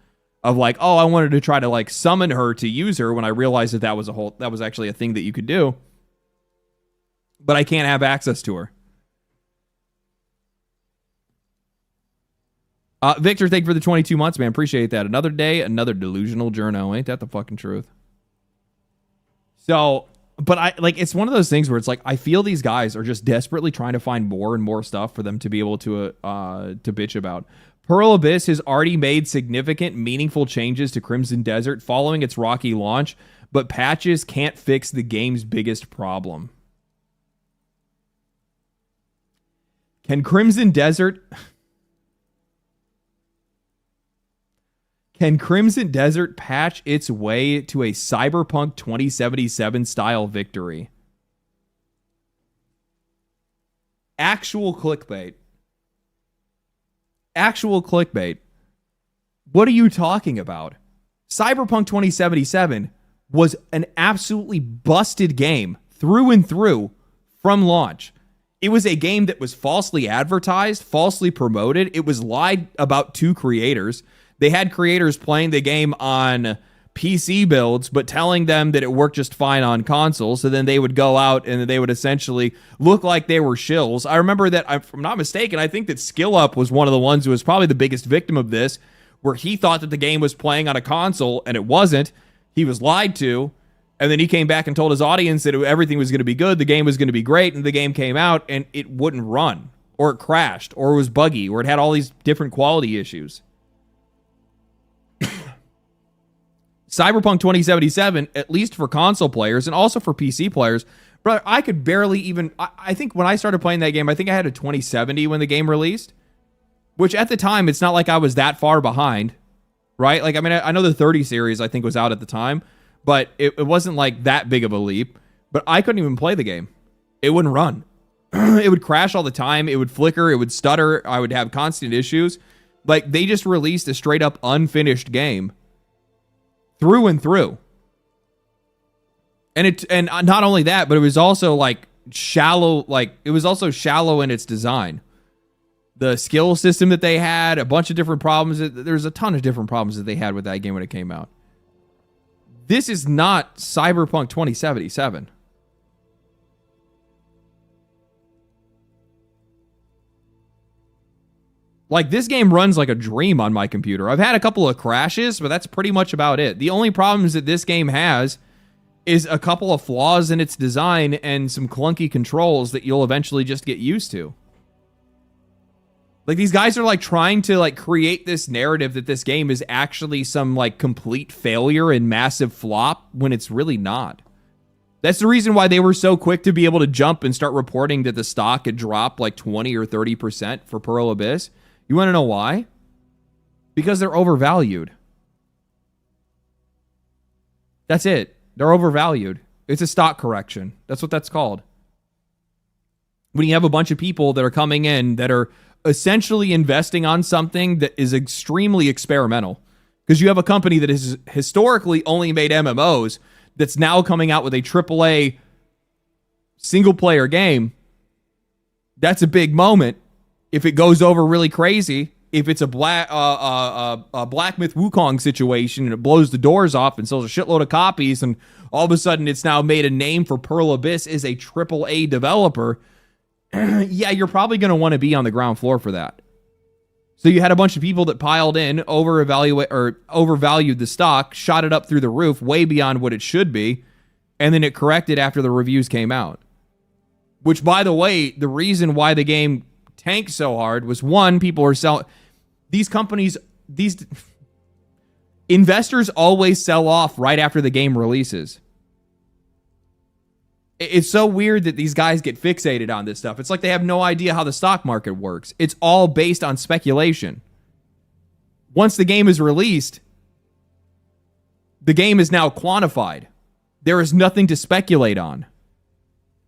of like, oh, I wanted to try to like summon her to use her when I realized that that was actually a thing that you could do. But I can't have access to her. Victor, thank you for the 22 months, man. Appreciate that. Another day, another delusional journo. Ain't that the fucking truth? So, but I like, it's one of those things where it's like, I feel these guys are just desperately trying to find more and more stuff for them to be able to bitch about. Pearl Abyss has already made significant, meaningful changes to Crimson Desert following its rocky launch, but patches can't fix the game's biggest problem. Can Crimson Desert patch its way to a Cyberpunk 2077 style victory? Actual clickbait. Actual clickbait. What are you talking about? Cyberpunk 2077 was an absolutely busted game through and through from launch. It was a game that was falsely advertised, falsely promoted. It was lied about to creators. They had creators playing the game on PC builds, but telling them that it worked just fine on consoles. So then they would go out and they would essentially look like they were shills. I remember that, if I'm not mistaken, I think that Skill Up was one of the ones who was probably the biggest victim of this, where he thought that the game was playing on a console and it wasn't. He was lied to. And then he came back and told his audience that everything was going to be good, the game was going to be great, and the game came out and it wouldn't run, or it crashed, or it was buggy, or it had all these different quality issues. Cyberpunk 2077, at least for console players and also for PC players, but I could barely even... I think when I started playing that game, I think I had a 2070 when the game released, which at the time, it's not like I was that far behind, right? Like, I mean, I know the 30 series, I think, was out at the time, but it wasn't like that big of a leap. But I couldn't even play the game. It wouldn't run. It would crash all the time. It would flicker. It would stutter. I would have constant issues. Like, they just released a straight up unfinished game through and through. And not only that, but it was also like shallow. Like, it was also shallow in its design. The skill system that they had, a bunch of different problems. There's a ton of different problems that they had with that game when it came out. This is not Cyberpunk 2077. Like, this game runs like a dream on my computer. I've had a couple of crashes, but that's pretty much about it. The only problems that this game has is a couple of flaws in its design and some clunky controls that you'll eventually just get used to. Like, these guys are like trying to like create this narrative that this game is actually some like complete failure and massive flop when it's really not. That's the reason why they were so quick to be able to jump and start reporting that the stock had dropped like 20 or 30% for Pearl Abyss. You want to know why? Because they're overvalued. That's it. They're overvalued. It's a stock correction. That's what that's called. When you have a bunch of people that are coming in that are essentially investing on something that is extremely experimental, because you have a company that has historically only made MMOs that's now coming out with a AAA single player game. That's a big moment. If it goes over really crazy, if it's a Black Myth Wukong situation and it blows the doors off and sells a shitload of copies, and all of a sudden it's now made a name for Pearl Abyss as a AAA developer, yeah, you're probably going to want to be on the ground floor for that. So you had a bunch of people that piled in, overvalued the stock, shot it up through the roof, way beyond what it should be, and then it corrected after the reviews came out. Which, by the way, the reason why the game tanked so hard was, one, people are selling... These companies, these investors always sell off right after the game releases. It's so weird that these guys get fixated on this stuff. It's like they have no idea how the stock market works. It's all based on speculation. Once the game is released, the game is now quantified. There is nothing to speculate on.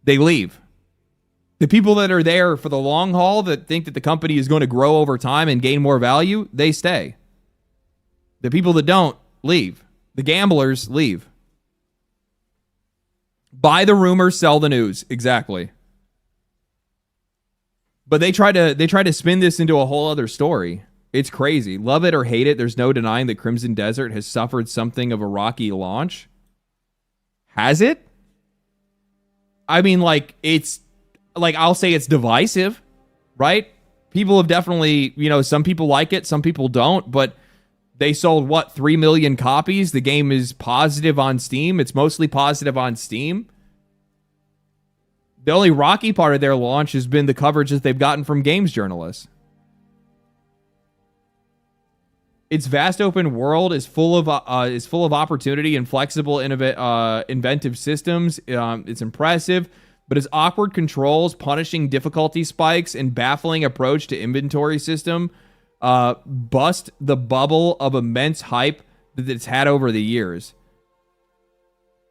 They leave. The people that are there for the long haul, that think that the company is going to grow over time and gain more value, they stay. The people that don't, leave. The gamblers leave. Buy the rumor, sell the news. Exactly. But they try to spin this into a whole other story. It's crazy. Love it or hate it, there's no denying that Crimson Desert has suffered something of a rocky launch. Has it? I mean, like, it's... Like, I'll say it's divisive, right? People have definitely... You know, some people like it, some people don't, but... They sold, what, 3 million copies? The game is positive on Steam. It's mostly positive on Steam. The only rocky part of their launch has been the coverage that they've gotten from games journalists. Its vast open world is full of opportunity and flexible, inventive systems. It's impressive, but its awkward controls, punishing difficulty spikes, and baffling approach to inventory system bust the bubble of immense hype that it's had over the years.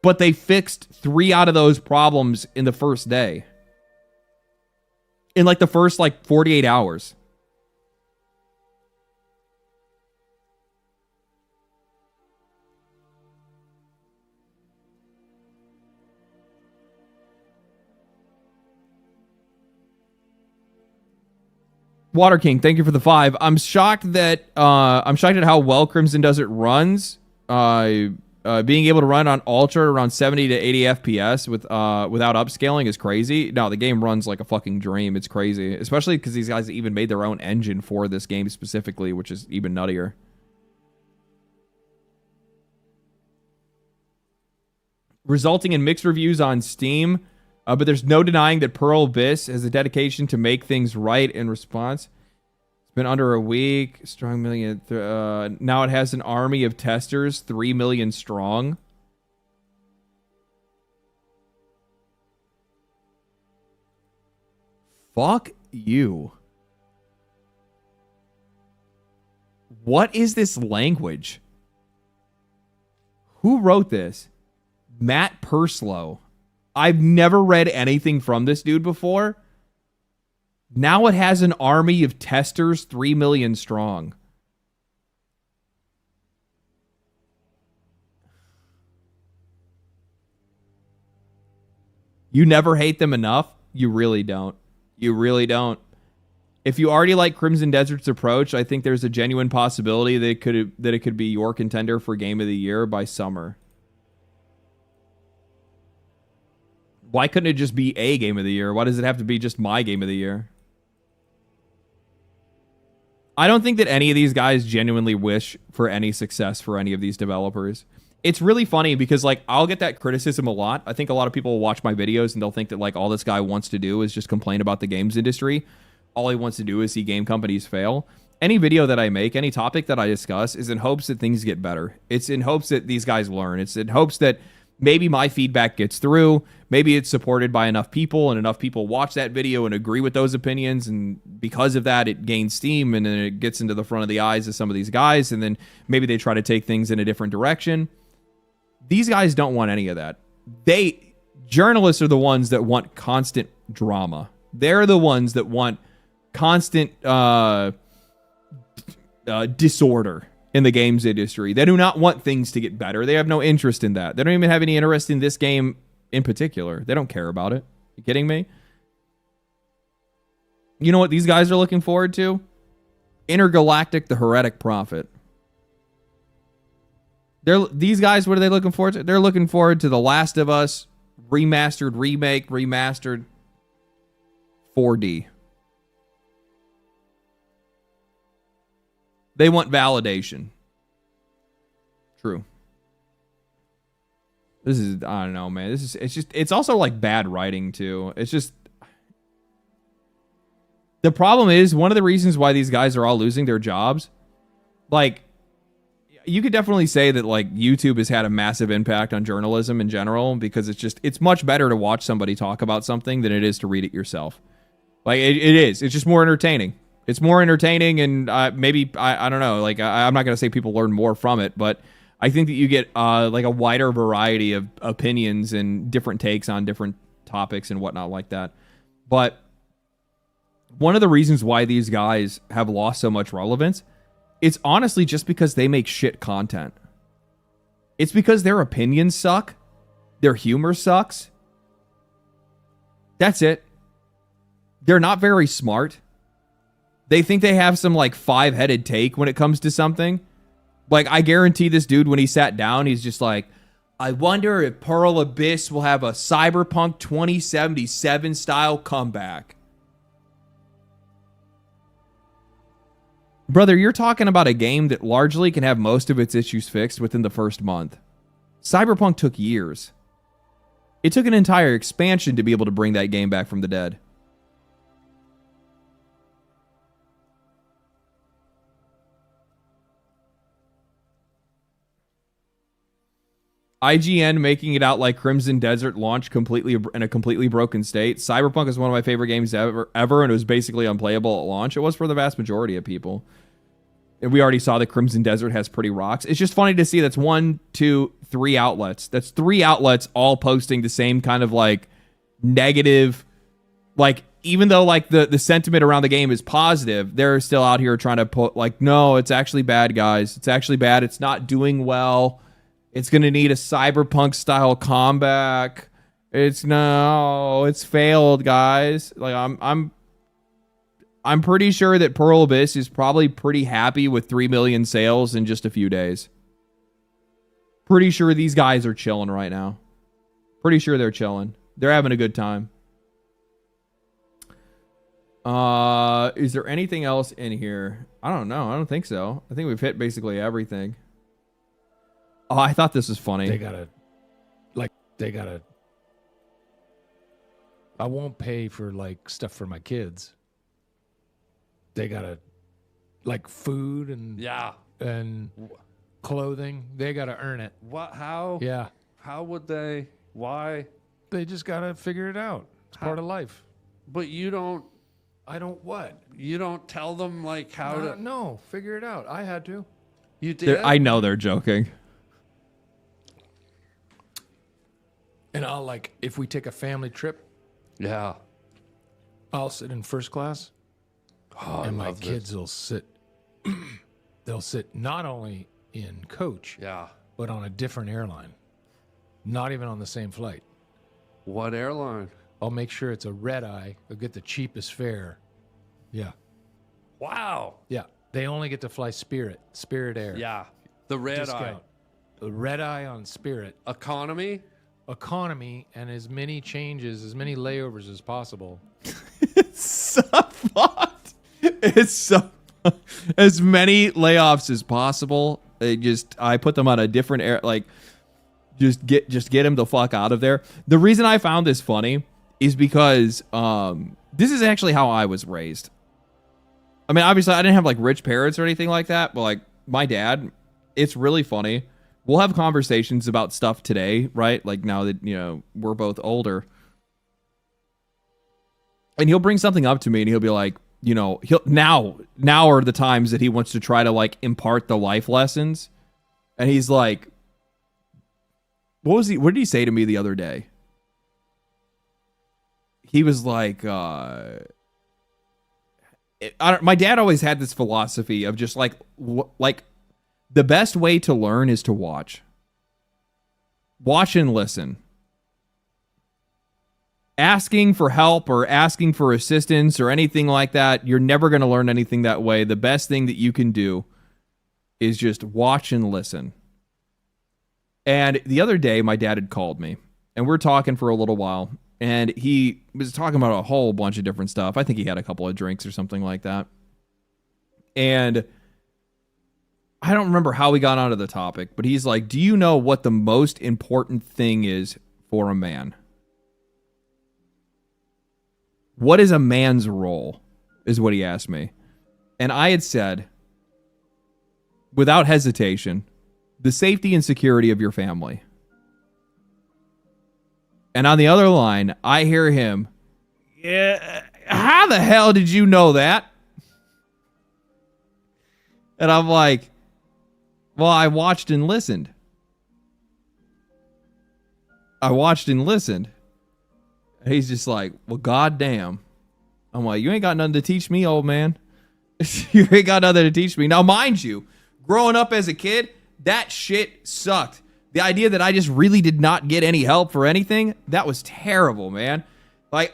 But they fixed 3 out of those problems in the first day. In like the first 48 hours. Water King, thank you for the 5. I'm shocked at how well Crimson Desert runs. Being able to run on Ultra around 70 to 80 FPS without upscaling is crazy. No, the game runs like a fucking dream. It's crazy, especially because these guys even made their own engine for this game specifically, which is even nuttier. resulting in mixed reviews on Steam. But there's no denying that Pearl Abyss has a dedication to make things right in response. It's been under a week. Strong million. Now it has an army of testers, 3 million strong. Fuck you. What is this language? Who wrote this? Matt Purslow. I've never read anything from this dude before. Now it has an army of testers, 3 million strong. You never hate them enough? You really don't. You really don't. If you already like Crimson Desert's approach, I think there's a genuine possibility that it could be your contender for Game of the Year by summer. Why couldn't it just be a Game of the Year? Why does it have to be just my Game of the Year? I don't think that any of these guys genuinely wish for any success for any of these developers. It's really funny because, like, I'll get that criticism a lot. I think a lot of people will watch my videos and they'll think that, like, all this guy wants to do is just complain about the games industry. All he wants to do is see game companies fail. Any video that I make, any topic that I discuss is in hopes that things get better. It's in hopes that these guys learn. It's in hopes that maybe my feedback gets through. Maybe it's supported by enough people and enough people watch that video and agree with those opinions. And because of that, it gains steam and then it gets into the front of the eyes of some of these guys. And then maybe they try to take things in a different direction. These guys don't want any of that. Journalists are the ones that want constant drama. They're the ones that want constant disorder in the games industry. They do not want things to get better. They have no interest in that. They don't even have any interest in this game in particular. They don't care about it. You kidding me? You know what these guys are looking forward to? Intergalactic the Heretic Prophet. These guys, what are they looking forward to? They're looking forward to The Last of Us remastered, remastered 4D. They want validation. True. This is, I don't know, man. It's also like bad writing too. It's just, the problem is one of the reasons why these guys are all losing their jobs. Like, you could definitely say that like YouTube has had a massive impact on journalism in general because it's much better to watch somebody talk about something than it is to read it yourself. Like it is. It's just more entertaining. It's more entertaining, and maybe I don't know. Like I'm not gonna say people learn more from it, but I think that you get like a wider variety of opinions and different takes on different topics and whatnot like that. But one of the reasons why these guys have lost so much relevance, it's honestly just because they make shit content. It's because their opinions suck, their humor sucks. That's it. They're not very smart. They think they have some like 5-headed take when it comes to something. Like, I guarantee this dude, when he sat down, he's just like, I wonder if Pearl Abyss will have a Cyberpunk 2077 style comeback. Brother, you're talking about a game that largely can have most of its issues fixed within the first month. Cyberpunk took years. It took an entire expansion to be able to bring that game back from the dead. IGN making it out like Crimson Desert launched completely in a completely broken state. Cyberpunk is one of my favorite games ever, and it was basically unplayable at launch. It was for the vast majority of people. And we already saw that Crimson Desert has pretty rocks. It's just funny to see that's 1, 2, 3 outlets. That's 3 outlets all posting the same kind of like negative, like even though like the sentiment around the game is positive, they're still out here trying to put like, no, it's actually bad, guys. It's actually bad. It's not doing well. It's going to need a Cyberpunk style comeback. It's failed, guys. Like I'm pretty sure that Pearl Abyss is probably pretty happy with 3 million sales in just a few days. Pretty sure these guys are chilling right now. Pretty sure they're chilling. They're having a good time. Is there anything else in here? I don't know. I don't think so. I think we've hit basically everything. Oh, I thought this was funny. They gotta, like, they gotta. I won't pay for like stuff for my kids. They gotta, like food and and clothing. They gotta earn it. What? How? Yeah, How would they? Why? they just gotta figure it out. It's part of life. But you don't. I don't what? You don't tell them like how to. No, figure it out. I had to. You did. I know they're joking. And I'll like if we take a family trip, Yeah. I'll sit in first class, Oh, and I my love this. kids will sit. They'll sit not only in coach, Yeah. but on a different airline. Not even on the same flight. What airline? I'll make sure it's a red eye. They'll get the cheapest fare. Yeah. Wow. Yeah. They only get to fly Spirit Air. Yeah. The red eye. Discount. The red eye on Spirit. Economy. Economy and as many changes, as many layovers as possible. It's so fucked. It's so as many layoffs as possible. I put them on a different air. Like, just get him the fuck out of there. The reason I found this funny is because this is actually how I was raised. I mean, obviously, I didn't have like rich parents or anything like that, but like my dad, it's really funny. We'll have conversations about stuff today, right? Like now that, we're both older. And he'll bring something up to me and he'll be like, he'll now are the times that he wants to try to like impart the life lessons. And he's like, what did he say to me the other day? He was like, my dad always had this philosophy of just like the best way to learn is to watch. Watch and listen. Asking for help or asking for assistance or anything like that, you're never going to learn anything that way. The best thing that you can do is just watch and listen. And the other day, my dad had called me, and we're talking for a little while, and he was talking about a whole bunch of different stuff. I think he had a couple of drinks or something like that. And I don't remember how we got onto the topic, but he's like, do you know what the most important thing is for a man? What is a man's role? Is what he asked me. And I had said, without hesitation, the safety and security of your family. And on the other line, I hear him, yeah, how the hell did you know that? And I'm like, well, I watched and listened. And he's just like, well, goddamn. I'm like, you ain't got nothing to teach me, old man. You ain't got nothing to teach me. Now, mind you, growing up as a kid, that shit sucked. The idea that I just really did not get any help for anything, that was terrible, man. Like,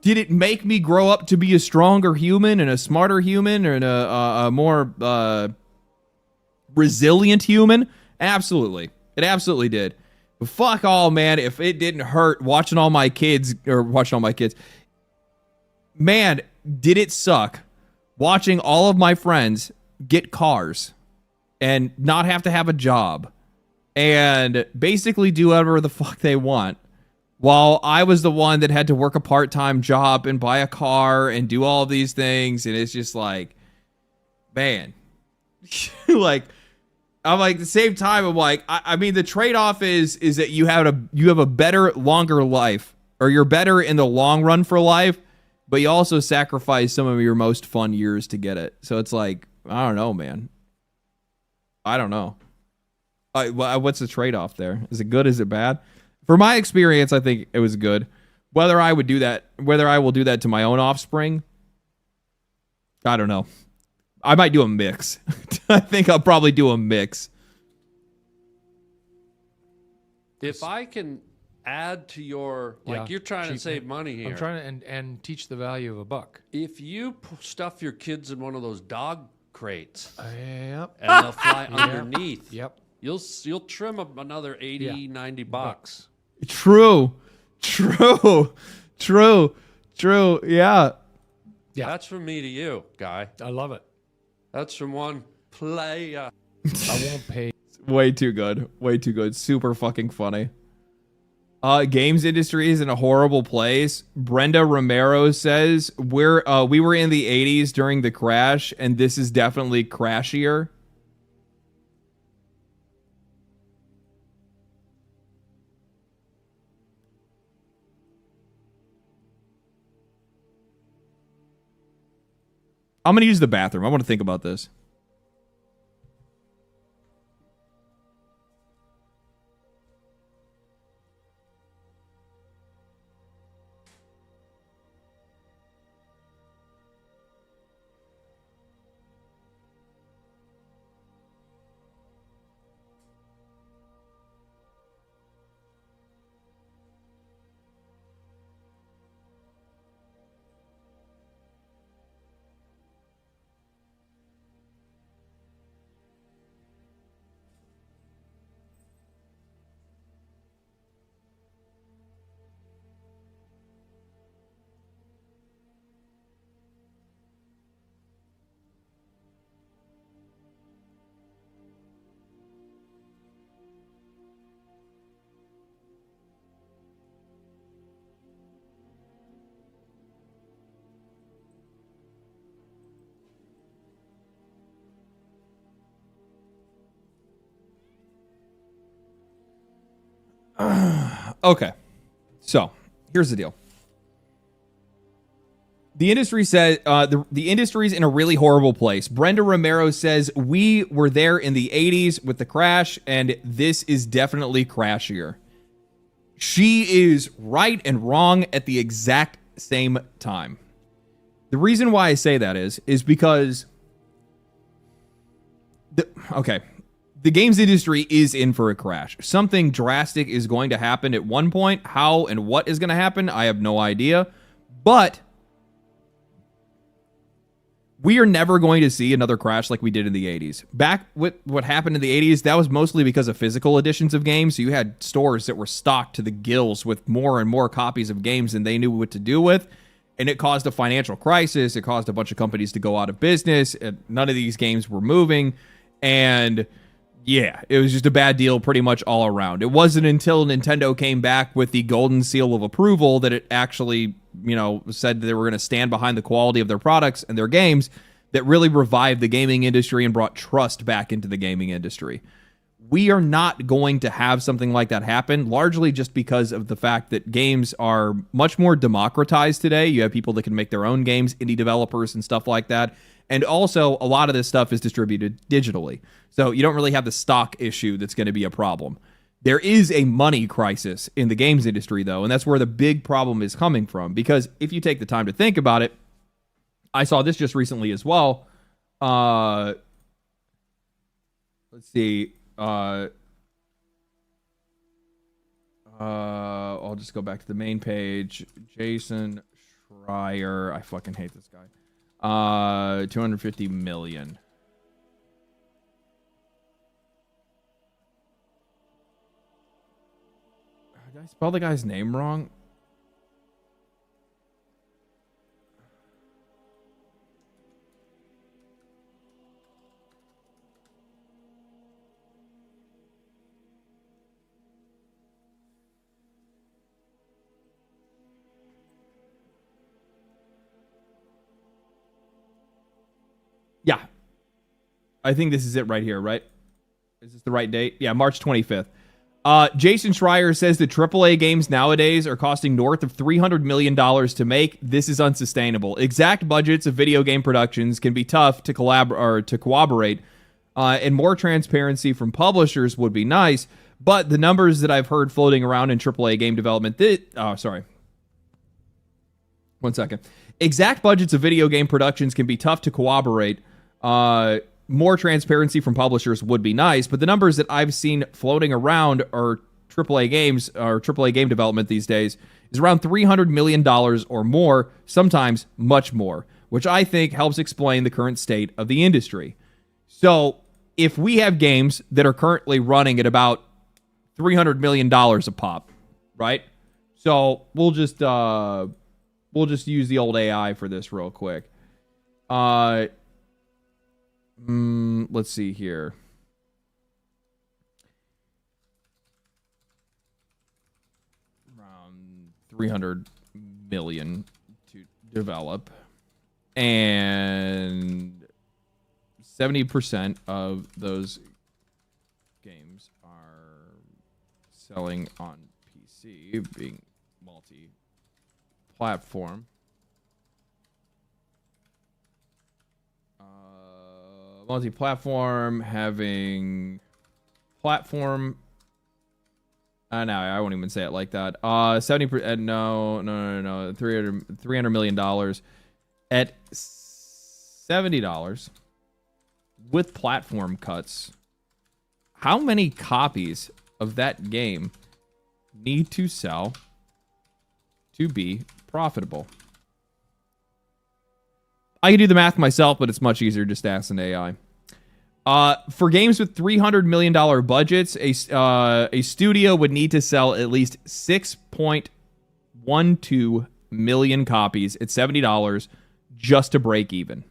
did it make me grow up to be a stronger human and a smarter human and a more resilient human? Absolutely. It absolutely did. But fuck all, man, if it didn't hurt watching all my kids, man, did it suck watching all of my friends get cars and not have to have a job and basically do whatever the fuck they want, while I was the one that had to work a part-time job and buy a car and do all of these things. And it's just like, man, like, I'm like, at the same time, I'm like, I mean, the trade-off is that you have a better, longer life, or you're better in the long run for life, but you also sacrifice some of your most fun years to get it. So it's like, I don't know, man. I don't know. What's the trade-off there? Is it good? Is it bad? For my experience, I think it was good. Whether I will do that to my own offspring, I don't know. I might do a mix. I think I'll probably do a mix. If I can add to your, like, you're trying to save money here. I'm trying to and teach the value of a buck. If you stuff your kids in one of those dog crates Yep. and they'll fly underneath, Yep. you'll trim up another 80, 90 bucks. True. Yeah. Yeah. That's from me to you, guy. I love it. That's from one player. I won't pay. Way too good. Super fucking funny. Games industry is in a horrible place. Brenda Romero says we were in the 80s during the crash, and this is definitely crashier. I'm gonna use the bathroom. I want to think about this. Okay, so here's the deal. The industry says the industry's in a really horrible place. Brenda Romero says we were there in the 80s with the crash, and this is definitely crashier. She is right and wrong at the exact same time. The reason why I say that is because the games industry is in for a crash. Something drastic is going to happen at one point. How and what is going to happen, I have no idea. But we are never going to see another crash like we did in the 80s. Back with what happened in the 80s, that was mostly because of physical editions of games. So you had stores that were stocked to the gills with more and more copies of games than they knew what to do with. And it caused a financial crisis. It caused a bunch of companies to go out of business. And none of these games were moving. And yeah, it was just a bad deal pretty much all around. It wasn't until Nintendo came back with the golden seal of approval that it actually, said that they were going to stand behind the quality of their products and their games that really revived the gaming industry and brought trust back into the gaming industry. We are not going to have something like that happen, largely just because of the fact that games are much more democratized today. You have people that can make their own games, indie developers and stuff like that. And also, a lot of this stuff is distributed digitally. So you don't really have the stock issue that's going to be a problem. There is a money crisis in the games industry, though, and that's where the big problem is coming from. Because if you take the time to think about it, I saw this just recently as well. Let's see. I'll just go back to the main page. Jason Schreier. I fucking hate this guy. 250 million. Did I spell the guy's name wrong? Yeah. I think this is it right here, right? Is this the right date? Yeah, March 25th. Jason Schreier says that AAA games nowadays are costing north of $300 million to make. This is unsustainable. Exact budgets of video game productions can be tough to corroborate, and more transparency from publishers would be nice, but the numbers that I've heard floating around in AAA game development... One second. Exact budgets of video game productions can be tough to corroborate. More transparency from publishers would be nice, but the numbers that I've seen floating around are AAA games or AAA game development these days is around $300 million or more, sometimes much more, which I think helps explain the current state of the industry. So if we have games that are currently running at about $300 million a pop, right? So we'll just use the old AI for this real quick. Let's see here. around 300 million to develop, and 70% of those games are selling on PC, being multi-platform. Multi-platform, having platform. No, I won't even say it like that. 70%. No. $300 million at $70 with platform cuts. How many copies of that game need to sell to be profitable? I can do the math myself, but it's much easier just to ask an AI. For games with $300 million budgets, a studio would need to sell at least 6.12 million copies at $70 just to break even.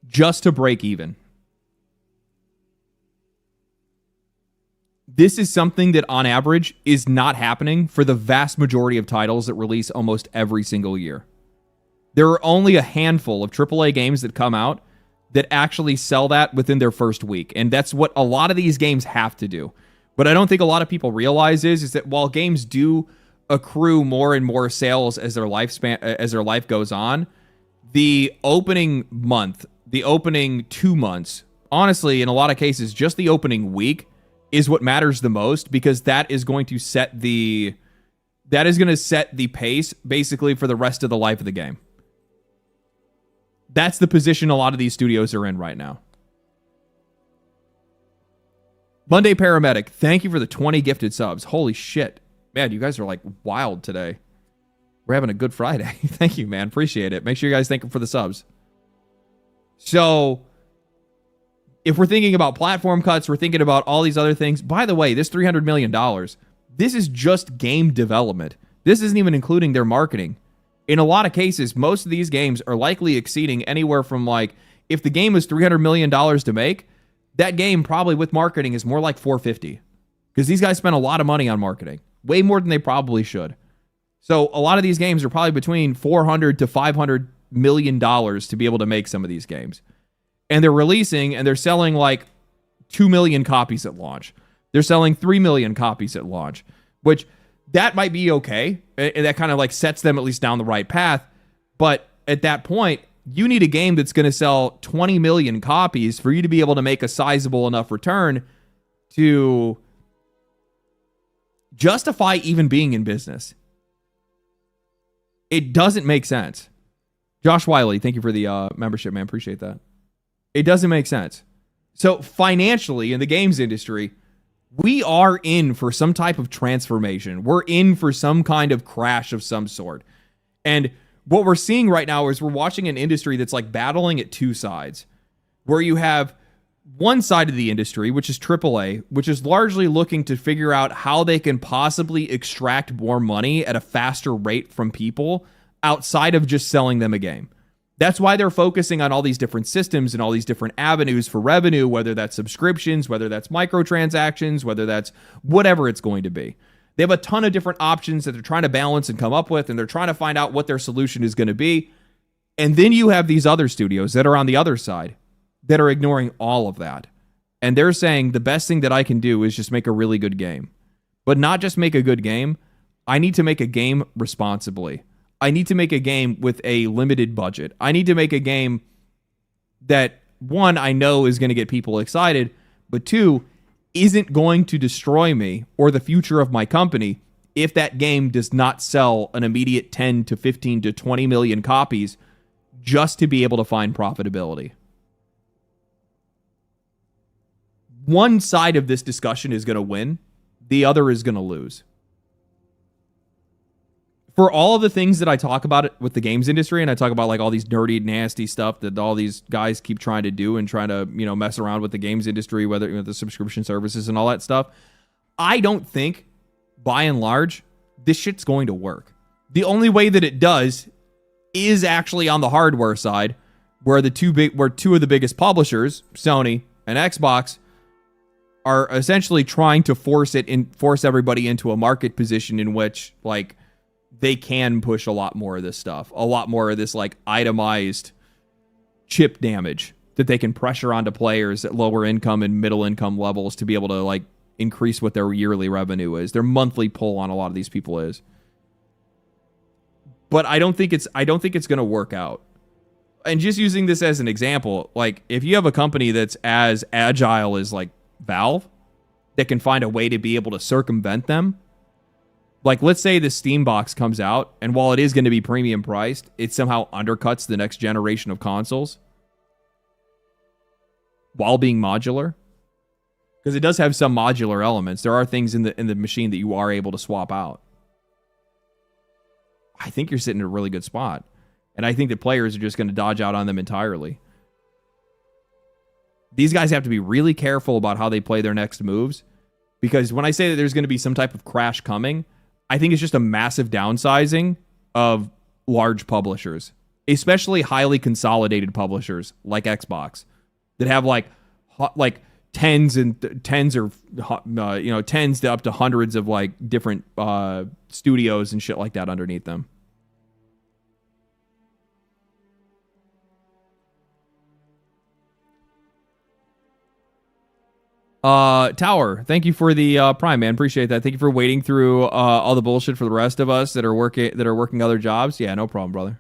Just to break even. This is something that, on average, is not happening for the vast majority of titles that release almost every single year. There are only a handful of AAA games that come out that actually sell that within their first week, and that's what a lot of these games have to do. What I don't think a lot of people realize is that while games do accrue more and more sales as their life goes on, the opening month, the opening 2 months, honestly, in a lot of cases, just the opening week is what matters the most, because that is going to set the pace basically for the rest of the life of the game. That's the position a lot of these studios are in right now. Monday Paramedic, thank you for the 20 gifted subs. Holy shit. Man, you guys are like wild today. We're having a good Friday. Thank you, man. Appreciate it. Make sure you guys thank him for the subs. So, if we're thinking about platform cuts, we're thinking about all these other things. By the way, this $300 million, this is just game development. This isn't even including their marketing. In a lot of cases, most of these games are likely exceeding anywhere from, like, if the game was $300 million to make, that game probably with marketing is more like $450. Because these guys spend a lot of money on marketing. Way more than they probably should. So a lot of these games are probably between $400 to $500 million to be able to make some of these games. And they're releasing and they're selling like 2 million copies at launch. They're selling 3 million copies at launch, which that might be okay. And that kind of like sets them at least down the right path. But at that point, you need a game that's going to sell 20 million copies for you to be able to make a sizable enough return to justify even being in business. It doesn't make sense. Josh Wiley, thank you for the membership, man. Appreciate that. It doesn't make sense. So financially, in the games industry, we are in for some type of transformation. We're in for some kind of crash of some sort. And what we're seeing right now is we're watching an industry that's like battling at two sides, where you have one side of the industry, which is AAA, which is largely looking to figure out how they can possibly extract more money at a faster rate from people outside of just selling them a game. That's why they're focusing on all these different systems and all these different avenues for revenue, whether that's subscriptions, whether that's microtransactions, whether that's whatever it's going to be. They have a ton of different options that they're trying to balance and come up with, and they're trying to find out what their solution is going to be. And then you have these other studios that are on the other side that are ignoring all of that. And they're saying the best thing that I can do is just make a really good game. But not just make a good game. I need to make a game responsibly. I need to make a game with a limited budget. I need to make a game that, one, I know is going to get people excited, but two, isn't going to destroy me or the future of my company if that game does not sell an immediate 10 to 15 to 20 million copies just to be able to find profitability. One side of this discussion is going to win. The other is going to lose. For all of the things that I talk about with the games industry, and I talk about like all these dirty, nasty stuff that all these guys keep trying to do and trying to, mess around with the games industry, whether the subscription services and all that stuff, I don't think, by and large, this shit's going to work. The only way that it does is actually on the hardware side, where two of the biggest publishers, Sony and Xbox, are essentially trying to force everybody into a market position in which like they can push a lot more of this stuff, a lot more of this like itemized chip damage that they can pressure onto players at lower income and middle income levels to be able to like increase what their yearly revenue is, their monthly pull on a lot of these people is. But I don't think it's going to work out. And just using this as an example, like if you have a company that's as agile as like Valve that can find a way to be able to circumvent them, like let's say the Steam box comes out and while it is going to be premium priced, it somehow undercuts the next generation of consoles while being modular, because it does have some modular elements. There are things in the machine that you are able to swap out. I think you're sitting in a really good spot. And I think that players are just going to dodge out on them entirely. These guys have to be really careful about how they play their next moves, because when I say that there's going to be some type of crash coming, I think it's just a massive downsizing of large publishers, especially highly consolidated publishers like Xbox that have like tens or tens to up to hundreds of like different studios and shit like that underneath them. Tower, thank you for the Prime, man. Appreciate that. Thank you for waiting through all the bullshit for the rest of us that are working other jobs. Yeah, no problem, brother.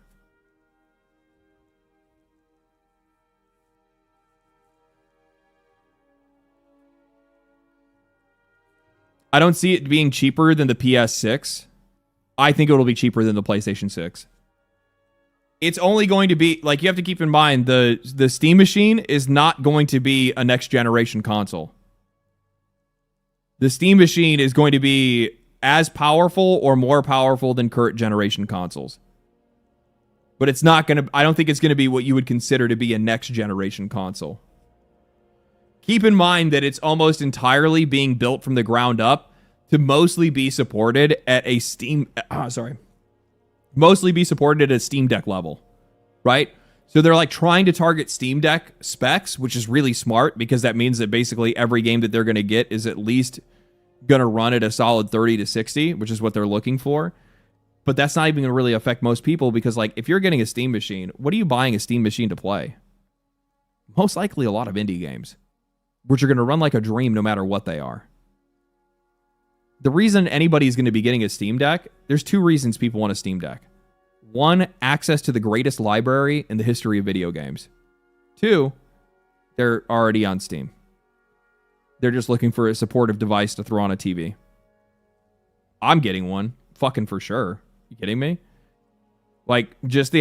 I don't see it being cheaper than the PS6. I think it'll be cheaper than the PlayStation 6. It's only going to be, like, you have to keep in mind, the Steam machine is not going to be a next generation console. The Steam machine is going to be as powerful or more powerful than current generation consoles. But it's not going to, I don't think it's going to be what you would consider to be a next generation console. Keep in mind that it's almost entirely being built from the ground up to mostly be supported at a mostly be supported at a Steam Deck level, right? So they're like trying to target Steam Deck specs, which is really smart because that means that basically every game that they're going to get is at least going to run at a solid 30 to 60, which is what they're looking for. But that's not even going to really affect most people because, like, if you're getting a Steam machine, what are you buying a Steam machine to play? Most likely a lot of indie games, which are going to run like a dream no matter what they are. The reason anybody's going to be getting a Steam Deck, there's two reasons people want a Steam Deck. One, access to the greatest library in the history of video games. Two, they're already on Steam. They're just looking for a supportive device to throw on a TV. I'm getting one, fucking for sure. You kidding me? Like, just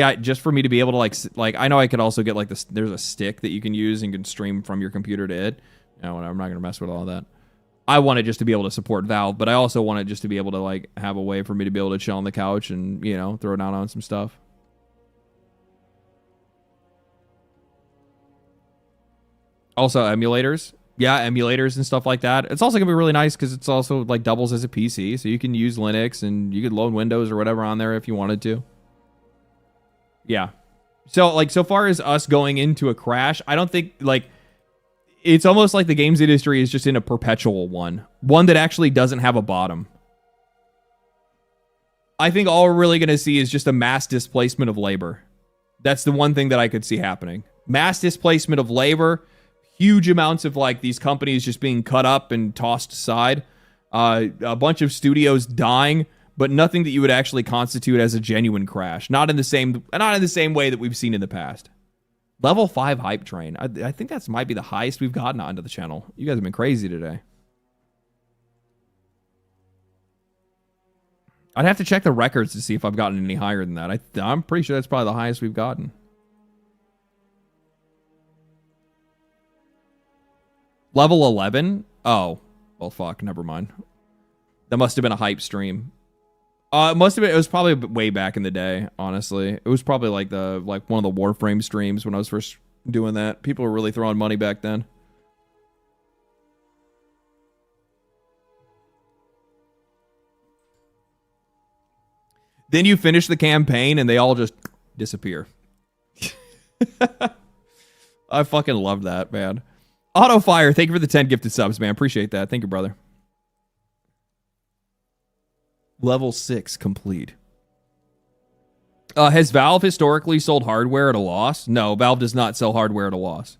for me to be able to, like I know I could also get, like, this, there's a stick that you can use and can stream from your computer to it. No, I'm not going to mess with all that. I want it just to be able to support Valve, but I also want it just to be able to, like, have a way for me to be able to chill on the couch and, you know, throw down on some stuff. Also, emulators. Yeah, emulators and stuff like that. It's also going to be really nice because it's also, like, doubles as a PC, so you can use Linux and you could load Windows or whatever on there if you wanted to. Yeah. So, like, so far as us going into a crash, I don't think, like, it's almost like the games industry is just in a perpetual one that actually doesn't have a bottom. I think all we're really going to see is just a mass displacement of labor. That's the one thing that I could see happening. Mass displacement of labor, huge amounts of, like, these companies just being cut up and tossed aside, a bunch of studios dying, but nothing that you would actually constitute as a genuine crash. Not in the same way that we've seen in the past. Level 5 hype train. I think that might be the highest we've gotten onto the channel. You guys have been crazy today. I'd have to check the records to see if I've gotten any higher than that. I'm pretty sure that's probably the highest we've gotten. Level 11? Oh. Well, fuck. Never mind. That must have been a hype stream. It was probably way back in the day, honestly. It was probably like one of the Warframe streams when I was first doing that. People were really throwing money back then. Then you finish the campaign and they all just disappear. I fucking love that, man. Autofire, thank you for the 10 gifted subs, man. Appreciate that. Thank you, brother. Level 6 complete. Has Valve historically sold hardware at a loss? No, Valve does not sell hardware at a loss.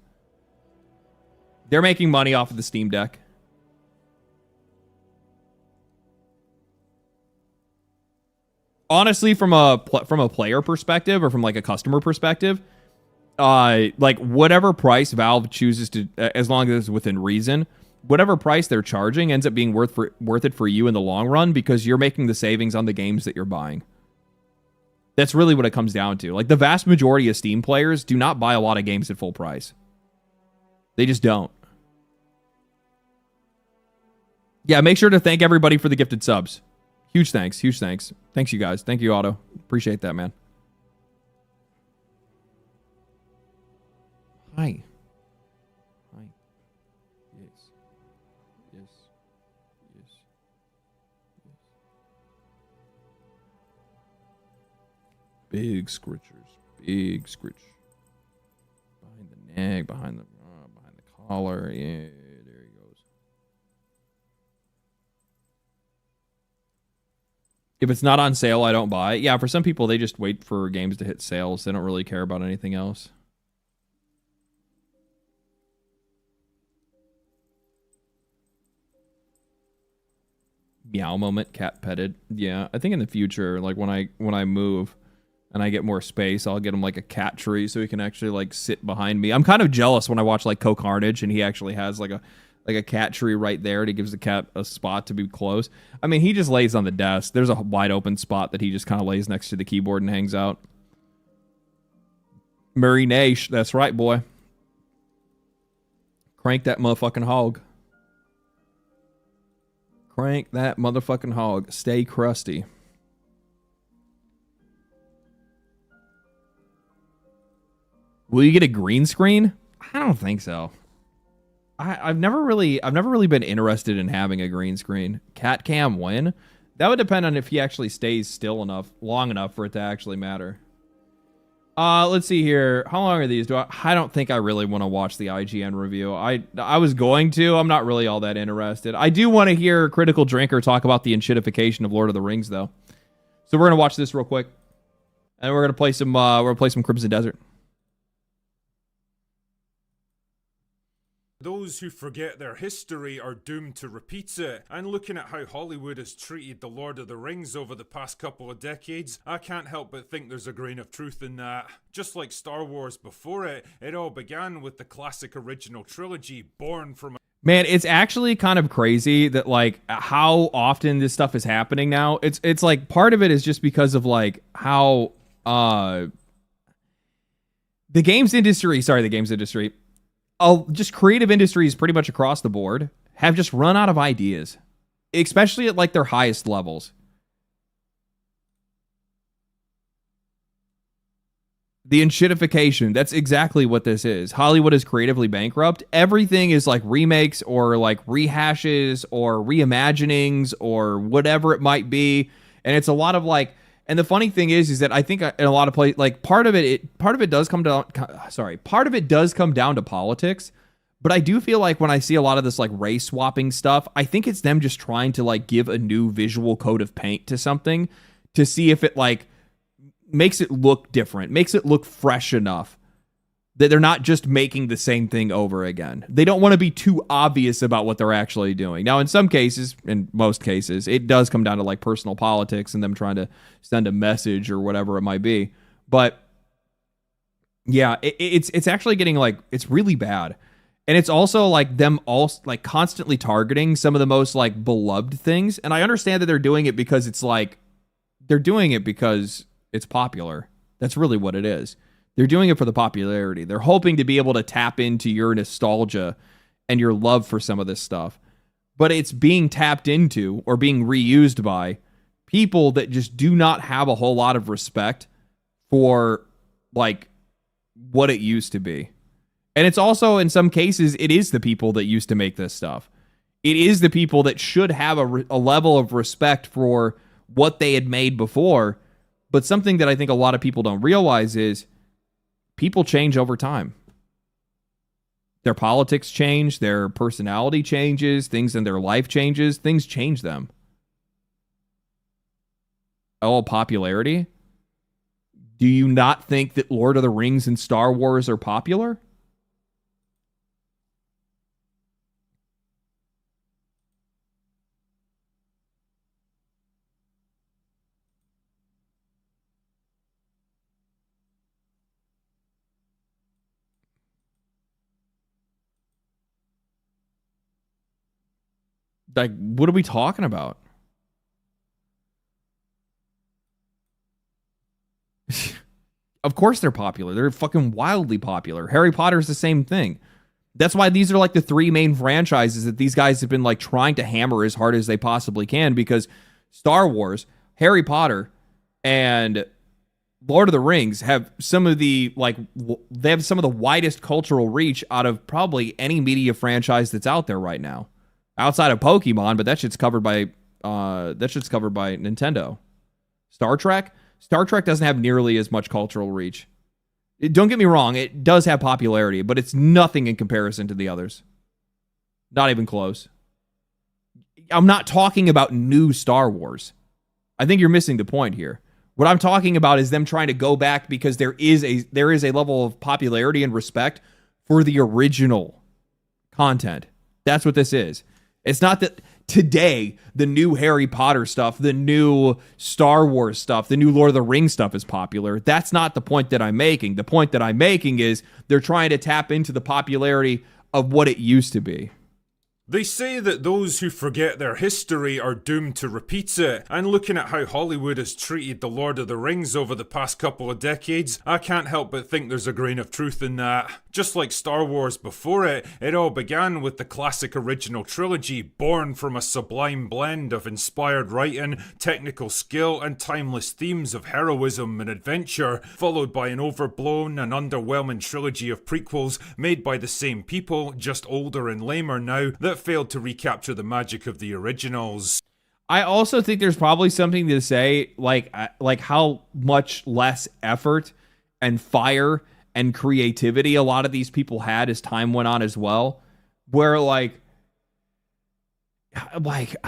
They're making money off of the Steam Deck. Honestly, from a player perspective or from like a customer perspective, like whatever price Valve chooses to, as long as it's within reason, whatever price they're charging ends up being worth it for you in the long run because you're making the savings on the games that you're buying. That's really what it comes down to. Like the vast majority of Steam players do not buy a lot of games at full price. They just don't. Yeah, make sure to thank everybody for the gifted subs. Huge thanks. Huge thanks. Thanks, you guys. Thank you, Otto. Appreciate that, man. Hi. Hi. Yes. Yes. Yes. Yes. Big scritchers. Big scritch. Behind the neck, behind the collar. Yeah. If it's not on sale, I don't buy it. Yeah, for some people, they just wait for games to hit sales. They don't really care about anything else. Meow moment, cat petted. Yeah, I think in the future, like when I move and I get more space, I'll get him like a cat tree so he can actually like sit behind me. I'm kind of jealous when I watch like Co-Carnage and he actually has like a cat tree right there and it gives the cat a spot to be close. I mean, he just lays on the desk. There's a wide open spot that he just kind of lays next to the keyboard and hangs out. Murray Nash, that's right, boy. Crank that motherfucking hog. Crank that motherfucking hog. Stay crusty. Will you get a green screen? I don't think so. I've never really been interested in having a green screen. Cat cam when? That would depend on if he actually stays still long enough for it to actually matter. Let's see here. How long are these? I don't think I really want to watch the IGN review. I was going to. I'm not really all that interested. I do want to hear Critical Drinker talk about the enshittification of Lord of the Rings, though. So we're gonna watch this real quick, and we're gonna play some Crimson Desert. Those who forget their history are doomed to repeat it, and looking at how Hollywood has treated The Lord of the Rings over the past couple of decades, I can't help but think there's a grain of truth in that. Just like Star Wars before it, it all began with the classic original trilogy born from... Man, it's actually kind of crazy that like how often this stuff is happening now. It's like part of it is just because of like how the games industry, just creative industries pretty much across the board have just run out of ideas, especially at like their highest levels. The enshittification, that's exactly what this is. Hollywood is creatively bankrupt. Everything is like remakes or like rehashes or reimaginings or whatever it might be. And it's a lot of like, and the funny thing is that I think in a lot of places, like part of it does come down to politics. But I do feel like when I see a lot of this like race swapping stuff, I think it's them just trying to like give a new visual coat of paint to something to see if it like makes it look different, makes it look fresh enough that they're not just making the same thing over again. They don't want to be too obvious about what they're actually doing. Now, in some cases, in most cases, it does come down to like personal politics and them trying to send a message or whatever it might be. But yeah, it's actually getting like, it's really bad. And it's also like them all like constantly targeting some of the most like beloved things. And I understand that they're doing it because it's like, they're doing it because it's popular. That's really what it is. They're doing it for the popularity. They're hoping to be able to tap into your nostalgia and your love for some of this stuff. But it's being tapped into or being reused by people that just do not have a whole lot of respect for like what it used to be. And it's also, in some cases, it is the people that used to make this stuff. It is the people that should have a level of respect for what they had made before, But something that I think a lot of people don't realize is people change over time. Their politics change, their personality changes, things in their life changes, things change them. Oh, popularity? Do you not think that Lord of the Rings and Star Wars are popular? Like, what are we talking about? Of course they're popular. They're fucking wildly popular. Harry Potter's the same thing. That's why these are like the three main franchises that these guys have been like trying to hammer as hard as they possibly can, because Star Wars, Harry Potter, and Lord of the Rings have some of the they have some of the widest cultural reach out of probably any media franchise that's out there right now. Outside of Pokemon, but that shit's covered by Nintendo. Star Trek doesn't have nearly as much cultural reach. Don't get me wrong, it does have popularity, but it's nothing in comparison to the others. Not even close. I'm not talking about new Star Wars. I think you're missing the point here. What I'm talking about is them trying to go back because there is a level of popularity and respect for the original content. That's what this is. It's not that today the new Harry Potter stuff, the new Star Wars stuff, the new Lord of the Rings stuff is popular. That's not the point that I'm making. The point that I'm making is they're trying to tap into the popularity of what it used to be. They say that those who forget their history are doomed to repeat it, and looking at how Hollywood has treated The Lord of the Rings over the past couple of decades, I can't help but think there's a grain of truth in that. Just like Star Wars before it, it all began with the classic original trilogy, born from a sublime blend of inspired writing, technical skill, and timeless themes of heroism and adventure, followed by an overblown and underwhelming trilogy of prequels made by the same people, just older and lamer now, that failed to recapture the magic of the originals. I also think there's probably something to say, like how much less effort and fire and creativity a lot of these people had as time went on as well. Where like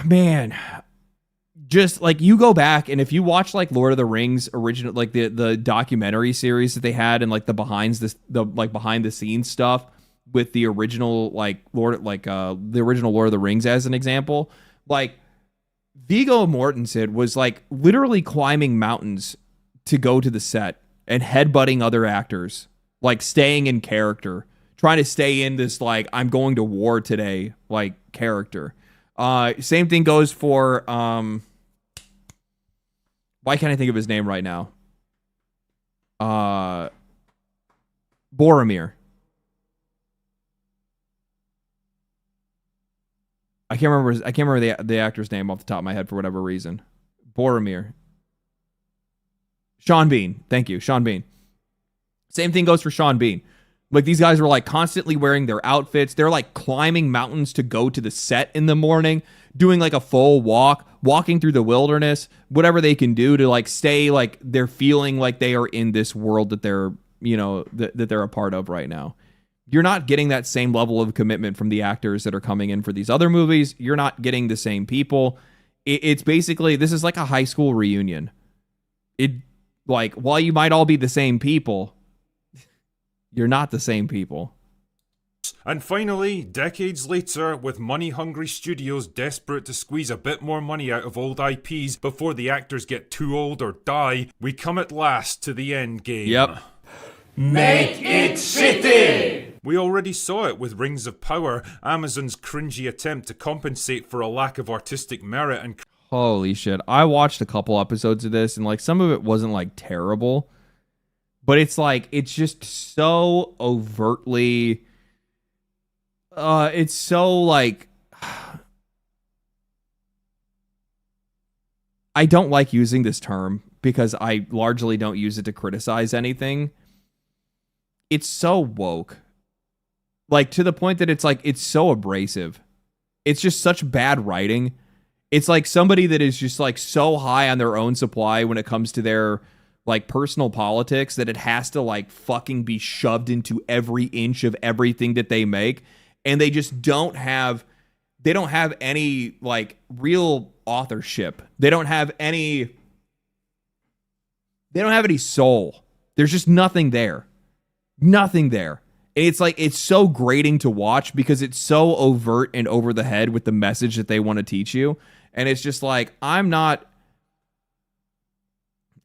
man, just like you go back and if you watch like Lord of the Rings original, like the documentary series that they had and like the behind the scenes stuff with the original the original Lord of the Rings as an example, like Viggo Mortensen was like literally climbing mountains to go to the set and headbutting other actors, like staying in character, trying to stay in this like I'm going to war today like character. Same thing goes for why can't I think of his name right now? Boromir. I can't remember the actor's name off the top of my head for whatever reason. Boromir. Sean Bean. Thank you, Sean Bean. Same thing goes for Sean Bean. Like these guys were like constantly wearing their outfits. They're like climbing mountains to go to the set in the morning, doing like a full walking through the wilderness, whatever they can do to like stay like they're feeling like they are in this world that they're, that they're a part of right now. You're not getting that same level of commitment from the actors that are coming in for these other movies. You're not getting the same people. It's basically, this is like a high school reunion. While you might all be the same people, you're not the same people. And finally, decades later, with money-hungry studios desperate to squeeze a bit more money out of old IPs before the actors get too old or die, we come at last to the end game. Yep. Make it shitty! We already saw it with Rings of Power, Amazon's cringy attempt to compensate for a lack of artistic merit and... Holy shit. I watched a couple episodes of this and like some of it wasn't like terrible, but it's like, it's just so overtly, it's so like, I don't like using this term because I largely don't use it to criticize anything. It's so woke. Like, to the point that it's like, it's so abrasive. It's just such bad writing. It's like somebody that is just like so high on their own supply when it comes to their like personal politics that it has to like fucking be shoved into every inch of everything that they make, and they just don't have any like real authorship. They don't have any soul. There's just nothing there. Nothing there. And it's like, it's so grating to watch because it's so overt and over the head with the message that they want to teach you. And it's just like, I'm not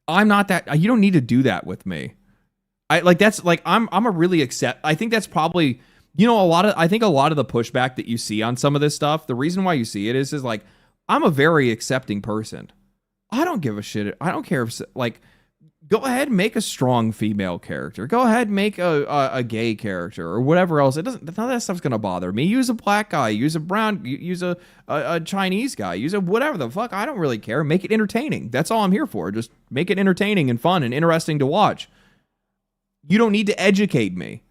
that, you don't need to do that with me. I'm a really I think that's probably, you know, I think a lot of the pushback that you see on some of this stuff, the reason why you see it is like, I'm a very accepting person. I don't give a shit. I don't care if, like, go ahead and make a strong female character. Go ahead and make a gay character or whatever else. It doesn't, none of that stuff's gonna bother me. Use a black guy, use a brown, use a Chinese guy, use a whatever the fuck. I don't really care. Make it entertaining. That's all I'm here for. Just make it entertaining and fun and interesting to watch. You don't need to educate me.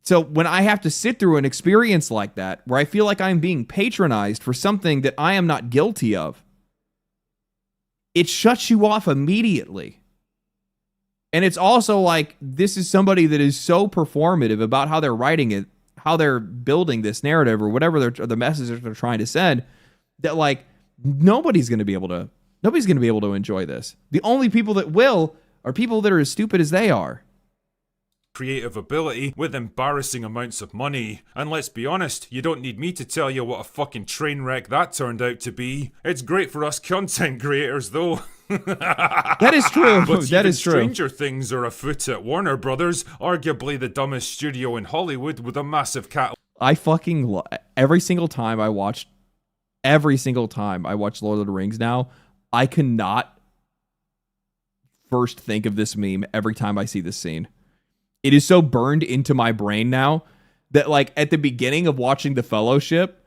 So when I have to sit through an experience like that, where I feel like I'm being patronized for something that I am not guilty of, it shuts you off immediately. And it's also like, this is somebody that is so performative about how they're writing it, how they're building this narrative or whatever the message they're trying to send, that like nobody's going to be able to enjoy this. The only people that will are people that are as stupid as they are. Creative ability with embarrassing amounts of money. And let's be honest, you don't need me to tell you what a fucking train wreck that turned out to be. It's great for us content creators though. That is true. But that is true. Stranger things are afoot at Warner Brothers, arguably the dumbest studio in Hollywood with a massive catalog. I fucking every single time I watch Lord of the Rings now, I cannot first think of this meme every time I see this scene. It is so burned into my brain now that, like, at the beginning of watching The Fellowship,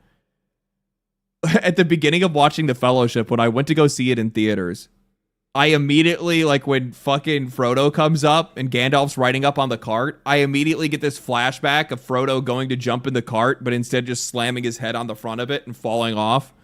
when I went to go see it in theaters, I immediately, like, when fucking Frodo comes up and Gandalf's riding up on the cart, I immediately get this flashback of Frodo going to jump in the cart, but instead just slamming his head on the front of it and falling off.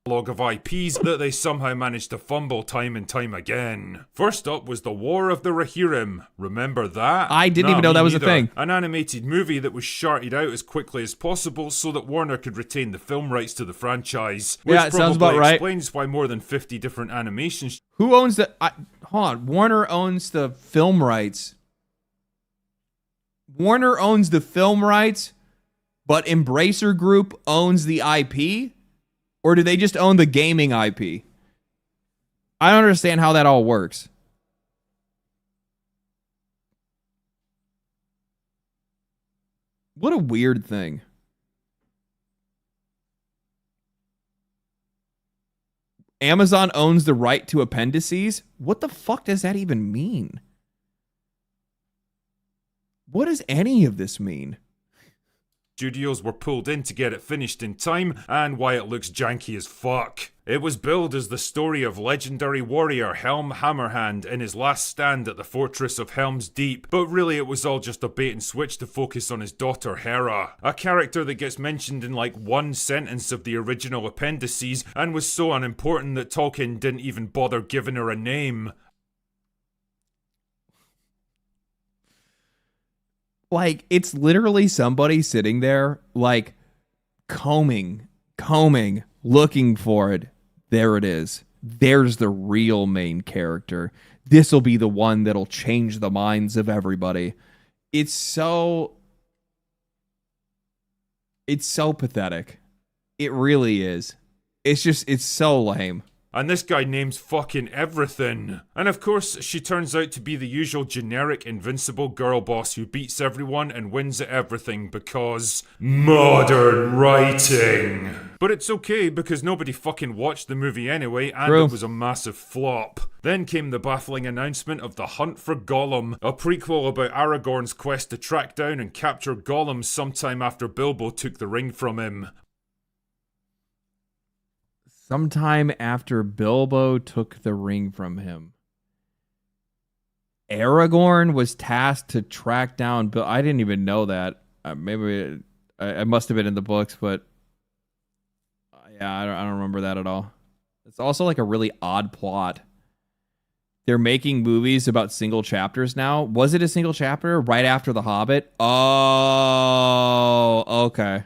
Of IPs that they somehow managed to fumble time and time again. First up was the War of the Rohirrim. Remember that? I didn't even know that was a thing. An animated movie that was sharted out as quickly as possible so that Warner could retain the film rights to the franchise. Which yeah, it sounds about right. Explains why more than 50 different animations. Who owns the... hold on. Warner owns the film rights. Warner owns the film rights, but Embracer Group owns the IP? Or do they just own the gaming IP? I don't understand how that all works. What a weird thing. Amazon owns the right to appendices? What the fuck does that even mean? What does any of this mean? Studios were pulled in to get it finished in time, and why it looks janky as fuck. It was billed as the story of legendary warrior Helm Hammerhand in his last stand at the fortress of Helm's Deep, but really it was all just a bait and switch to focus on his daughter Hera, a character that gets mentioned in like one sentence of the original appendices and was so unimportant that Tolkien didn't even bother giving her a name. Like, it's literally somebody sitting there, like, combing, looking for it. There it is. There's the real main character. This'll be the one that'll change the minds of everybody. It's so pathetic. It really is. It's so lame. And this guy names fucking everything. And of course, she turns out to be the usual generic invincible girl boss who beats everyone and wins at everything because modern writing. But it's okay because nobody fucking watched the movie anyway, and True. It was a massive flop. Then came the baffling announcement of The Hunt for Gollum, a prequel about Aragorn's quest to track down and capture Gollum sometime after Bilbo took the ring from him. Sometime after Bilbo took the ring from him. Aragorn was tasked to track down Bilbo. I didn't even know that. Maybe it must have been in the books, but yeah, I don't remember that at all. It's also like a really odd plot. they're making movies about single chapters now. Was it a single chapter right after The Hobbit? Oh, okay.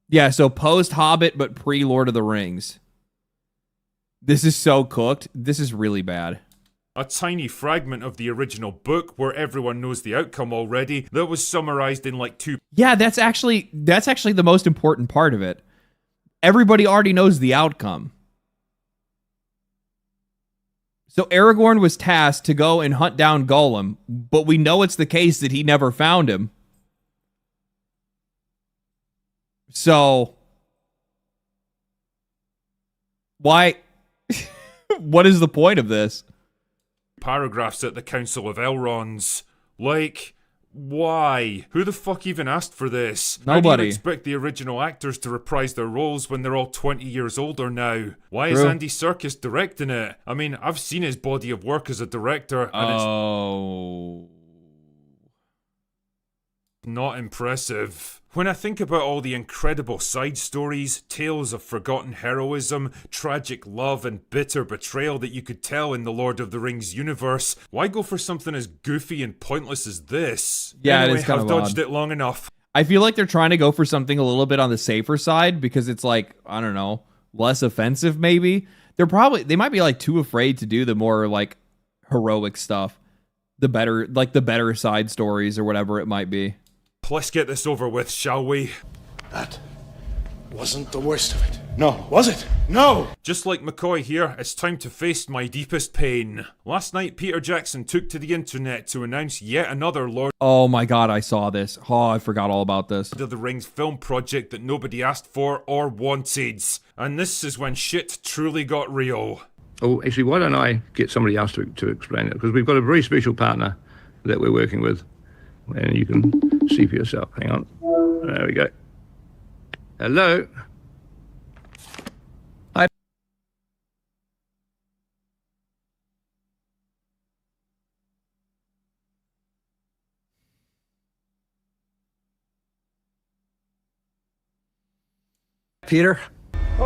Yeah, so post Hobbit, but pre Lord of the Rings. This is so cooked. This is really bad. A tiny fragment of the original book where everyone knows the outcome already that was summarized in like 2 Yeah, that's actually the most important part of it. Everybody already knows the outcome. So Aragorn was tasked to go and hunt down Gollum, but we know it's the case that he never found him. So why what is the point of this? paragraphs at the Council of Elrond's. Like, why? Who the fuck even asked for this? Nobody. How do you expect the original actors to reprise their roles when they're all 20 years older now? Why is True. Andy Serkis directing it? I mean, I've seen his body of work as a director, and it's not impressive. When I think about all the incredible side stories, tales of forgotten heroism, tragic love, and bitter betrayal that you could tell in the Lord of the Rings universe, why go for something as goofy and pointless as this? Yeah, anyway, it is kind I've of dodged odd. it long enough. I feel like they're trying to go for something a little bit on the safer side because it's like, I don't know, less offensive maybe. They might be like too afraid to do the more like heroic stuff. The better side stories or whatever it might be. Let's get this over with, shall we? That wasn't the worst of it. No, was it? No! Just like McCoy here, it's time to face my deepest pain. Last night, Peter Jackson took to the internet to announce yet another Lord Oh my god, I saw this. Oh, I forgot all about this. of the Rings film project that nobody asked for or wanted. And this is when shit truly got real. Oh, actually, why don't I get somebody else to explain it? Because we've got a very special partner that we're working with. And you can see for yourself. Hang on. There we go. Hello? Hi. Peter? Oh,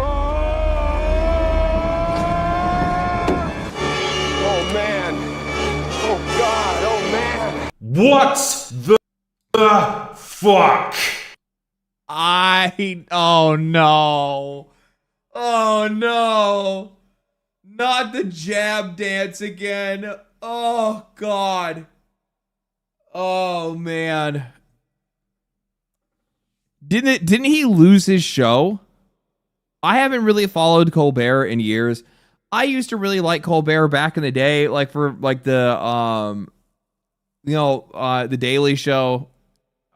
man. Oh, God. Oh, man. What the fuck? Oh no. Oh no. Not the jab dance again. Oh god. Oh man. Didn't he lose his show? I haven't really followed Colbert in years. I used to really like Colbert back in the day, like for like the the Daily Show.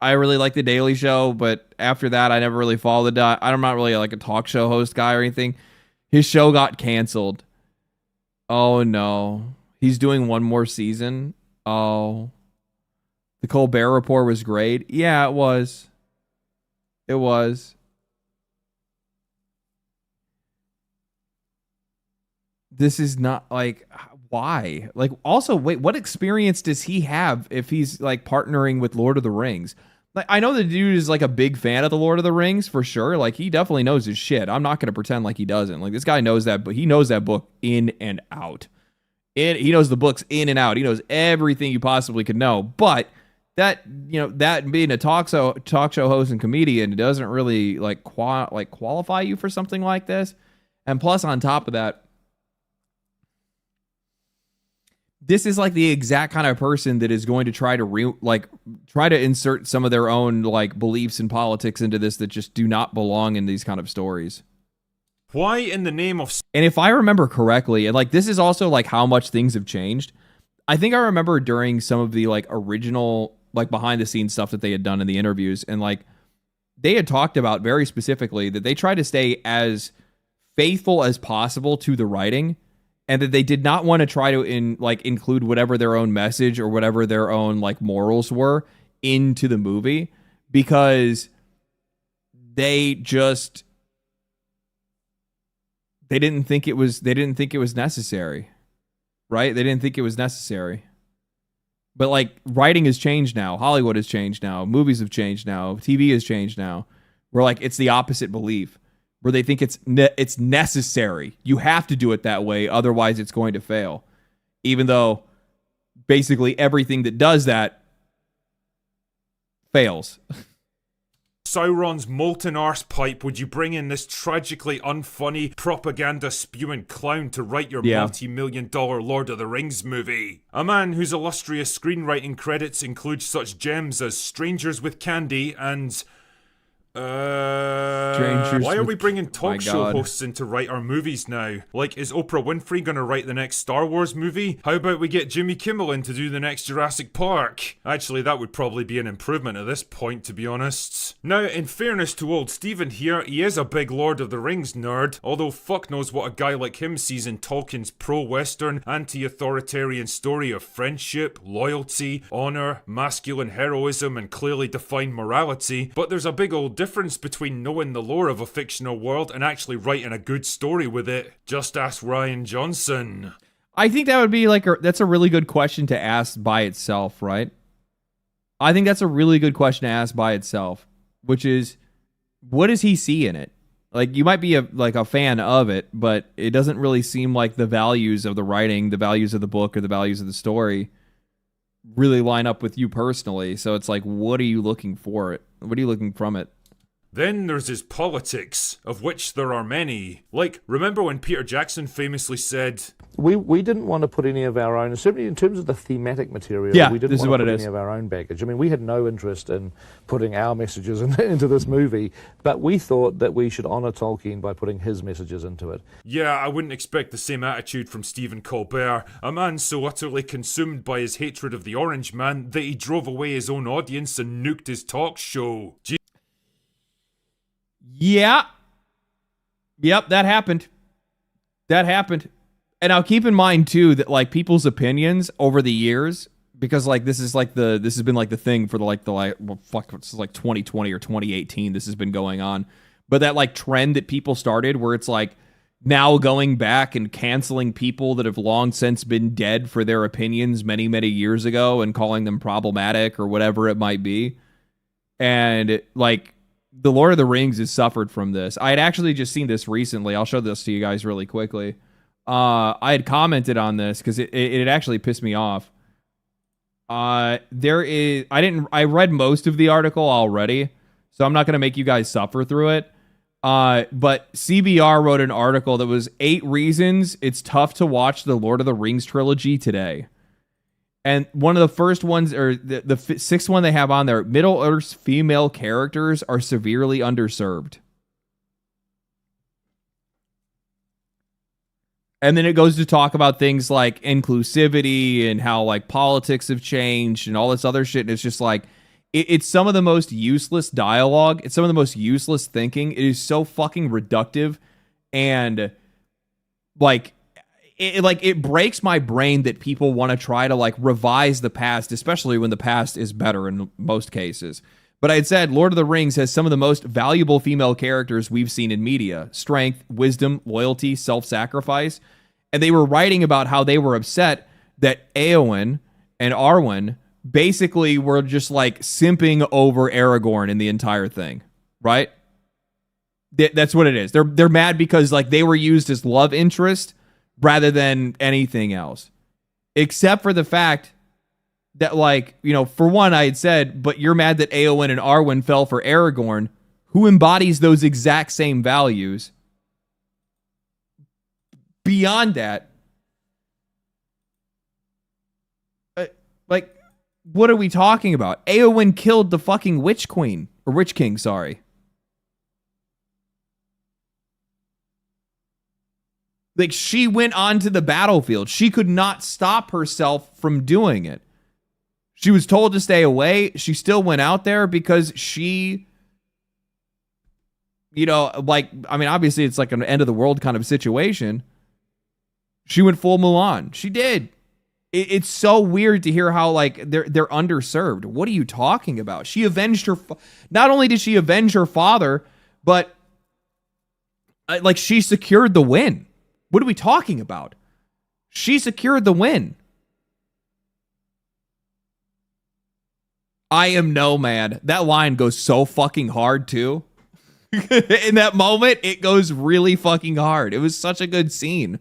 I really like the Daily Show, but after that, I never really followed it. I'm not really like a talk show host guy or anything. His show got canceled. Oh no. He's doing one more season. Oh. The Colbert Report was great. Yeah, it was. It was. This is not like, why? Like, also, wait, what experience does he have if he's like partnering with Lord of the Rings? Like, I know the dude is like a big fan of the Lord of the Rings for sure. Like, he definitely knows his shit. I'm not going to pretend like he doesn't. Like, this guy knows that, but he knows that book in and out. He knows the books in and out. He knows everything you possibly could know. But that, that being a talk show host and comedian, it doesn't really like qualify you for something like this. And plus, on top of that, this is like the exact kind of person that is going to try to insert some of their own like beliefs and politics into this that just do not belong in these kind of stories. Why in the name of... And if I remember correctly, and like this is also like how much things have changed. I think I remember during some of the like original like behind the scenes stuff that they had done in the interviews, and like they had talked about very specifically that they tried to stay as faithful as possible to the writing. And that they did not want to try to include whatever their own message or whatever their own like morals were into the movie, because they didn't think it was necessary. Right? They didn't think it was necessary. But like writing has changed now, Hollywood has changed now, movies have changed now, TV has changed now. Where like it's the opposite belief. Where they think it's necessary. You have to do it that way, otherwise it's going to fail. even though basically everything that does that fails. Sauron's molten arse pipe, would you bring in this tragically unfunny, propaganda-spewing clown to write your multi-million-dollar Lord of the Rings movie? A man whose illustrious screenwriting credits include such gems as Strangers with Candy and... why are we bringing talk show hosts in to write our movies now? Like, is Oprah Winfrey gonna write the next Star Wars movie? How about we get Jimmy Kimmel in to do the next Jurassic Park? Actually, that would probably be an improvement at this point, to be honest. Now, in fairness to old Steven here, he is a big Lord of the Rings nerd, although fuck knows what a guy like him sees in Tolkien's pro-Western, anti-authoritarian story of friendship, loyalty, honor, masculine heroism, and clearly defined morality. But there's a big old difference between knowing the lore of a fictional world and actually writing a good story with it. Just ask Ryan Johnson. I think that would be that's a really good question to ask by itself, right? I think that's a really good question to ask by itself, which is, what does he see in it? Like, you might be a fan of it, but it doesn't really seem like the values of the writing, the values of the book, or the values of the story really line up with you personally. So it's like, what are you looking for it? What are you looking from it? Then there's his politics, of which there are many. Like, remember when Peter Jackson famously said, We didn't want to put any of our own, certainly in terms of the thematic material, we didn't want to put any of our own baggage. I mean, we had no interest in putting our messages into this movie, but we thought that we should honor Tolkien by putting his messages into it. Yeah, I wouldn't expect the same attitude from Stephen Colbert, a man so utterly consumed by his hatred of the Orange Man that he drove away his own audience and nuked his talk show. Yeah. Yep, that happened. And now keep in mind too that like people's opinions over the years, because like this has been like the thing for it's like 2020 or 2018 this has been going on. But that like trend that people started where it's like now going back and canceling people that have long since been dead for their opinions many, many years ago and calling them problematic or whatever it might be. And like the Lord of the Rings has suffered from this. I had actually just seen this recently. I'll show this to you guys really quickly. I had commented on this because it actually pissed me off. I read most of the article already, so I'm not going to make you guys suffer through it. But CBR wrote an article that was 8 reasons it's tough to watch the Lord of the Rings trilogy today. And one of the first ones, or the sixth one they have on there, Middle-earth's female characters are severely underserved. And then it goes to talk about things like inclusivity and how like politics have changed and all this other shit. And it's just like, it's some of the most useless dialogue. It's some of the most useless thinking. It is so fucking reductive. And like, it breaks my brain that people want to try to like revise the past, especially when the past is better in most cases. But I had said Lord of the Rings has some of the most valuable female characters we've seen in media. Strength, wisdom, loyalty, self-sacrifice. And they were writing about how they were upset that Éowyn and Arwen basically were just like simping over Aragorn in the entire thing, right? That's what it is. They're mad because like they were used as love interest rather than anything else. Except for the fact that, like, you know, for one, I had said, but you're mad that Éowyn and Arwen fell for Aragorn, who embodies those exact same values. Beyond that, like, what are we talking about? Éowyn killed the fucking Witch Queen, or Witch King, sorry. Like, she went onto the battlefield. She could not stop herself from doing it. She was told to stay away. She still went out there because she, you know, like, I mean, obviously it's like an end of the world kind of situation. She went full Mulan. She did. It's so weird to hear how, like, they're underserved. What are you talking about? She avenged her. Not only did she avenge her father, but like, she secured the win. What are we talking about? She secured the win. I am no man. That line goes so fucking hard too. In that moment, it goes really fucking hard. It was such a good scene.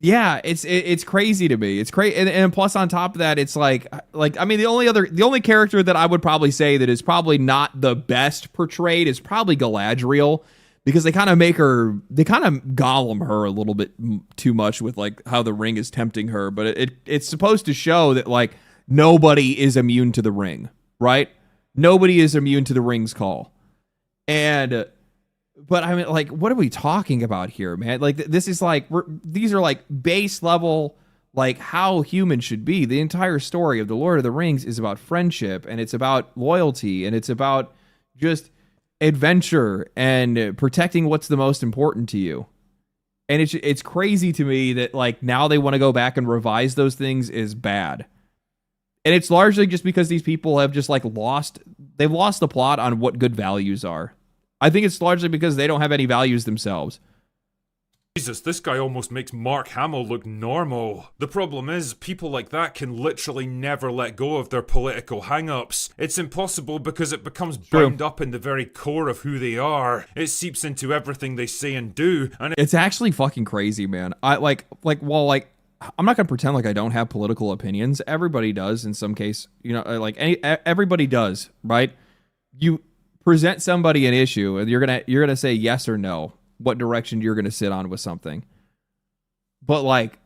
Yeah, it's crazy to me. It's crazy, and plus on top of that, it's like I mean the only character that I would probably say that is probably not the best portrayed is probably Galadriel, because they kind of Gollum her a little bit too much with like how the ring is tempting her, but it's supposed to show that like nobody is immune to the ring, right? Nobody is immune to the ring's call, But I mean, like, what are we talking about here, man? Like, this is like, these are like base level, like how humans should be. The entire story of The Lord of the Rings is about friendship, and it's about loyalty, and it's about just adventure and protecting what's the most important to you. And it's crazy to me that like now they want to go back and revise those things is bad. And it's largely just because these people have just like they've lost the plot on what good values are. I think it's largely because they don't have any values themselves. Jesus, this guy almost makes Mark Hamill look normal. The problem is, people like that can literally never let go of their political hang-ups. It's impossible because it becomes bound up in the very core of who they are. It seeps into everything they say and do, and it's actually fucking crazy, man. I'm not gonna pretend like I don't have political opinions. Everybody does in some case, everybody does, right? You present somebody an issue and you're gonna say yes or no, what direction you're gonna sit on with something. But like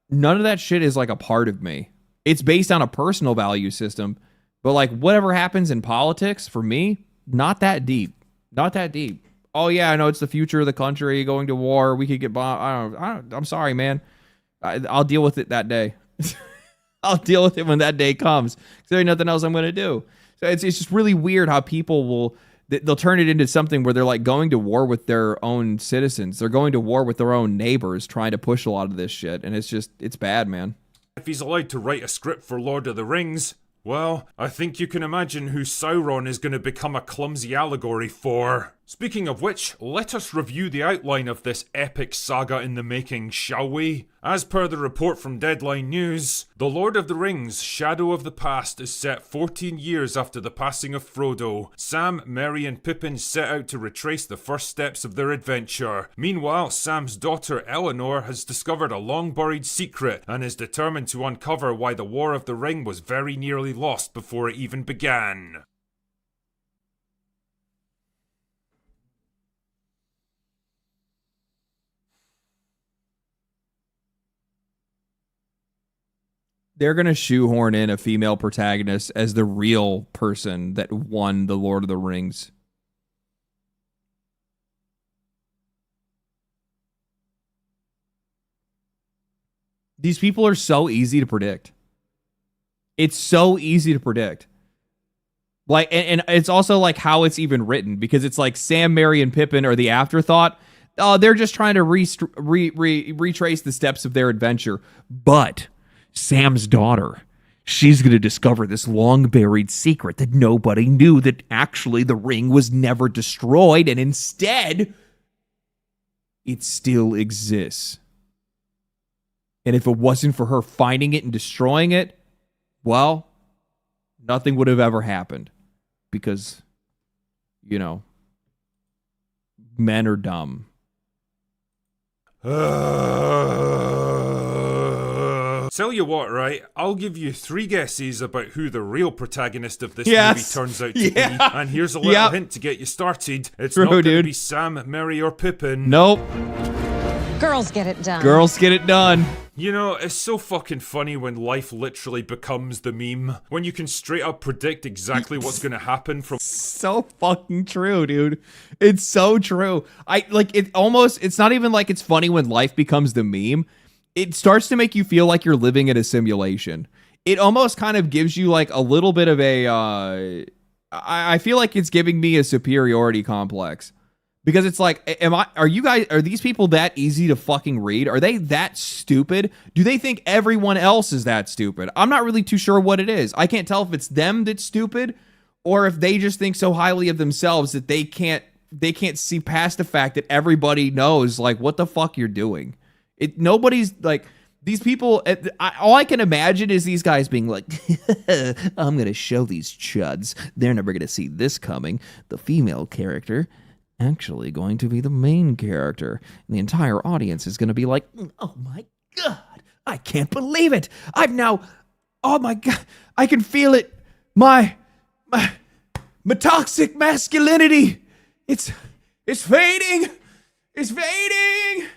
none of that shit is like a part of me. It's based on a personal value system. But like whatever happens in politics for me, not that deep. Not that deep. Oh yeah, I know it's the future of the country going to war. We could get bombed. I'm sorry, man. I'll deal with it that day. I'll deal with it when that day comes. There ain't nothing else I'm gonna do. So it's just really weird how people they'll turn it into something where they're like going to war with their own citizens. They're going to war with their own neighbors, trying to push a lot of this shit. And it's bad, man. If he's allowed to write a script for Lord of the Rings, well, I think you can imagine who Sauron is going to become a clumsy allegory for. Speaking of which, let us review the outline of this epic saga in the making, shall we? As per the report from Deadline News, The Lord of the Rings, Shadow of the Past is set 14 years after the passing of Frodo. Sam, Merry and Pippin set out to retrace the first steps of their adventure. Meanwhile, Sam's daughter Eleanor has discovered a long-buried secret and is determined to uncover why the War of the Ring was very nearly lost before it even began. They're going to shoehorn in a female protagonist as the real person that won the Lord of the Rings. These people are so easy to predict. It's so easy to predict. Like, and it's also like how it's even written, because it's like Sam, Merry, and Pippin are the afterthought. They're just trying to retrace the steps of their adventure. But Sam's daughter, she's going to discover this long-buried secret that nobody knew, that actually the ring was never destroyed, and instead, it still exists. And if it wasn't for her finding it and destroying it, well, nothing would have ever happened. Because, men are dumb. Tell you what, right? I'll give you 3 guesses about who the real protagonist of this movie turns out to be. And here's a little hint to get you started. It's not going to be Sam, Merry, or Pippin. Nope. Girls get it done. Girls get it done. You know, it's so fucking funny when life literally becomes the meme. When you can straight up predict exactly what's going to happen from... So fucking true, dude. It's so true. It's not even like it's funny when life becomes the meme. It starts to make you feel like you're living in a simulation. It almost kind of gives you like a little bit of a... I feel like it's giving me a superiority complex. Because it's like, are these people that easy to fucking read? Are they that stupid? Do they think everyone else is that stupid? I'm not really too sure what it is. I can't tell if it's them that's stupid or if they just think so highly of themselves that they can't see past the fact that everybody knows like what the fuck you're doing. Nobody's like, these people, all I can imagine is these guys being like, I'm going to show these chuds. They're never going to see this coming. The female character actually going to be the main character. And the entire audience is going to be like, oh my God, I can't believe it. I've now, oh my God, I can feel it. My toxic masculinity. It's fading. It's fading.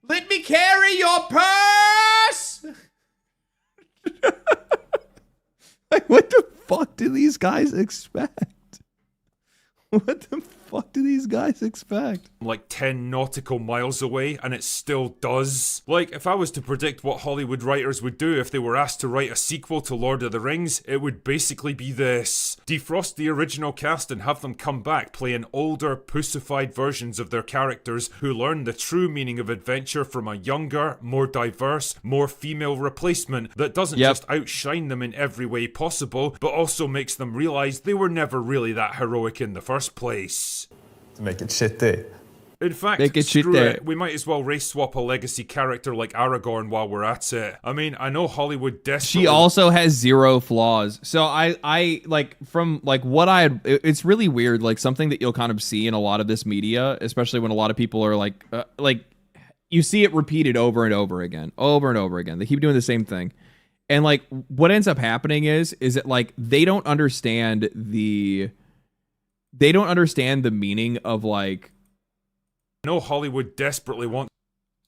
Let me carry your purse. Like, what the fuck do these guys expect? What the fuck do these guys expect? Like 10 nautical miles away, and it still does. Like, if I was to predict what Hollywood writers would do if they were asked to write a sequel to Lord of the Rings, it would basically be this. Defrost the original cast and have them come back playing older, pussified versions of their characters who learn the true meaning of adventure from a younger, more diverse, more female replacement that doesn't just outshine them in every way possible, but also makes them realize they were never really that heroic in the first place. To make it shitty. In fact, screw it, we might as well race swap a legacy character like Aragorn while we're at it. I mean, I know Hollywood desperately... She also has 0 flaws. So I like, from like what I had, it's really weird, like something that you'll kind of see in a lot of this media, especially when a lot of people are like you see it repeated over and over again. They keep doing the same thing. And like what ends up happening is that like they don't understand the meaning of like... I know Hollywood desperately wants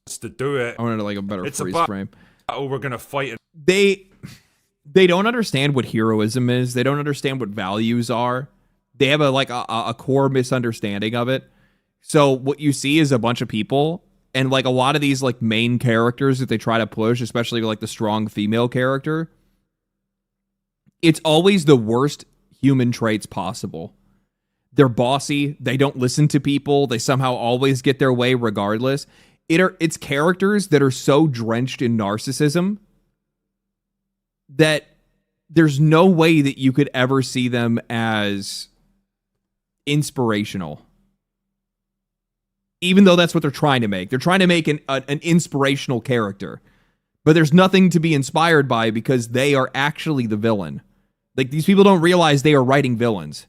to do it. I wanted like a better freeze frame. Oh, we're gonna fight it. They don't understand what heroism is. They don't understand what values are. They have a core misunderstanding of it. So what you see is a bunch of people, and like a lot of these like main characters that they try to push, especially like the strong female character, it's always the worst human traits possible. They're bossy. They don't listen to people. They somehow always get their way regardless. It's characters that are so drenched in narcissism that there's no way that you could ever see them as inspirational. Even though that's what they're trying to make. They're trying to make an inspirational character. But there's nothing to be inspired by because they are actually the villain. Like, these people don't realize they are writing villains.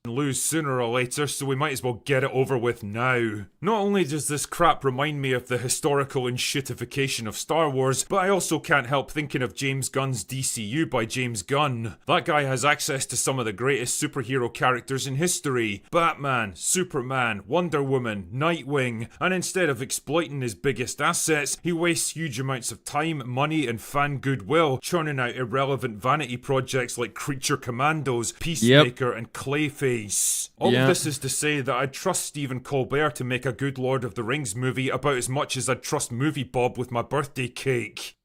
Lose sooner or later, so we might as well get it over with now. Not only does this crap remind me of the historical enshittification of Star Wars, but I also can't help thinking of James Gunn's DCU by James Gunn. That guy has access to some of the greatest superhero characters in history. Batman, Superman, Wonder Woman, Nightwing, and instead of exploiting his biggest assets, he wastes huge amounts of time, money, and fan goodwill churning out irrelevant vanity projects like Creature Commandos, Peacemaker, and Clayface. All of this is to say that I'd trust Stephen Colbert to make a good Lord of the Rings movie about as much as I'd trust Movie Bob with my birthday cake.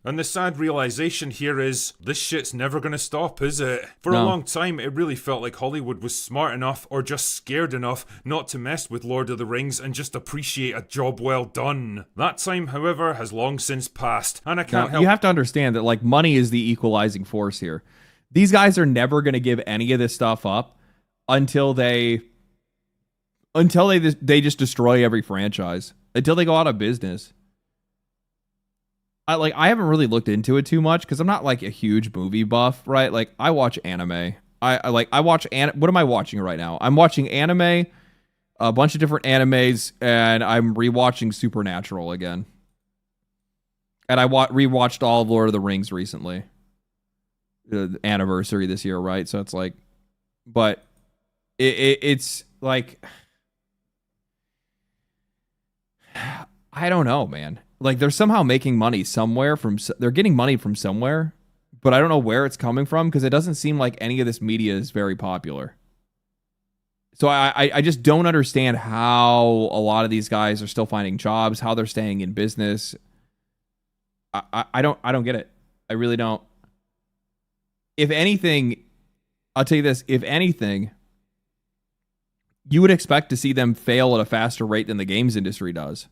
And the sad realization here is, this shit's never gonna stop, is it? For a long time, it really felt like Hollywood was smart enough, or just scared enough, not to mess with Lord of the Rings and just appreciate a job well done. That time, however, has long since passed, and I can't help... You have to understand that, like, money is the equalizing force here. These guys are never going to give any of this stuff up until they just destroy every franchise, until they go out of business. I haven't really looked into it too much because I'm not like a huge movie buff, right? Like, I watch anime. I watch what am I watching right now? I'm watching anime, a bunch of different animes, and I'm rewatching Supernatural again. And I rewatched all of Lord of the Rings recently. The anniversary this year, right? So it's like, but it's like, I don't know, man. Like, they're somehow making money somewhere they're getting money from somewhere, but I don't know where it's coming from because it doesn't seem like any of this media is very popular. So I just don't understand how a lot of these guys are still finding jobs, how they're staying in business. I don't get it. I really don't. If anything, I'll tell you this, if anything, you would expect to see them fail at a faster rate than the games industry does.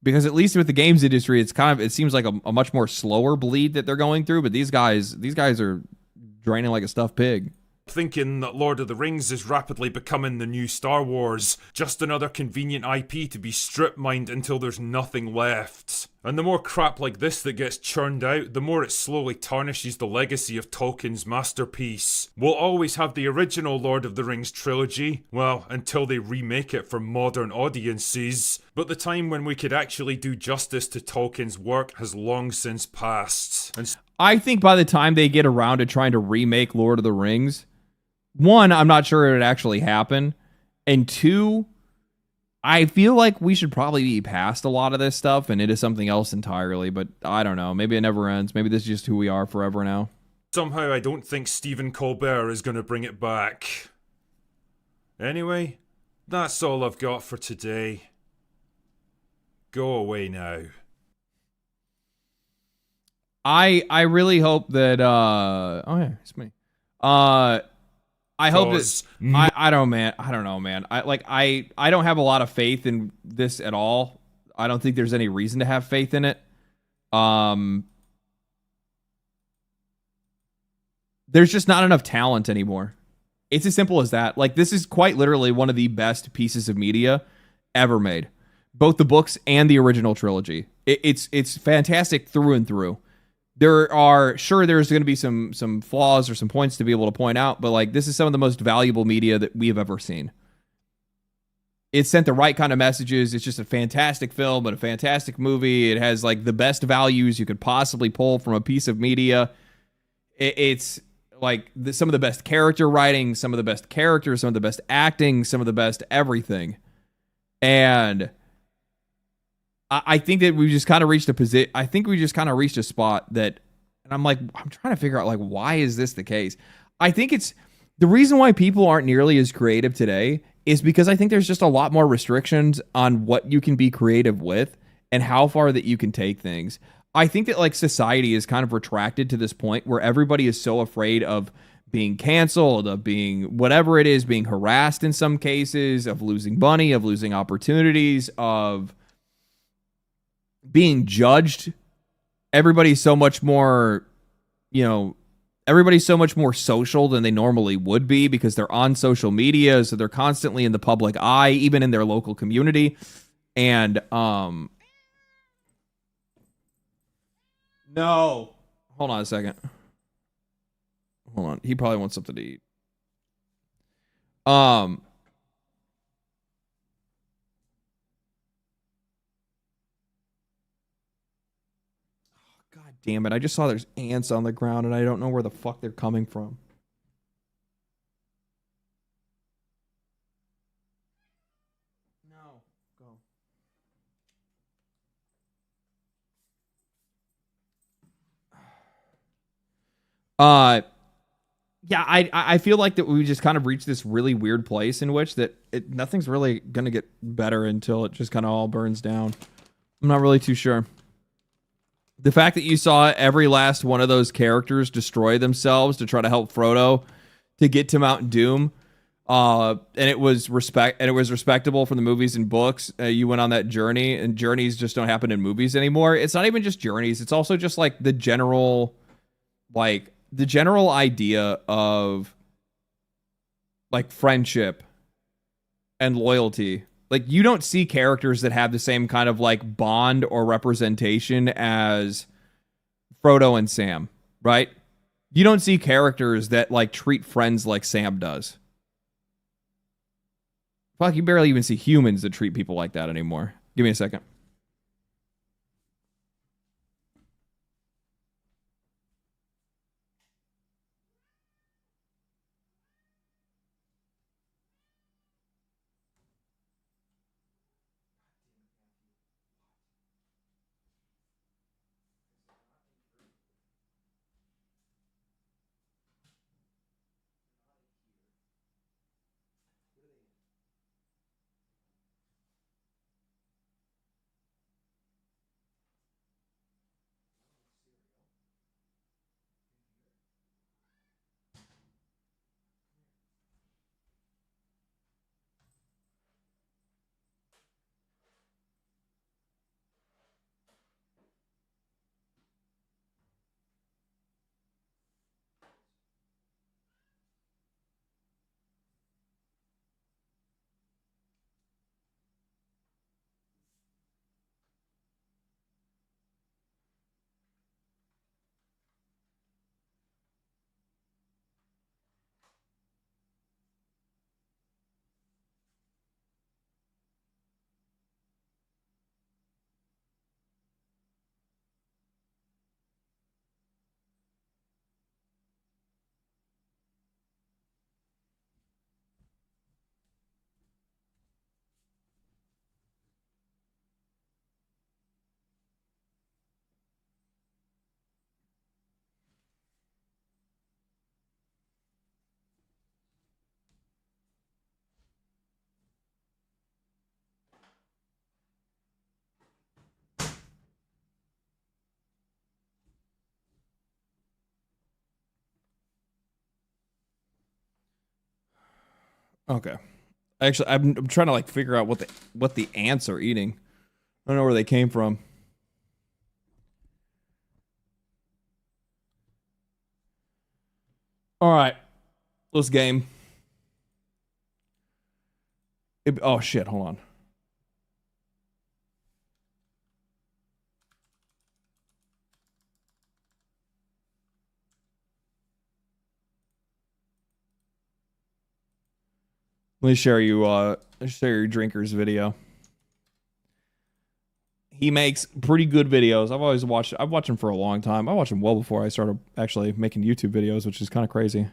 Because at least with the games industry, it seems like a much more slower bleed that they're going through, but these guys are draining like a stuffed pig. thinking that Lord of the Rings is rapidly becoming the new Star Wars, just another convenient IP to be strip-mined until there's nothing left. And the more crap like this that gets churned out, the more it slowly tarnishes the legacy of Tolkien's masterpiece. We'll always have the original Lord of the Rings trilogy, well, until they remake it for modern audiences, but the time when we could actually do justice to Tolkien's work has long since passed. And I think by the time they get around to trying to remake Lord of the Rings, one, I'm not sure it would actually happen. And two, I feel like we should probably be past a lot of this stuff and it is something else entirely. But I don't know. Maybe it never ends. Maybe this is just who we are forever now. somehow I don't think Stephen Colbert is going to bring it back. Anyway, that's all I've got for today. Go away now. I really hope that oh yeah, it's me. I hope that I don't know, man. I don't have a lot of faith in this at all. I don't think there's any reason to have faith in it. There's just not enough talent anymore. It's as simple as that. Like, this is quite literally one of the best pieces of media ever made. Both the books and the original trilogy. It's fantastic through and through. There's going to be some flaws or some points to be able to point out, but like, this is some of the most valuable media that we have ever seen. It sent the right kind of messages. It's just a fantastic film and a fantastic movie. It has like the best values you could possibly pull from a piece of media. It's like some of the best character writing, some of the best characters, some of the best acting, some of the best everything. And I think that we just kind of reached a position. I think we just kind of reached a spot that, and I'm trying to figure out like, why is this the case? I think it's the reason why people aren't nearly as creative today is because I think there's just a lot more restrictions on what you can be creative with and how far that you can take things. I think that like society is kind of retracted to this point where everybody is so afraid of being canceled, of being whatever it is, being harassed in some cases, of losing money, of losing opportunities, of being judged. Everybody's so much more, everybody's so much more social than they normally would be because they're on social media, so they're constantly in the public eye, even in their local community. And no. Hold on a second. Hold on. He probably wants something to eat. God damn it. I just saw there's ants on the ground and I don't know where the fuck they're coming from. No. Go. Yeah, I feel like that we just kind of reached this really weird place in which that nothing's really going to get better until it just kind of all burns down. I'm not really too sure. The fact that you saw every last one of those characters destroy themselves to try to help Frodo to get to Mount Doom, and it was respectable from the movies and books. You went on that journey, and journeys just don't happen in movies anymore. It's not even just journeys; it's also just like the general idea of like friendship and loyalty. Like, you don't see characters that have the same kind of like bond or representation as Frodo and Sam, right? You don't see characters that like treat friends like Sam does. Fuck, you barely even see humans that treat people like that anymore. Give me a second. Okay. Actually, I'm trying to like figure out what the ants are eating. I don't know where they came from. All right. Let's game. Oh shit, hold on. Let me share your drinker's video. He makes pretty good videos. I've watched him for a long time. I watched him well before I started actually making YouTube videos, which is kind of crazy.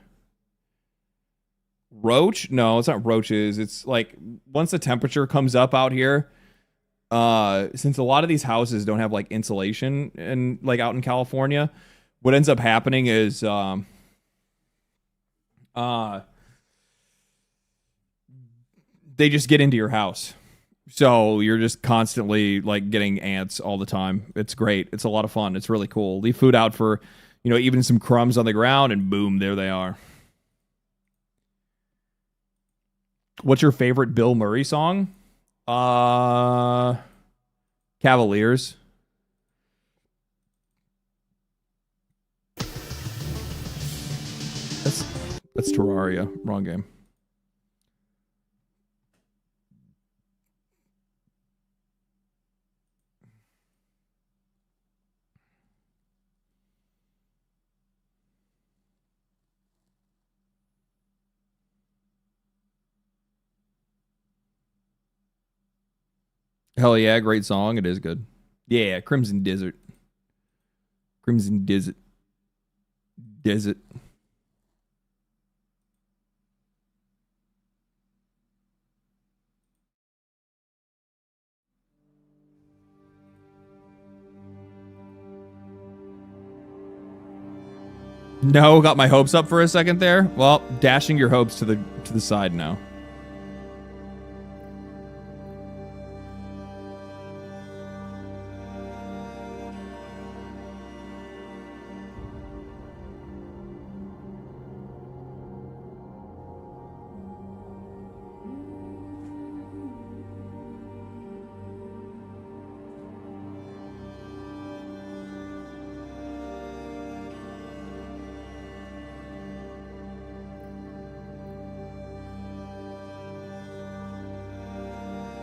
Roach? No, it's not roaches. It's like once the temperature comes up out here, since a lot of these houses don't have like insulation and like out in California, what ends up happening is they just get into your house. So you're just constantly like getting ants all the time. It's great. It's a lot of fun. It's really cool. Leave food out for, even some crumbs on the ground and boom, there they are. What's your favorite Bill Murray song? Cavaliers. That's Terraria. Wrong game. Hell yeah, great song. It is good. Yeah, Crimson Desert. Crimson Desert. Desert. No, got my hopes up for a second there. Well, dashing your hopes to the side now.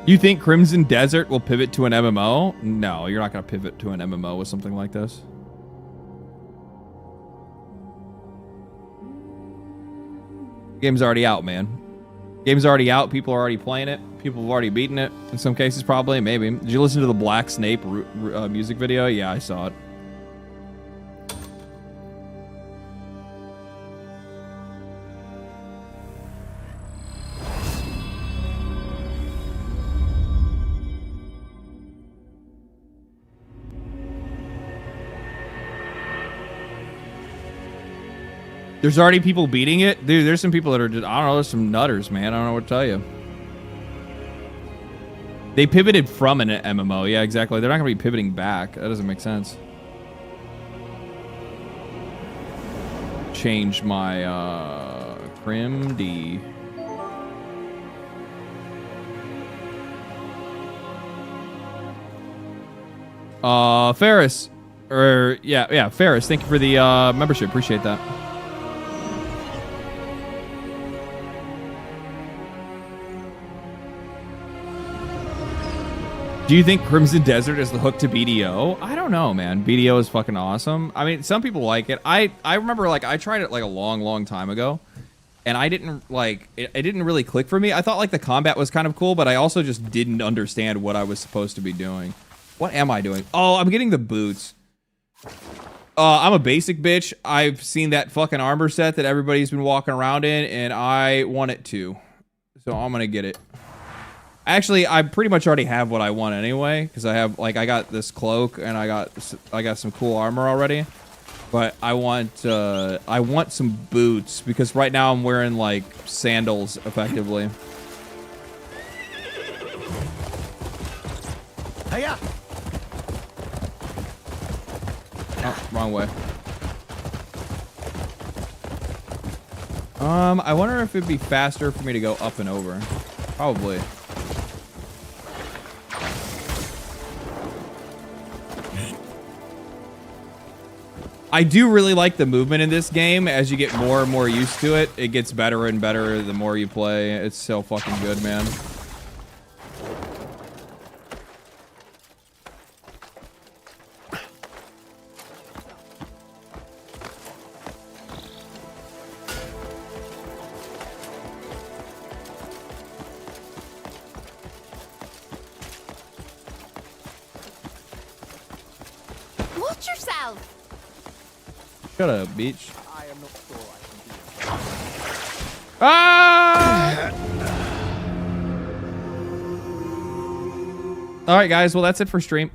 You think Crimson Desert will pivot to an MMO? No, you're not going to pivot to an MMO with something like this. Game's already out, man. Game's already out. People are already playing it. People have already beaten it. In some cases, probably. Maybe. Did you listen to the Black Snape music video? Yeah, I saw it. There's already people beating it? Dude, there's some people that are just, I don't know, there's some nutters, man. I don't know what to tell you. They pivoted from an MMO. Yeah, exactly. They're not going to be pivoting back. That doesn't make sense. Change my Crim D. Ferris. Yeah, Ferris. Thank you for the membership. Appreciate that. Do you think Crimson Desert is the hook to BDO? I don't know, man. BDO is fucking awesome. I mean, some people like it. I remember, like, I tried it, like, a long time ago. And I didn't, like, it didn't really click for me. I thought, like, the combat was kind of cool, but I also just didn't understand what I was supposed to be doing. What am I doing? Oh, I'm getting the boots. I'm a basic bitch. I've seen that fucking armor set that everybody's been walking around in, and I want it too. So I'm gonna get it. Actually, I pretty much already have what I want anyway, because I have, like, I got this cloak and I got some cool armor already. But I want some boots, because right now I'm wearing, like, sandals effectively. Hiya! Oh, wrong way. I wonder if it'd be faster for me to go up and over. Probably. I do really like the movement in this game. As you get more and more used to it, it gets better and better the more you play. It's so fucking good, man. Watch yourself. Shut up, Beach. I am not sure I can do it. Ah! All right, guys. Well, that's it for stream.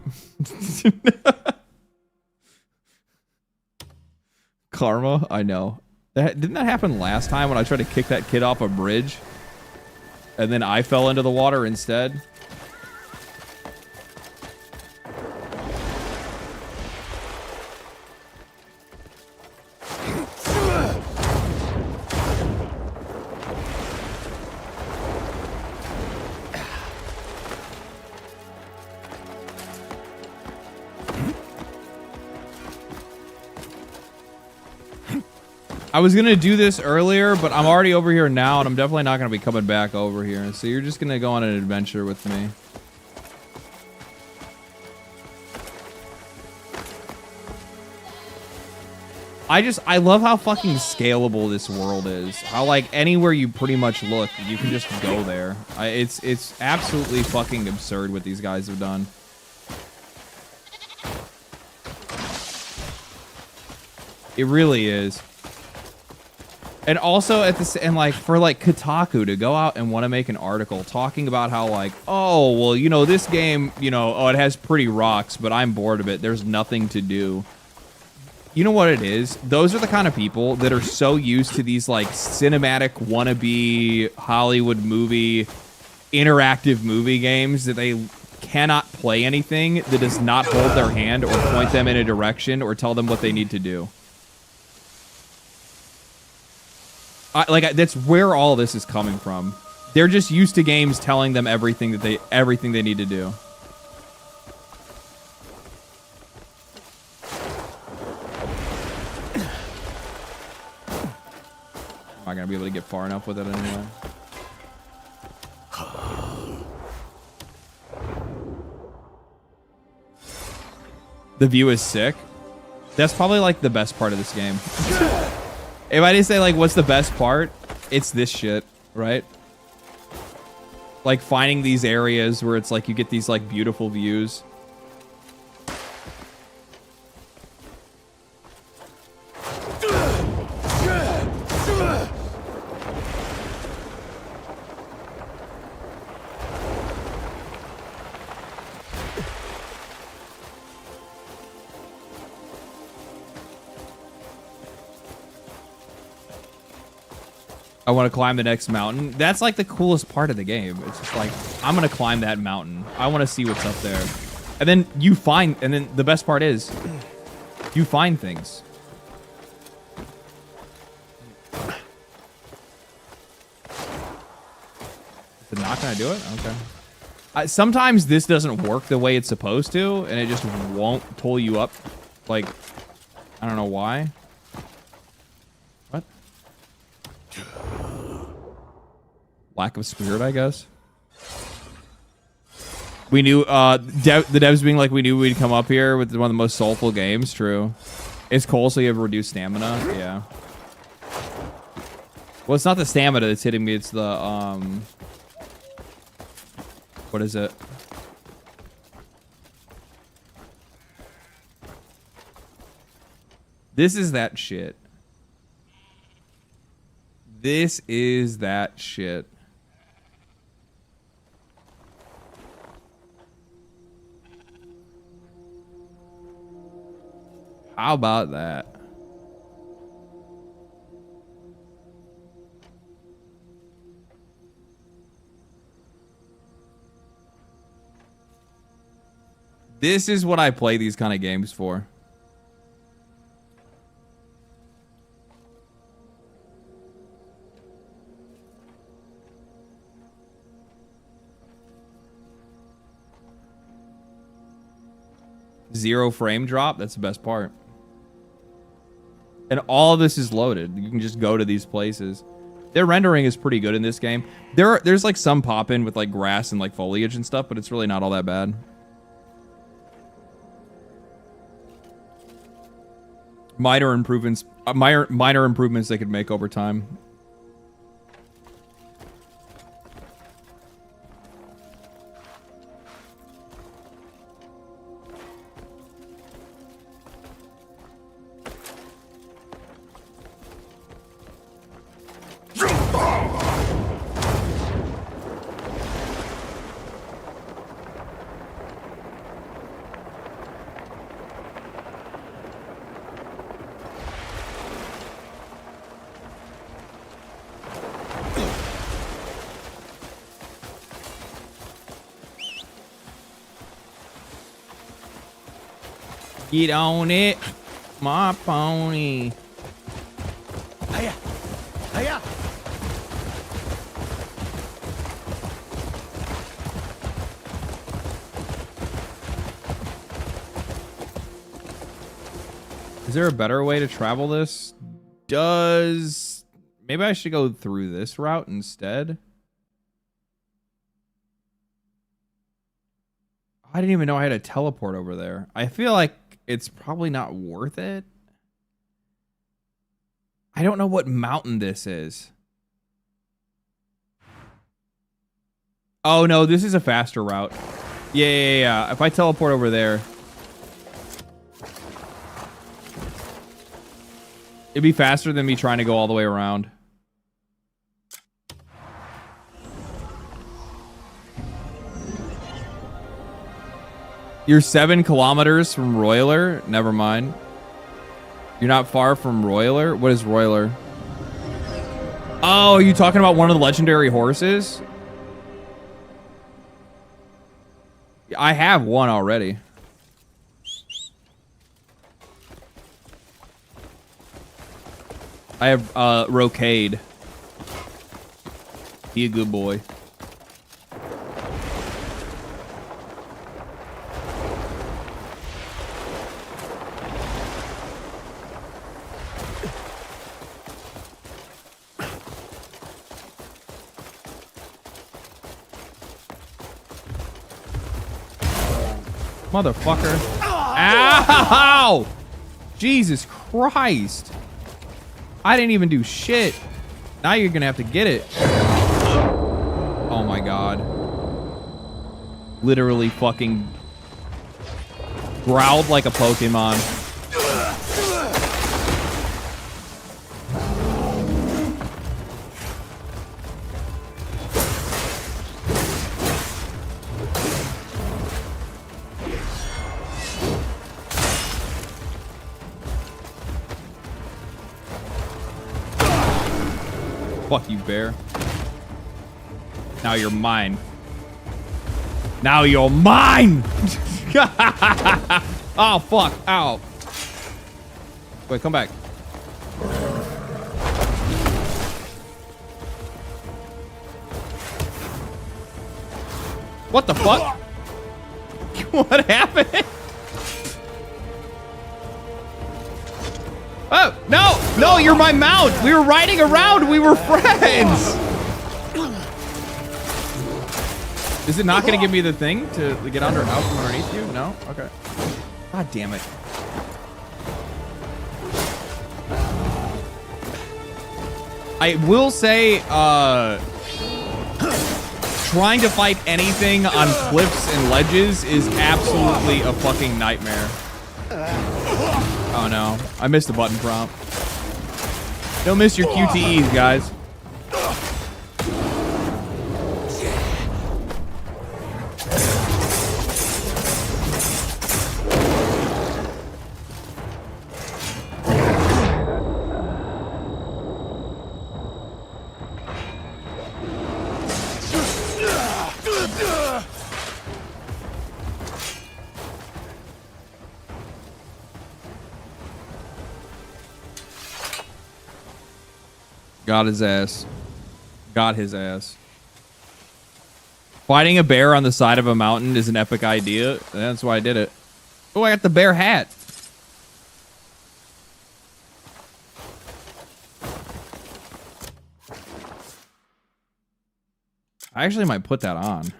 Karma. I know. Didn't that happen last time when I tried to kick that kid off a bridge? And then I fell into the water instead? I was gonna do this earlier, but I'm already over here now, and I'm definitely not gonna be coming back over here. So you're just gonna go on an adventure with me. I love how fucking scalable this world is. How like anywhere you pretty much look, you can just go there. It's absolutely fucking absurd what these guys have done. It really is. And also at this, and like for like Kotaku to go out and want to make an article talking about how like, oh, well, you know, this game, you know, oh, it has pretty rocks, but I'm bored of it. There's nothing to do. You know what it is? Those are the kind of people that are so used to these like cinematic wannabe Hollywood movie, interactive movie games that they cannot play anything that does not hold their hand or point them in a direction or tell them what they need to do. That's where all this is coming from. They're just used to games telling them everything they need to do. Am I gonna be able to get far enough with it anyway? The view is sick. That's probably like the best part of this game. If I didn't say, like, what's the best part, it's this shit, right? Like, finding these areas where it's like you get these, like, beautiful views. I want to climb the next mountain. That's like the coolest part of the game. It's just like, I'm going to climb that mountain. I want to see what's up there. And then you find, and then the best part is, you find things. Is it not going to do it? Okay. Sometimes this doesn't work the way it's supposed to, and it just won't pull you up. Like, I don't know why. What? Lack of spirit, I guess. We knew, the devs being like, we knew we'd come up here with one of the most soulful games. True. It's cool, so you have reduced stamina. Yeah. Well, it's not the stamina that's hitting me. It's the, what is it? This is that shit. This is that shit. How about that? This is what I play these kind of games for. 0 frame drop. That's the best part. And all of this is loaded. You can just go to these places. Their rendering is pretty good in this game. There's like some pop in with like grass and like foliage and stuff, but it's really not all that bad. Minor improvements they could make over time. Get on it, my pony. Hiya! Hiya! Is there a better way to travel this? Maybe I should go through this route instead? I didn't even know I had a teleport over there. I feel like it's probably not worth it. I don't know what mountain this is. Oh, no, this is a faster route. Yeah. If I teleport over there, it'd be faster than me trying to go all the way around. You're 7 kilometers from Roiler? Never mind. You're not far from Roiler? What is Roiler? Oh, are you talking about one of the legendary horses? I have one already. I have Rocade. He a good boy. Motherfucker. Ow! Jesus Christ. I didn't even do shit. Now you're gonna have to get it. Oh my god. Literally fucking growled like a Pokemon. Fuck you, bear. Now you're mine. Now you're mine! Oh, fuck. Ow. Wait, come back. What the fuck? What happened? Oh, no! No, you're my mount! We were riding around! We were friends! Is it not gonna give me the thing to get out from underneath you? No? Okay. God damn it. I will say, trying to fight anything on cliffs and ledges is absolutely a fucking nightmare. Oh no, I missed the button prompt. Don't miss your QTEs, guys. Got his ass. Got his ass. Fighting a bear on the side of a mountain is an epic idea. That's why I did it. Oh, I got the bear hat. I actually might put that on. 'Cause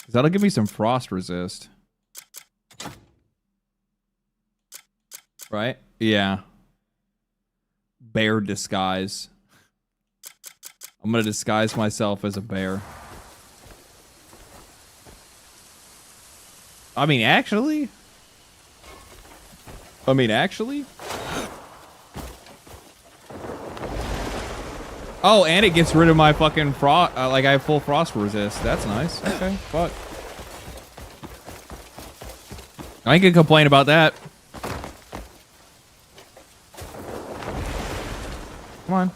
that'll give me some frost resist. Right? Yeah. Bear disguise. I'm gonna disguise myself as a bear. I mean, actually. Oh, and it gets rid of my fucking frost. Like, I have full frost resist. That's nice. Okay, fuck. I ain't gonna complain about that. Come on.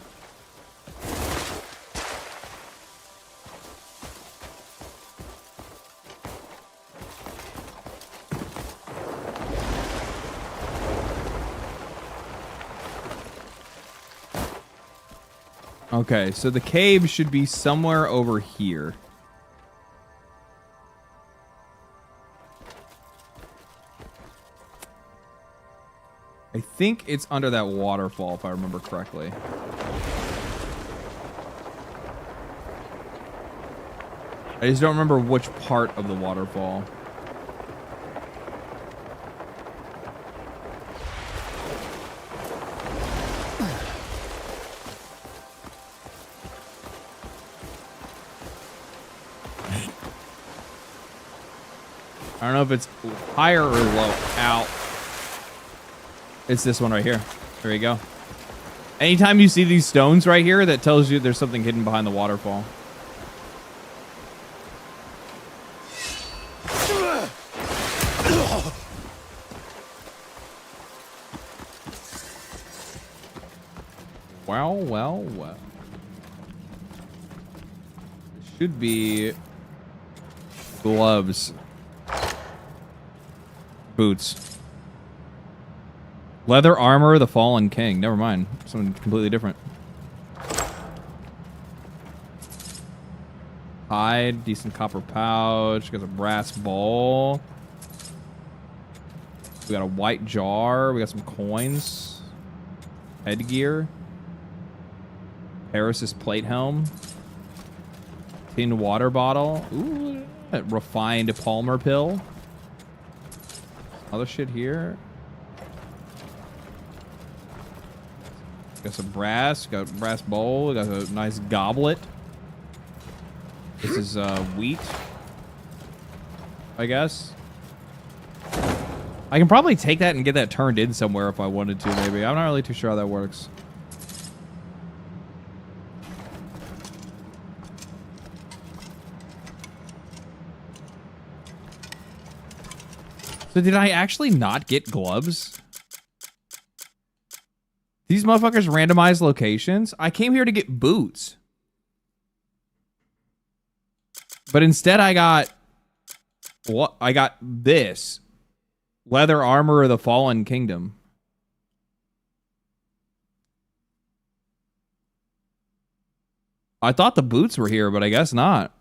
Okay, so the cave should be somewhere over here. I think it's under that waterfall, if I remember correctly. I just don't remember which part of the waterfall. I don't know if it's higher or low. Ow. It's this one right here. There you go. Anytime you see these stones right here, that tells you there's something hidden behind the waterfall. Well, well, well. It should be gloves. Boots. Leather armor, the fallen king. Never mind. Something completely different. Hide, decent copper pouch. Got a brass bowl. We got a white jar. We got some coins. Headgear. Paris's plate helm. Tin water bottle. Ooh, that refined Palmer pill. Other shit here. Got some brass. Got a brass bowl. Got a nice goblet. This is wheat, I guess. I can probably take that and get that turned in somewhere if I wanted to, maybe. I'm not really too sure how that works. So did I actually not get gloves? These motherfuckers randomized locations? I came here to get boots. But instead I got... what? I got this. Leather armor of the Fallen Kingdom. I thought the boots were here, but I guess not.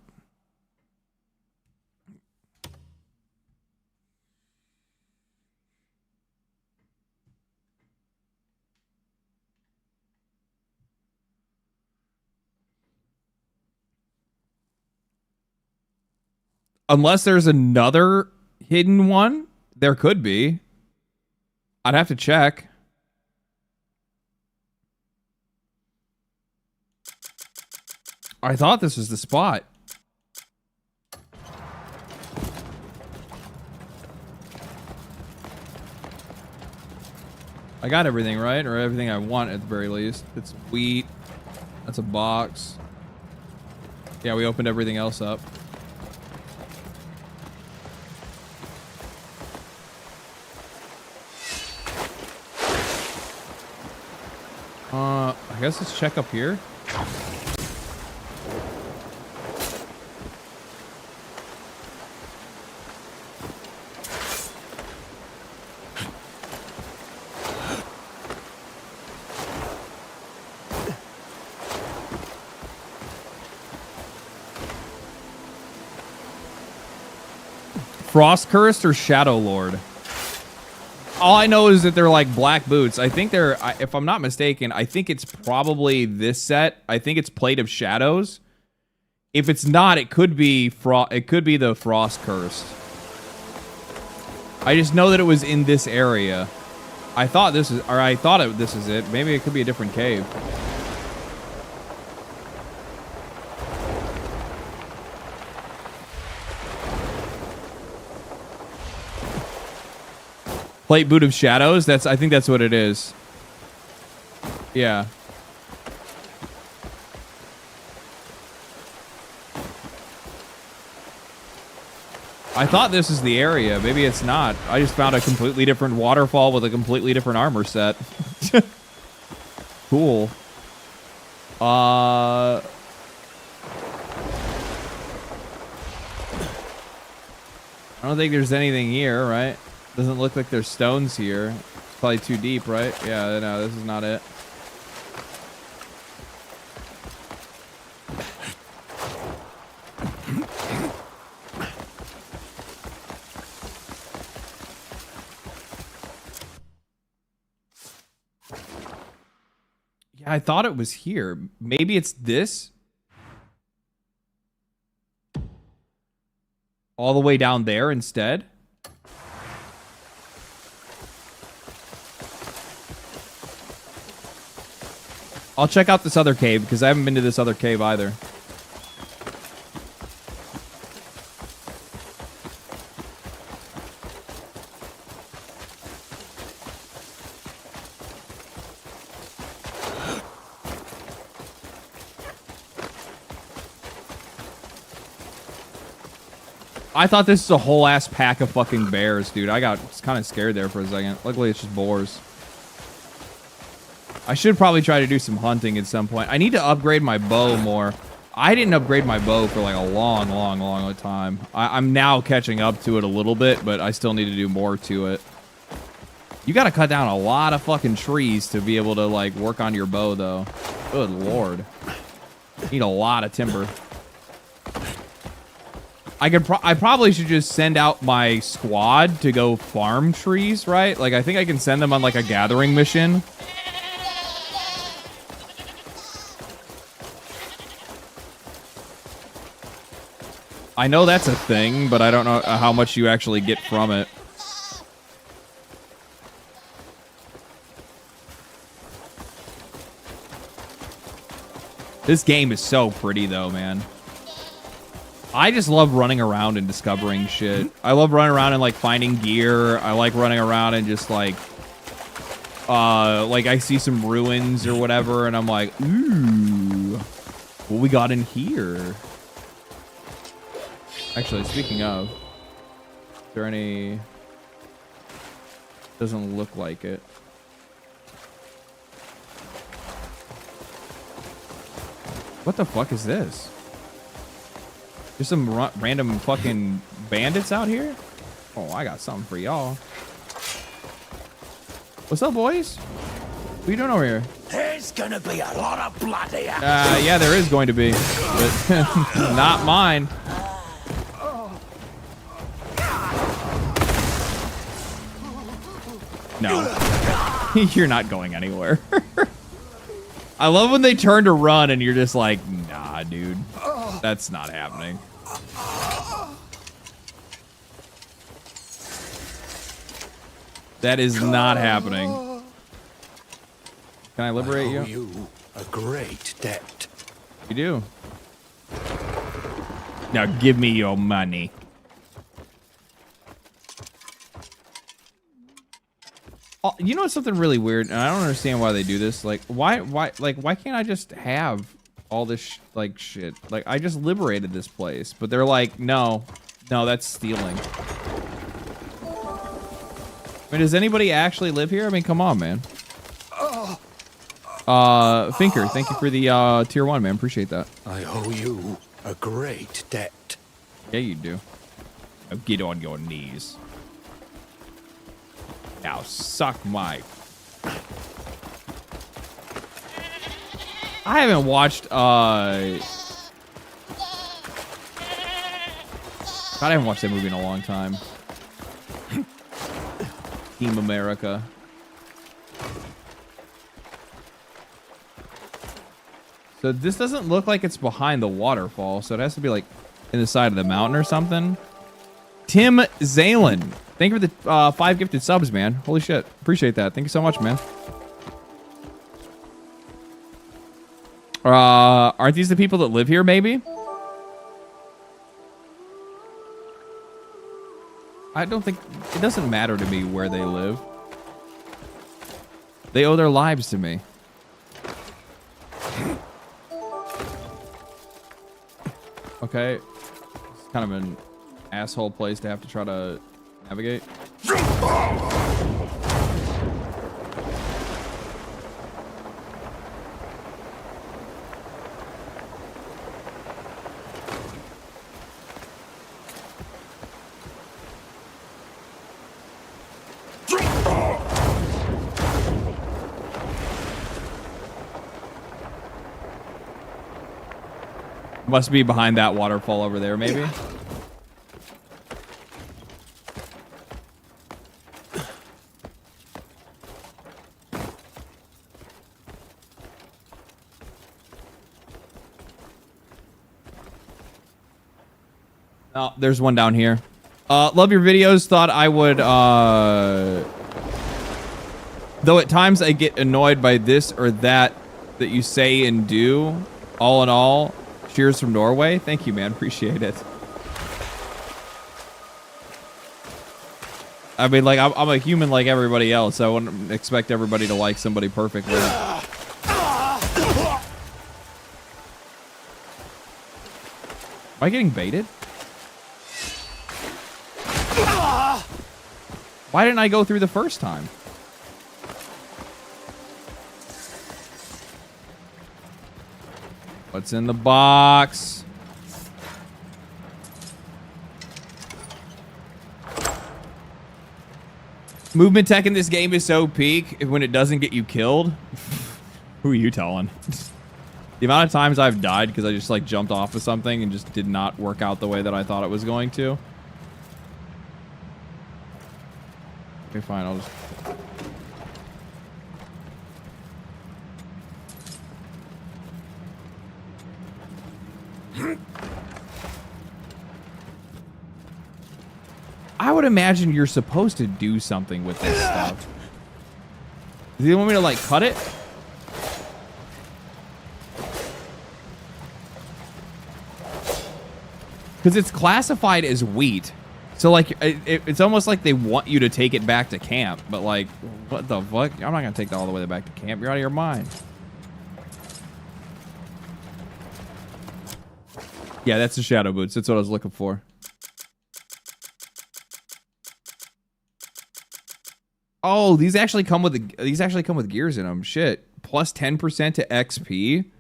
Unless there's another hidden one, there could be. I'd have to check. I thought this was the spot. I got everything, right? Or everything I want at the very least. It's wheat. That's a box. Yeah, we opened everything else up. I guess let's check up here. Frost Cursed or Shadow Lord? All I know is that they're like black boots. I think they're, if I'm not mistaken, I think it's probably this set. I think it's Plate of Shadows. If it's not, it could be the Frost Cursed. I just know that it was in this area. I thought this is it. Maybe it could be a different cave. Plate Boot of Shadows? I think that's what it is. Yeah. I thought this is the area. Maybe it's not. I just found a completely different waterfall with a completely different armor set. Cool. I don't think there's anything here, right? Doesn't look like there's stones here. It's probably too deep, right? Yeah, no, this is not it. Yeah, I thought it was here. Maybe it's this? All the way down there instead? I'll check out this other cave, because I haven't been to this other cave either. I thought this was a whole ass pack of fucking bears, dude. I got kind of scared there for a second. Luckily, it's just boars. I should probably try to do some hunting at some point. I need to upgrade my bow more. I didn't upgrade my bow for like a long time. I'm now catching up to it a little bit, but I still need to do more to it. You gotta cut down a lot of fucking trees to be able to like work on your bow, though. Good lord. Need a lot of timber. I probably should just send out my squad to go farm trees, right? Like, I think I can send them on like a gathering mission. I know that's a thing, but I don't know how much you actually get from it. This game is so pretty, though, man. I just love running around and discovering shit. I love running around and, like, finding gear. I like running around and just, like I see some ruins or whatever, and I'm like, ooh, what we got in here? Actually, speaking of, is there any... Doesn't look like it. What the fuck is this? There's some random fucking bandits out here? Oh, I got something for y'all. What's up, boys? What are you doing over here? There's gonna be a lot of blood here. Yeah, there is going to be. But not mine. No. You're not going anywhere. I love when they turn to run and you're just like, nah, dude. That's not happening. That is not happening. Can I liberate you? You a great debt. You do. Now give me your money. Oh, you know something really weird, and I don't understand why they do this. Like, why can't I just have all this shit? Like, I just liberated this place, but they're like, no, that's stealing. I mean, does anybody actually live here? I mean, come on, man. Finker, thank you for the tier 1, man. Appreciate that. I owe you a great debt. Yeah, you do. Now get on your knees. Now suck my... I haven't watched, I haven't watched that movie in a long time. Team America. So this doesn't look like it's behind the waterfall, so it has to be like in the side of the mountain or something. Tim Zalen. Thank you for the 5 gifted subs, man. Holy shit. Appreciate that. Thank you so much, man. Aren't these the people that live here, maybe? I don't think... It doesn't matter to me where they live. They owe their lives to me. Okay. It's kind of an asshole place to have to try to navigate. Must be behind that waterfall over there, maybe. Oh, there's one down here. Love your videos. Thought I would, though at times I get annoyed by this or that you say and do. All in all, cheers from Norway. Thank you, man. Appreciate it. I mean, like, I'm a human like everybody else. I wouldn't expect everybody to like somebody perfectly. Am I getting baited? Why didn't I go through the first time? What's in the box? Movement tech in this game is so peak when it doesn't get you killed. Who are you telling? The amount of times I've died because I just like jumped off of something and just did not work out the way that I thought it was going to. Okay, fine. I'll just... I would imagine you're supposed to do something with this stuff. Do you want me to, like, cut it? Because it's classified as wheat. So, like, it's almost like they want you to take it back to camp. But, like, what the fuck? I'm not going to take that all the way back to camp. You're out of your mind. Yeah, that's the shadow boots. That's what I was looking for. Oh, these actually come with gears in them. Shit. Plus 10% to XP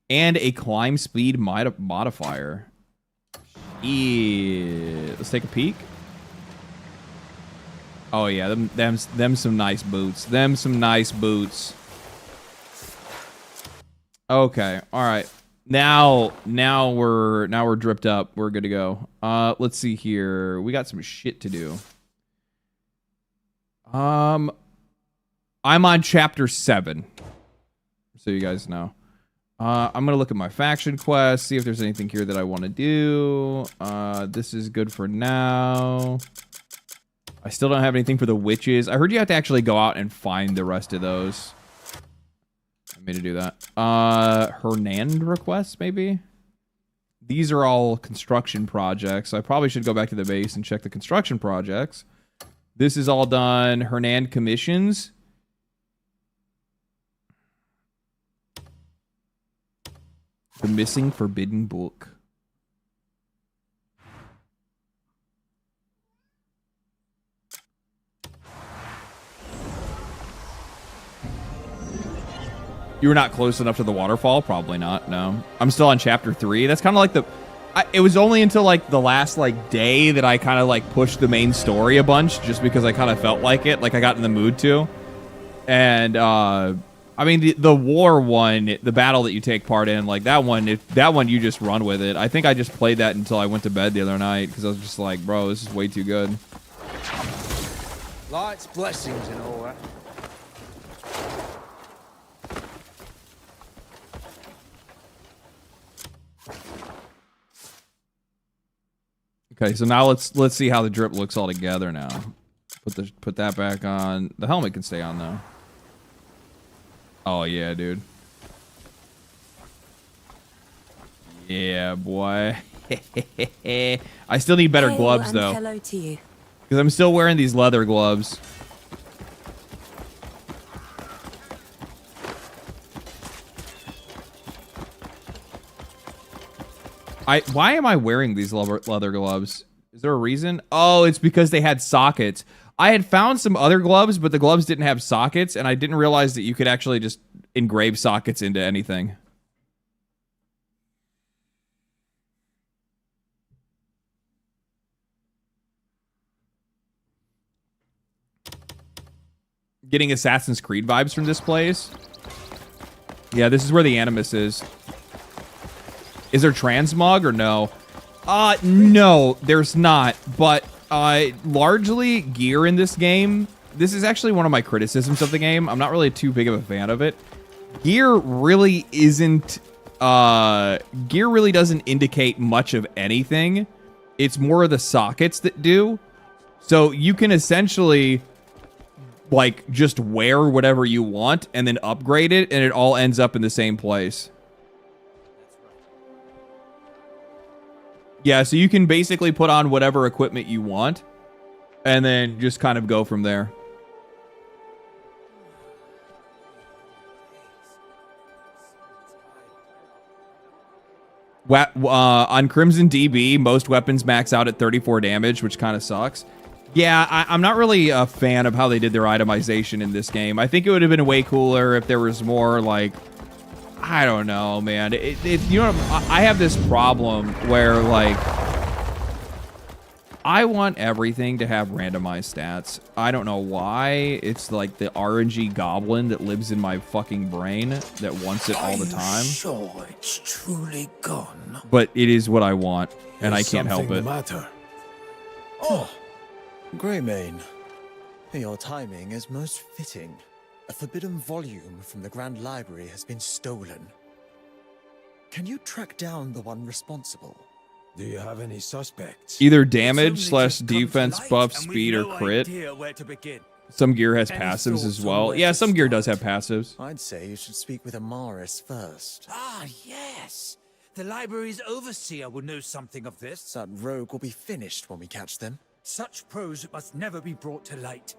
and a climb speed modifier. Yeah. Let's take a peek. Oh yeah, them some nice boots. Them some nice boots. Okay, all right. Now we're dripped up. We're good to go. Let's see here. We got some shit to do. I'm on chapter 7. So you guys know. I'm gonna look at my faction quest, see if there's anything here that I want to do. This is good for now. I still don't have anything for the witches. I heard you have to actually go out and find the rest of those. I made to do that. Hernand requests, maybe? These are all construction projects. So I probably should go back to the base and check the construction projects. This is all done. Hernand commissions. The missing forbidden book. You were not close enough to the waterfall? Probably not, no. I'm still on chapter 3. That's kind of like the... it was only until like the last like day that I kind of like pushed the main story a bunch just because I kind of felt like it. Like I got in the mood to. And I mean, the war one, the battle that you take part in, like that one, you just run with it. I think I just played that until I went to bed the other night because I was just like, bro, this is way too good. Light's blessings and all that. Okay, so now let's see how the drip looks all together now. Put that back on. The helmet can stay on though. Oh yeah, dude. Yeah, boy. I still need better gloves though. Hello to you. Because I'm still wearing these leather gloves. Why am I wearing these leather gloves? Is there a reason? Oh, it's because they had sockets. I had found some other gloves, but the gloves didn't have sockets, and I didn't realize that you could actually just engrave sockets into anything. Getting Assassin's Creed vibes from this place. Yeah, this is where the Animus is. Is there transmog or no? No, there's not. But largely gear in this game. This is actually one of my criticisms of the game. I'm not really too big of a fan of it. Gear really isn't. Gear really doesn't indicate much of anything. It's more of the sockets that do. So you can essentially, like, just wear whatever you want and then upgrade it, and it all ends up in the same place. Yeah, so you can basically put on whatever equipment you want and then just kind of go from there. On Crimson DB, most weapons max out at 34 damage, which kind of sucks. Yeah, I'm not really a fan of how they did their itemization in this game. I think it would have been way cooler if there was more, like, I don't know, man. You know, I have this problem where, like, I want everything to have randomized stats. I don't know why. It's like the RNG goblin that lives in my fucking brain that wants it all the time. Sure, it's truly gone. But it is what I want, and I can't help it. Matter? Oh, Greymane. Your timing is most fitting. A forbidden volume from the Grand Library has been stolen. Can you track down the one responsible? Do you have any suspects? Either damage / defense buff, speed, or crit. Some gear has passives as well. Yeah, some gear does have passives. I'd say you should speak with Amaris first. Ah, yes. The library's overseer will know something of this. That rogue will be finished when we catch them. Such prose must never be brought to light.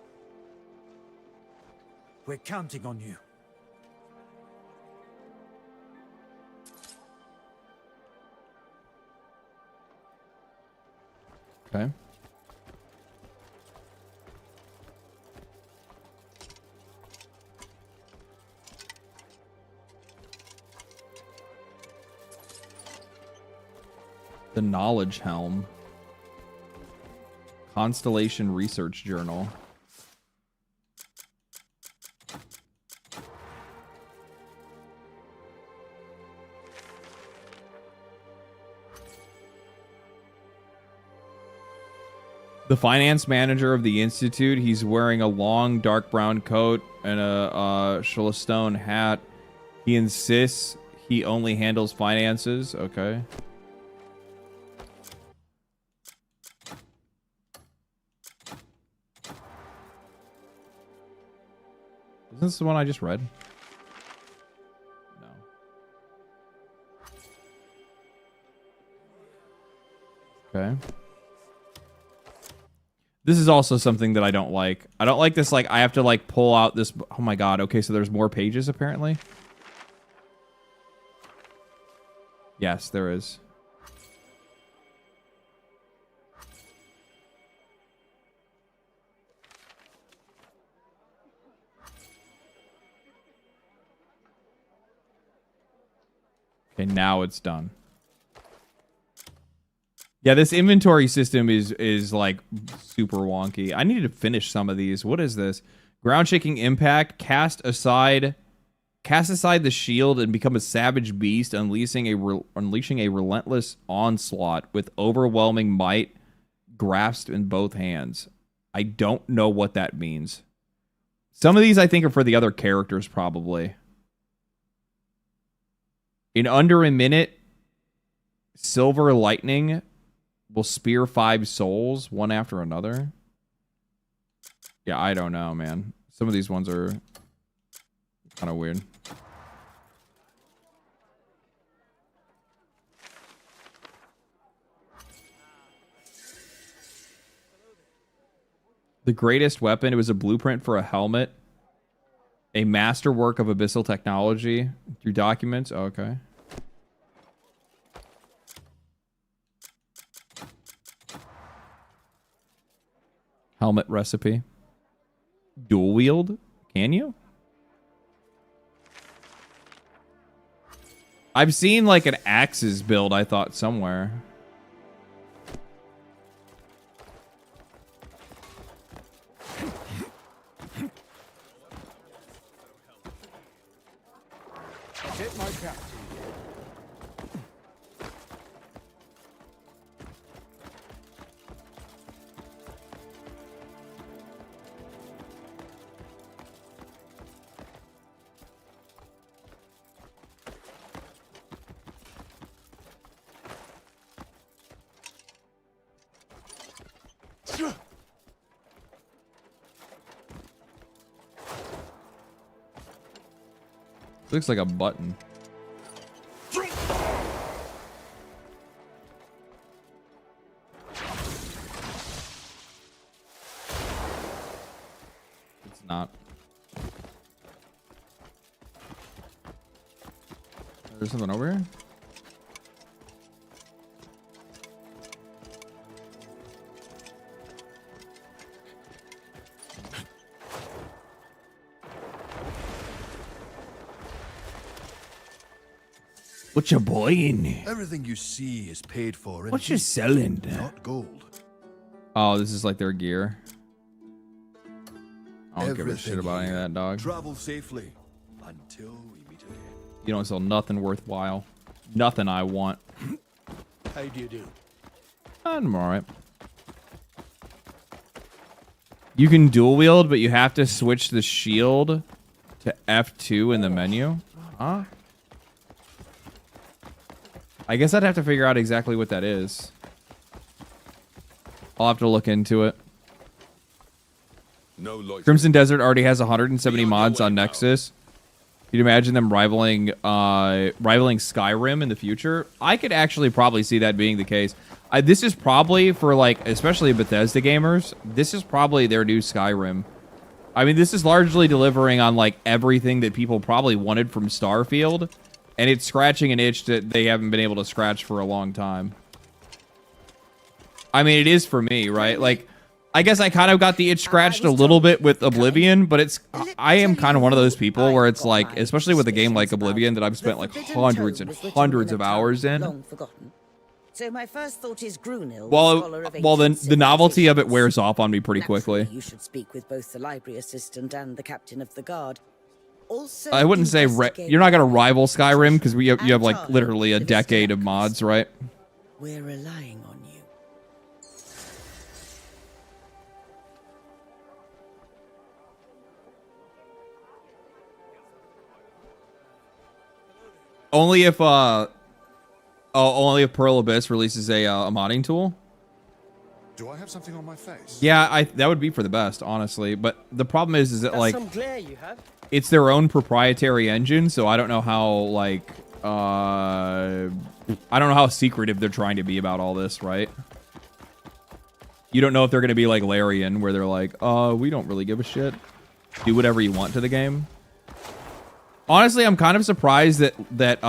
We're counting on you. Okay. The Knowledge Helm. Constellation Research Journal. The finance manager of the institute, he's wearing a long dark brown coat and a Shillestone hat. He insists he only handles finances. Okay. Isn't this the one I just read? No. Okay. This is also something that I don't like. I don't like this, like, I have to, like, pull out this... Oh, my God. Okay, so there's more pages, apparently? Yes, there is. Okay, now it's done. Yeah, this inventory system is like super wonky. I needed to finish some of these. What is this? Ground shaking impact. Cast aside Cast aside the shield and become a savage beast, unleashing a relentless onslaught with overwhelming might grasped in both hands. I don't know what that means. Some of these I think are for the other characters, probably. In under a minute, Silver Lightning will spear 5 souls, one after another. Yeah, I don't know, man. Some of these ones are kind of weird. The greatest weapon. It was a blueprint for a helmet. A masterwork of abyssal technology. Through documents. Oh, okay. Helmet recipe. Dual wield? Can you? I've seen like an axes build, I thought, somewhere. Get my captain. Looks like a button. It's not. There's something over here? What you buying? Everything you see is paid for. What you selling? Not gold. Oh, this is like their gear. I don't give a shit about any of that, dog. Travel safely until we meet again. You don't sell nothing worthwhile. Nothing I want. How do you do? I'm alright. You can dual wield, but you have to switch the shield to F2 in the menu. Huh? I guess I'd have to figure out exactly what that is. I'll have to look into it. Crimson Desert already has 170 mods on Nexus. You'd imagine them rivaling Skyrim in the future. I could actually probably see that being the case. This is probably for like, especially Bethesda gamers, this is probably their new Skyrim. I mean, this is largely delivering on like everything that people probably wanted from Starfield. And it's scratching an itch that they haven't been able to scratch for a long time. I mean, it is for me, right? Like, I guess I kind of got the itch scratched a little bit with Oblivion, but it's... I am kind of one of those people where it's like, especially with a game like Oblivion that I've spent like hundreds and hundreds of hours in. So my first thought is Grunil. Well, the novelty of it wears off on me pretty quickly. You should speak with both the library assistant and the captain of the guard. Also, I wouldn't say you're not gonna rival Skyrim because you have like literally a decade of mods, right? We're relying on you. Only if Pearl Abyss releases a modding tool. Do I have something on my face? Yeah, that would be for the best, honestly. But the problem is that like some glare you have. It's their own proprietary engine, so I don't know how like I don't know how secretive they're trying to be about all this, right? You don't know if they're gonna be like Larian, where they're like, we don't really give a shit. Do whatever you want to the game. Honestly, I'm kind of surprised that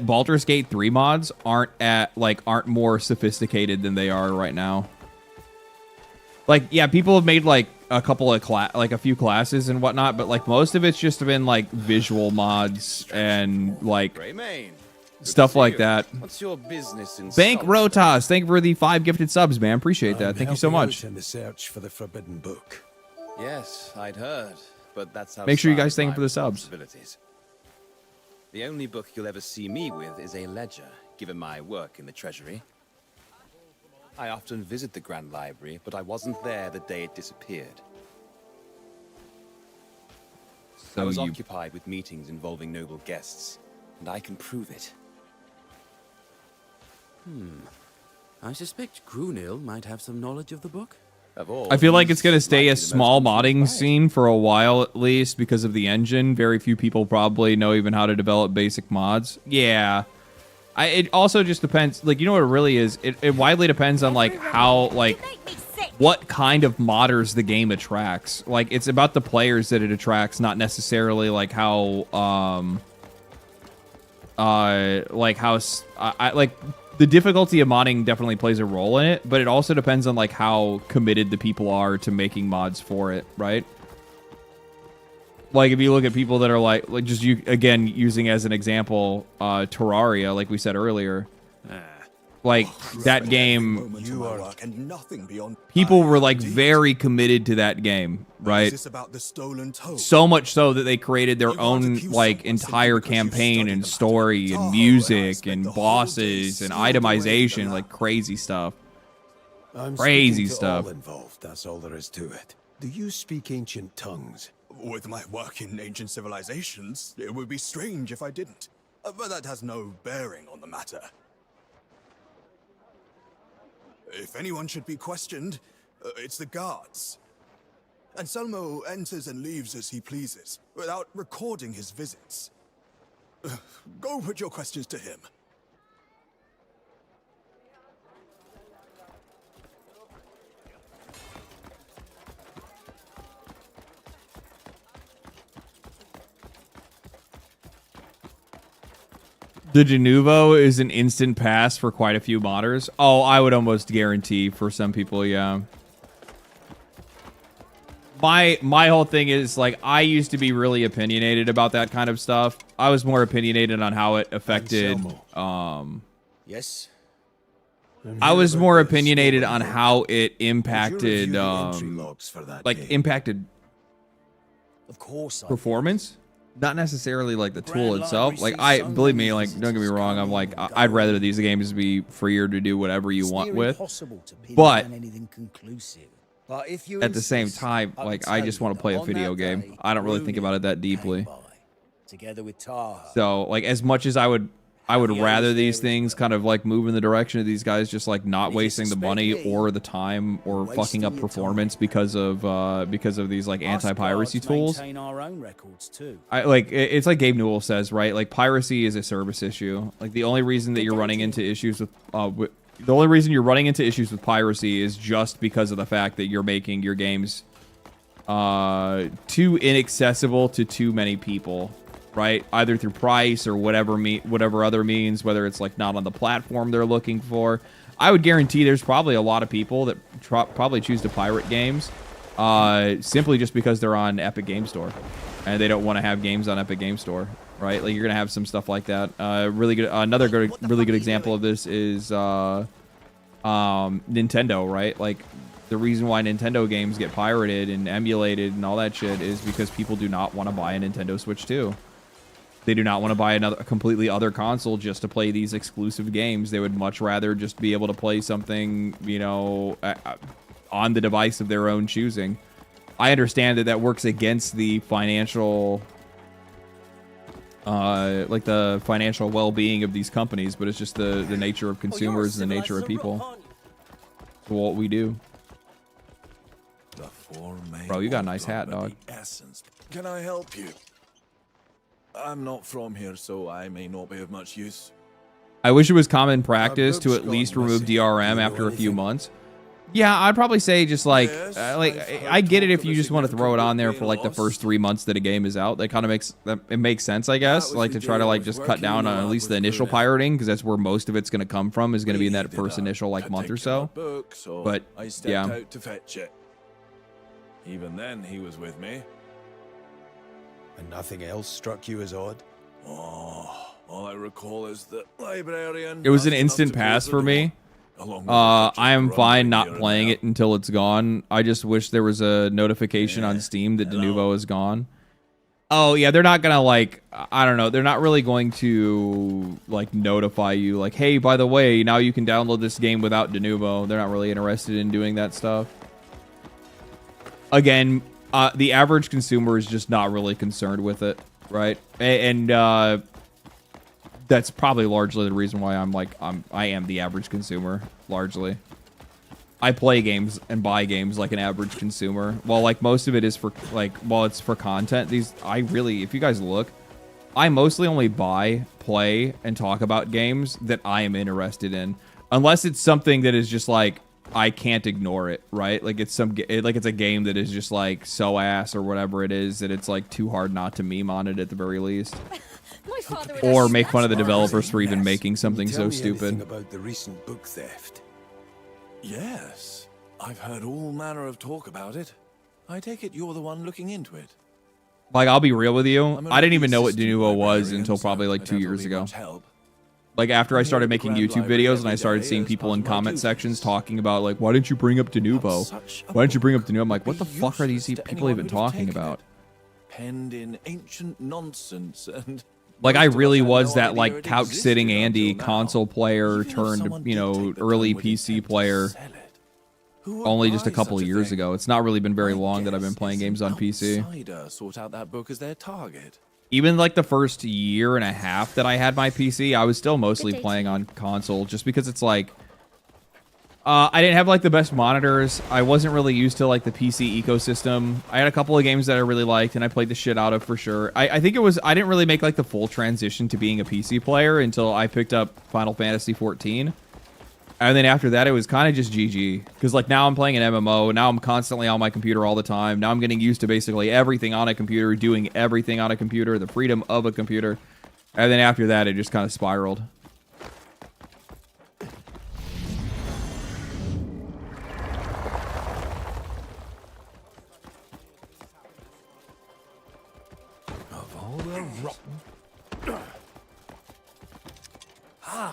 Baldur's Gate 3 mods aren't more sophisticated than they are right now. Like, yeah, people have made like a couple of a few classes and whatnot, but like most of it's just been like visual mods and like stuff like that. What's your business in Bank Rotas, thank you for the 5 gifted subs, man. Appreciate that. Thank you so much. In the search for the forbidden book. Yes, I'd heard. but that's Make sure you guys outside thank him my for the subs. responsibilities. The only book you'll ever see me with is a ledger, given my work in the Treasury. I often visit the Grand Library, but I wasn't there the day it disappeared. I was occupied with meetings involving noble guests, and I can prove it. I suspect Grunil might have some knowledge of the book. I feel like it's going to stay a small modding scene for a while at least because of the engine. Very few people probably know even how to develop basic mods. Yeah. It also just depends. Like, you know what it really is? It widely depends on, like, how, like, what kind of modders the game attracts. Like, it's about the players that it attracts, not necessarily, like, how, like, the difficulty of modding definitely plays a role in it, but it also depends on, like, how committed the people are to making mods for it, right? Like, if you look at people that are, like just you, again, using as an example, Terraria, like we said earlier, like, that game, people were, like, very committed to that game, right? So much so that they created their own, like, entire campaign and story and music and bosses and itemization, like, crazy stuff. Crazy stuff. Involved, that's all there is to it. Do you speak ancient tongues? With my work in ancient civilizations, it would be strange if I didn't. But that has no bearing on the matter. If anyone should be questioned, it's the guards. Anselmo enters and leaves as he pleases, without recording his visits. Go put your questions to him. The Denuvo is an instant pass for quite a few modders. Oh, I would almost guarantee for some people, yeah. My whole thing is, like, I used to be really opinionated about that kind of stuff. I was more opinionated on how it affected, Yes. I was more opinionated on how it impacted, impacted Of course. performance. Not necessarily, like, the tool itself. Like, believe me, like, don't get me wrong, I'm like, I'd rather these games be freer to do whatever you want with. But at the same time, like, I just want to play a video game. I don't really think about it that deeply. So, like, as much as I would rather these things kind of, like, move in the direction of these guys just, like, not wasting the money or the time or fucking up performance because of these, like, anti-piracy tools. It's like Gabe Newell says, right? Like, piracy is a service issue. Like, the only reason that you're running into issues with piracy is just because of the fact that you're making your games too inaccessible to too many people. Right, either through price or whatever other means, whether it's, like, not on the platform they're looking for. I would guarantee there's probably a lot of people that probably choose to pirate games simply just because they're on Epic Game Store and they don't want to have games on Epic Game Store, right? Like, you're gonna have some stuff like that. Really good example of this is Nintendo, right? Like, the reason why Nintendo games get pirated and emulated and all that shit is because people do not want to buy a Nintendo Switch 2. They do not want to buy a completely other console just to play these exclusive games. They would much rather just be able to play something, you know, on the device of their own choosing. I understand that works against the financial, the financial well-being of these companies, but it's just the nature of consumers and the nature of people. It's what we do. Bro, you got a nice hat, dog. Can I help you? I'm not from here, so I may not be of much use. I wish it was common practice to at least remove DRM after a few months. Yeah, I'd probably say just like I get it if you just want to throw it on there for like the first 3 months that a game is out. That kind of makes sense, I guess. Like to try to like just cut down on at least the initial pirating, because that's where most of it's going to come from, is going to be in that first initial like month or so. But yeah. Out to fetch it. Even then, he was with me. And nothing else struck you as odd? Oh, all I recall is the librarian. It was an instant pass for me. I am fine not playing it until it's gone. I just wish there was a notification on Steam that Denuvo is gone. Oh, yeah, they're not gonna, like, I don't know, they're not really going to, like, notify you, like, hey, by the way, now you can download this game without Denuvo. They're not really interested in doing that stuff. Again, the average consumer is just not really concerned with it, right? And that's probably largely the reason why I am the average consumer, largely. I play games and buy games like an average consumer. While like most of it is for like, while it's for content, if you guys look, I mostly only buy, play, and talk about games that I am interested in. Unless it's something that is just like, I can't ignore it, right? Like it's it's a game that is just like so ass or whatever it is that it's like too hard not to meme on it at the very least. Or make fun of the developers for even making something so stupid. About the recent book theft. Yes, I've heard all manner of talk about it. I take it you're the one looking into it. Like, I'll be real with you. I didn't even know what Denuvo was until probably like 2 years ago. Like after I started making YouTube videos and I started seeing people in comment sections talking about like, why didn't you bring up Denuvo? Why didn't you bring up Denuvo? I'm like, what the fuck are these people even talking about? Penned in ancient nonsense and... Like, I really was that, like, couch-sitting Andy console player turned, you know, early PC player only just a couple of years ago. It's not really been very long that I've been playing games on PC. Sort out that book as their target. Even, like, the first year and a half that I had my PC, I was still mostly playing on console just because it's, like... I didn't have, like, the best monitors. I wasn't really used to, like, the PC ecosystem. I had a couple of games that I really liked, and I played the shit out of for sure. I think it was... I didn't really make, like, the full transition to being a PC player until I picked up Final Fantasy XIV. And then after that, it was kind of just GG. Because, like, now I'm playing an MMO. Now I'm constantly on my computer all the time. Now I'm getting used to basically everything on a computer, doing everything on a computer, the freedom of a computer. And then after that, it just kind of spiraled.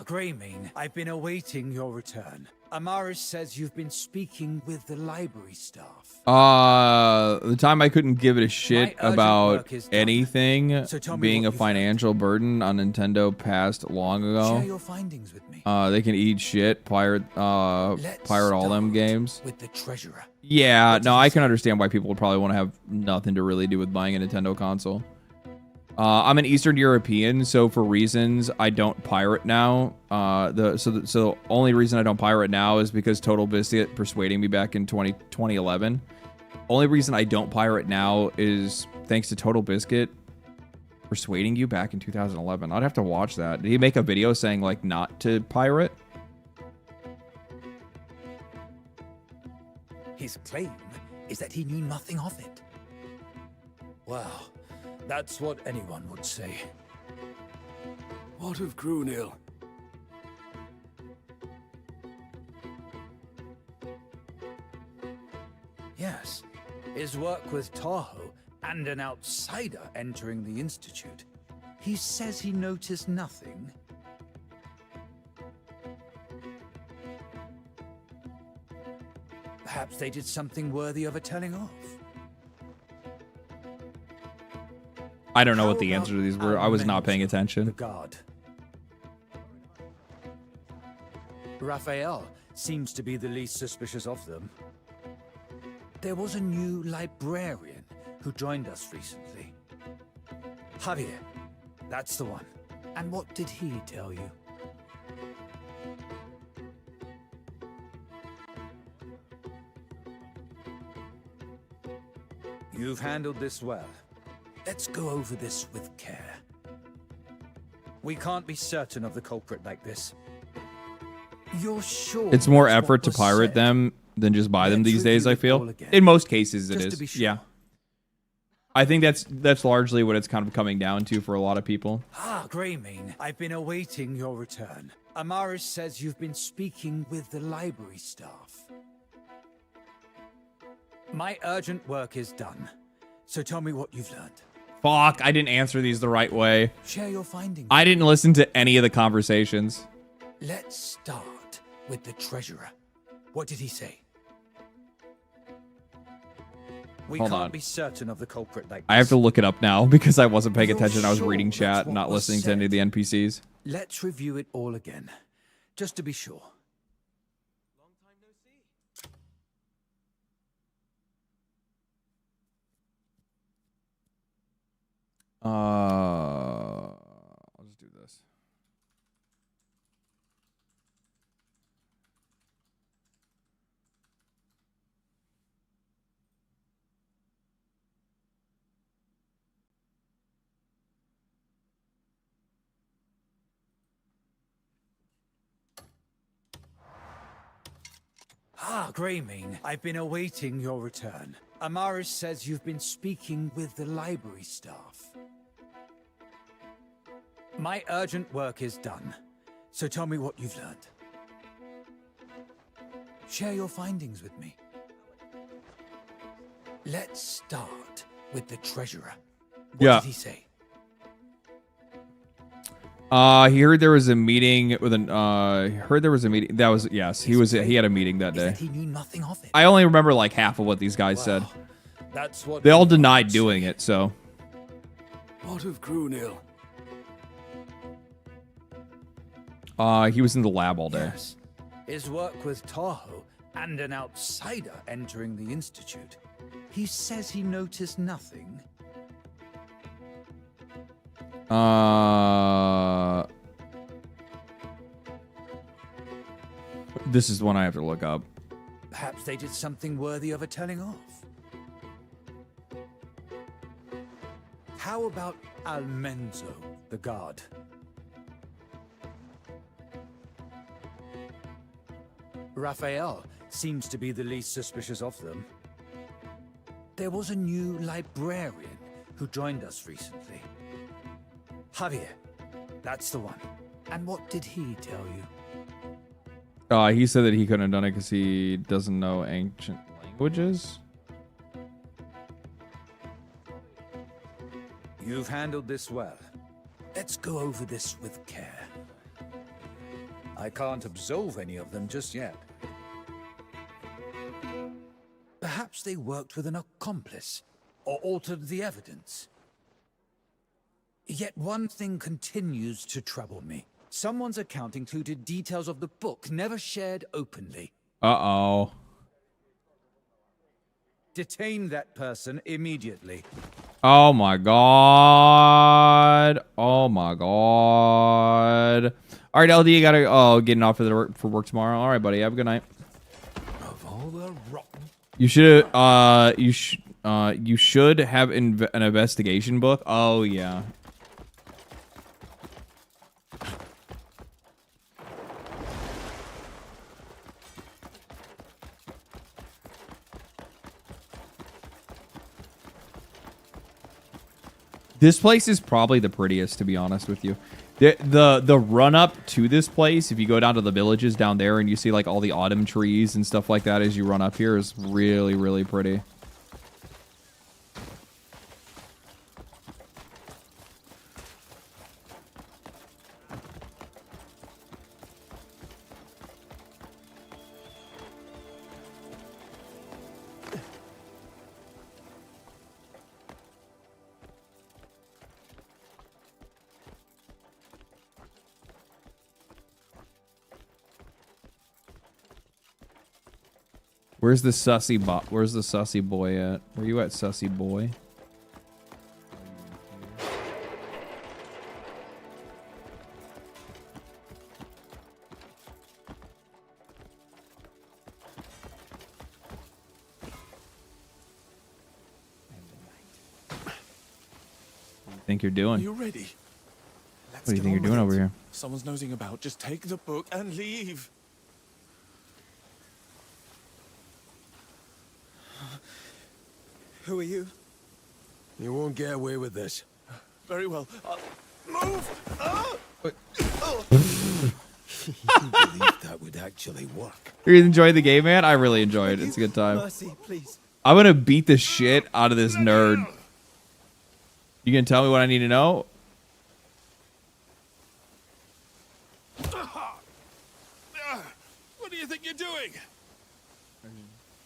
Greymane, I've been awaiting your return. Amaris says you've been speaking with the library staff. The time I couldn't give it a shit about anything being a financial burden on Nintendo passed long ago. Share your findings with me. They can eat shit, pirate all them games. With the treasurer. Yeah, no, I can understand why people would probably want to have nothing to really do with buying a Nintendo console. I'm an Eastern European, so for reasons I don't pirate now. The only reason I don't pirate now is because Total Biscuit persuading me back in 2011. Only reason I don't pirate now is thanks to Total Biscuit persuading you back in 2011. I'd have to watch that. Did he make a video saying like not to pirate? His claim is that he knew nothing of it. Well, that's what anyone would say. What of Grunil? Yes, his work with Tahoe and an outsider entering the Institute. He says he noticed nothing. Perhaps they did something worthy of a telling off. I don't know what the answer to these were. I was not paying attention. The guard. Raphael seems to be the least suspicious of them. There was a new librarian who joined us recently. Javier, that's the one. And what did he tell you? You've handled this well. Let's go over this with care. We can't be certain of the culprit like this. You're sure it's more effort to pirate them than just buy them these days, I feel. In most cases, it is. Sure. Yeah. I think that's largely what it's kind of coming down to for a lot of people. Greymane, I've been awaiting your return. Amaris says you've been speaking with the library staff. My urgent work is done, so tell me what you've learned. Fuck, I didn't answer these the right way. Share your findings. I didn't listen to any of the conversations. Let's start with the treasurer. What did he say? We Hold can't on. be certain of the culprit like this. I have to look it up now because I wasn't paying You're attention. I was sure reading that's chat, what not was listening to any of the said? NPCs. Let's review it all again, just to be sure. I'll just do this. Ah, Greymane, I've been awaiting your return. Amaris says you've been speaking with the library staff. My urgent work is done, so tell me what you've learned. Share your findings with me. Let's start with the treasurer. What Yeah. did he say? He heard there was a meeting with an. Heard there was a meeting. That was yes. He had a meeting that day. He knew nothing of it. I only remember like half of what these guys said. That's what They all denied doing it. So. What of Grunil? He was in the lab all day. Yes. His work with Tahoe and an outsider entering the Institute. He says he noticed nothing. This is one I have to look up. Perhaps they did something worthy of a telling off. How about Almenzo, the guard? Raphael seems to be the least suspicious of them. There was a new librarian who joined us recently. Javier, that's the one. And what did he tell you? He said that he couldn't have done it because he doesn't know ancient languages. You've handled this well. Let's go over this with care. I can't absolve any of them just yet. Perhaps they worked with an accomplice or altered the evidence. Yet one thing continues to trouble me. Someone's account included details of the book never shared openly. Uh-oh. Detain that person immediately. Oh my god. Oh my god. All right, LD, you gotta getting off for work tomorrow. All right, buddy. Have a good night. Of all the rotten. You should have an investigation book. Oh yeah. This place is probably the prettiest, to be honest with you. The run up to this place, if you go down to the villages down there and you see like all the autumn trees and stuff like that as you run up here, is really, really pretty. Where's the sussy boy at? Where you at, sussy boy? What do you think you're doing? You ready? What do you think you're doing over here? Someone's nosing about. Just take the book and leave. Who are you? You won't get away with this. Very well. Move! Ah! Believe that would actually work. You enjoyed the game, man? I really enjoyed it. It's a good time. Mercy, please. I'm gonna beat the shit out of this nerd. You gonna tell me what I need to know? you doing?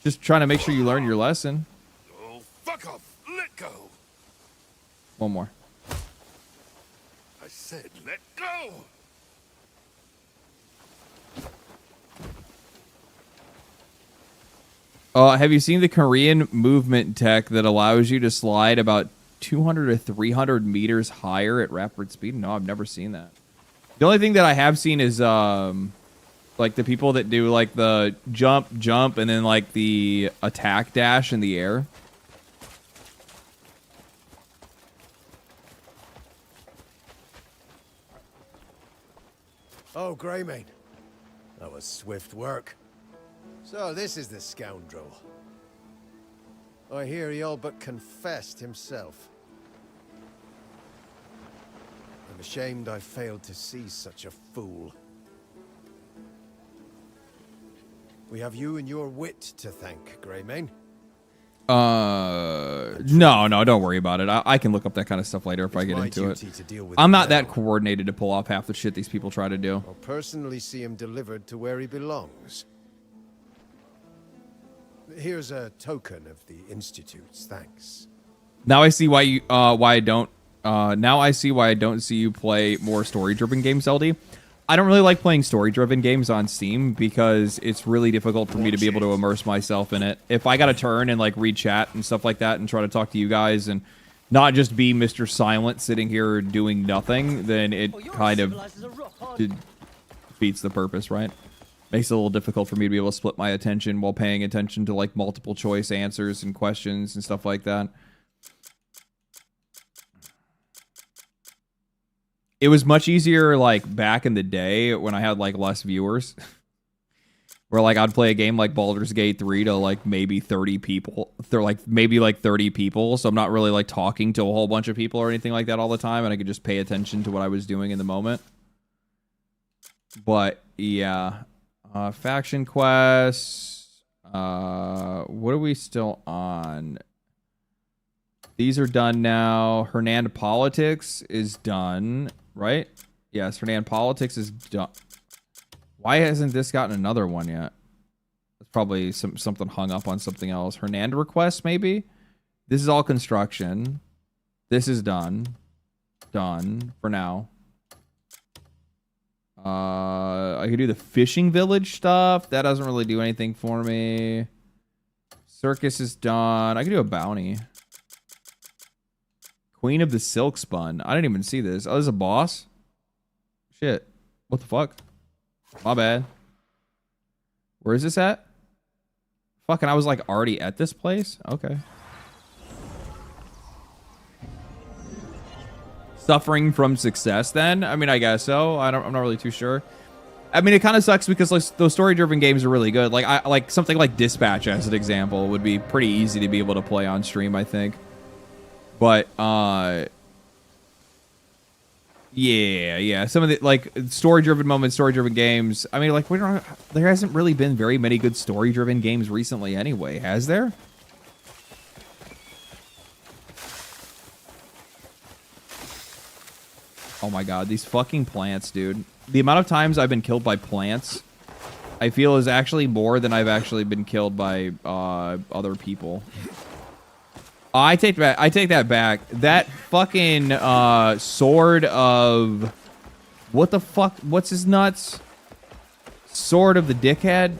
Just trying to make sure you learn your lesson. Oh, fuck off. Let go. One more. I said let go. Have you seen the Korean movement tech that allows you to slide about 200 to 300 meters higher at rapid speed? No, I've never seen that. The only thing that I have seen is like the people that do like the jump, and then like the attack dash in the air. Oh, Greymane. That was swift work. So this is the scoundrel. I hear he all but confessed himself. I'm ashamed I failed to see such a fool. We have you and your wit to thank, Greymane. No, don't worry about it. I can look up that kind of stuff later if I get into it. I'm not that coordinated to pull off half the shit these people try to do. I'll personally see him delivered to where he belongs. Here's a token of the Institute's thanks. Now I see why you why I don't now I see why I don't see you play more story-driven games, LD. I don't really like playing story-driven games on Steam because it's really difficult for me to be able to immerse myself in it. If I got to turn and like read chat and stuff like that and try to talk to you guys and not just be Mr. Silent sitting here doing nothing, then it kind of defeats the purpose, right? Makes it a little difficult for me to be able to split my attention while paying attention to like multiple choice answers and questions and stuff like that. It was much easier like back in the day when I had like less viewers. Where like I'd play a game like Baldur's Gate 3 to like maybe 30 people. They're like maybe like 30 people, so I'm not really like talking to a whole bunch of people or anything like that all the time, and I could just pay attention to what I was doing in the moment. But yeah. Faction quests. What are we still on? These are done now. Hernand Politics is done, right? Yes, Hernand Politics is done. Why hasn't this gotten another one yet? It's probably something hung up on something else. Hernand Request, maybe? This is all construction. This is done. Done for now. I could do the fishing village stuff. That doesn't really do anything for me. Circus is done. I could do a bounty. Queen of the Silk Spun. I didn't even see this. Oh, there's a boss? Shit. What the fuck? My bad. Where is this at? Fucking, I was like already at this place? Okay. Suffering from success then? I mean, I guess so. I'm not really too sure. I mean, it kind of sucks because like, those story-driven games are really good. Like I like something like Dispatch as an example would be pretty easy to be able to play on stream, I think. But yeah, some of the like story-driven moments, story-driven games. I mean, like there hasn't really been very many good story-driven games recently anyway, has there? Oh my god, these fucking plants, dude. The amount of times I've been killed by plants, I feel is actually more than I've actually been killed by other people. I take that back. That fucking sword of what the fuck? What's his nuts? Sword of the dickhead.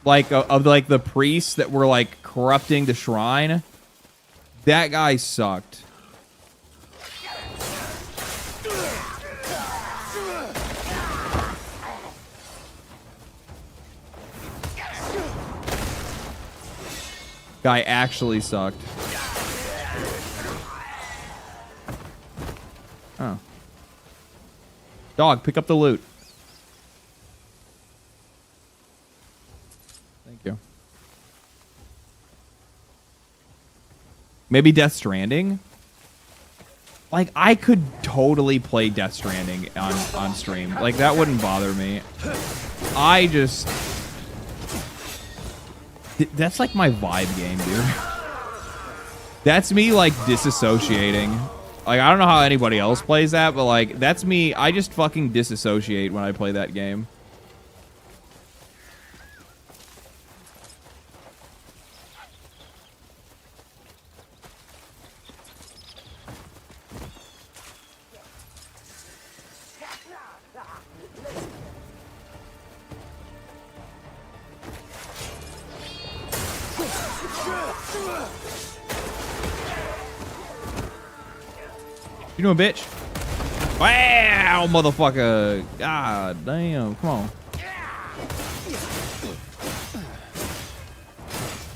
Like of like the priests that were like corrupting the shrine. That guy sucked. Guy actually sucked. Oh. Dog, pick up the loot. Thank you. Maybe Death Stranding? Like, I could totally play Death Stranding on stream. Like, that wouldn't bother me. I just... That's like my vibe game, dude. That's me, like, disassociating Like, I don't know how anybody else plays that, but like, that's me. I just fucking disassociate when I play that game. You know, bitch. Wow, motherfucker. God damn. Come on.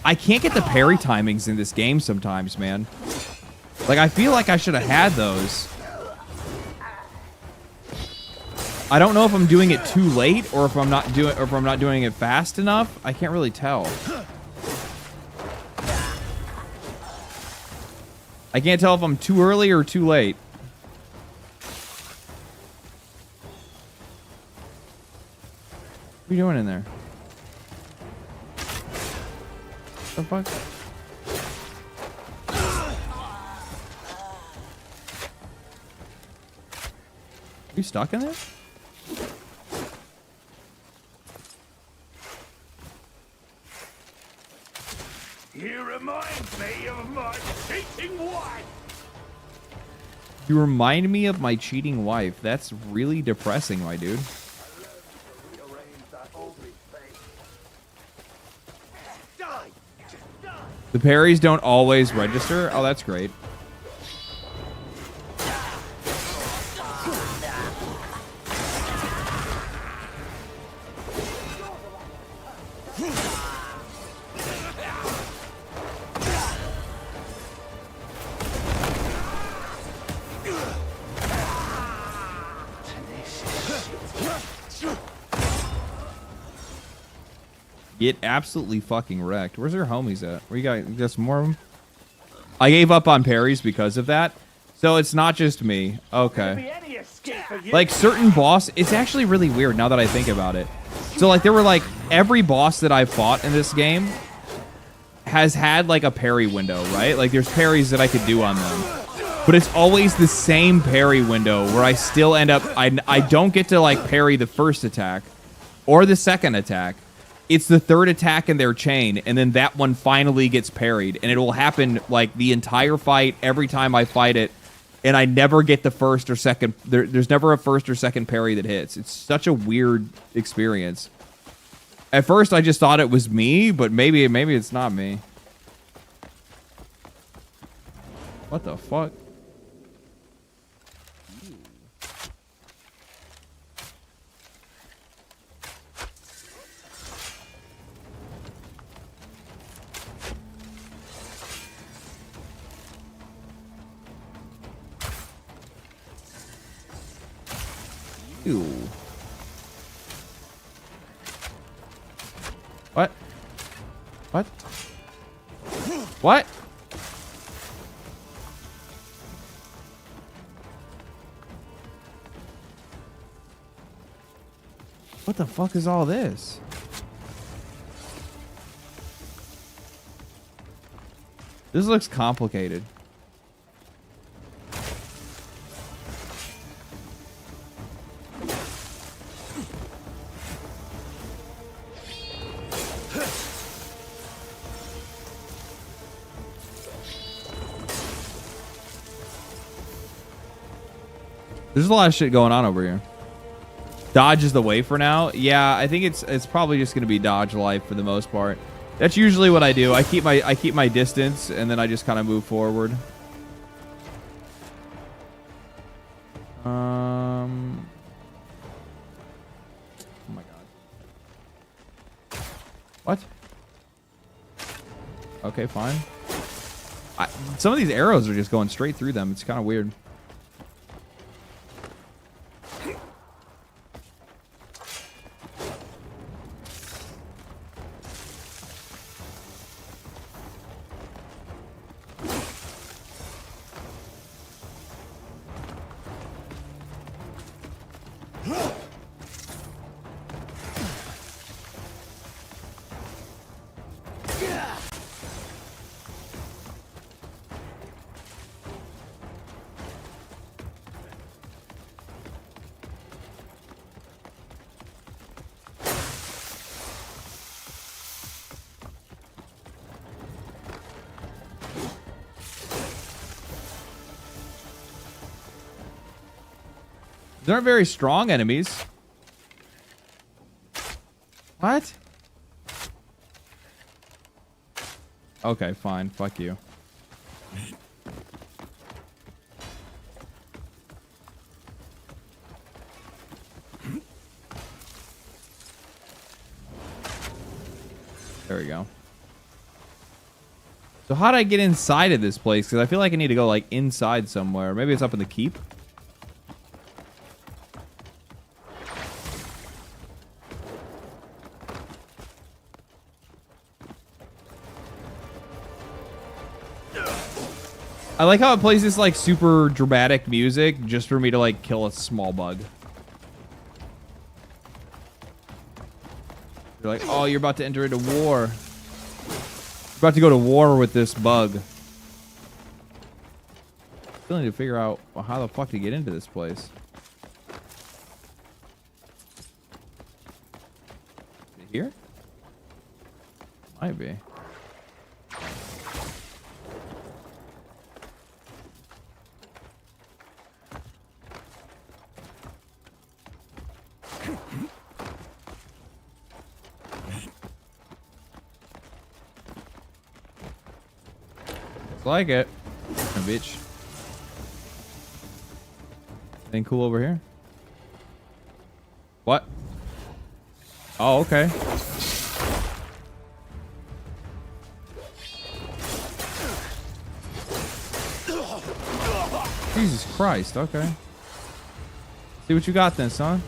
I can't get the parry timings in this game sometimes, man. Like, I feel like I should have had those. I don't know if I'm doing it too late or if I'm not doing it fast enough. I can't really tell. I can't tell if I'm too early or too late. What are you doing in there? The fuck? Are you stuck in there? You remind me of my cheating wife. You remind me of my cheating wife. That's really depressing, my dude. The parries don't always register. Oh, that's great. Get absolutely fucking wrecked. Where's your homies at? Where you got just more of them? I gave up on parries because of that. So it's not just me. Okay. Like certain boss, it's actually really weird now that I think about it. So like there were like every boss that I've fought in this game has had like a parry window, right? Like there's parries that I could do on them. But it's always the same parry window where I still end up, I don't get to like parry the first attack or the second attack. It's the third attack in their chain, and then that one finally gets parried. And it will happen, like, the entire fight, every time I fight it, and I never get the first or second... There's never a first or second parry that hits. It's such a weird experience. At first, I just thought it was me, but maybe it's not me. What the fuck? Ew. What? What? What? What the fuck is all this? This looks complicated. There's a lot of shit going on over here. Dodge is the way for now. Yeah, I think it's probably just gonna be dodge life for the most part. That's usually what I do. I keep my distance and then I just kind of move forward. Oh my god. What? Okay, fine. Some of these arrows are just going straight through them. It's kind of weird. These aren't very strong enemies. What? Okay, fine. Fuck you. There we go. So how do I get inside of this place? Because I feel like I need to go like inside somewhere. Maybe it's up in the keep. I like how it plays this like super dramatic music just for me to like kill a small bug. You're like, oh, you're about to enter into war. You're about to go to war with this bug. Still need to figure out how the fuck to get into this place. Is it here? Might be. Like it. Bitch. Anything cool over here? What? Oh, okay. Jesus Christ, okay. See what you got then, son.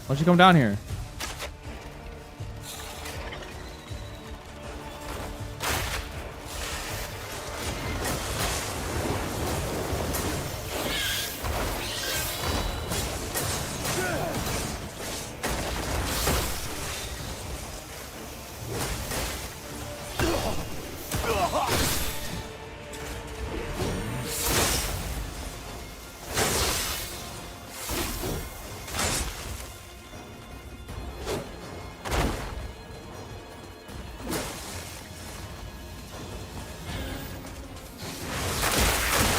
Why don't you come down here?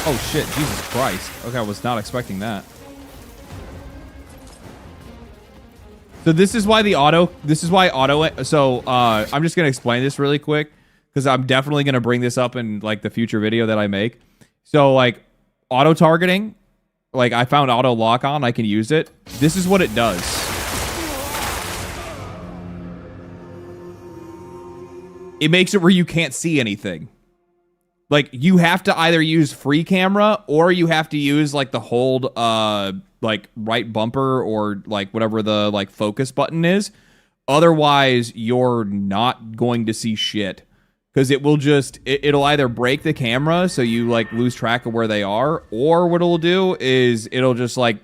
Oh shit, Jesus Christ. Okay, I was not expecting that. So this is why I'm just going to explain this really quick because I'm definitely going to bring this up in like the future video that I make. So like auto targeting, like I found auto lock on, I can use it. This is what it does. It makes it where you can't see anything. Like, you have to either use free camera or you have to use, like, the hold, like, right bumper or, like, whatever the, like, focus button is. Otherwise, you're not going to see shit. Because it will just, it'll either break the camera so you, like, lose track of where they are. Or what it'll do is it'll just, like,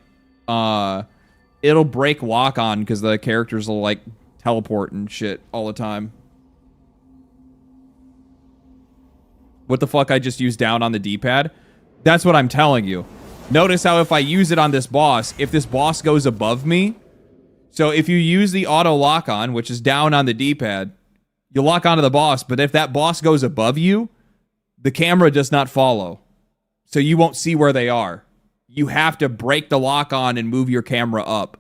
it'll break lock on because the characters will, like, teleport and shit all the time. What the fuck I just used down on the D-pad? That's what I'm telling you. Notice how if I use it on this boss, if this boss goes above me, so if you use the auto lock on, which is down on the D-pad, you lock onto the boss, but if that boss goes above you, the camera does not follow. So you won't see where they are. You have to break the lock on and move your camera up.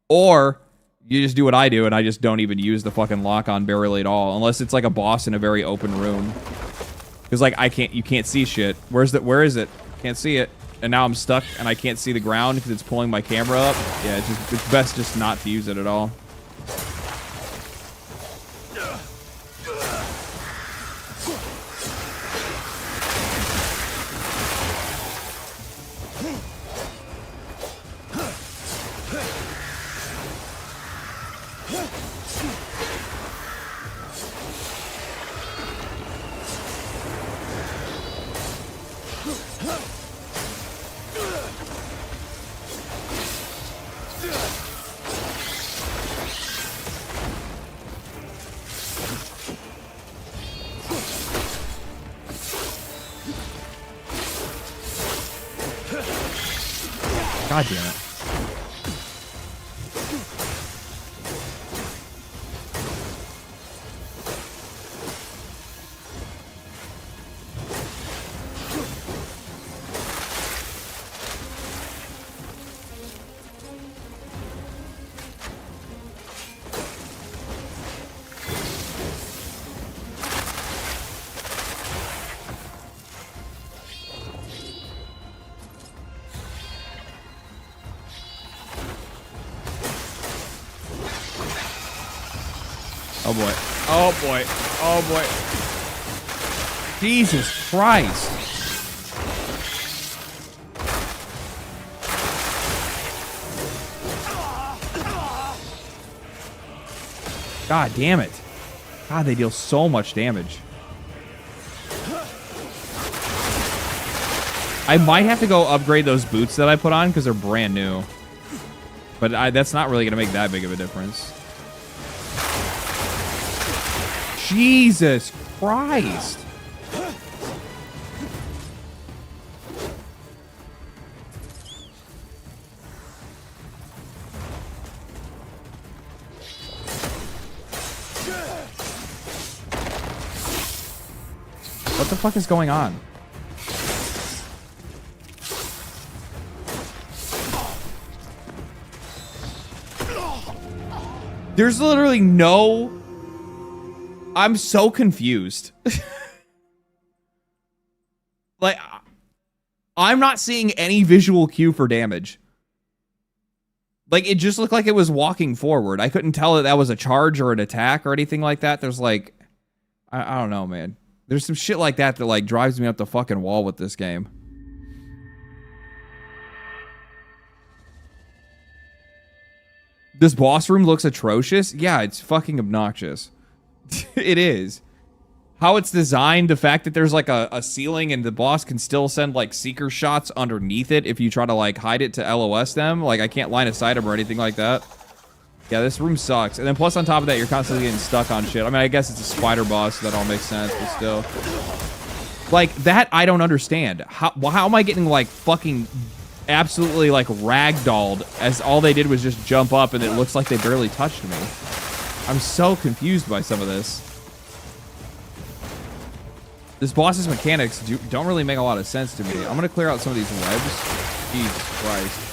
Or you just do what I do and I just don't even use the fucking lock on barely at all, unless it's like a boss in a very open room. Because, like, you can't see shit. Where is it? Can't see it. And now I'm stuck, and I can't see the ground because it's pulling my camera up. Yeah, it's best just not to use it at all. God damn it. Oh boy. Oh boy. Oh boy. Jesus Christ. God damn it. God, they deal so much damage. I might have to go upgrade those boots that I put on because they're brand new. But that's not really going to make that big of a difference. Jesus Christ. What the fuck is going on? There's literally no... I'm so confused. Like, I'm not seeing any visual cue for damage. Like, it just looked like it was walking forward. I couldn't tell that that was a charge or an attack or anything like that. There's like... I don't know, man. There's some shit like that that, like, drives me up the fucking wall with this game. This boss room looks atrocious. Yeah, it's fucking obnoxious. It is. How it's designed, the fact that there's like a ceiling and the boss can still send like seeker shots underneath it if you try to like hide it to LOS them. Like I can't line of sight them or anything like that. Yeah, this room sucks. And then plus on top of that, you're constantly getting stuck on shit. I mean, I guess it's a spider boss, so that all makes sense, but still. Like that, I don't understand. How am I getting like fucking absolutely like ragdolled as all they did was just jump up and it looks like they barely touched me? I'm so confused by some of this. This boss's mechanics don't really make a lot of sense to me. I'm going to clear out some of these webs. Jesus Christ.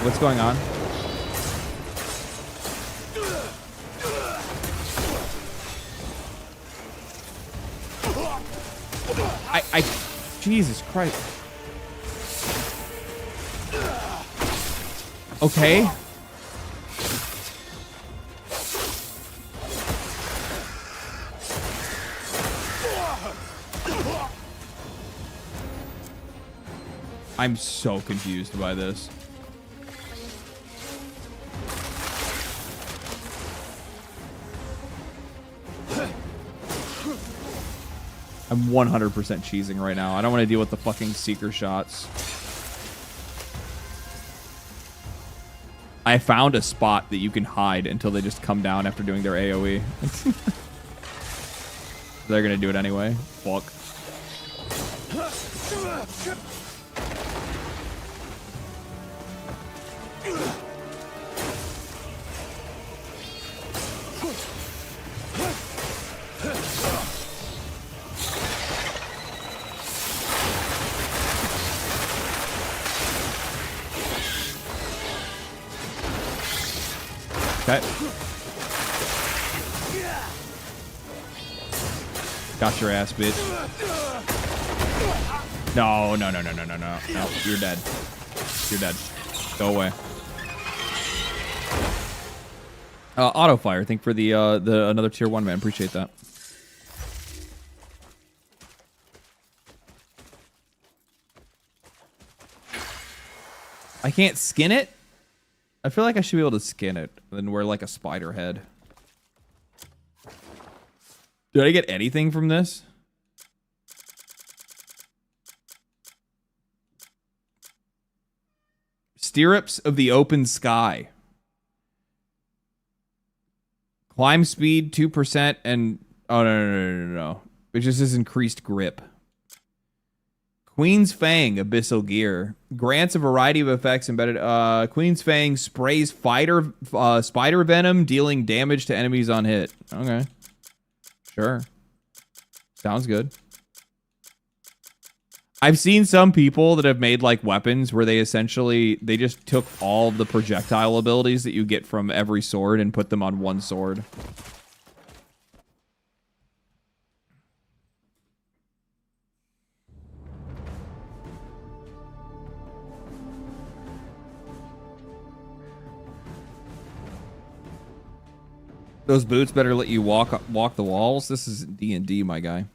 What's going on? Jesus Christ. Okay. I'm so confused by this. I'm 100% cheesing right now. I don't want to deal with the fucking seeker shots. I found a spot that you can hide until they just come down after doing their AoE. They're gonna do it anyway. Fuck. Okay. Got your ass, bitch. No. No, you're dead. You're dead. Go away. Auto fire. Thank for the another tier 1 man. Appreciate that. I can't skin it? I feel like I should be able to skin it and then wear like a spider head. Did I get anything from this? Stirrups of the Open Sky. Climb speed 2% and... Oh, no. It just is increased grip. Queen's Fang, Abyssal Gear. Grants a variety of effects embedded... Queen's Fang sprays spider venom, dealing damage to enemies on hit. Okay. Sure. Sounds good. I've seen some people that have made like weapons where they just took all of the projectile abilities that you get from every sword and put them on one sword. Those boots better let you walk the walls. This is D&D, my guy.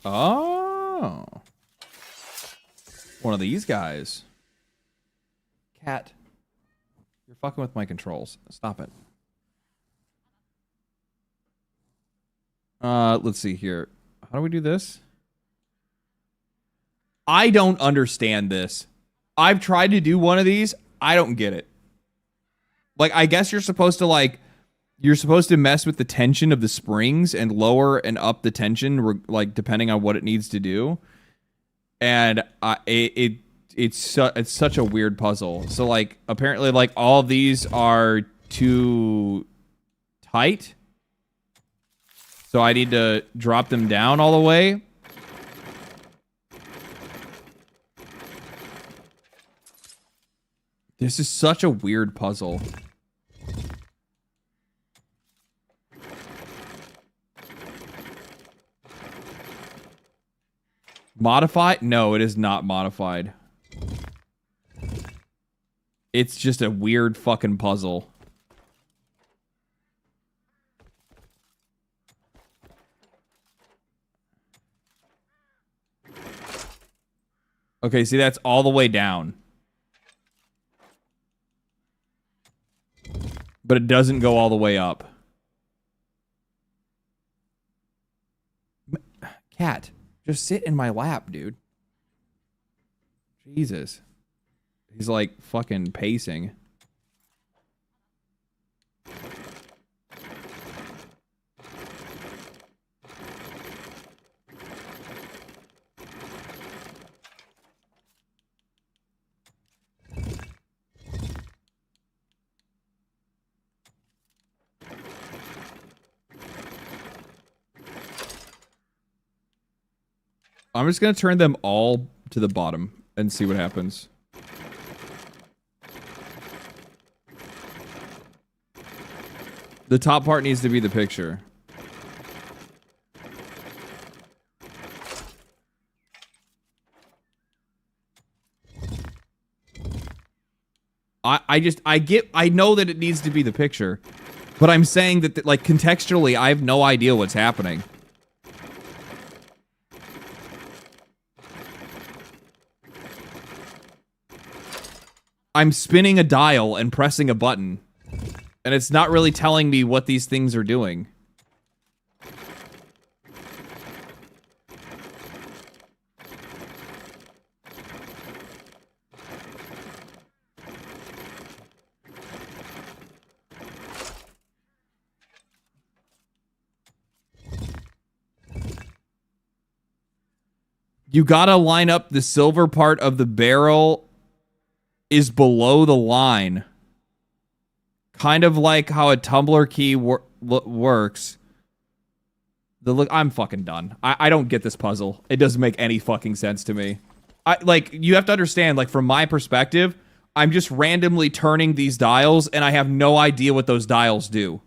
Oh. One of these guys. Cat. You're fucking with my controls. Stop it. Let's see here. How do we do this? I don't understand this. I've tried to do one of these. I don't get it. Like, I guess you're supposed to mess with the tension of the springs and lower and up the tension, like depending on what it needs to do. And it's such a weird puzzle. So like apparently like all of these are too tight. So I need to drop them down all the way. This is such a weird puzzle. Modified? No, it is not modified. It's just a weird fucking puzzle. Okay, see, that's all the way down. But it doesn't go all the way up. Cat. Just sit in my lap, dude. Jesus. He's like fucking pacing. I'm just going to turn them all to the bottom and see what happens. The top part needs to be the picture. I know that it needs to be the picture, but I'm saying that like contextually, I have no idea what's happening. I'm spinning a dial and pressing a button, and it's not really telling me what these things are doing. You gotta line up the silver part of the barrel is below the line. Kind of like how a tumbler key works. I'm fucking done. I don't get this puzzle. It doesn't make any fucking sense to me. You have to understand, like, from my perspective, I'm just randomly turning these dials, and I have no idea what those dials do.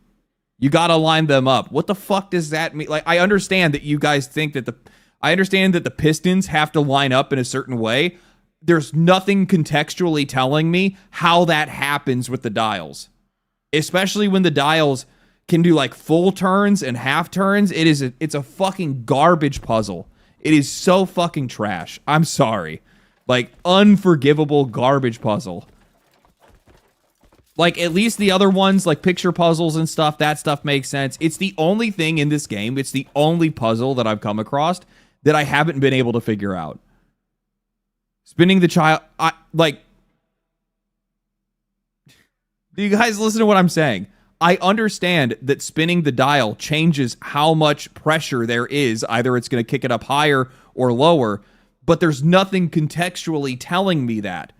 You gotta line them up. What the fuck does that mean? Like, I understand that you guys think that I understand that the pistons have to line up in a certain way. there's nothing contextually telling me how that happens with the dials. Especially when the dials can do like full turns and half turns. It's a fucking garbage puzzle. It is so fucking trash. I'm sorry. Like, unforgivable garbage puzzle. Like, at least the other ones, like picture puzzles and stuff, that stuff makes sense. It's the only thing in this game, it's the only puzzle that I've come across that I haven't been able to figure out. Spinning the child, do you guys listen to what I'm saying? I understand that spinning the dial changes how much pressure there is. Either it's going to kick it up higher or lower, but there's nothing contextually telling me that.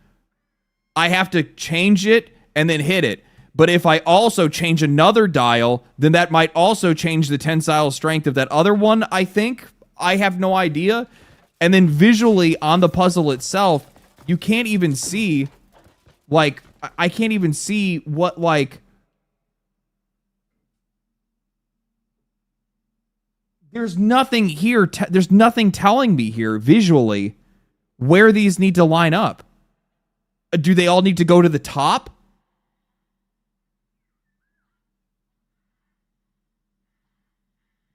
I have to change it and then hit it. But if I also change another dial, then that might also change the tensile strength of that other one, I think. I have no idea. And then visually on the puzzle itself, you can't even see, like, I can't even see what, like, there's nothing here, there's nothing telling me here visually where these need to line up. Do they all need to go to the top?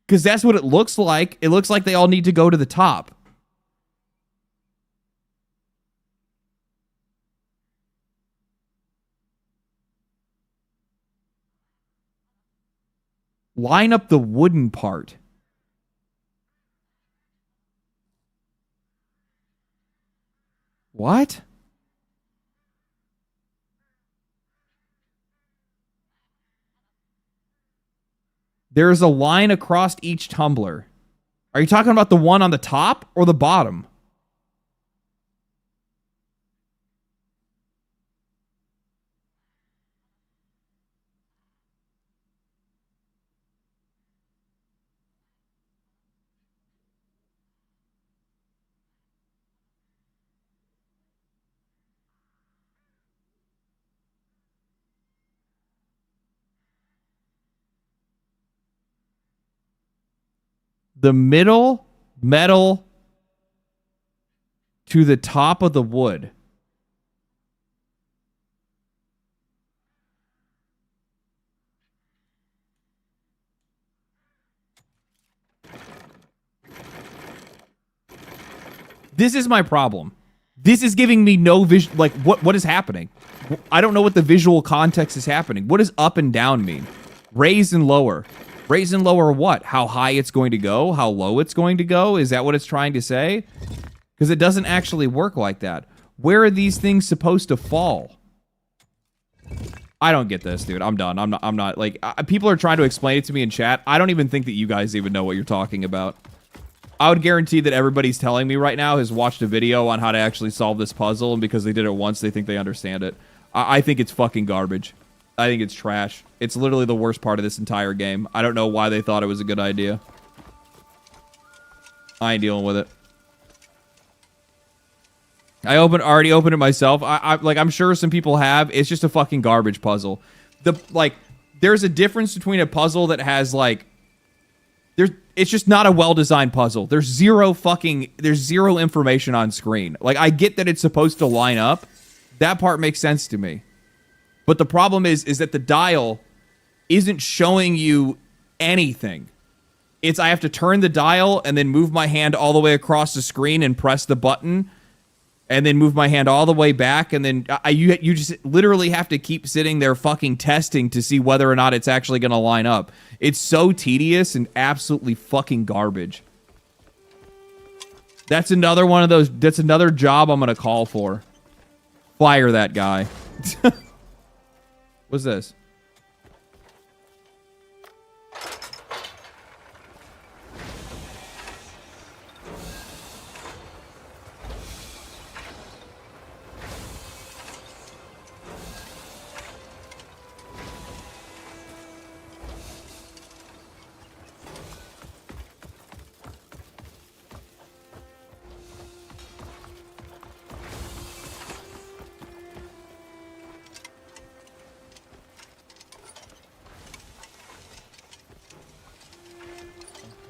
Because that's what it looks like. It looks like they all need to go to the top. Line up the wooden part. What? There is a line across each tumbler. Are you talking about the one on the top or the bottom? The middle metal to the top of the wood. This is my problem. This is giving me no vision. Like, what is happening? I don't know what the visual context is happening. What does up and down mean? Raise and lower. Raise and lower what? How high it's going to go? How low it's going to go? Is that what it's trying to say? Because it doesn't actually work like that. Where are these things supposed to fall? I don't get this, dude. I'm done. I'm not like, people are trying to explain it to me in chat. I don't even think that you guys even know what you're talking about. I would guarantee that everybody's telling me right now has watched a video on how to actually solve this puzzle, and because they did it once, they think they understand it. I think it's fucking garbage. I think it's trash. It's literally the worst part of this entire game. I don't know why they thought it was a good idea. I ain't dealing with it. I already opened it myself. I'm sure some people have. It's just a fucking garbage puzzle. There's a difference between a puzzle that has it's just not a well-designed puzzle. There's zero information on screen. Like, I get that it's supposed to line up. That part makes sense to me. But the problem is that the dial isn't showing you anything. I have to turn the dial and then move my hand all the way across the screen and press the button, and then move my hand all the way back, and then you just literally have to keep sitting there fucking testing to see whether or not it's actually going to line up. It's so tedious and absolutely fucking garbage. That's another one of those. That's another job I'm going to call for. Fire that guy. What's this?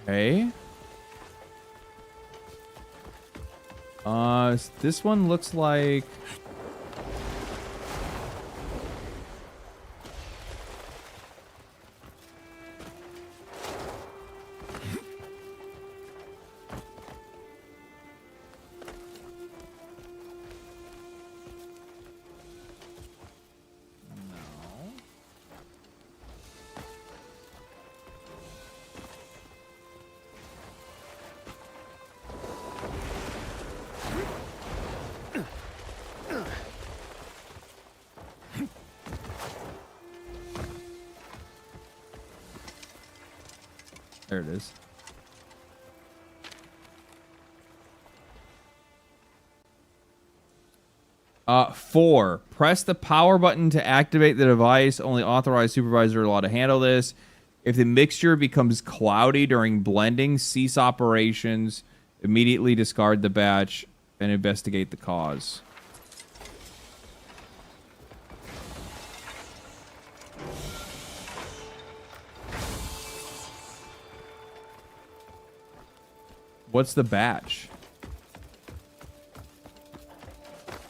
Okay. This one looks like... There it is. Four, press the power button to activate the device. Only authorized supervisors are allowed to handle this. If the mixture becomes cloudy during blending, cease operations, immediately discard the batch, and investigate the cause. What's the batch?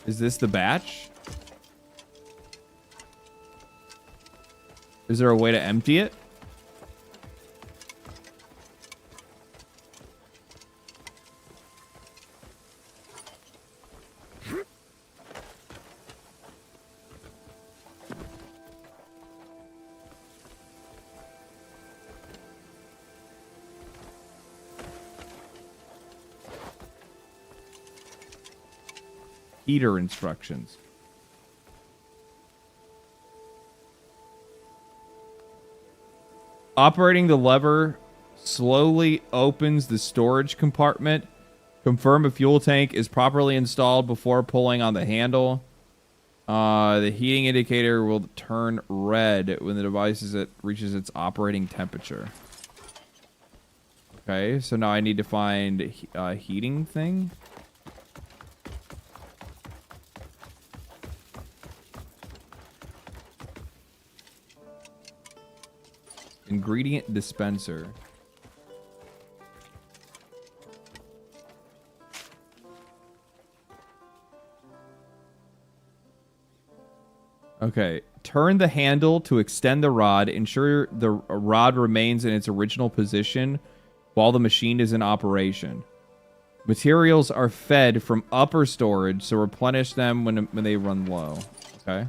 Is this the batch? Is there a way to empty it? Heater instructions. Operating the lever slowly opens the storage compartment. Confirm a fuel tank is properly installed before pulling on the handle. The heating indicator will turn red when the device reaches its operating temperature. Okay, so now I need to find a heating thing. Ingredient dispenser. Okay. Turn the handle to extend the rod. Ensure the rod remains in its original position while the machine is in operation. Materials are fed from upper storage, so replenish them when they run low. Okay.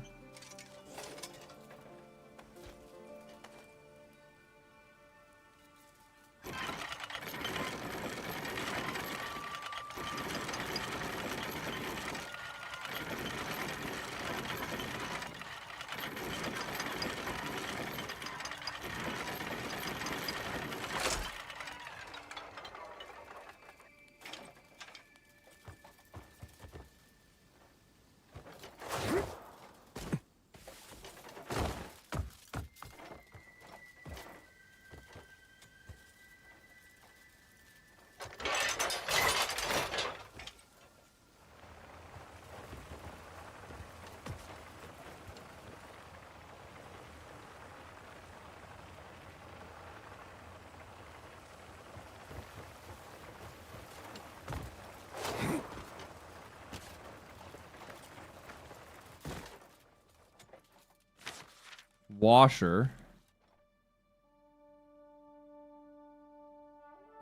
Washer.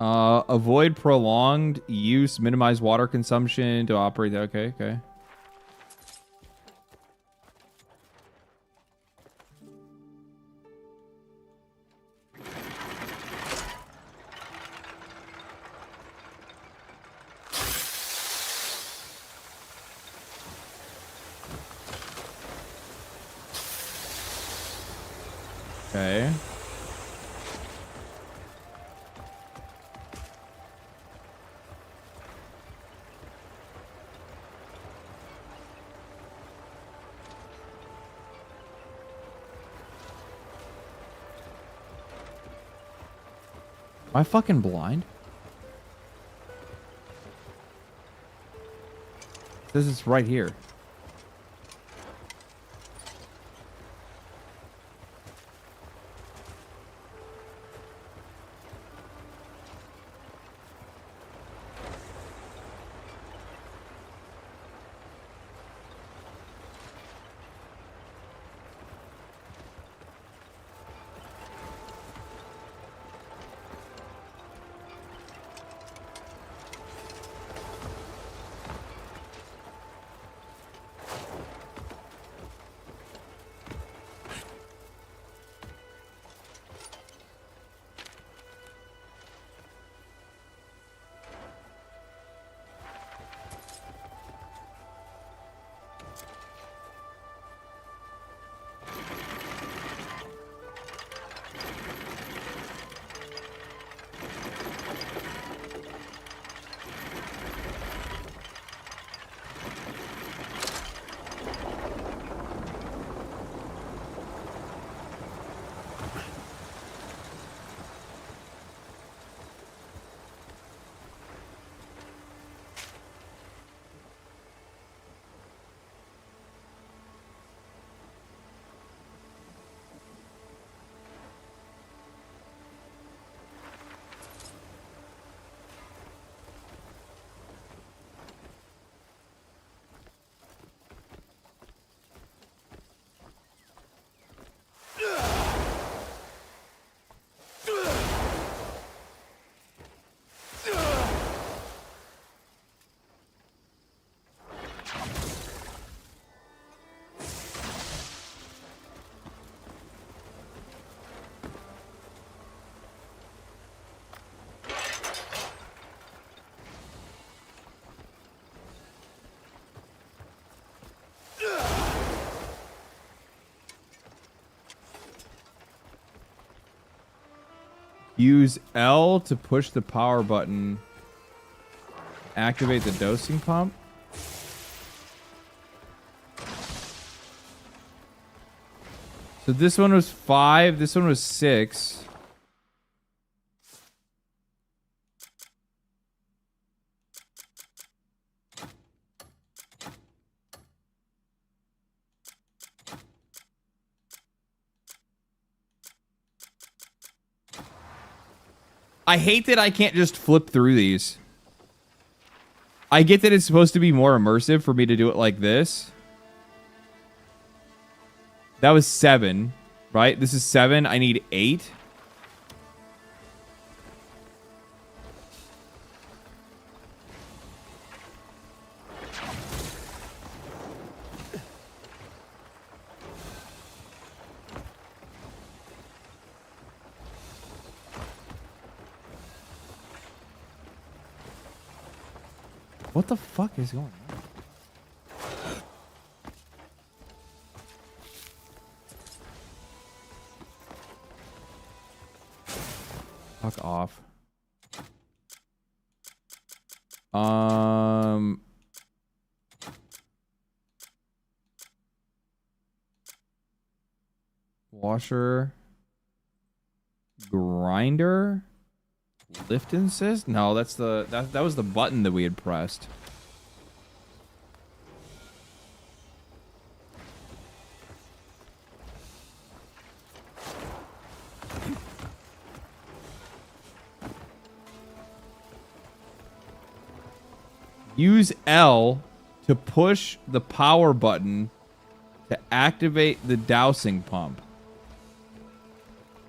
Avoid prolonged use. Minimize water consumption to operate that. Okay, okay. Okay. Am I fucking blind? This is right here. Use L to push the power button. Activate the dosing pump. So this one was 5. This one was 6. I hate that I can't just flip through these. I get that it's supposed to be more immersive for me to do it like this. That was 7, right? This is 7. I need 8. What the fuck is going on? Fuck off. Washer. Grinder. Lift and assist? No, that's the that was the button that we had pressed. Use L to push the power button to activate the dowsing pump.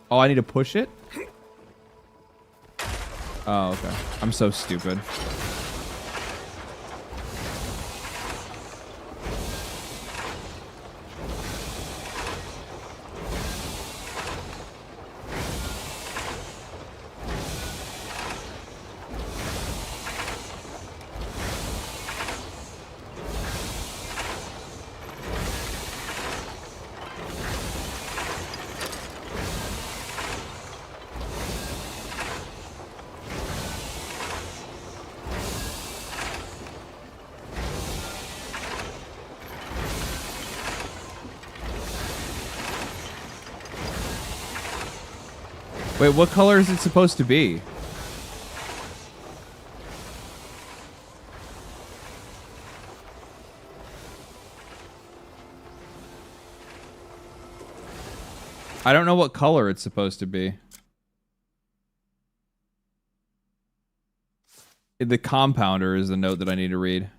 Oh, I need to push it? Oh, okay. I'm so stupid. Wait, what color is it supposed to be? I don't know what color it's supposed to be. The compounder is the note that I need to read.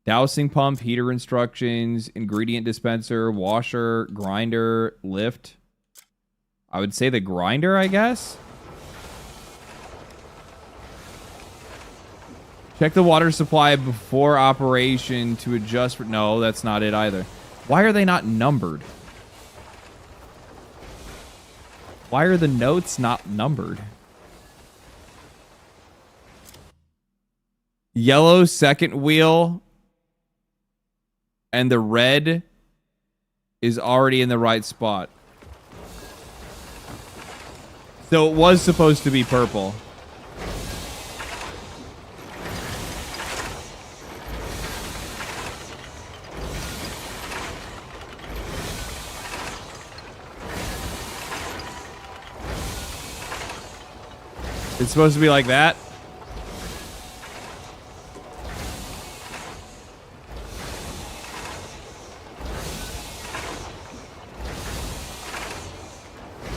Dowsing pump, heater instructions, ingredient dispenser, washer, grinder, lift. I would say the grinder, I guess. Check the water supply before operation to adjust for... No, that's not it either. Why are they not numbered? Why are the notes not numbered? Yellow second wheel. And the red is already in the right spot. So it was supposed to be purple. It's supposed to be like that.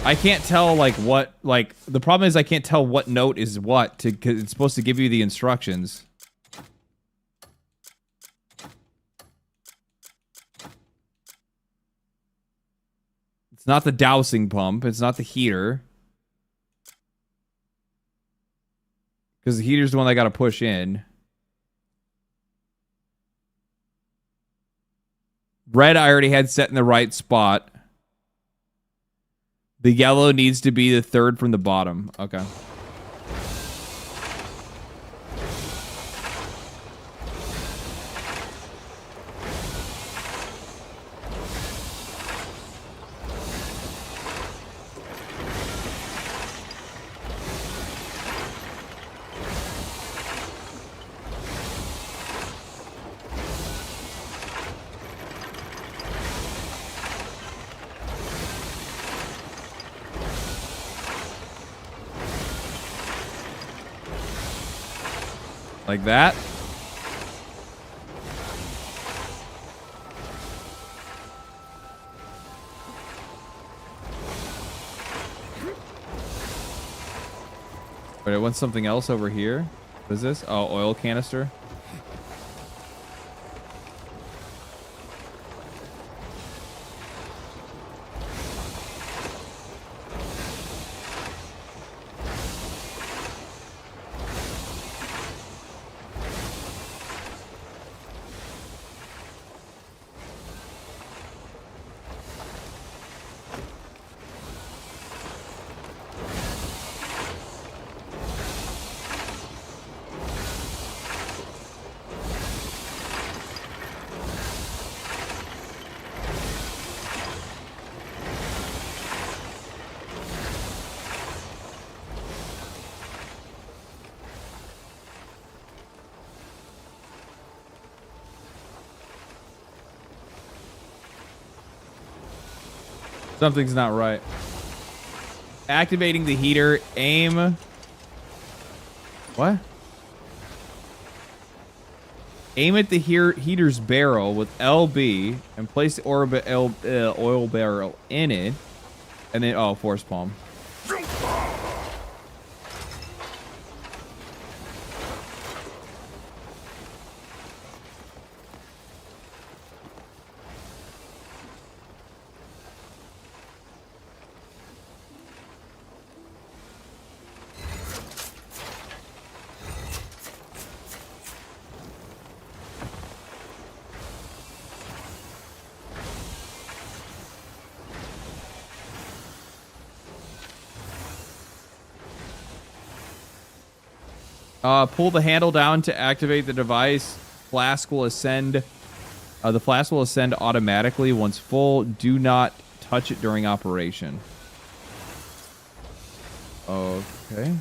I can't tell like what, like the problem is I can't tell what note is what to, cause it's supposed to give you the instructions. It's not the dowsing pump. It's not the heater. Because the heater's the one I got to push in. Red I already had set in the right spot. The yellow needs to be the third from the bottom. Okay. Like that. But I want something else over here. What is this? Oh, oil canister. Something's not right. Activating the heater. Aim. What? Aim at the heater's barrel with LB and place the oil barrel in it. And then, oh, force palm. Pull the handle down to activate the device. Flask will ascend. The flask will ascend automatically once full. Do not touch it during operation. Okay.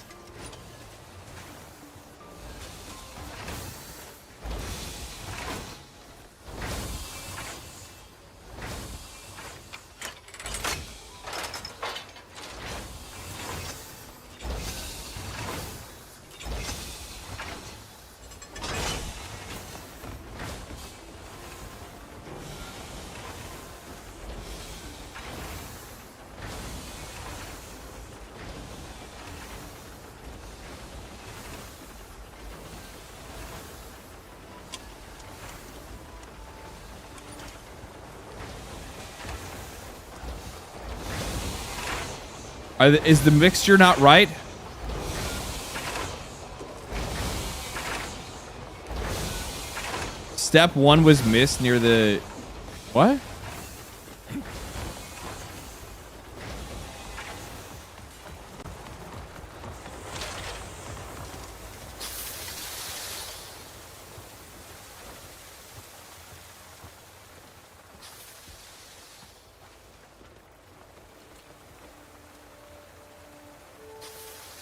Is the mixture not right? Step 1 was missed near the... What?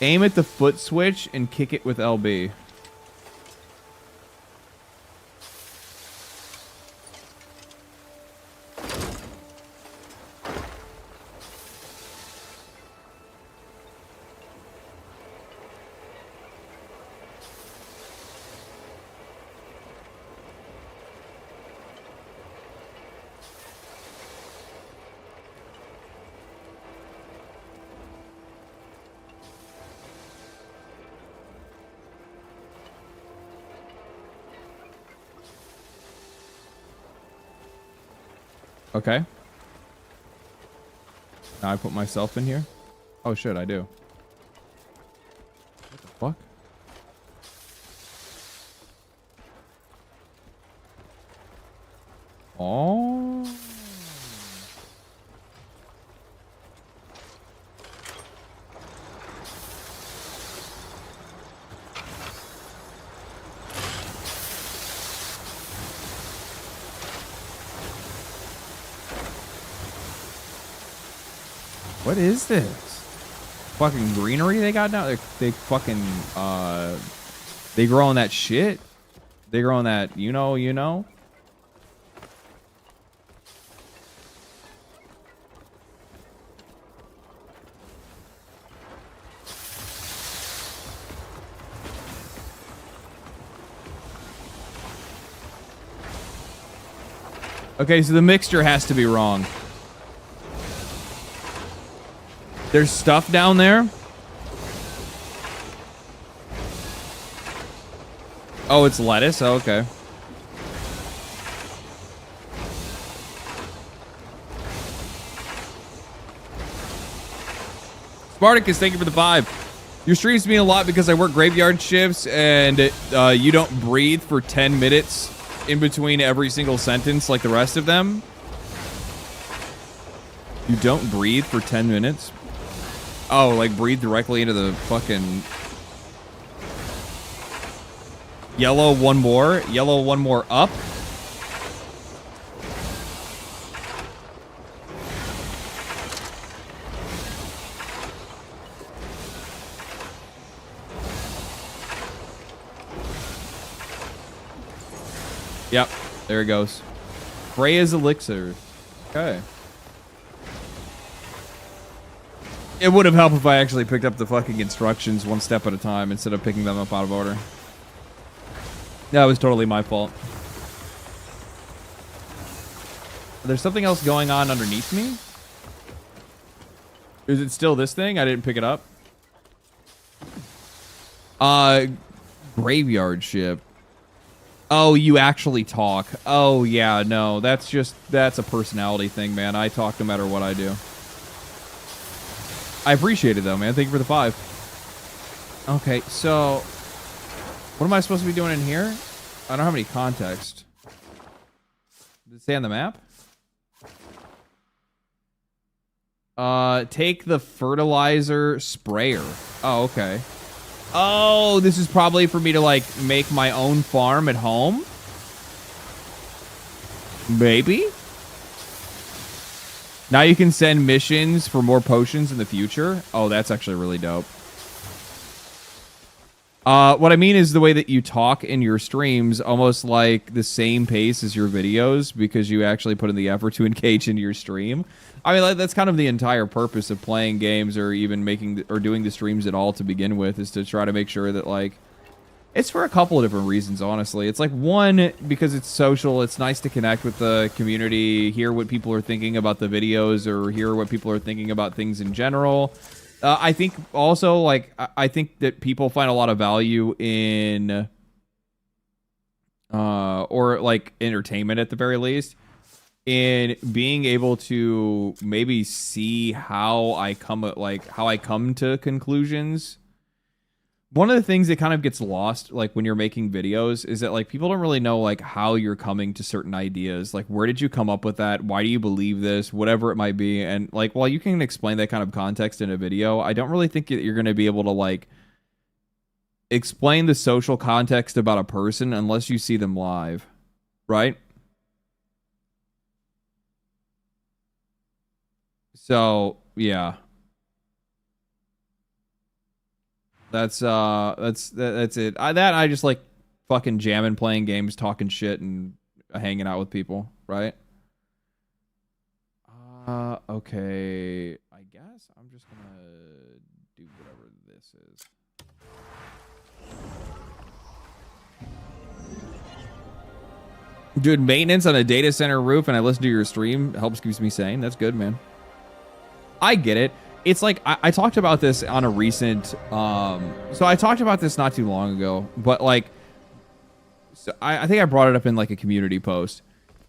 Aim at the foot switch and kick it with LB. Okay. Now I put myself in here. Oh shit, I do. What the fuck? Oh. What is this? Fucking greenery they got now? They fucking, they growing that shit? They growing that, you know? Okay, so the mixture has to be wrong. There's stuff down there. Oh, it's lettuce? Oh, okay. Spartacus, thank you for the 5. Your streams mean a lot because I work graveyard shifts and you don't breathe for 10 minutes in between every single sentence like the rest of them. You don't breathe for 10 minutes? Oh, like breathe directly into the fucking... Yellow, one more. Yellow, one more up. Yep, there it goes. Freya's elixir. Okay. It would have helped if I actually picked up the fucking instructions one step at a time instead of picking them up out of order. That was totally my fault. There's something else going on underneath me? Is it still this thing? I didn't pick it up. Graveyard ship. Oh, you actually talk. Oh, yeah, no. That's a personality thing, man. I talk no matter what I do. I appreciate it, though, man. Thank you for the 5. Okay, so... What am I supposed to be doing in here? I don't have any context. Does it say on the map? Take the fertilizer sprayer. Oh, okay. Oh, this is probably for me to, like, make my own farm at home? Maybe? Now you can send missions for more potions in the future? Oh, that's actually really dope. What I mean is the way that you talk in your streams, almost like the same pace as your videos, because you actually put in the effort to engage in your stream. I mean, that's kind of the entire purpose of playing games or even making or doing the streams at all to begin with, is to try to make sure that, like, it's for a couple of different reasons, honestly. It's like, one, because it's social, it's nice to connect with the community, hear what people are thinking about the videos, or hear what people are thinking about things in general. I think also, like, I think that people find a lot of value in, or like entertainment at the very least, in being able to maybe see how I come to conclusions. One of the things that kind of gets lost, like, when you're making videos is that, like, people don't really know, like, how you're coming to certain ideas. Like, where did you come up with that? Why do you believe this? Whatever it might be. And, like, while you can explain that kind of context in a video, I don't really think that you're going to be able to, like, explain the social context about a person unless you see them live. Right? So, yeah. That's it. I just like fucking jamming, playing games, talking shit, and hanging out with people, right? Okay. I guess I'm just gonna do whatever this is. Dude, maintenance on a data center roof and I listen to your stream helps keeps me sane. That's good, man. I get it. It's like, I talked about this on a recent, so I talked about this not too long ago, but like, so I think I brought it up in like a community post.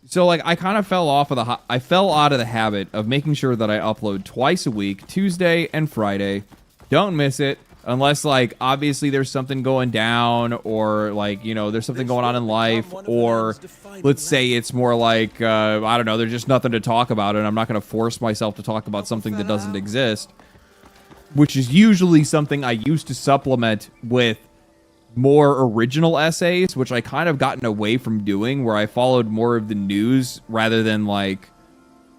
So like, I kind of fell out of the habit of making sure that I upload twice a week, Tuesday and Friday. Don't miss it. Unless, like, obviously there's something going down, or, like, you know, there's something going on in life, or let's say it's more like, I don't know, there's just nothing to talk about, and I'm not going to force myself to talk about something that doesn't exist, which is usually something I used to supplement with more original essays, which I kind of gotten away from doing, where I followed more of the news rather than, like,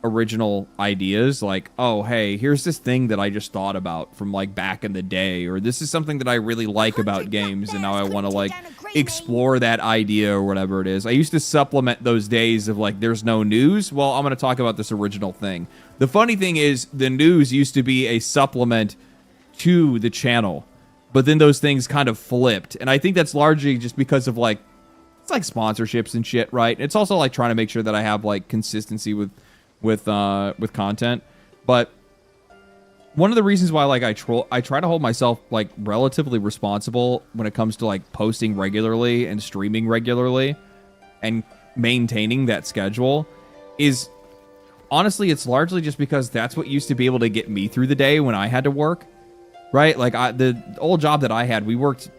original ideas, like, oh, hey, here's this thing that I just thought about from, like, back in the day, or this is something that I really like about games, and now I want to, like, explore that idea or whatever it is. I used to supplement those days of, like, there's no news. Well, I'm going to talk about this original thing. The funny thing is, the news used to be a supplement to the channel, but then those things kind of flipped, and I think that's largely just because of, like, it's like sponsorships and shit, right? It's also like trying to make sure that I have like consistency with content. But one of the reasons why like I try to hold myself like relatively responsible when it comes to like posting regularly and streaming regularly and maintaining that schedule is honestly, it's largely just because that's what used to be able to get me through the day when I had to work, right? Like the old job that I had, we worked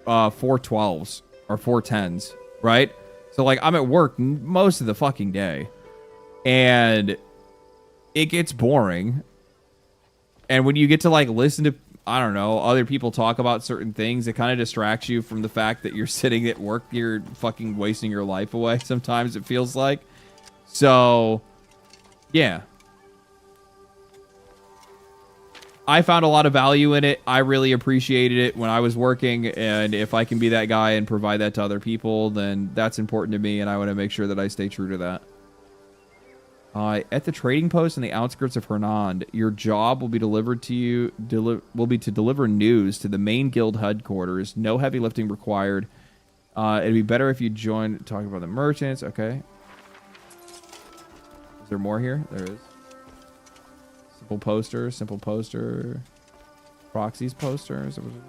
4/12s or 4/10s, right? So like I'm at work most of the fucking day and it gets boring. And when you get to like listen to, I don't know, other people talk about certain things, it kind of distracts you from the fact that you're sitting at work, you're fucking wasting your life away. Sometimes it feels like. So yeah. I found a lot of value in it. I really appreciated it when I was working, and if I can be that guy and provide that to other people, then that's important to me, and I want to make sure that I stay true to that. At the trading post in the outskirts of Hernand, your job will be delivered to you. Will be to deliver news to the main guild headquarters. No heavy lifting required. It'd be better if you joined talking about the merchants. Okay. Is there more here? There is. Simple poster. Simple poster. Proxies poster. Is that what it is?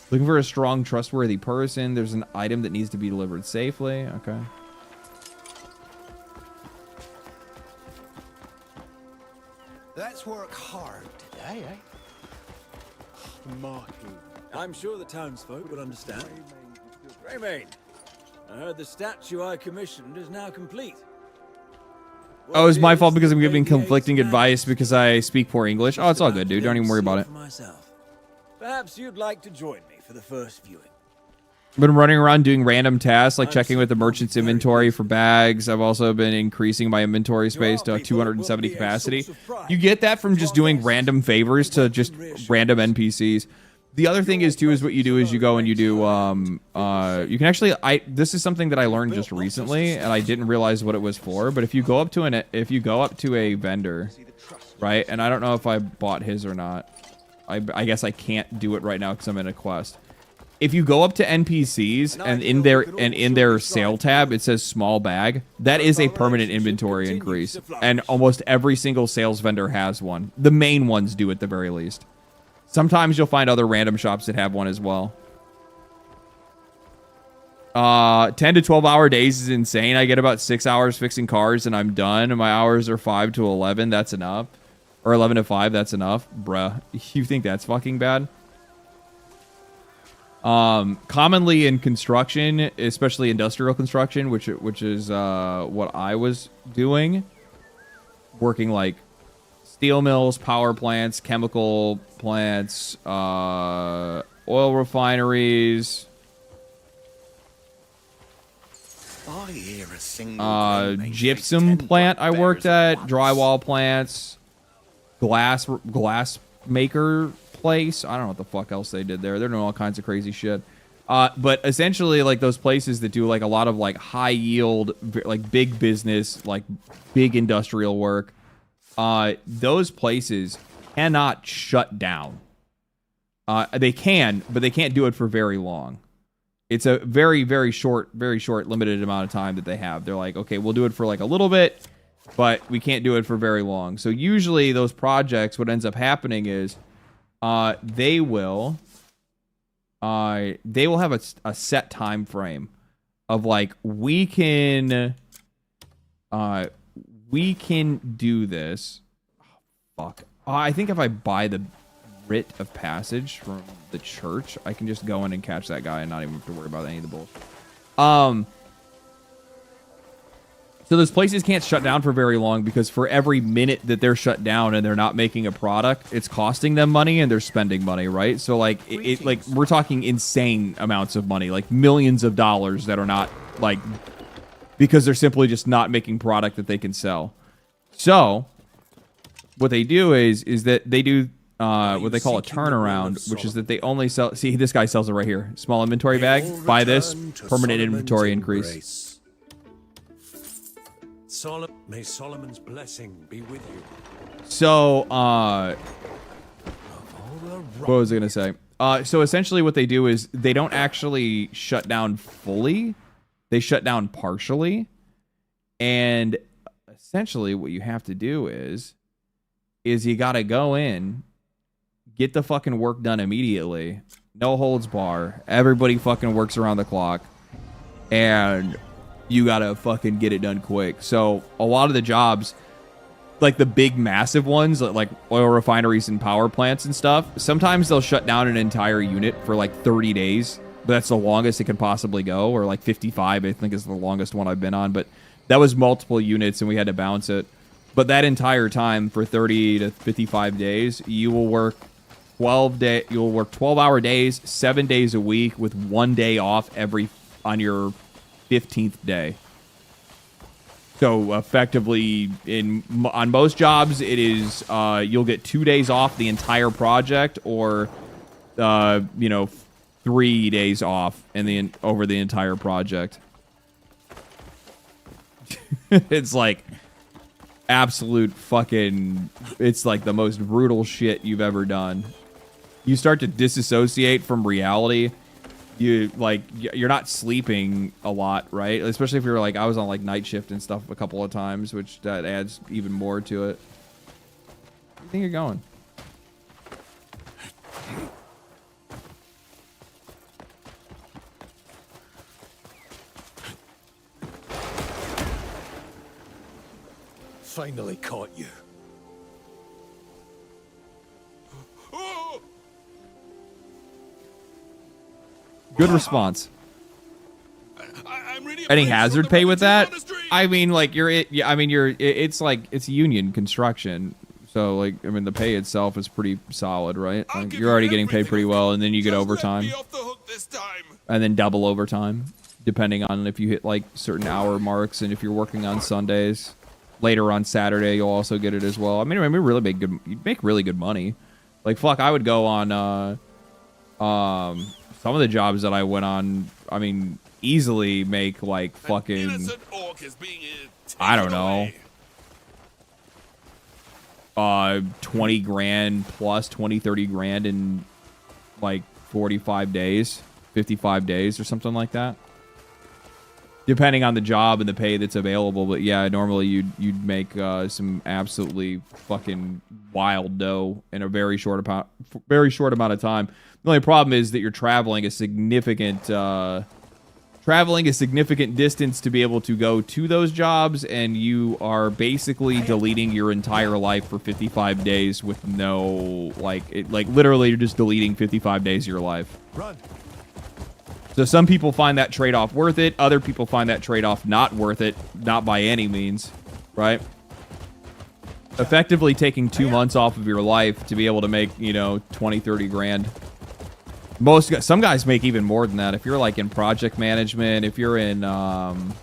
Looking for a strong, trustworthy person. There's an item that needs to be delivered safely. Okay. Let's work hard today, eh? Marky. I'm sure the townsfolk would understand. Greymane, I heard the statue I commissioned is now complete. Oh, it's my fault because I'm giving conflicting advice because I speak poor English. Oh, it's all good, dude. Don't even worry about it. Perhaps you'd like to join me for the first viewing. I've been running around doing random tasks like checking with the merchant's inventory for bags. I've also been increasing my inventory space to 270 capacity. You get that from just doing random favors to just random NPCs. The other thing is too is what you do is you go and you do you can actually this is something that I learned just recently and I didn't realize what it was for, but if you go up to a vendor, right? And I don't know if I bought his or not. I guess I can't do it right now because I'm in a quest. If you go up to NPCs and in their sale tab it says small bag, that is a permanent inventory increase, and almost every single sales vendor has one. The main ones do at the very least. Sometimes you'll find other random shops that have one as well. 10 to 12 hour days is insane. I get about 6 hours fixing cars and I'm done. And my hours are 5 to 11. That's enough. Or 11 to 5. That's enough. Bruh. You think that's fucking bad? Commonly in construction, especially industrial construction, which is what I was doing. Working like steel mills, power plants, chemical plants, oil refineries, gypsum plant I worked at, drywall plants, glass maker place. I don't know what the fuck else they did there. They're doing all kinds of crazy shit. But essentially like those places that do like a lot of like high yield, like big business, like big industrial work. Those places cannot shut down. They can, but they can't do it for very long. It's a very, very short, limited amount of time that they have. They're like, okay, we'll do it for like a little bit, but we can't do it for very long. So usually those projects, what ends up happening is, they will have a set time frame of like, we can do this. Oh, fuck. I think if I buy the writ of passage from the church, I can just go in and catch that guy and not even have to worry about any of the bullshit. So those places can't shut down for very long because for every minute that they're shut down and they're not making a product, it's costing them money and they're spending money, right? So like like we're talking insane amounts of money, like millions of dollars that are not like, because they're simply just not making product that they can sell. So what they do is that they do what they call a turnaround, which is that they only sell. See, this guy sells it right here. Small inventory bag. Buy this. Permanent inventory increase. May Solomon's blessing be with you. So, what was I gonna say? So essentially what they do is they don't actually shut down fully. They shut down partially. And essentially what you have to do is you got to go in, get the fucking work done immediately. No holds bar. Everybody fucking works around the clock. And you got to fucking get it done quick. So a lot of the jobs, like the big massive ones, like oil refineries and power plants and stuff, sometimes they'll shut down an entire unit for like 30 days. But that's the longest it can possibly go, or like 55, I think is the longest one I've been on. But that was multiple units and we had to bounce it. But that entire time for 30 to 55 days, you will work 12-hour days, 7 days a week with 1 day off on your 15th day. So effectively, on most jobs, it is you'll get 2 days off the entire project, or 3 days off over the entire project. It's like absolute fucking. It's like the most brutal shit you've ever done. You start to disassociate from reality. You're not sleeping a lot, right? Especially if you're like, I was on like night shift and stuff a couple of times, which that adds even more to it. Where do you think you're going? Finally caught you. Good response. Any hazard pay with that? I mean, like it's union construction. So like, I mean, the pay itself is pretty solid, right? Like, you're already getting paid pretty well, and then you get overtime. And then double overtime, depending on if you hit like certain hour marks, and if you're working on Sundays. Later on Saturday, you'll also get it as well. I mean, you make really good money. Like, fuck, I would go on some of the jobs that I went on, I mean, easily make like fucking, I don't know, 20 grand plus 20, 30 grand in like 45 days, 55 days or something like that. Depending on the job and the pay that's available. But yeah, normally you'd make some absolutely fucking wild dough in a very short amount of time. The only problem is that you're traveling a significant distance to be able to go to those jobs, and you are basically deleting your entire life for 55 days with no literally you're just deleting 55 days of your life. Run. So some people find that trade-off worth it. Other people find that trade-off not worth it. Not by any means, right? Effectively taking 2 months off of your life to be able to make, 20, 30 grand. Some guys make even more than that. If you're like in project management, if you're in fucking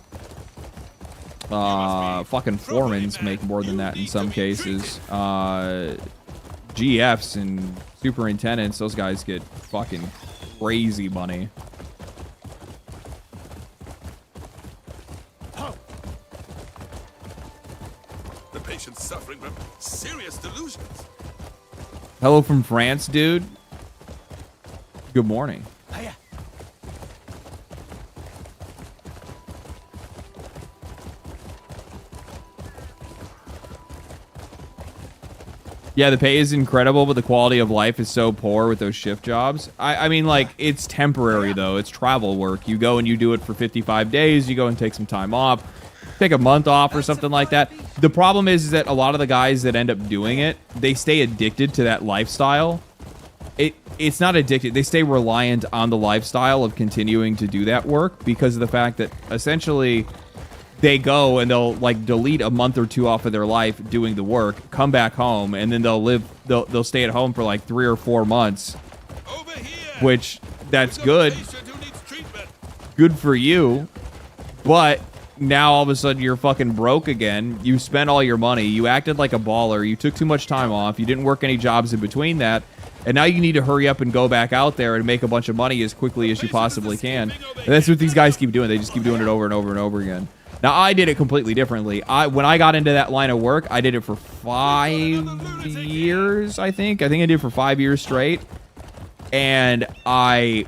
foremans make more than that in some cases. GFs and superintendents, those guys get fucking crazy money. Suffering from serious delusions. Hello from France, dude. Good morning. Hiya. Yeah, the pay is incredible, but the quality of life is so poor with those shift jobs. I mean, like, it's temporary, though. It's travel work. You go and you do it for 55 days. You go and take some time off. Take a month off or something like that. The problem is that a lot of the guys that end up doing it, they stay addicted to that lifestyle. It's not addicted. They stay reliant on the lifestyle of continuing to do that work because of the fact that essentially they go and they'll like delete a month or two off of their life doing the work, come back home, and then they'll stay at home for like 3 or 4 months. Which that's good. Good for you. But now all of a sudden you're fucking broke again. You spent all your money. You acted like a baller. You took too much time off. You didn't work any jobs in between that. And now you need to hurry up and go back out there and make a bunch of money as quickly as you possibly can. And that's what these guys keep doing. They just keep doing it over and over and over again. Now, I did it completely differently. When I got into that line of work, I did it for 5 years, I think. I think I did it for 5 years straight. and I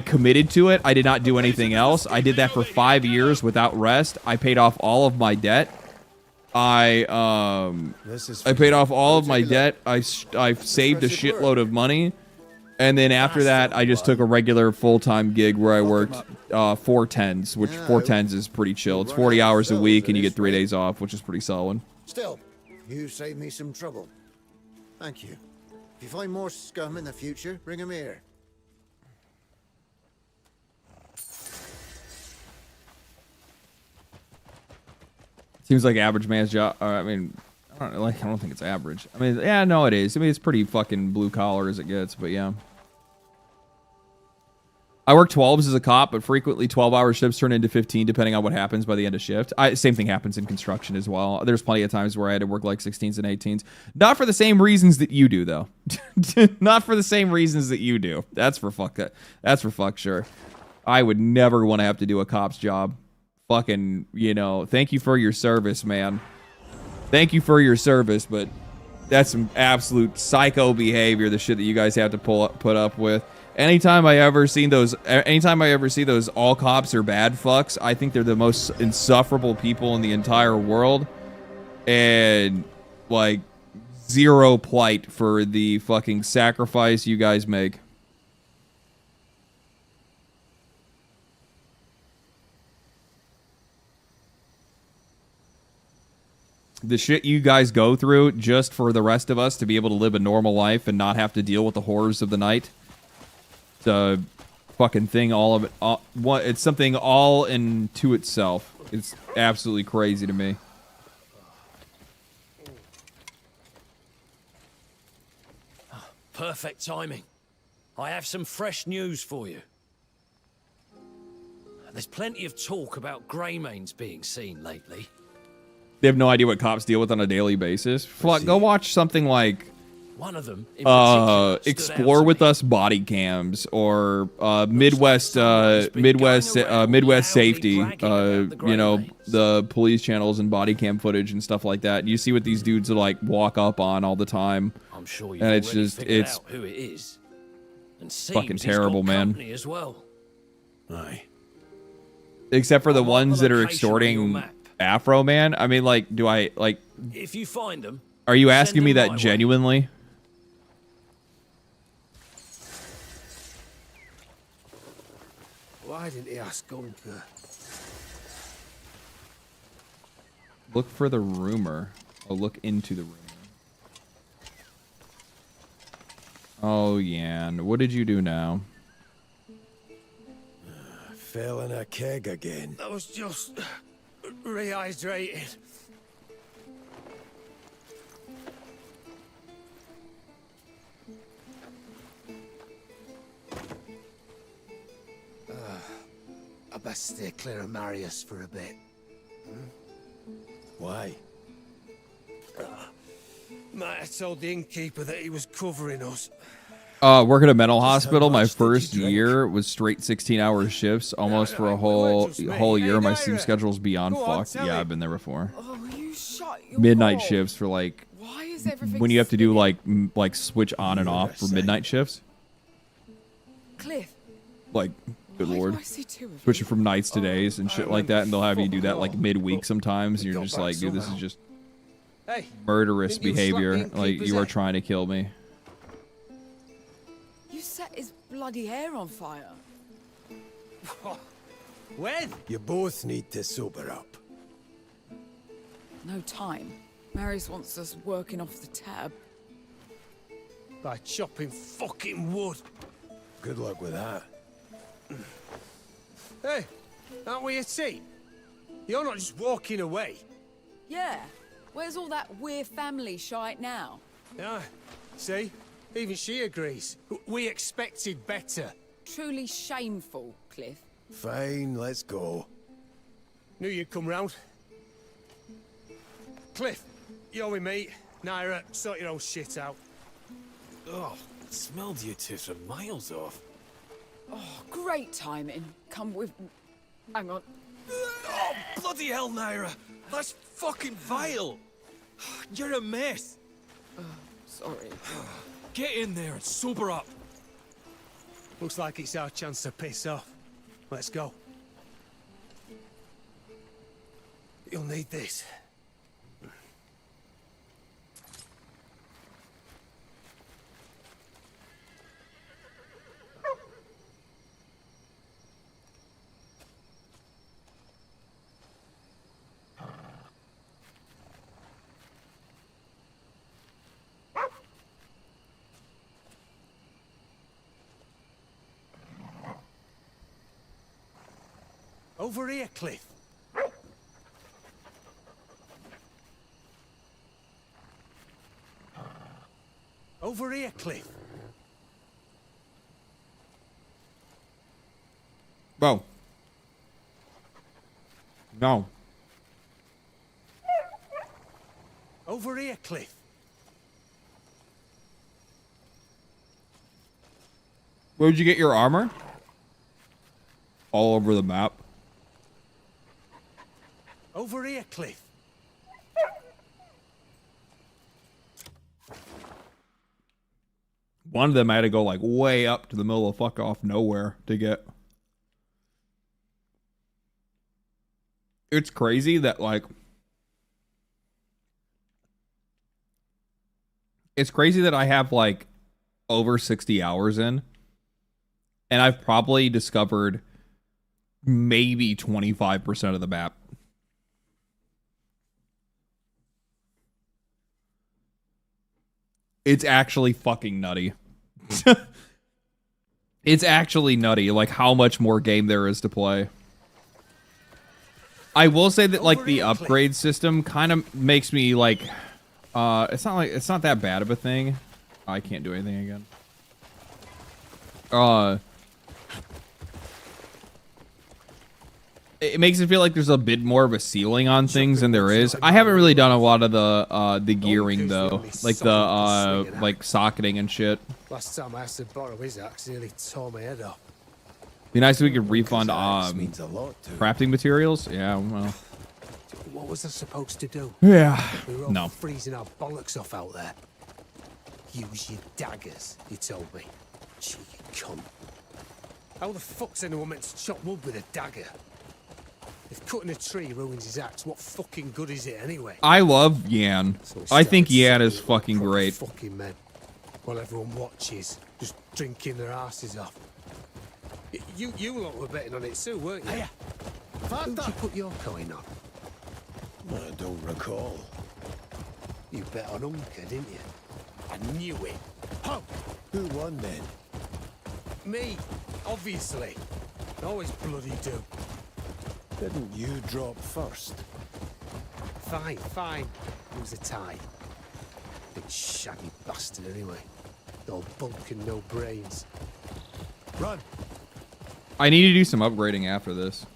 committed to it. I did not do anything else. I did that for 5 years without rest. I paid off all of my debt. I paid off all of my debt. I saved a shitload of money. And then after that, I just took a regular full-time gig where I worked 4/10s, which 4/10s is pretty chill. It's 40 hours a week, and you get 3 days off, which is pretty solid. Still, you saved me some trouble. Thank you. If you find more scum in the future, bring them here. Seems like average man's job. I mean, I don't think it's average. I mean, yeah, no, it is. I mean, it's pretty fucking blue collar as it gets, but yeah. I work 12s as a cop, but frequently 12-hour shifts turn into 15 depending on what happens by the end of shift. Same thing happens in construction as well. There's plenty of times where I had to work like 16s and 18s. Not for the same reasons that you do, though. Not for the same reasons that you do. That's for fuck sure. I would never want to have to do a cop's job. Fucking, you know, thank you for your service, man. Thank you for your service, but that's some absolute psycho behavior, the shit that you guys have to put up with. Anytime I ever see those all cops are bad fucks, I think they're the most insufferable people in the entire world. And, like, zero plight for the fucking sacrifice you guys make. The shit you guys go through just for the rest of us to be able to live a normal life and not have to deal with the horrors of the night. It's a fucking thing, all of it. It's something all into itself. It's absolutely crazy to me. Perfect timing. I have some fresh news for you. There's plenty of talk about Greymanes being seen lately. They have no idea what cops deal with on a daily basis. Go watch something like one of them Explore with Us body cams or Midwest Safety, you know, the police channels and body cam footage and stuff like that. You see what these dudes like walk up on all the time. I'm sure you've and it's just out who it is. And fucking terrible, man. As well. Aye. Except for the ones that are extorting Afro Man. I mean, like, do I like? If you find them, are you asking me that genuinely? Why didn't he ask Gunter? Look for the rumor. Oh, look into the rumor. Oh, yeah. What did you do now? Fell in a keg again. I was just rehydrated. I best stay clear of Marius for a bit. Why? Might have told the innkeeper that he was covering us. Working at a mental hospital, my first year was straight 16-hour shifts, almost for a whole year. My sleep schedule's beyond fucked. Yeah, I've been there before. Midnight shifts for like when you have to do like switch on and off for midnight shifts. Cliff. Like, good lord, switching from nights to days and shit like that, and they'll have you do that like midweek sometimes. And you're just like, dude, this is just murderous behavior. Like, you are trying to kill me. You set his bloody hair on fire. When? You both need to sober up. No time. Marius wants us working off the tab. By chopping fucking wood. Good luck with that. Hey, aren't we a team? You're not just walking away. Yeah. Where's all that weird family shite now? Yeah. See? Even she agrees. We expected better. Truly shameful, Cliff. Fine, let's go. Knew you'd come round. Cliff, you're with me. Naira, sort your own shit out. Oh, it smelled you two from miles off. Oh, great timing. Come with me. Hang on. Oh, bloody hell, Naira! That's fucking vile! You're a mess! Sorry. Get in there and sober up. Looks like it's our chance to piss off. Let's go. You'll need this. Over here, Cliff. Over here, Cliff. Bro. No. Over here, Cliff. Where'd you get your armor? All over the map. Over here, Cliff. One of them I had to go like way up to the middle of fuck off nowhere to get. It's crazy that like it's crazy that I have like over 60 hours in and I've probably discovered maybe 25% of the map. It's actually fucking nutty. It's actually nutty, like how much more game there is to play. I will say that like the upgrade system kind of makes me like, it's not that bad of a thing. I can't do anything again. It makes it feel like there's a bit more of a ceiling on things than there is. I haven't really done a lot of the gearing though, like the like socketing and shit. Last time I asked to borrow his axe, he nearly tore my head off. Be nice if we could refund crafting materials. Yeah, well. What was I supposed to do? Yeah. We were all No. freezing our bollocks off out there. Use your daggers, he told me. Cheeky cunt. How the fuck's anyone meant to chop wood with a dagger? If cutting a tree ruins his axe, what fucking good is it anyway? I love Yan. I think Yan is fucking great. Fucking men. While everyone watches, just drinking their asses off. You lot were betting on it too, weren't you? Hey, who'd you put your coin on? I don't recall. You bet on Unker, didn't you? I knew it. How? Who won then? Me, obviously. Always bloody do. Didn't you drop first? Fine, fine. It was a tie. Big shaggy bastard anyway. No bulk and no brains. Run! I need to do some upgrading after this.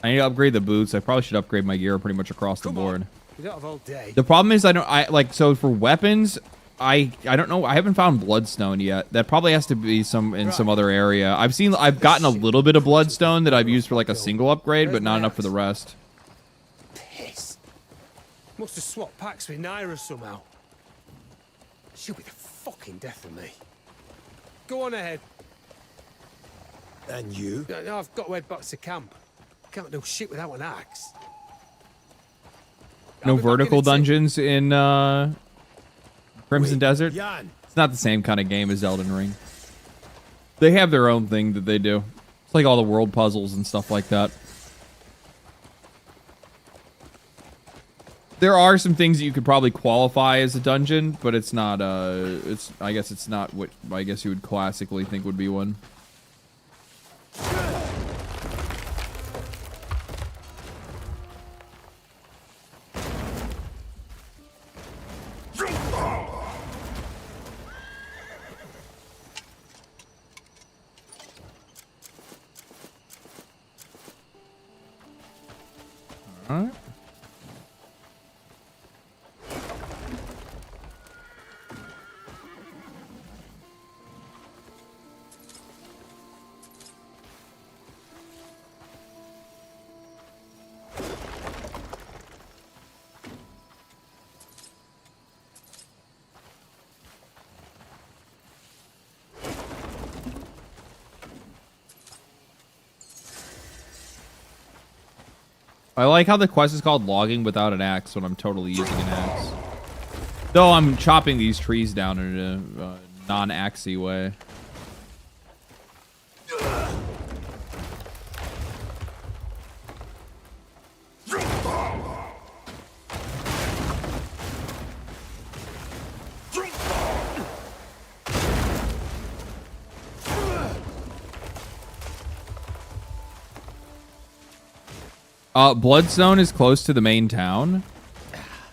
I need to upgrade the boots. I probably should upgrade my gear pretty much across the board. We don't have all day. The problem is so for weapons, I don't know. I haven't found bloodstone yet. That probably has to be in some other area. I've gotten a little bit of bloodstone that I've used for like a single upgrade, but not enough for the rest. Piss. Must have swapped packs with Naira somehow. She'll be the fucking death of me. Go on ahead. And you? No, I've got to head back to camp. Can't do shit without an axe. No vertical dungeons in Crimson Desert? Jan. It's not the same kind of game as Elden Ring. They have their own thing that they do. It's like all the world puzzles and stuff like that. There are some things that you could probably qualify as a dungeon, but it's not I guess it's not what I guess you would classically think would be one. Alright. I like how the quest is called logging without an axe when I'm totally using an axe. Though I'm chopping these trees down in a non-axey way. Bloodstone is close to the main town.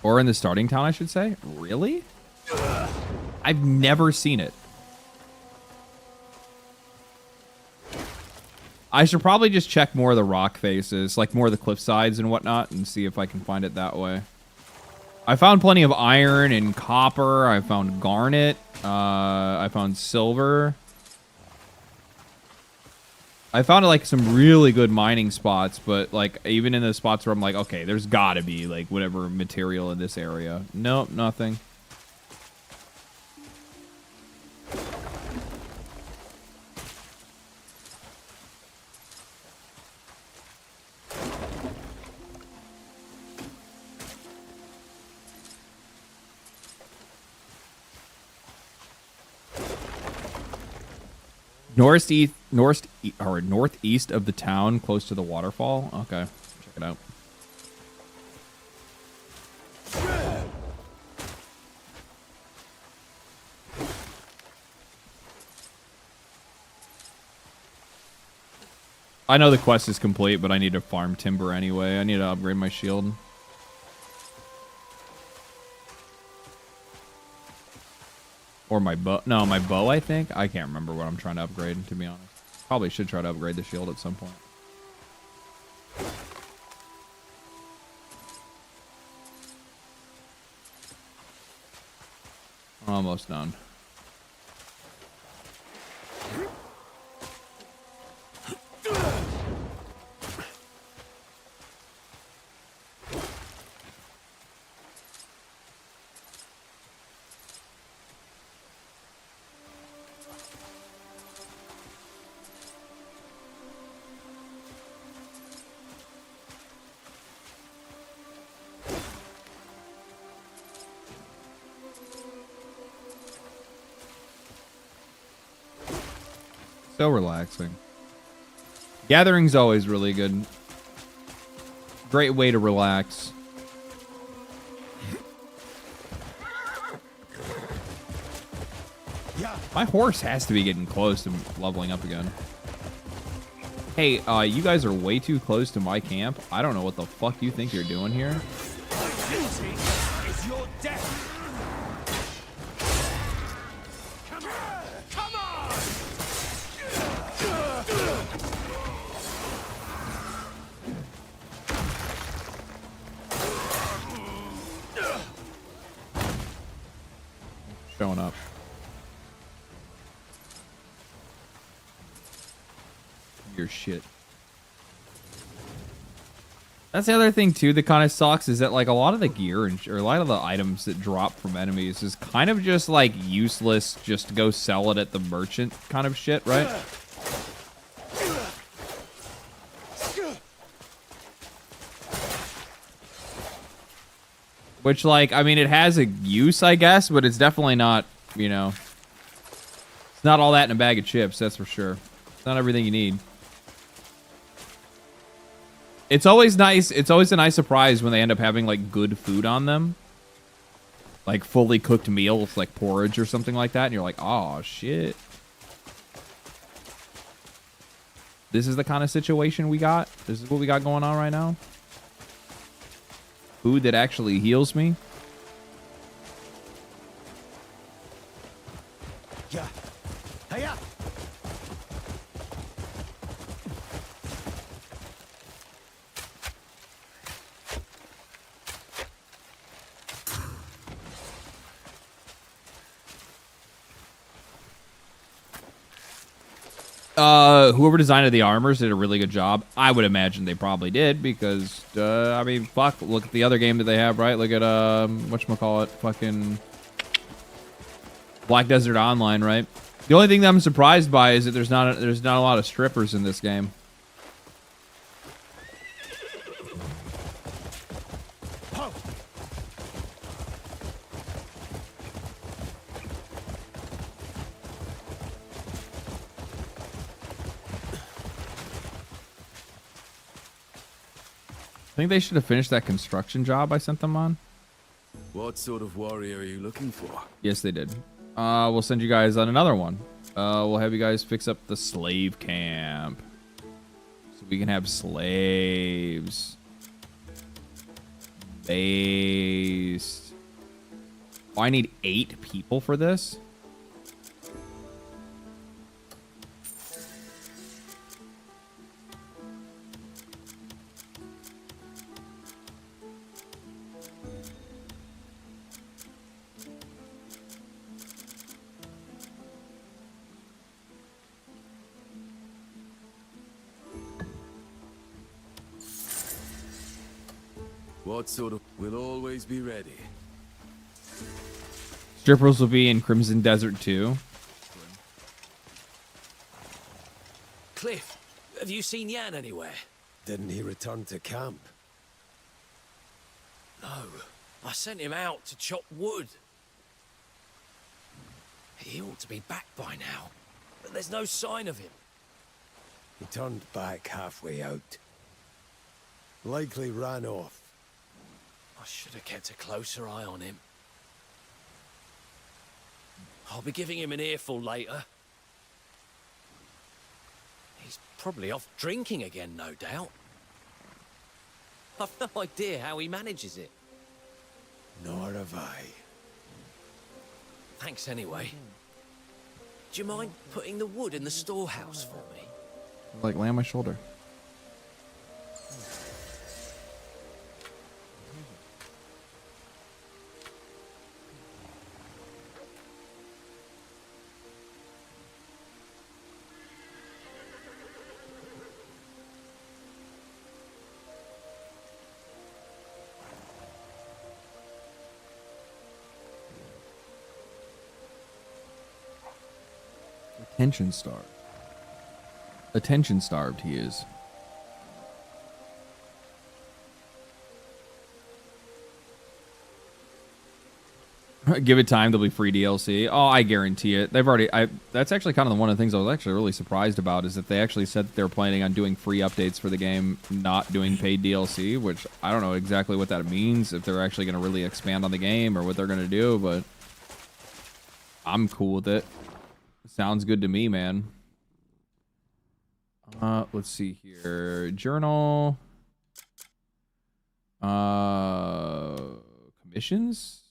Or in the starting town, I should say. Really? I've never seen it. I should probably just check more of the rock faces, like more of the cliff sides and whatnot, and see if I can find it that way. I found plenty of iron and copper. I found garnet. I found silver. I found like some really good mining spots, but like even in the spots where I'm like, okay, there's gotta be like whatever material in this area. Nope, nothing. Northeast of the town, close to the waterfall. Okay, check it out. I know the quest is complete, but I need to farm timber anyway. I need to upgrade my shield. Or my bow. No, my bow, I think. I can't remember what I'm trying to upgrade, to be honest. Probably should try to upgrade the shield at some point. Almost done. So relaxing. Gathering's always really good. Great way to relax. My horse has to be getting close to leveling up again. Hey, you guys are way too close to my camp. I don't know what the fuck you think you're doing here. My duty is your death. Showing up. Your shit. That's the other thing too that kind of sucks is that like a lot of the gear and or a lot of the items that drop from enemies is kind of just like useless just to go sell it at the merchant kind of shit, right? Which, like, I mean, it has a use, I guess, but it's definitely not, you know, it's not all that in a bag of chips, that's for sure. It's not everything you need. It's always nice. It's always a nice surprise when they end up having, like, good food on them. Like, fully cooked meals, like porridge or something like that, and you're like, oh, shit. This is the kind of situation we got? This is what we got going on right now? Food that actually heals me. Yeah. Hiya. Whoever designed the armors did a really good job. I would imagine they probably did because, I mean, fuck, look at the other game that they have, right? Look at, whatchamacallit, fucking Black Desert Online, right? The only thing that I'm surprised by is that there's not a lot of strippers in this game. I think they should have finished that construction job I sent them on. What sort of warrior are you looking for? Yes, they did. We'll send you guys on another one. We'll have you guys fix up the slave camp. So we can have slaves. Based. Oh, I need 8 people for this? What sort of... We'll always be ready. Strippers will be in Crimson Desert too. Cliff, have you seen Yan anywhere? Didn't he return to camp? No. I sent him out to chop wood. He ought to be back by now, but there's no sign of him. He turned back halfway out. Likely ran off. I should have kept a closer eye on him. I'll be giving him an earful later. He's probably off drinking again, no doubt. I've no idea how he manages it. Nor have I. Thanks anyway. Do you mind putting the wood in the storehouse for me? Like, lay on my shoulder. Attention starved. Attention starved he is. Give it time, there'll be free DLC. Oh, I guarantee it. They've already... that's actually kind of one of the things I was actually really surprised about, is that they actually said that they're planning on doing free updates for the game, not doing paid DLC, which I don't know exactly what that means, if they're actually going to really expand on the game or what they're going to do, but I'm cool with it. Sounds good to me, man. Let's see here. Journal. Commissions?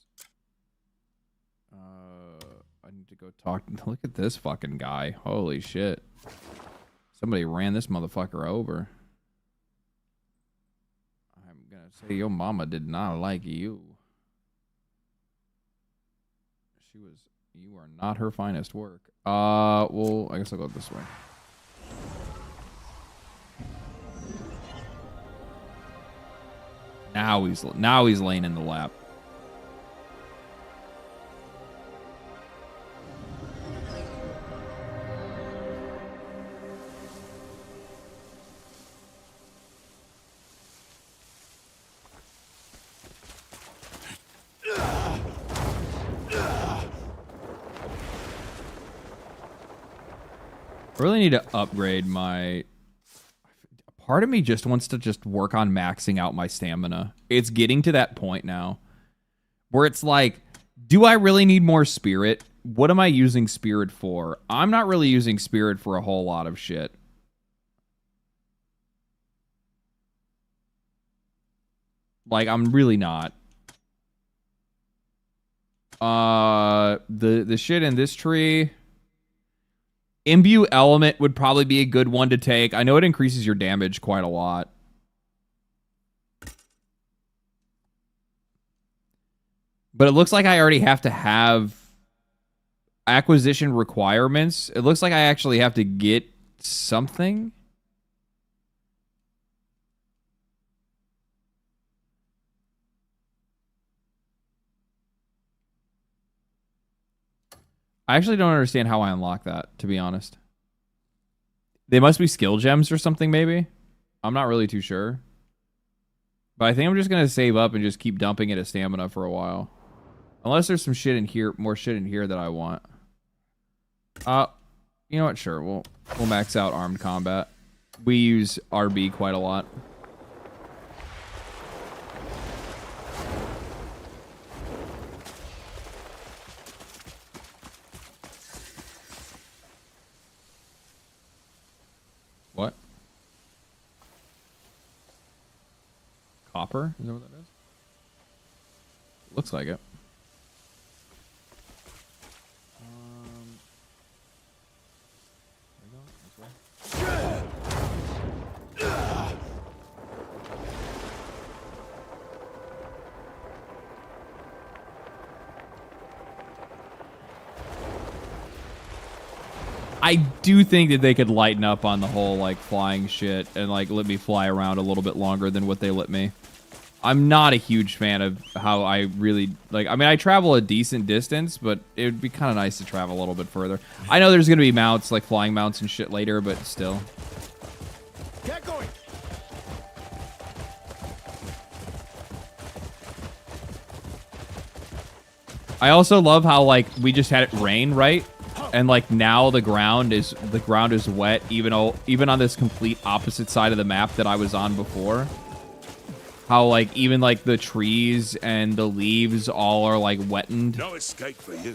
I need to go talk. Look at this fucking guy. Holy shit. Somebody ran this motherfucker over. I'm gonna say your mama did not like you. You are not her finest work. Well, I guess I'll go this way. Now he's laying in the lap. I really need to upgrade my... Part of me just wants to just work on maxing out my stamina. It's getting to that point now where it's like, do I really need more spirit? What am I using spirit for? I'm not really using spirit for a whole lot of shit. Like, I'm really not. The shit in this tree... Imbue Element would probably be a good one to take. I know it increases your damage quite a lot. But it looks like I already have to have acquisition requirements. It looks like I actually have to get something. I actually don't understand how I unlock that, to be honest. They must be skill gems or something, maybe? I'm not really too sure. But I think I'm just going to save up and just keep dumping it as stamina for a while. Unless there's some shit in here, more shit in here that I want. You know what? Sure, we'll max out armed combat. We use RB quite a lot. Copper? Is that what that is? Looks like it. I do think that they could lighten up on the whole like flying shit and like let me fly around a little bit longer than what they let me. I'm not a huge fan of how I really like. I mean, I travel a decent distance, but it would be kind of nice to travel a little bit further. I know there's gonna be mounts like flying mounts and shit later, but still. Get going. I also love how like we just had it rain, right? And like now the ground is wet, even on this complete opposite side of the map that I was on before. How like even like the trees and the leaves all are like wettened. No escape for you.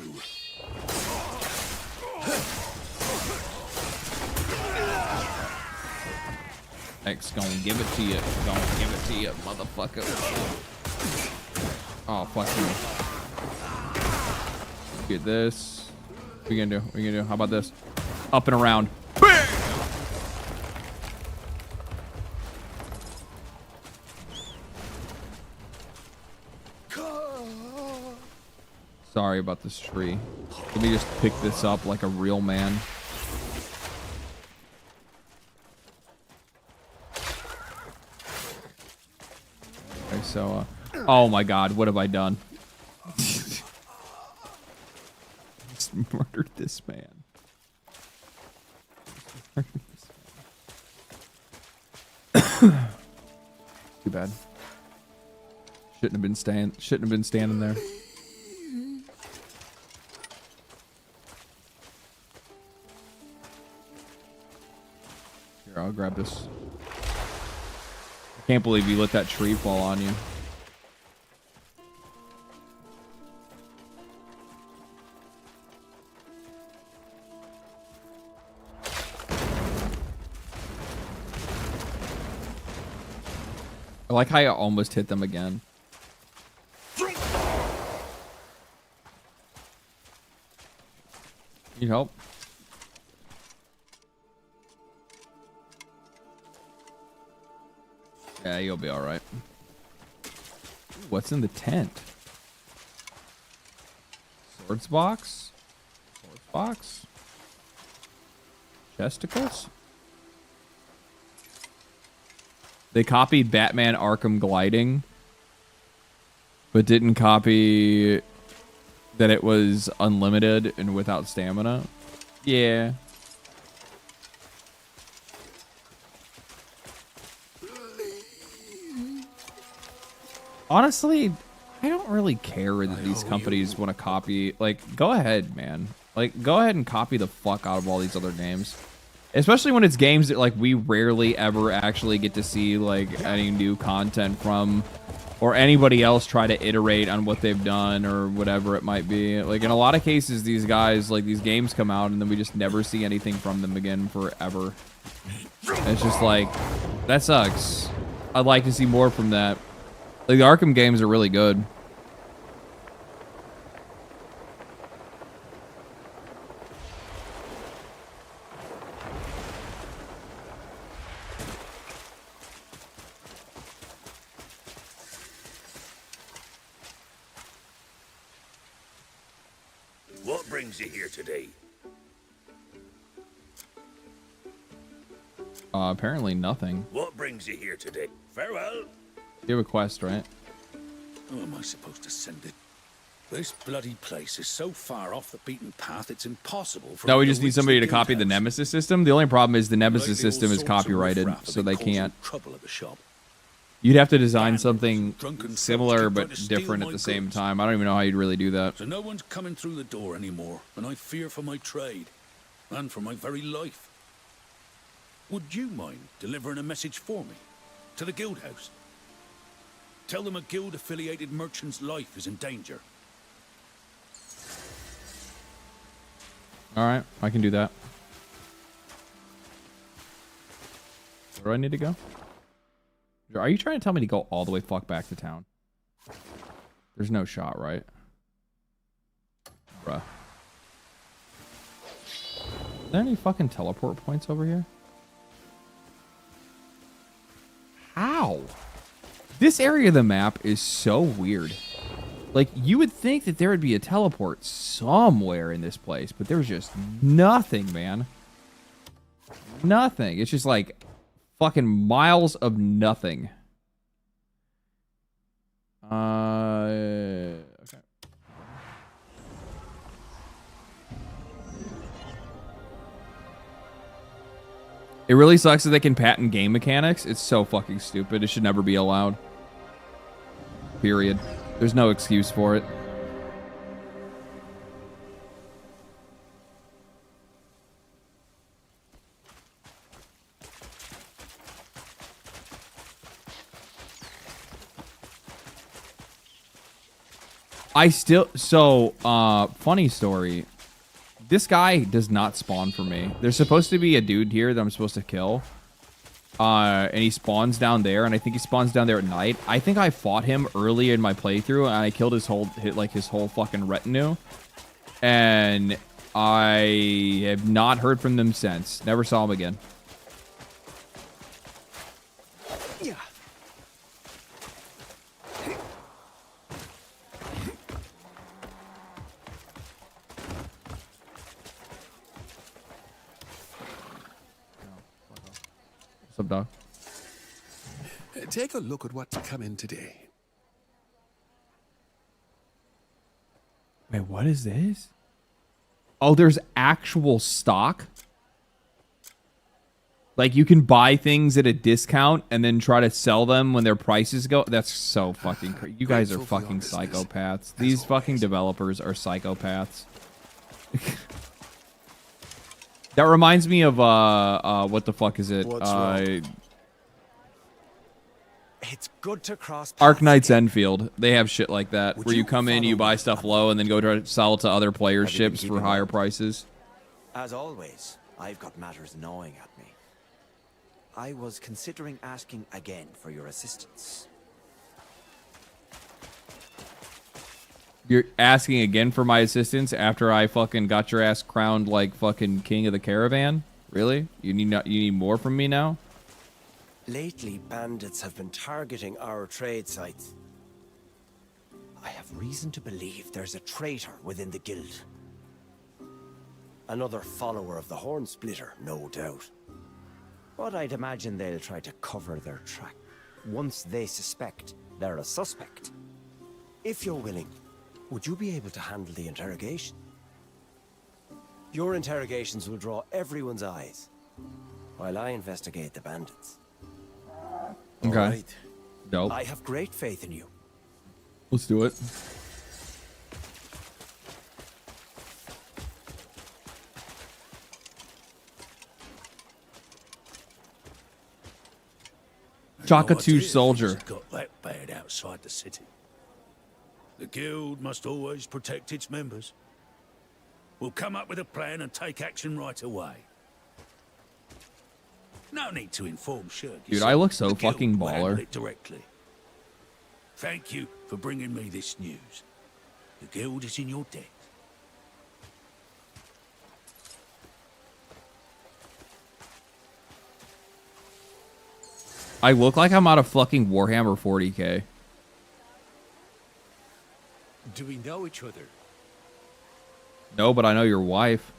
X gonna give it to you. Gonna give it to you, motherfucker. Oh fuck you. Get this. What are you gonna do? What are you gonna do? How about this? Up and around. Bam! Sorry about this tree. Let me just pick this up like a real man. Okay, so, oh my god, what have I done? Just murdered this man. Too bad. Shouldn't have been standing there. Here, I'll grab this. I can't believe you let that tree fall on you. I like how I almost hit them again. Need help? Yeah, you'll be all right. What's in the tent? Swords box? Swords box? Chesticles? They copied Batman Arkham Gliding, but didn't copy that it was unlimited and without stamina. Yeah. Honestly, I don't really care that these companies want to copy. Like, go ahead, man. Like, go ahead and copy the fuck out of all these other games. Especially when it's games that, like, we rarely ever actually get to see, like, any new content from, or anybody else try to iterate on what they've done or whatever it might be. Like, in a lot of cases, these guys, like, these games come out and then we just never see anything from them again forever. And it's just like, that sucks. I'd like to see more from that. Like, the Arkham games are really good. What brings you here today? Apparently nothing. What brings you here today? Farewell. You have a quest, right? Who am I supposed to send it? This bloody place is so far off the beaten path, it's impossible for... No, we just need somebody to copy the Nemesis system. The only problem is the Nemesis system is copyrighted, so they can't. Trouble at the shop. You'd have to design something similar but different at the same time. I don't even know how you'd really do that. So no one's coming through the door anymore, and I fear for my trade, and for my very life. Would you mind delivering a message for me to the guild house? Tell them a guild-affiliated merchant's life is in danger. All right, I can do that. Where do I need to go? Are you trying to tell me to go all the way fuck back to town? There's no shot, right? Bruh. Are there any fucking teleport points over here? How? This area of the map is so weird. Like, you would think that there would be a teleport somewhere in this place, but there's just nothing, man. Nothing. It's just like fucking miles of nothing. Okay. It really sucks that they can patent game mechanics. It's so fucking stupid. It should never be allowed. Period. There's no excuse for it. Funny story. This guy does not spawn for me. There's supposed to be a dude here that I'm supposed to kill. And he spawns down there, and I think he spawns down there at night. I think I fought him early in my playthrough, and I killed his whole fucking retinue. And I have not heard from them since. Never saw him again. Yeah. What's up, dog? Take a look at what's coming today. Wait, what is this? Oh, there's actual stock? Like, you can buy things at a discount and then try to sell them when their prices go. That's so fucking crazy. You guys are fucking psychopaths. These fucking developers are psychopaths. That reminds me of, what the fuck is it? It's good to cross Arknight's Enfield. They have shit like that, where you come in, you buy stuff low, and then go try to sell it to other players' ships for higher prices. As always, I've got matters gnawing at me. I was considering asking again for your assistance. You're asking again for my assistance after I fucking got your ass crowned like fucking king of the caravan? Really? You need more from me now? Lately, bandits have been targeting our trade sites. I have reason to believe there's a traitor within the guild. Another follower of the Horn Splitter, no doubt. But I'd imagine they'll try to cover their track. Once they suspect they're a suspect. If you're willing, would you be able to handle the interrogation? Your interrogations will draw everyone's eyes, while I investigate the bandits. Okay. Right. Dope. I have great faith in you. Let's do it. Chakatu soldier. Got that bad outside the city. The guild must always protect its members. We'll come up with a plan and take action right away. No need to inform Shirk. Dude, I look so fucking baller. Directly. Thank you for bringing me this news. The guild is in your debt. I look like I'm out of fucking Warhammer 40k. Do we know each other? No, but I know your wife.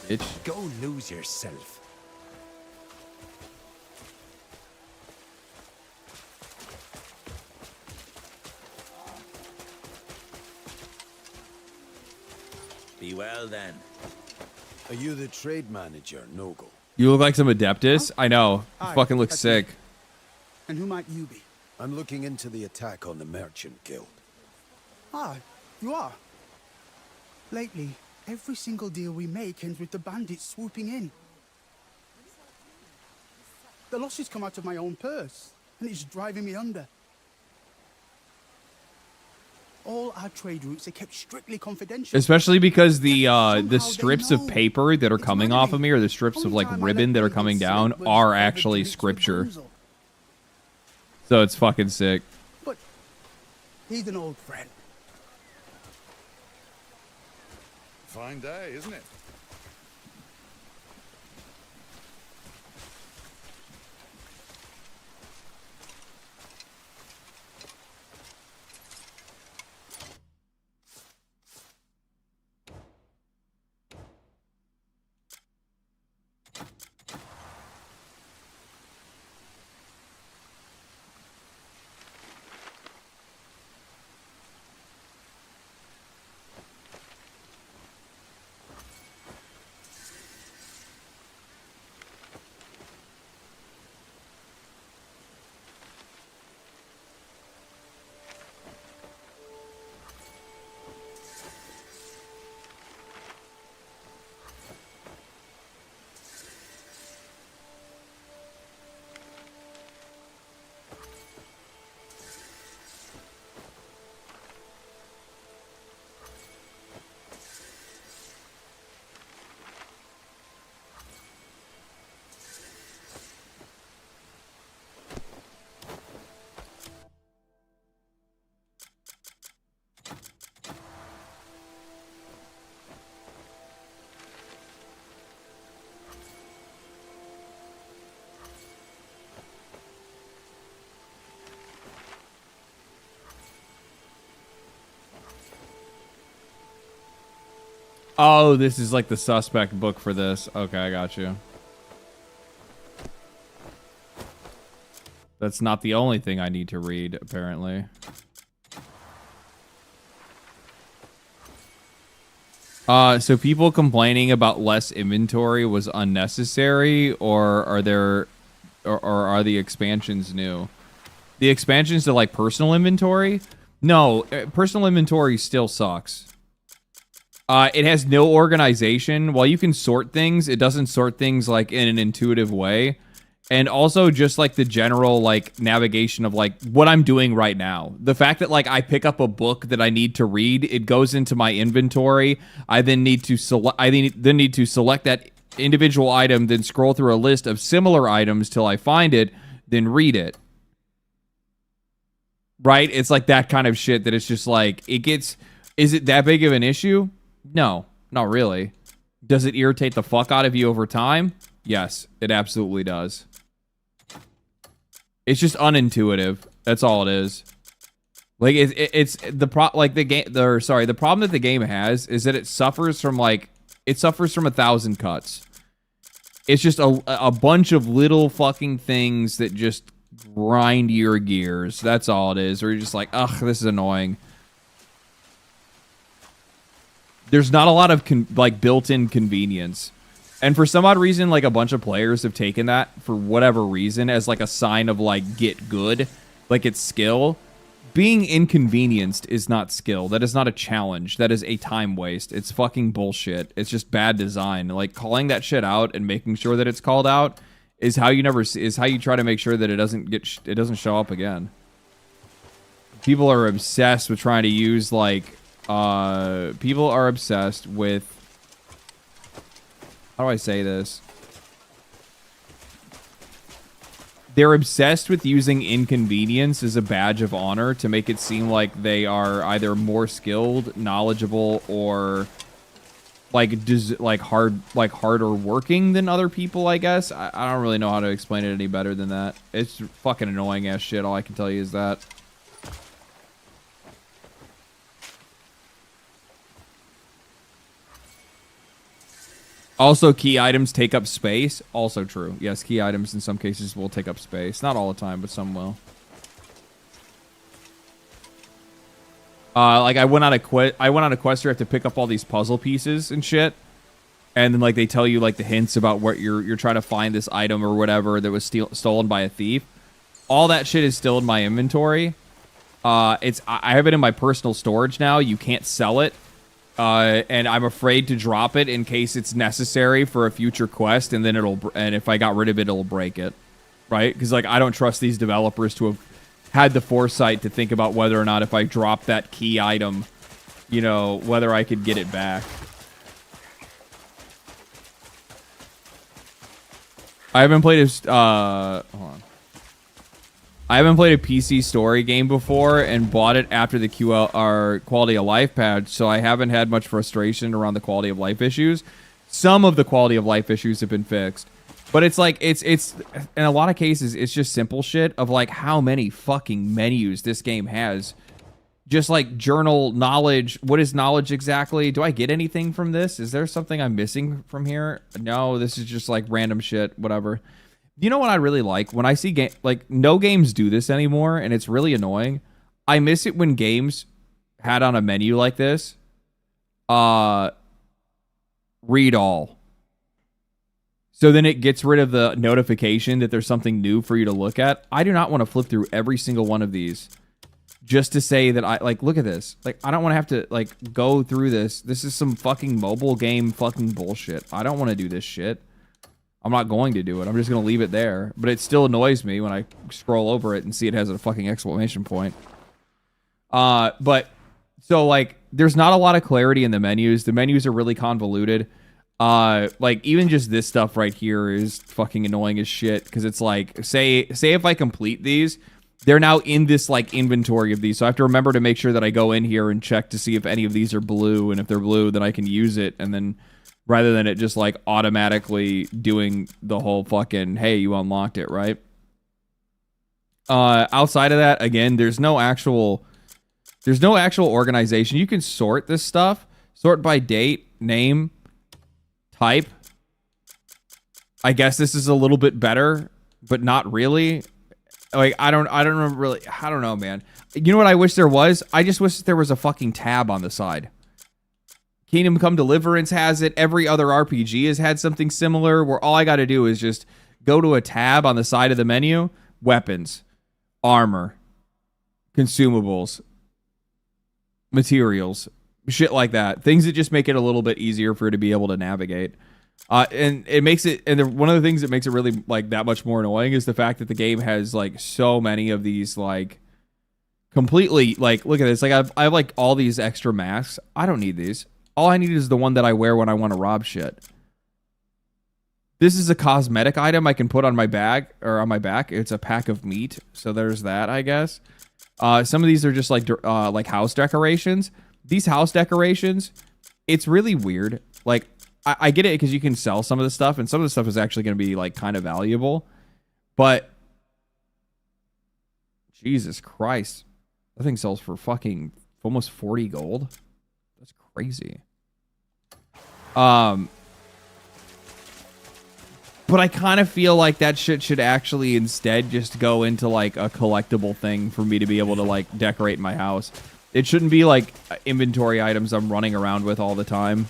Bitch. Go lose yourself. Be well then. Are you the trade manager, Nogle? You look like some Adeptus. I know. You fucking look sick. And who might you be? I'm looking into the attack on the Merchant Guild. Ah, you are. Lately, every single deal we make ends with the bandits swooping in. The losses come out of my own purse, and it's driving me under. All our trade routes are kept strictly confidential. Especially because the strips of paper that are coming off of me, or the strips of like ribbon that are coming down, are actually scripture. So it's fucking sick. But he's an old friend. Fine day, isn't it? Oh, this is like the suspect book for this. Okay, I got you. That's not the only thing I need to read, apparently. So people complaining about less inventory was unnecessary, or are there, or are the expansions new? The expansions to like personal inventory? No, personal inventory still sucks. It has no organization. While you can sort things, it doesn't sort things like in an intuitive way. And also just like the general like navigation of like what I'm doing right now. The fact that like I pick up a book that I need to read, it goes into my inventory. I then need to select that individual item, then scroll through a list of similar items till I find it, then read it. Right? It's like that kind of shit that it's just like it gets. Is it that big of an issue? No, not really. Does it irritate the fuck out of you over time? Yes, it absolutely does. It's just unintuitive. That's all it is. Like it's the problem that the game has is that it suffers from 1,000 cuts. It's just a bunch of little fucking things that just grind your gears. That's all it is. Or you're just like, ugh, this is annoying. There's not a lot of built-in convenience. And for some odd reason, like a bunch of players have taken that for whatever reason as like a sign of like get good, like it's skill. Being inconvenienced is not skill. That is not a challenge. That is a time waste. It's fucking bullshit. It's just bad design. Like calling that shit out and making sure that it's called out is how you try to make sure that it doesn't show up again. People are obsessed with trying to use like people are obsessed with, how do I say this? They're obsessed with using inconvenience as a badge of honor to make it seem like they are either more skilled, knowledgeable, or harder working than other people, I guess. I don't really know how to explain it any better than that. It's fucking annoying ass shit. All I can tell you is that. Also, key items take up space. Also true. Yes, key items in some cases will take up space. Not all the time, but some will. Like I went on a quest where I have to pick up all these puzzle pieces and shit. And then like they tell you like the hints about what you're trying to find this item or whatever that was stolen by a thief. All that shit is still in my inventory. I have it in my personal storage now. You can't sell it. And I'm afraid to drop it in case it's necessary for a future quest, and then and if I got rid of it, it'll break it, right? Because like I don't trust these developers to have had the foresight to think about whether or not if I drop that key item, you know, whether I could get it back. I haven't played as hold on. I haven't played a PC story game before and bought it after the QL quality of life patch, so I haven't had much frustration around the quality of life issues. Some of the quality of life issues have been fixed, but it's like it's in a lot of cases it's just simple shit of like how many fucking menus this game has. Just like journal knowledge. What is knowledge exactly? Do I get anything from this? Is there something I'm missing from here? No, this is just like random shit, whatever. You know what I really like? When I see like no games do this anymore, and it's really annoying. I miss it when games had on a menu like this. Read all. So then it gets rid of the notification that there's something new for you to look at. I do not want to flip through every single one of these just to say that I like, look at this. Like, I don't want to have to like go through this. This is some fucking mobile game fucking bullshit. I don't want to do this shit. I'm not going to do it. I'm just going to leave it there. But it still annoys me when I scroll over it and see it has a fucking exclamation point. But so like, there's not a lot of clarity in the menus. The menus are really convoluted. Like even just this stuff right here is fucking annoying as shit. Cause it's like, say if I complete these, they're now in this like inventory of these. So I have to remember to make sure that I go in here and check to see if any of these are blue. And if they're blue, then I can use it. And then rather than it just like automatically doing the whole fucking, hey, you unlocked it, right? Outside of that, again, there's no actual organization. You can sort this stuff, sort by date, name, type. I guess this is a little bit better, but not really. Like, I don't know, man. You know what I wish there was? I just wish there was a fucking tab on the side. Kingdom Come Deliverance has it. Every other RPG has had something similar where all I got to do is just go to a tab on the side of the menu, weapons, armor, consumables, materials, shit like that. Things that just make it a little bit easier for you to be able to navigate. And it makes it, and one of the things that makes it really like that much more annoying is the fact that the game has like so many of these like completely like, look at this. Like I have like all these extra masks. I don't need these. All I need is the one that I wear when I want to rob shit. This is a cosmetic item I can put on my bag or on my back. It's a pack of meat. So there's that, I guess. Some of these are just like house decorations. These house decorations, it's really weird. Like, I get it because you can sell some of the stuff, and some of the stuff is actually going to be like kind of valuable. But Jesus Christ, that thing sells for fucking almost 40 gold. That's crazy. But I kind of feel like that shit should actually instead just go into like a collectible thing for me to be able to like decorate my house. It shouldn't be like inventory items I'm running around with all the time.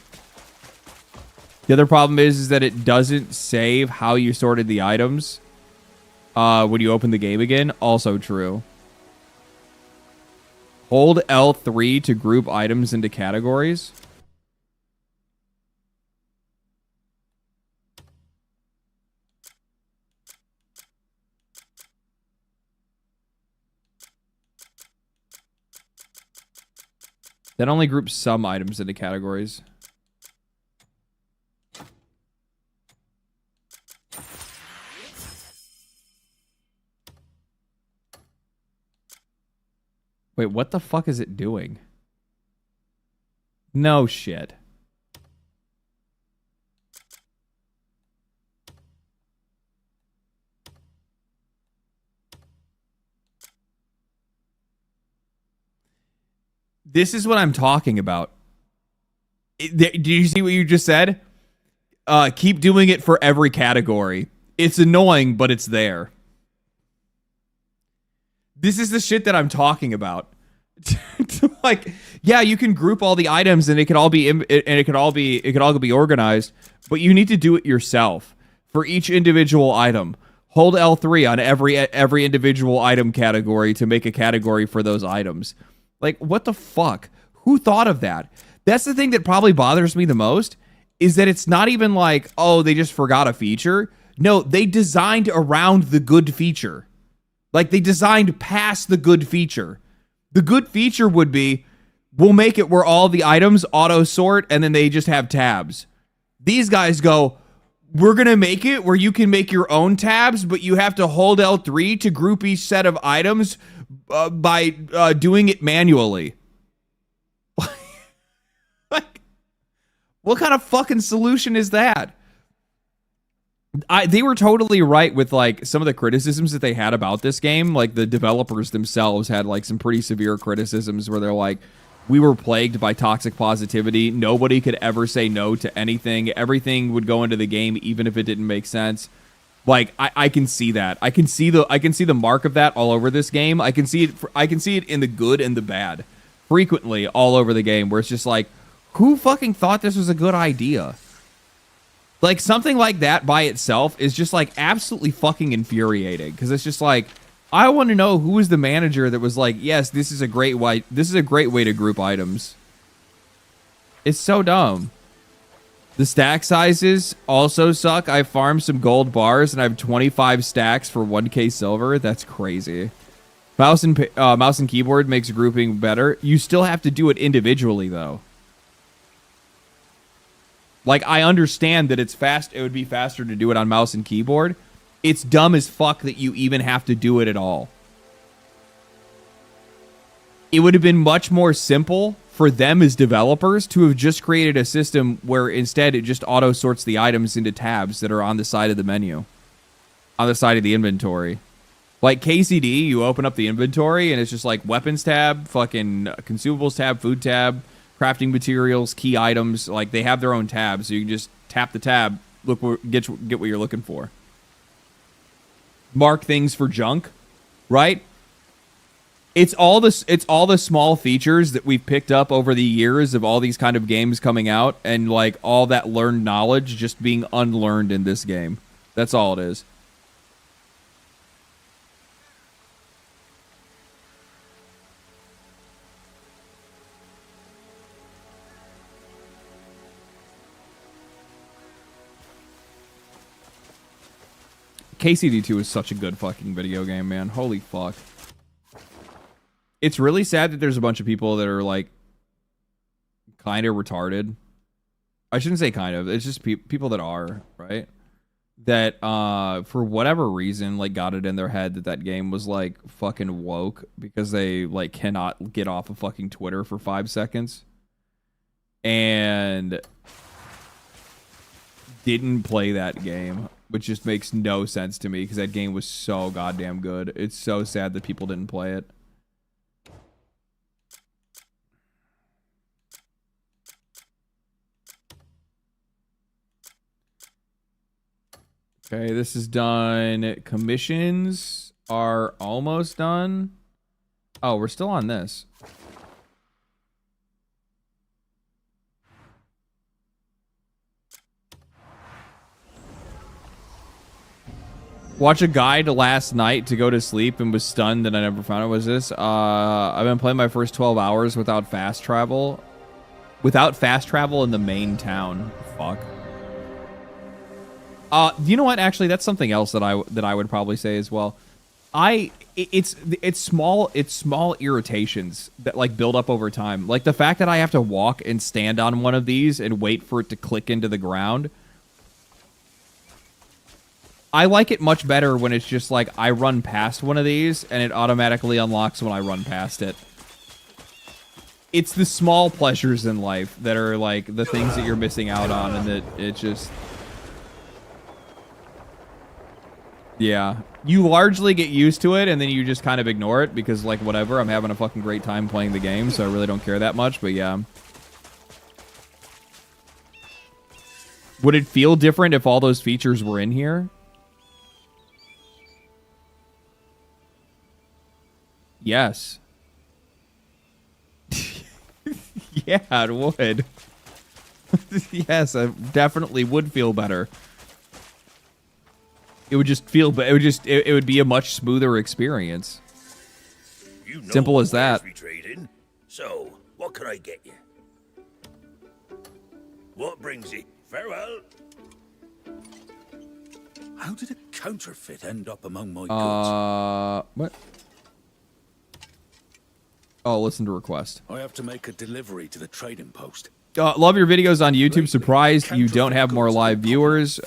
The other problem is that it doesn't save how you sorted the items when you open the game again. Also true. Hold L3 to group items into categories. That only groups some items into categories. Wait, what the fuck is it doing? No shit. This is what I'm talking about. Do you see what you just said? Keep doing it for every category. It's annoying, but it's there. This is the shit that I'm talking about. Like, yeah, you can group all the items and it could all be organized, but you need to do it yourself for each individual item. Hold L3 on every individual item category to make a category for those items. Like, what the fuck? Who thought of that? That's the thing that probably bothers me the most, is that it's not even like, oh, they just forgot a feature. No, they designed around the good feature. Like, they designed past the good feature. The good feature would be, we'll make it where all the items auto-sort, and then they just have tabs. These guys go, we're going to make it where you can make your own tabs, but you have to hold L3 to group each set of items by doing it manually. Like, what kind of fucking solution is that? They were totally right with like some of the criticisms that they had about this game. Like the developers themselves had like some pretty severe criticisms where they're like, we were plagued by toxic positivity. Nobody could ever say no to anything. Everything would go into the game even if it didn't make sense. Like I can see that. I can see the mark of that all over this game. I can see it in the good and the bad frequently all over the game where it's just like, who fucking thought this was a good idea? Like, something like that by itself is just, like, absolutely fucking infuriating. Because it's just like, I want to know who is the manager that was like, yes, this is a great way to group items. It's so dumb. The stack sizes also suck. I farmed some gold bars, and I have 25 stacks for 1k silver. That's crazy. Mouse and keyboard makes grouping better. You still have to do it individually, though. Like, I understand that it's fast. It would be faster to do it on mouse and keyboard. It's dumb as fuck that you even have to do it at all. It would have been much more simple for them as developers to have just created a system where instead it just auto sorts the items into tabs that are on the side of the menu, on the side of the inventory. Like KCD, you open up the inventory and it's just like weapons tab, fucking consumables tab, food tab, crafting materials, key items. Like, they have their own tabs, so you can just tap the tab, get what you're looking for. Mark things for junk, right? It's all the small features that we've picked up over the years of all these kind of games coming out, and like all that learned knowledge just being unlearned in this game. That's all it is. KCD2 is such a good fucking video game, man. Holy fuck. It's really sad that there's a bunch of people that are, like, kind of retarded. I shouldn't say kind of. It's just people that are, right? That, for whatever reason, like, got it in their head that that game was, like, fucking woke because they, like, cannot get off of fucking Twitter for 5 seconds. And didn't play that game. Which just makes no sense to me because that game was so goddamn good. It's so sad that people didn't play it. Okay, this is done. Commissions are almost done. Oh, we're still on this. Watch a guide last night to go to sleep and was stunned that I never found it. Was this? I've been playing my first 12 hours without fast travel. Without fast travel in the main town. Fuck. You know what? Actually, that's something else that I would probably say as well. It's small irritations that like build up over time. Like the fact that I have to walk and stand on one of these and wait for it to click into the ground. I like it much better when it's just like I run past one of these and it automatically unlocks when I run past it. It's the small pleasures in life that are like the things that you're missing out on, and that it just... Yeah. You largely get used to it and then you just kind of ignore it because like whatever, I'm having a fucking great time playing the game, so I really don't care that much, but yeah. Would it feel different if all those features were in here? Yes. Yeah, it would. Yes, I definitely would feel better. It would just feel, it would be a much smoother experience. You know Simple as that. Trading. So, what can I get you? What brings you? Farewell. How did a counterfeit end up among my goods? What? Oh, listen to request. I have to make a delivery to the trading post. Love your videos on YouTube. Surprised you don't have more live viewers.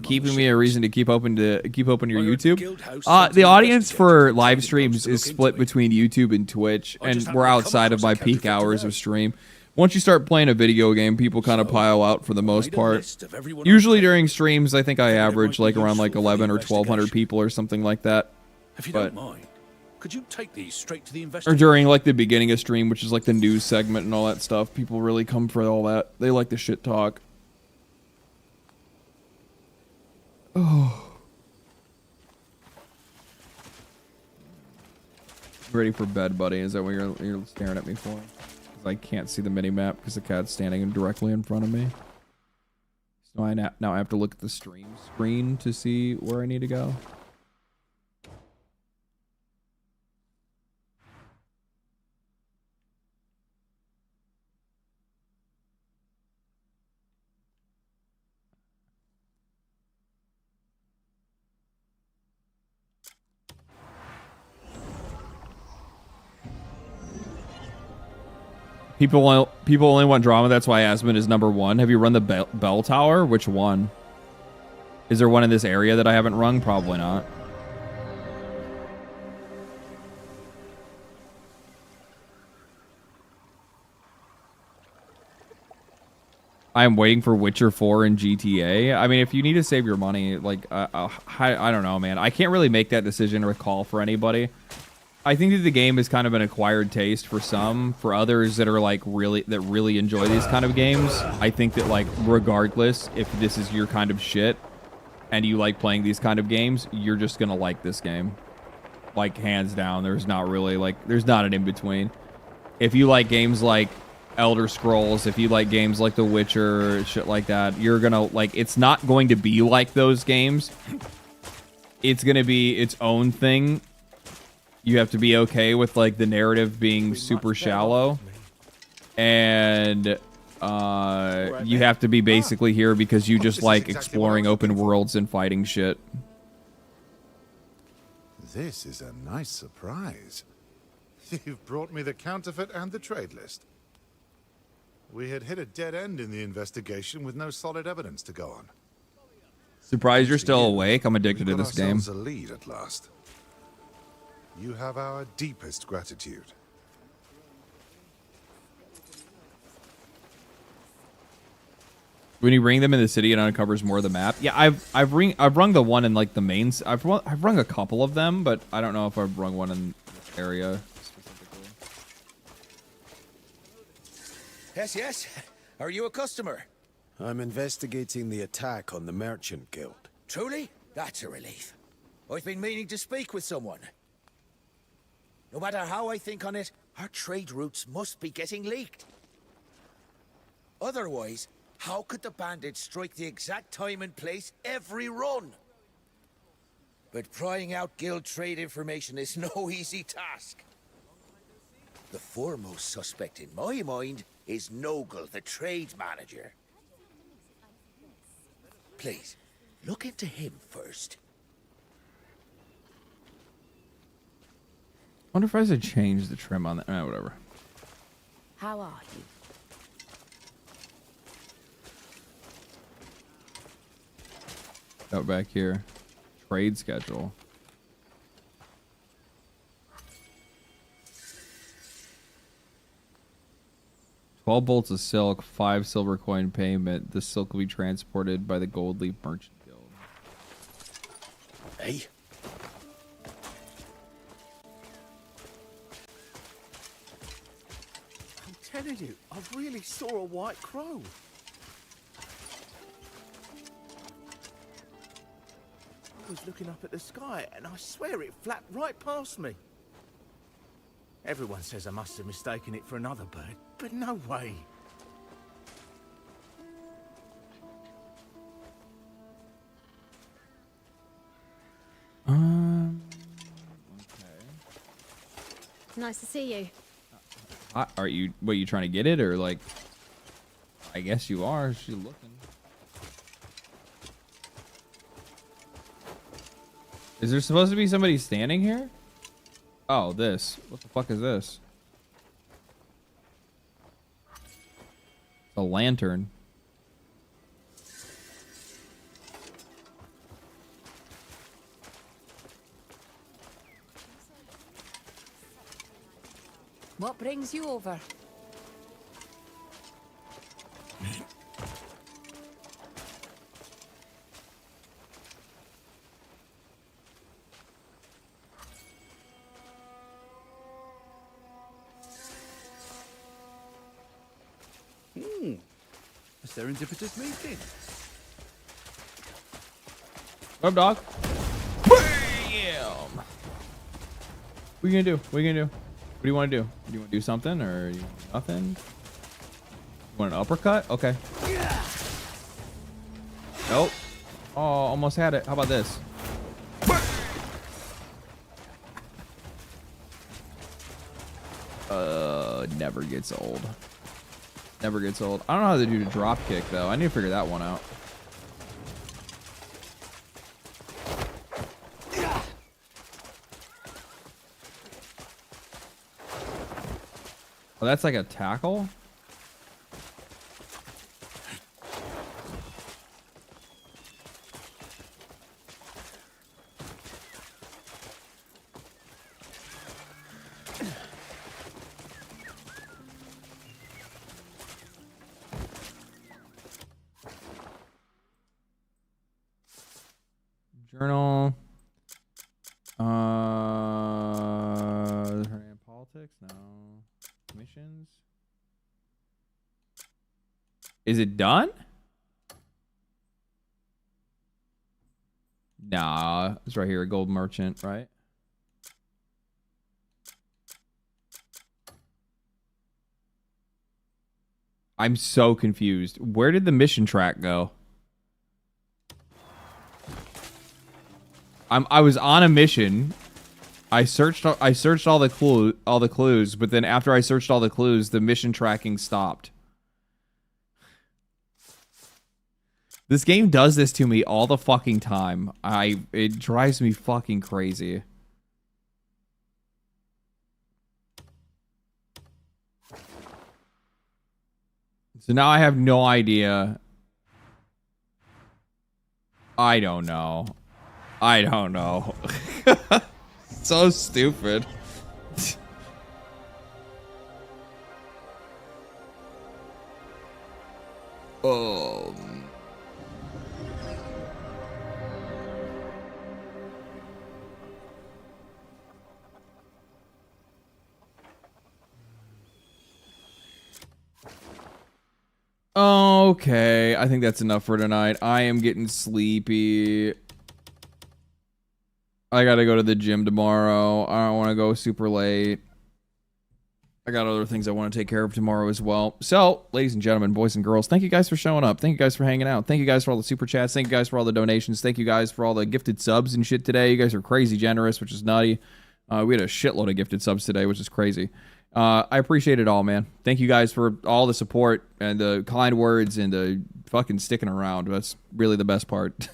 Keeping me a reason to keep open your YouTube. The audience for live streams is split between YouTube and Twitch, and we're outside of my peak hours of stream. Once you start playing a video game, people kind of pile out for the most part. Usually during streams, I think I average like around like 11 or 1,200 people or something like that. If you don't mind, could you take these straight to the Or investigator? during like the beginning of stream, which is like the news segment and all that stuff. People really come for all that. They like the shit talk. Oh. Ready for bed, buddy? Is that what you're staring at me for? I can't see the mini map because the cat's standing directly in front of me. So I now have to look at the stream screen to see where I need to go. People only want drama. That's why Asmund is #1. Have you run the bell tower? Which one? Is there one in this area that I haven't rung? Probably not. I am waiting for Witcher 4 and GTA. I mean, if you need to save your money, like, I don't know, man. I can't really make that decision or call for anybody. I think that the game is kind of an acquired taste for some. For others that are like really enjoy these kind of games, I think that like regardless if this is your kind of shit and you like playing these kind of games, you're just gonna like this game. Like hands down, there's not an in between. If you like games like Elder Scrolls, if you like games like The Witcher, shit like that, you're gonna like. It's not going to be like those games. It's gonna be its own thing. You have to be okay with like the narrative being super shallow, and you have to be basically here because you just like exploring open worlds and fighting shit. This is a nice surprise. You've brought me the counterfeit and the trade list. We had hit a dead end in the investigation with no solid evidence to go on. Surprised you're still awake. I'm addicted to this game. A lead at last. You have our deepest gratitude. When you bring them in the city, it uncovers more of the map. Yeah, I've rung the one in like the mains. I've rung a couple of them, but I don't know if I've rung one in this area specifically. Yes. Are you a customer? I'm investigating the attack on the Merchant Guild. Truly? That's a relief. I've been meaning to speak with someone. No matter how I think on it, our trade routes must be getting leaked. Otherwise, how could the bandits strike the exact time and place every run? But prying out guild trade information is no easy task. The foremost suspect in my mind is Nogel, the trade manager. Please, look into him first. I wonder if I should change the trim on that. Whatever. How are you? Out back here. Trade schedule. $12 bolts of silk, 5 silver coin payment. The silk will be transported by the Gold Leaf Merchant Guild. Hey. I'm telling you, I really saw a white crow. I was looking up at the sky, and I swear it flapped right past me. Everyone says I must have mistaken it for another bird, but no way. Okay. Nice to see you. Are you? What, you trying to get it, or like? I guess you are. She's looking. Is there supposed to be somebody standing here? Oh, this. What the fuck is this? A lantern. What brings you over? A serendipitous meeting. What up, dog? Bam! What are you gonna do? What are you gonna do? What do you want to do? Do you want to do something or you want nothing? You want an uppercut? Okay. Nope. Oh, almost had it. How about this? Never gets old. Never gets old. I don't know how to do the drop kick though. I need to figure that one out. Oh, that's like a tackle? Journal. Politics? No. Missions? Is it done? Nah, it's right here, a gold merchant, right? I'm so confused. Where did the mission track go? I was on a mission. I searched all the clues, but then after I searched all the clues, the mission tracking stopped. This game does this to me all the fucking time. It drives me fucking crazy. So now I have no idea. I don't know. I don't know. So stupid. Oh. Okay, I think that's enough for tonight. I am getting sleepy. I gotta go to the gym tomorrow. I don't want to go super late. I got other things I want to take care of tomorrow as well. So, ladies and gentlemen, boys and girls, thank you guys for showing up. Thank you guys for hanging out. Thank you guys for all the super chats. Thank you guys for all the donations. Thank you guys for all the gifted subs and shit today. You guys are crazy generous, which is nutty. We had a shitload of gifted subs today, which is crazy. I appreciate it all, man. Thank you guys for all the support and the kind words and the fucking sticking around. That's really the best part.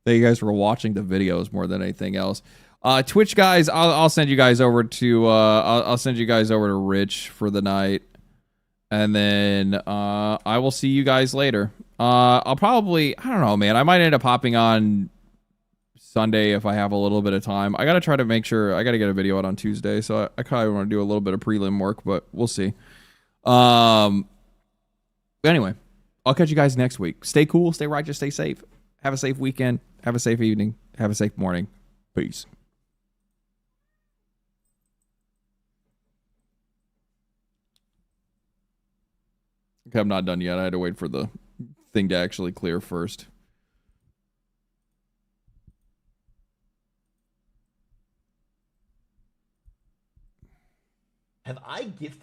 Thank you guys for watching the videos more than anything else. Twitch guys, I'll send you guys over to I'll send you guys over to Rich for the night, and then I will see you guys later. I'll probably, I don't know, man. I might end up hopping on Sunday if I have a little bit of time. I gotta try to make sure I gotta get a video out on Tuesday, so I probably want to do a little bit of prelim work, but we'll see. Anyway, I'll catch you guys next week. Stay cool, stay righteous, stay safe. Have a safe weekend. Have a safe evening. Have a safe morning. Peace. Okay, I'm not done yet. I had to wait for the thing to actually clear first. Have I gifted